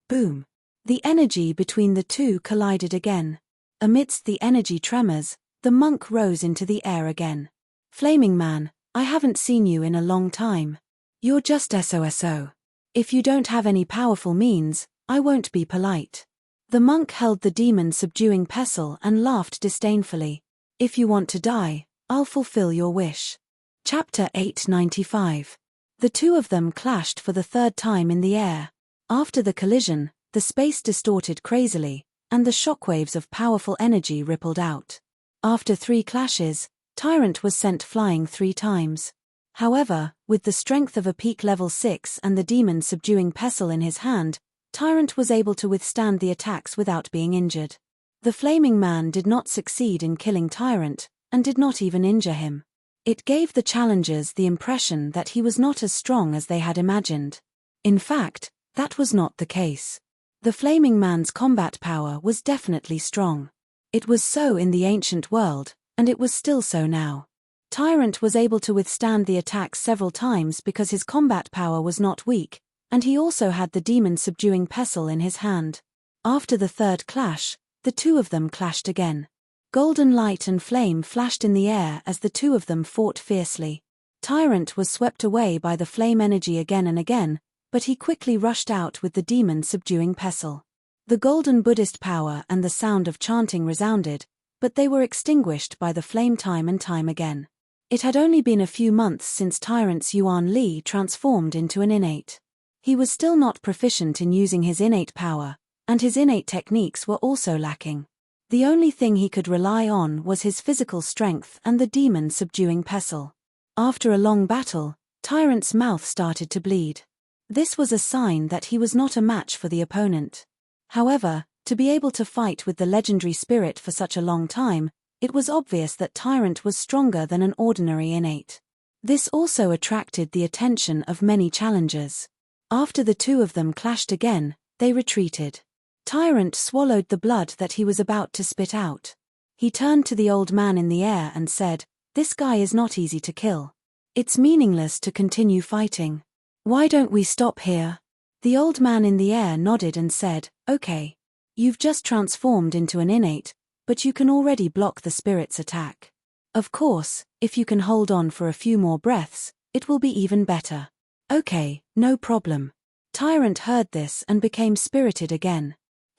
Boom! The energy between the two collided again. Amidst the energy tremors, the monk rose into the air again. Flaming man, I haven't seen you in a long time. You're just SOSO. If you don't have any powerful means, I won't be polite. The monk held the demon subduing pestle and laughed disdainfully. If you want to die, I'll fulfill your wish. Chapter 895. The two of them clashed for the third time in the air. After the collision, the space distorted crazily, and the shockwaves of powerful energy rippled out. After 3 clashes, Tyrant was sent flying 3 times. However, with the strength of a peak level 6 and the demon subduing pestle in his hand, Tyrant was able to withstand the attacks without being injured. The flaming man did not succeed in killing Tyrant, and did not even injure him. It gave the challengers the impression that he was not as strong as they had imagined. In fact, that was not the case. The flaming man's combat power was definitely strong. It was so in the ancient world, and it was still so now. Tyrant was able to withstand the attacks several times because his combat power was not weak, and he also had the demon subduing pestle in his hand. After the third clash, the two of them clashed again. Golden light and flame flashed in the air as the two of them fought fiercely. Tyrant was swept away by the flame energy again and again, but he quickly rushed out with the demon subduing pestle. The golden Buddhist power and the sound of chanting resounded, but they were extinguished by the flame time and time again. It had only been a few months since Tyrant's Yuan Li transformed into an innate. He was still not proficient in using his innate power, and his innate techniques were also lacking. The only thing he could rely on was his physical strength and the demon subduing pestle. After a long battle, Tyrant's mouth started to bleed. This was a sign that he was not a match for the opponent. However, to be able to fight with the legendary spirit for such a long time, it was obvious that Tyrant was stronger than an ordinary innate. This also attracted the attention of many challengers. After the two of them clashed again, they retreated. Tyrant swallowed the blood that he was about to spit out. He turned to the old man in the air and said, "This guy is not easy to kill. It's meaningless to continue fighting. Why don't we stop here?" The old man in the air nodded and said, "Okay. You've just transformed into an innate, but you can already block the spirit's attack. Of course, if you can hold on for a few more breaths, it will be even better." "Okay, no problem." Tyrant heard this and became spirited again.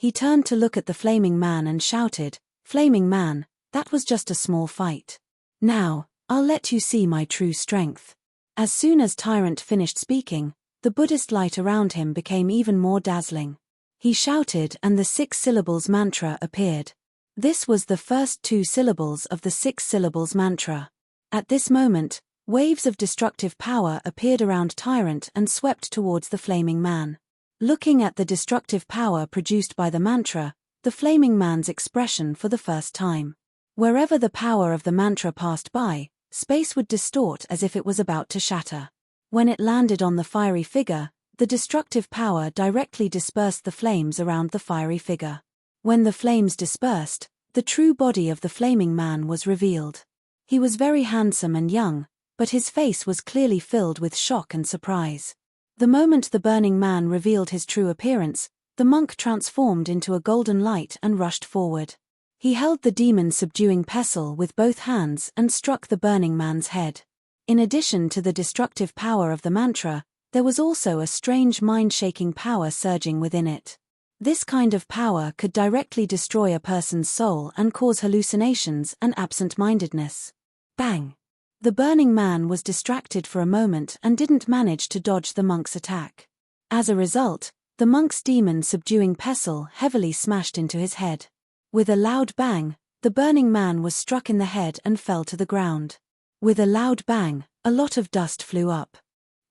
He turned to look at the flaming man and shouted, "Flaming man, that was just a small fight. Now, I'll let you see my true strength." As soon as Tyrant finished speaking, the Buddhist light around him became even more dazzling. He shouted and the 6 syllables mantra appeared. This was the first 2 syllables of the 6 syllables mantra. At this moment, waves of destructive power appeared around Tyrant and swept towards the flaming man. Looking at the destructive power produced by the mantra, the flaming man's expression for the first time. Wherever the power of the mantra passed by, Space would distort as if it was about to shatter. When it landed on the fiery figure, the destructive power directly dispersed the flames around the fiery figure. When the flames dispersed, the true body of the flaming man was revealed. He was very handsome and young, but his face was clearly filled with shock and surprise. The moment the burning man revealed his true appearance, the monk transformed into a golden light and rushed forward. He held the demon-subduing pestle with both hands and struck the burning man's head. In addition to the destructive power of the mantra, there was also a strange mind-shaking power surging within it. This kind of power could directly destroy a person's soul and cause hallucinations and absent-mindedness. Bang! The burning man was distracted for a moment and didn't manage to dodge the monk's attack. As a result, the monk's demon-subduing pestle heavily smashed into his head. With a loud bang, the burning man was struck in the head and fell to the ground. With a loud bang, a lot of dust flew up.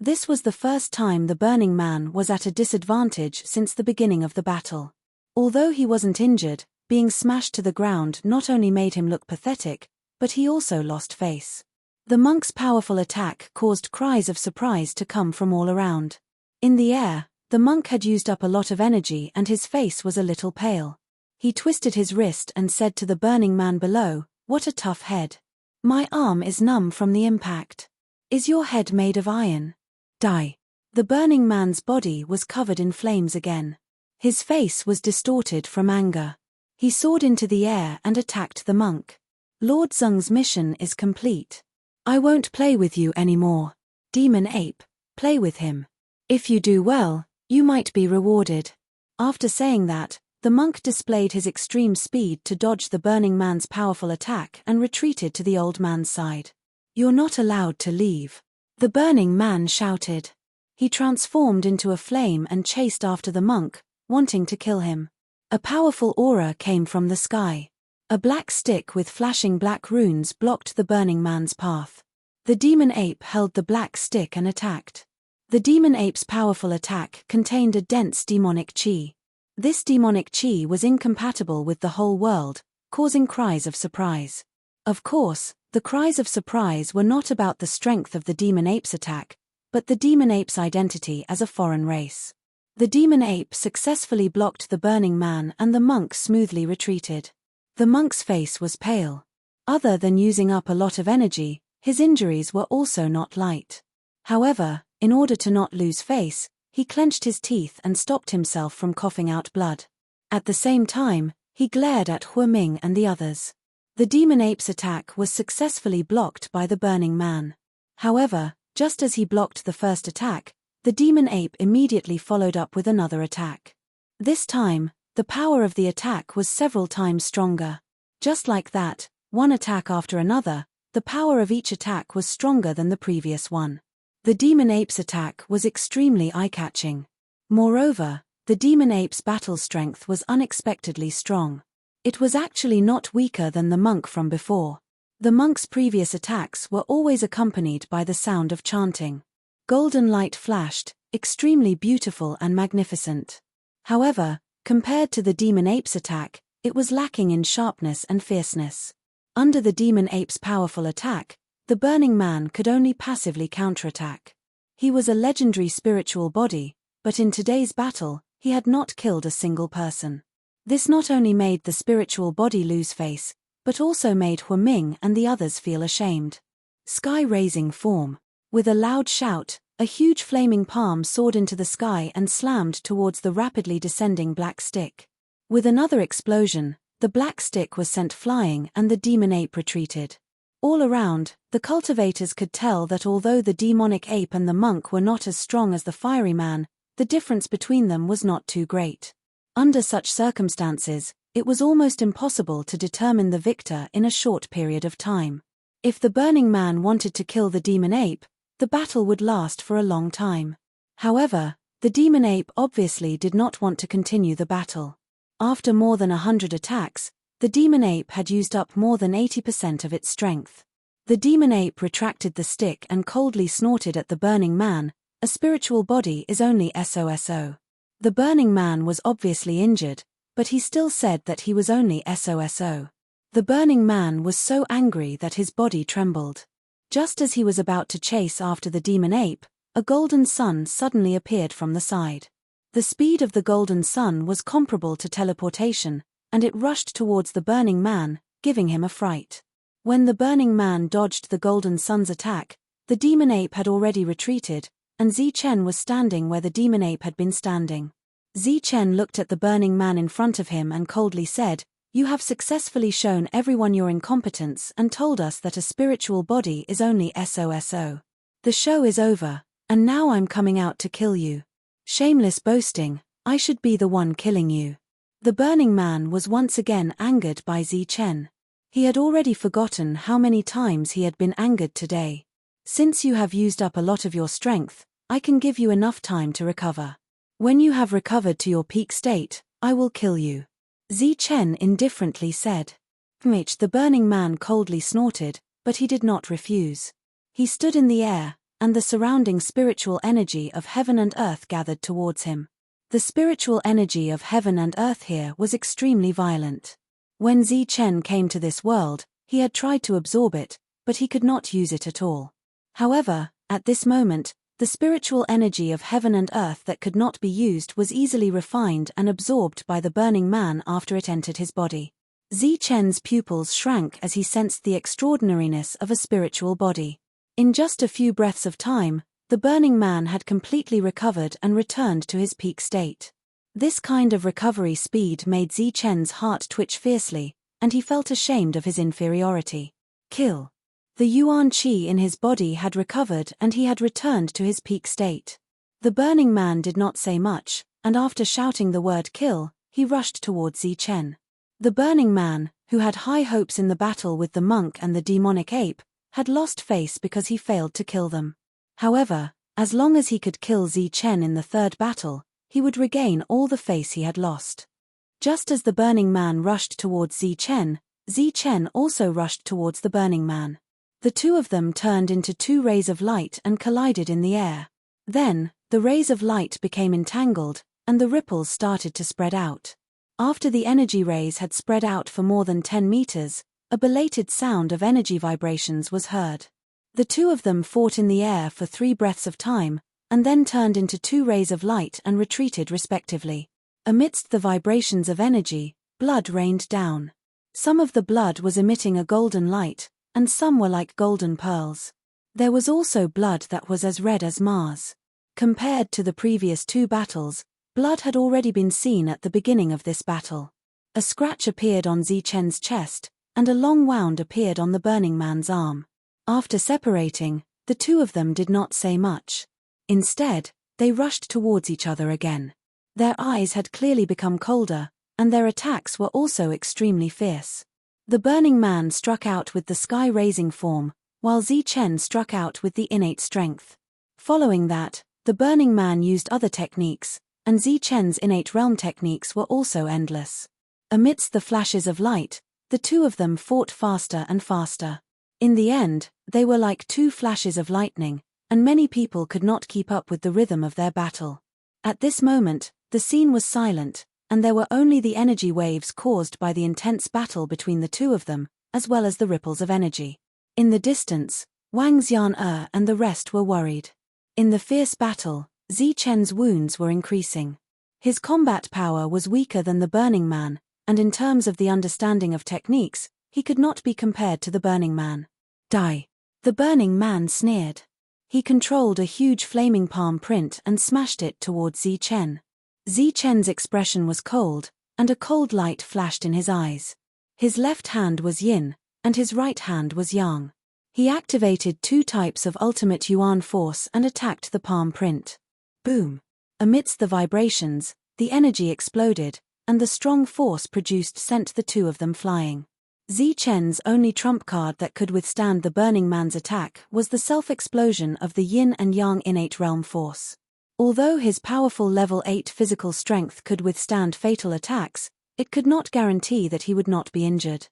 This was the first time the burning man was at a disadvantage since the beginning of the battle. Although he wasn't injured, being smashed to the ground not only made him look pathetic, but he also lost face. The monk's powerful attack caused cries of surprise to come from all around. In the air, the monk had used up a lot of energy and his face was a little pale. He twisted his wrist and said to the burning man below, "What a tough head. My arm is numb from the impact. Is your head made of iron? Die." The burning man's body was covered in flames again. His face was distorted from anger. He soared into the air and attacked the monk. Lord Zung's mission is complete. I won't play with you anymore. Demon ape, play with him. If you do well, you might be rewarded. After saying that, the monk displayed his extreme speed to dodge the burning man's powerful attack and retreated to the old man's side. You're not allowed to leave. The burning man shouted. He transformed into a flame and chased after the monk, wanting to kill him. A powerful aura came from the sky. A black stick with flashing black runes blocked the burning man's path. The demon ape held the black stick and attacked. The demon ape's powerful attack contained a dense demonic chi. This demonic chi was incompatible with the whole world, causing cries of surprise. Of course, the cries of surprise were not about the strength of the demon ape's attack, but the demon ape's identity as a foreign race. The demon ape successfully blocked the burning man and the monk smoothly retreated. The monk's face was pale. Other than using up a lot of energy, his injuries were also not light. However, in order to not lose face, he clenched his teeth and stopped himself from coughing out blood. At the same time, he glared at Huoming and the others. The demon ape's attack was successfully blocked by the burning man. However, just as he blocked the first attack, the demon ape immediately followed up with another attack. This time, the power of the attack was several times stronger. Just like that, one attack after another, the power of each attack was stronger than the previous one. The demon ape's attack was extremely eye-catching. Moreover, the demon ape's battle strength was unexpectedly strong. It was actually not weaker than the monk from before. The monk's previous attacks were always accompanied by the sound of chanting. Golden light flashed, extremely beautiful and magnificent. However, compared to the demon ape's attack, it was lacking in sharpness and fierceness. Under the demon ape's powerful attack, the burning man could only passively counterattack. He was a legendary spiritual body, but in today's battle, he had not killed a single person. This not only made the spiritual body lose face, but also made Huoming and the others feel ashamed. Sky-raising form. With a loud shout, a huge flaming palm soared into the sky and slammed towards the rapidly descending black stick. With another explosion, the black stick was sent flying and the demon ape retreated. All around, the cultivators could tell that although the demonic ape and the monk were not as strong as the fiery man, the difference between them was not too great. Under such circumstances, it was almost impossible to determine the victor in a short period of time. If the burning man wanted to kill the demon ape, the battle would last for a long time. However, the demon ape obviously did not want to continue the battle. After more than 100 attacks, the demon ape had used up more than 80% of its strength. The demon ape retracted the stick and coldly snorted at the burning man. A spiritual body is only SOSO. The burning man was obviously injured, but he still said that he was only SOSO. The burning man was so angry that his body trembled. Just as he was about to chase after the demon ape, a golden sun suddenly appeared from the side. The speed of the golden sun was comparable to teleportation, and it rushed towards the burning man, giving him a fright. When the burning man dodged the golden sun's attack, the demon ape had already retreated, and Zichen was standing where the demon ape had been standing. Zichen looked at the burning man in front of him and coldly said, "You have successfully shown everyone your incompetence and told us that a spiritual body is only SOSO. The show is over, and now I'm coming out to kill you. Shameless boasting, I should be the one killing you." The burning man was once again angered by Zichen. He had already forgotten how many times he had been angered today. "Since you have used up a lot of your strength, I can give you enough time to recover. When you have recovered to your peak state, I will kill you," Zichen indifferently said. The burning man coldly snorted, but he did not refuse. He stood in the air, and the surrounding spiritual energy of heaven and earth gathered towards him. The spiritual energy of heaven and earth here was extremely violent. When Zichen came to this world, he had tried to absorb it, but he could not use it at all. However, at this moment, the spiritual energy of heaven and earth that could not be used was easily refined and absorbed by the burning man after it entered his body. Zichen's pupils shrank as he sensed the extraordinariness of a spiritual body. In just a few breaths of time, the burning man had completely recovered and returned to his peak state. This kind of recovery speed made Zichen's heart twitch fiercely, and he felt ashamed of his inferiority. Kill. The yuan qi in his body had recovered and he had returned to his peak state. The burning man did not say much, and after shouting the word kill, he rushed towards Zichen. The burning man, who had high hopes in the battle with the monk and the demonic ape, had lost face because he failed to kill them. However, as long as he could kill Zichen in the third battle, he would regain all the face he had lost. Just as the burning man rushed towards Zichen, Zichen also rushed towards the burning man. The two of them turned into two rays of light and collided in the air. Then, the rays of light became entangled, and the ripples started to spread out. After the energy rays had spread out for more than 10 meters, a belated sound of energy vibrations was heard. The two of them fought in the air for 3 breaths of time, and then turned into 2 rays of light and retreated respectively. Amidst the vibrations of energy, blood rained down. Some of the blood was emitting a golden light, and some were like golden pearls. There was also blood that was as red as Mars. Compared to the previous 2 battles, blood had already been seen at the beginning of this battle. A scratch appeared on Zichen's chest, and a long wound appeared on the burning man's arm. After separating, the two of them did not say much. Instead, they rushed towards each other again. Their eyes had clearly become colder, and their attacks were also extremely fierce. The burning man struck out with the sky-raising form, while Zichen struck out with the innate strength. Following that, the burning man used other techniques, and Zichen's innate realm techniques were also endless. Amidst the flashes of light, the two of them fought faster and faster. In the end, they were like 2 flashes of lightning, and many people could not keep up with the rhythm of their battle. At this moment, the scene was silent, and there were only the energy waves caused by the intense battle between the two of them, as well as the ripples of energy. In the distance, Wang Xian'er and the rest were worried. In the fierce battle, Zichen's wounds were increasing. His combat power was weaker than the burning man, and in terms of the understanding of techniques, he could not be compared to the burning man. Die. The burning man sneered. He controlled a huge flaming palm print and smashed it towards Zichen. Zichen's expression was cold, and a cold light flashed in his eyes. His left hand was yin, and his right hand was yang. He activated 2 types of ultimate yuan force and attacked the palm print. Boom! Amidst the vibrations, the energy exploded, and the strong force produced sent the two of them flying. Zichen's only trump card that could withstand the burning man's attack was the self-explosion of the yin and yang innate realm force. Although his powerful level 8 physical strength could withstand fatal attacks, it could not guarantee that he would not be injured.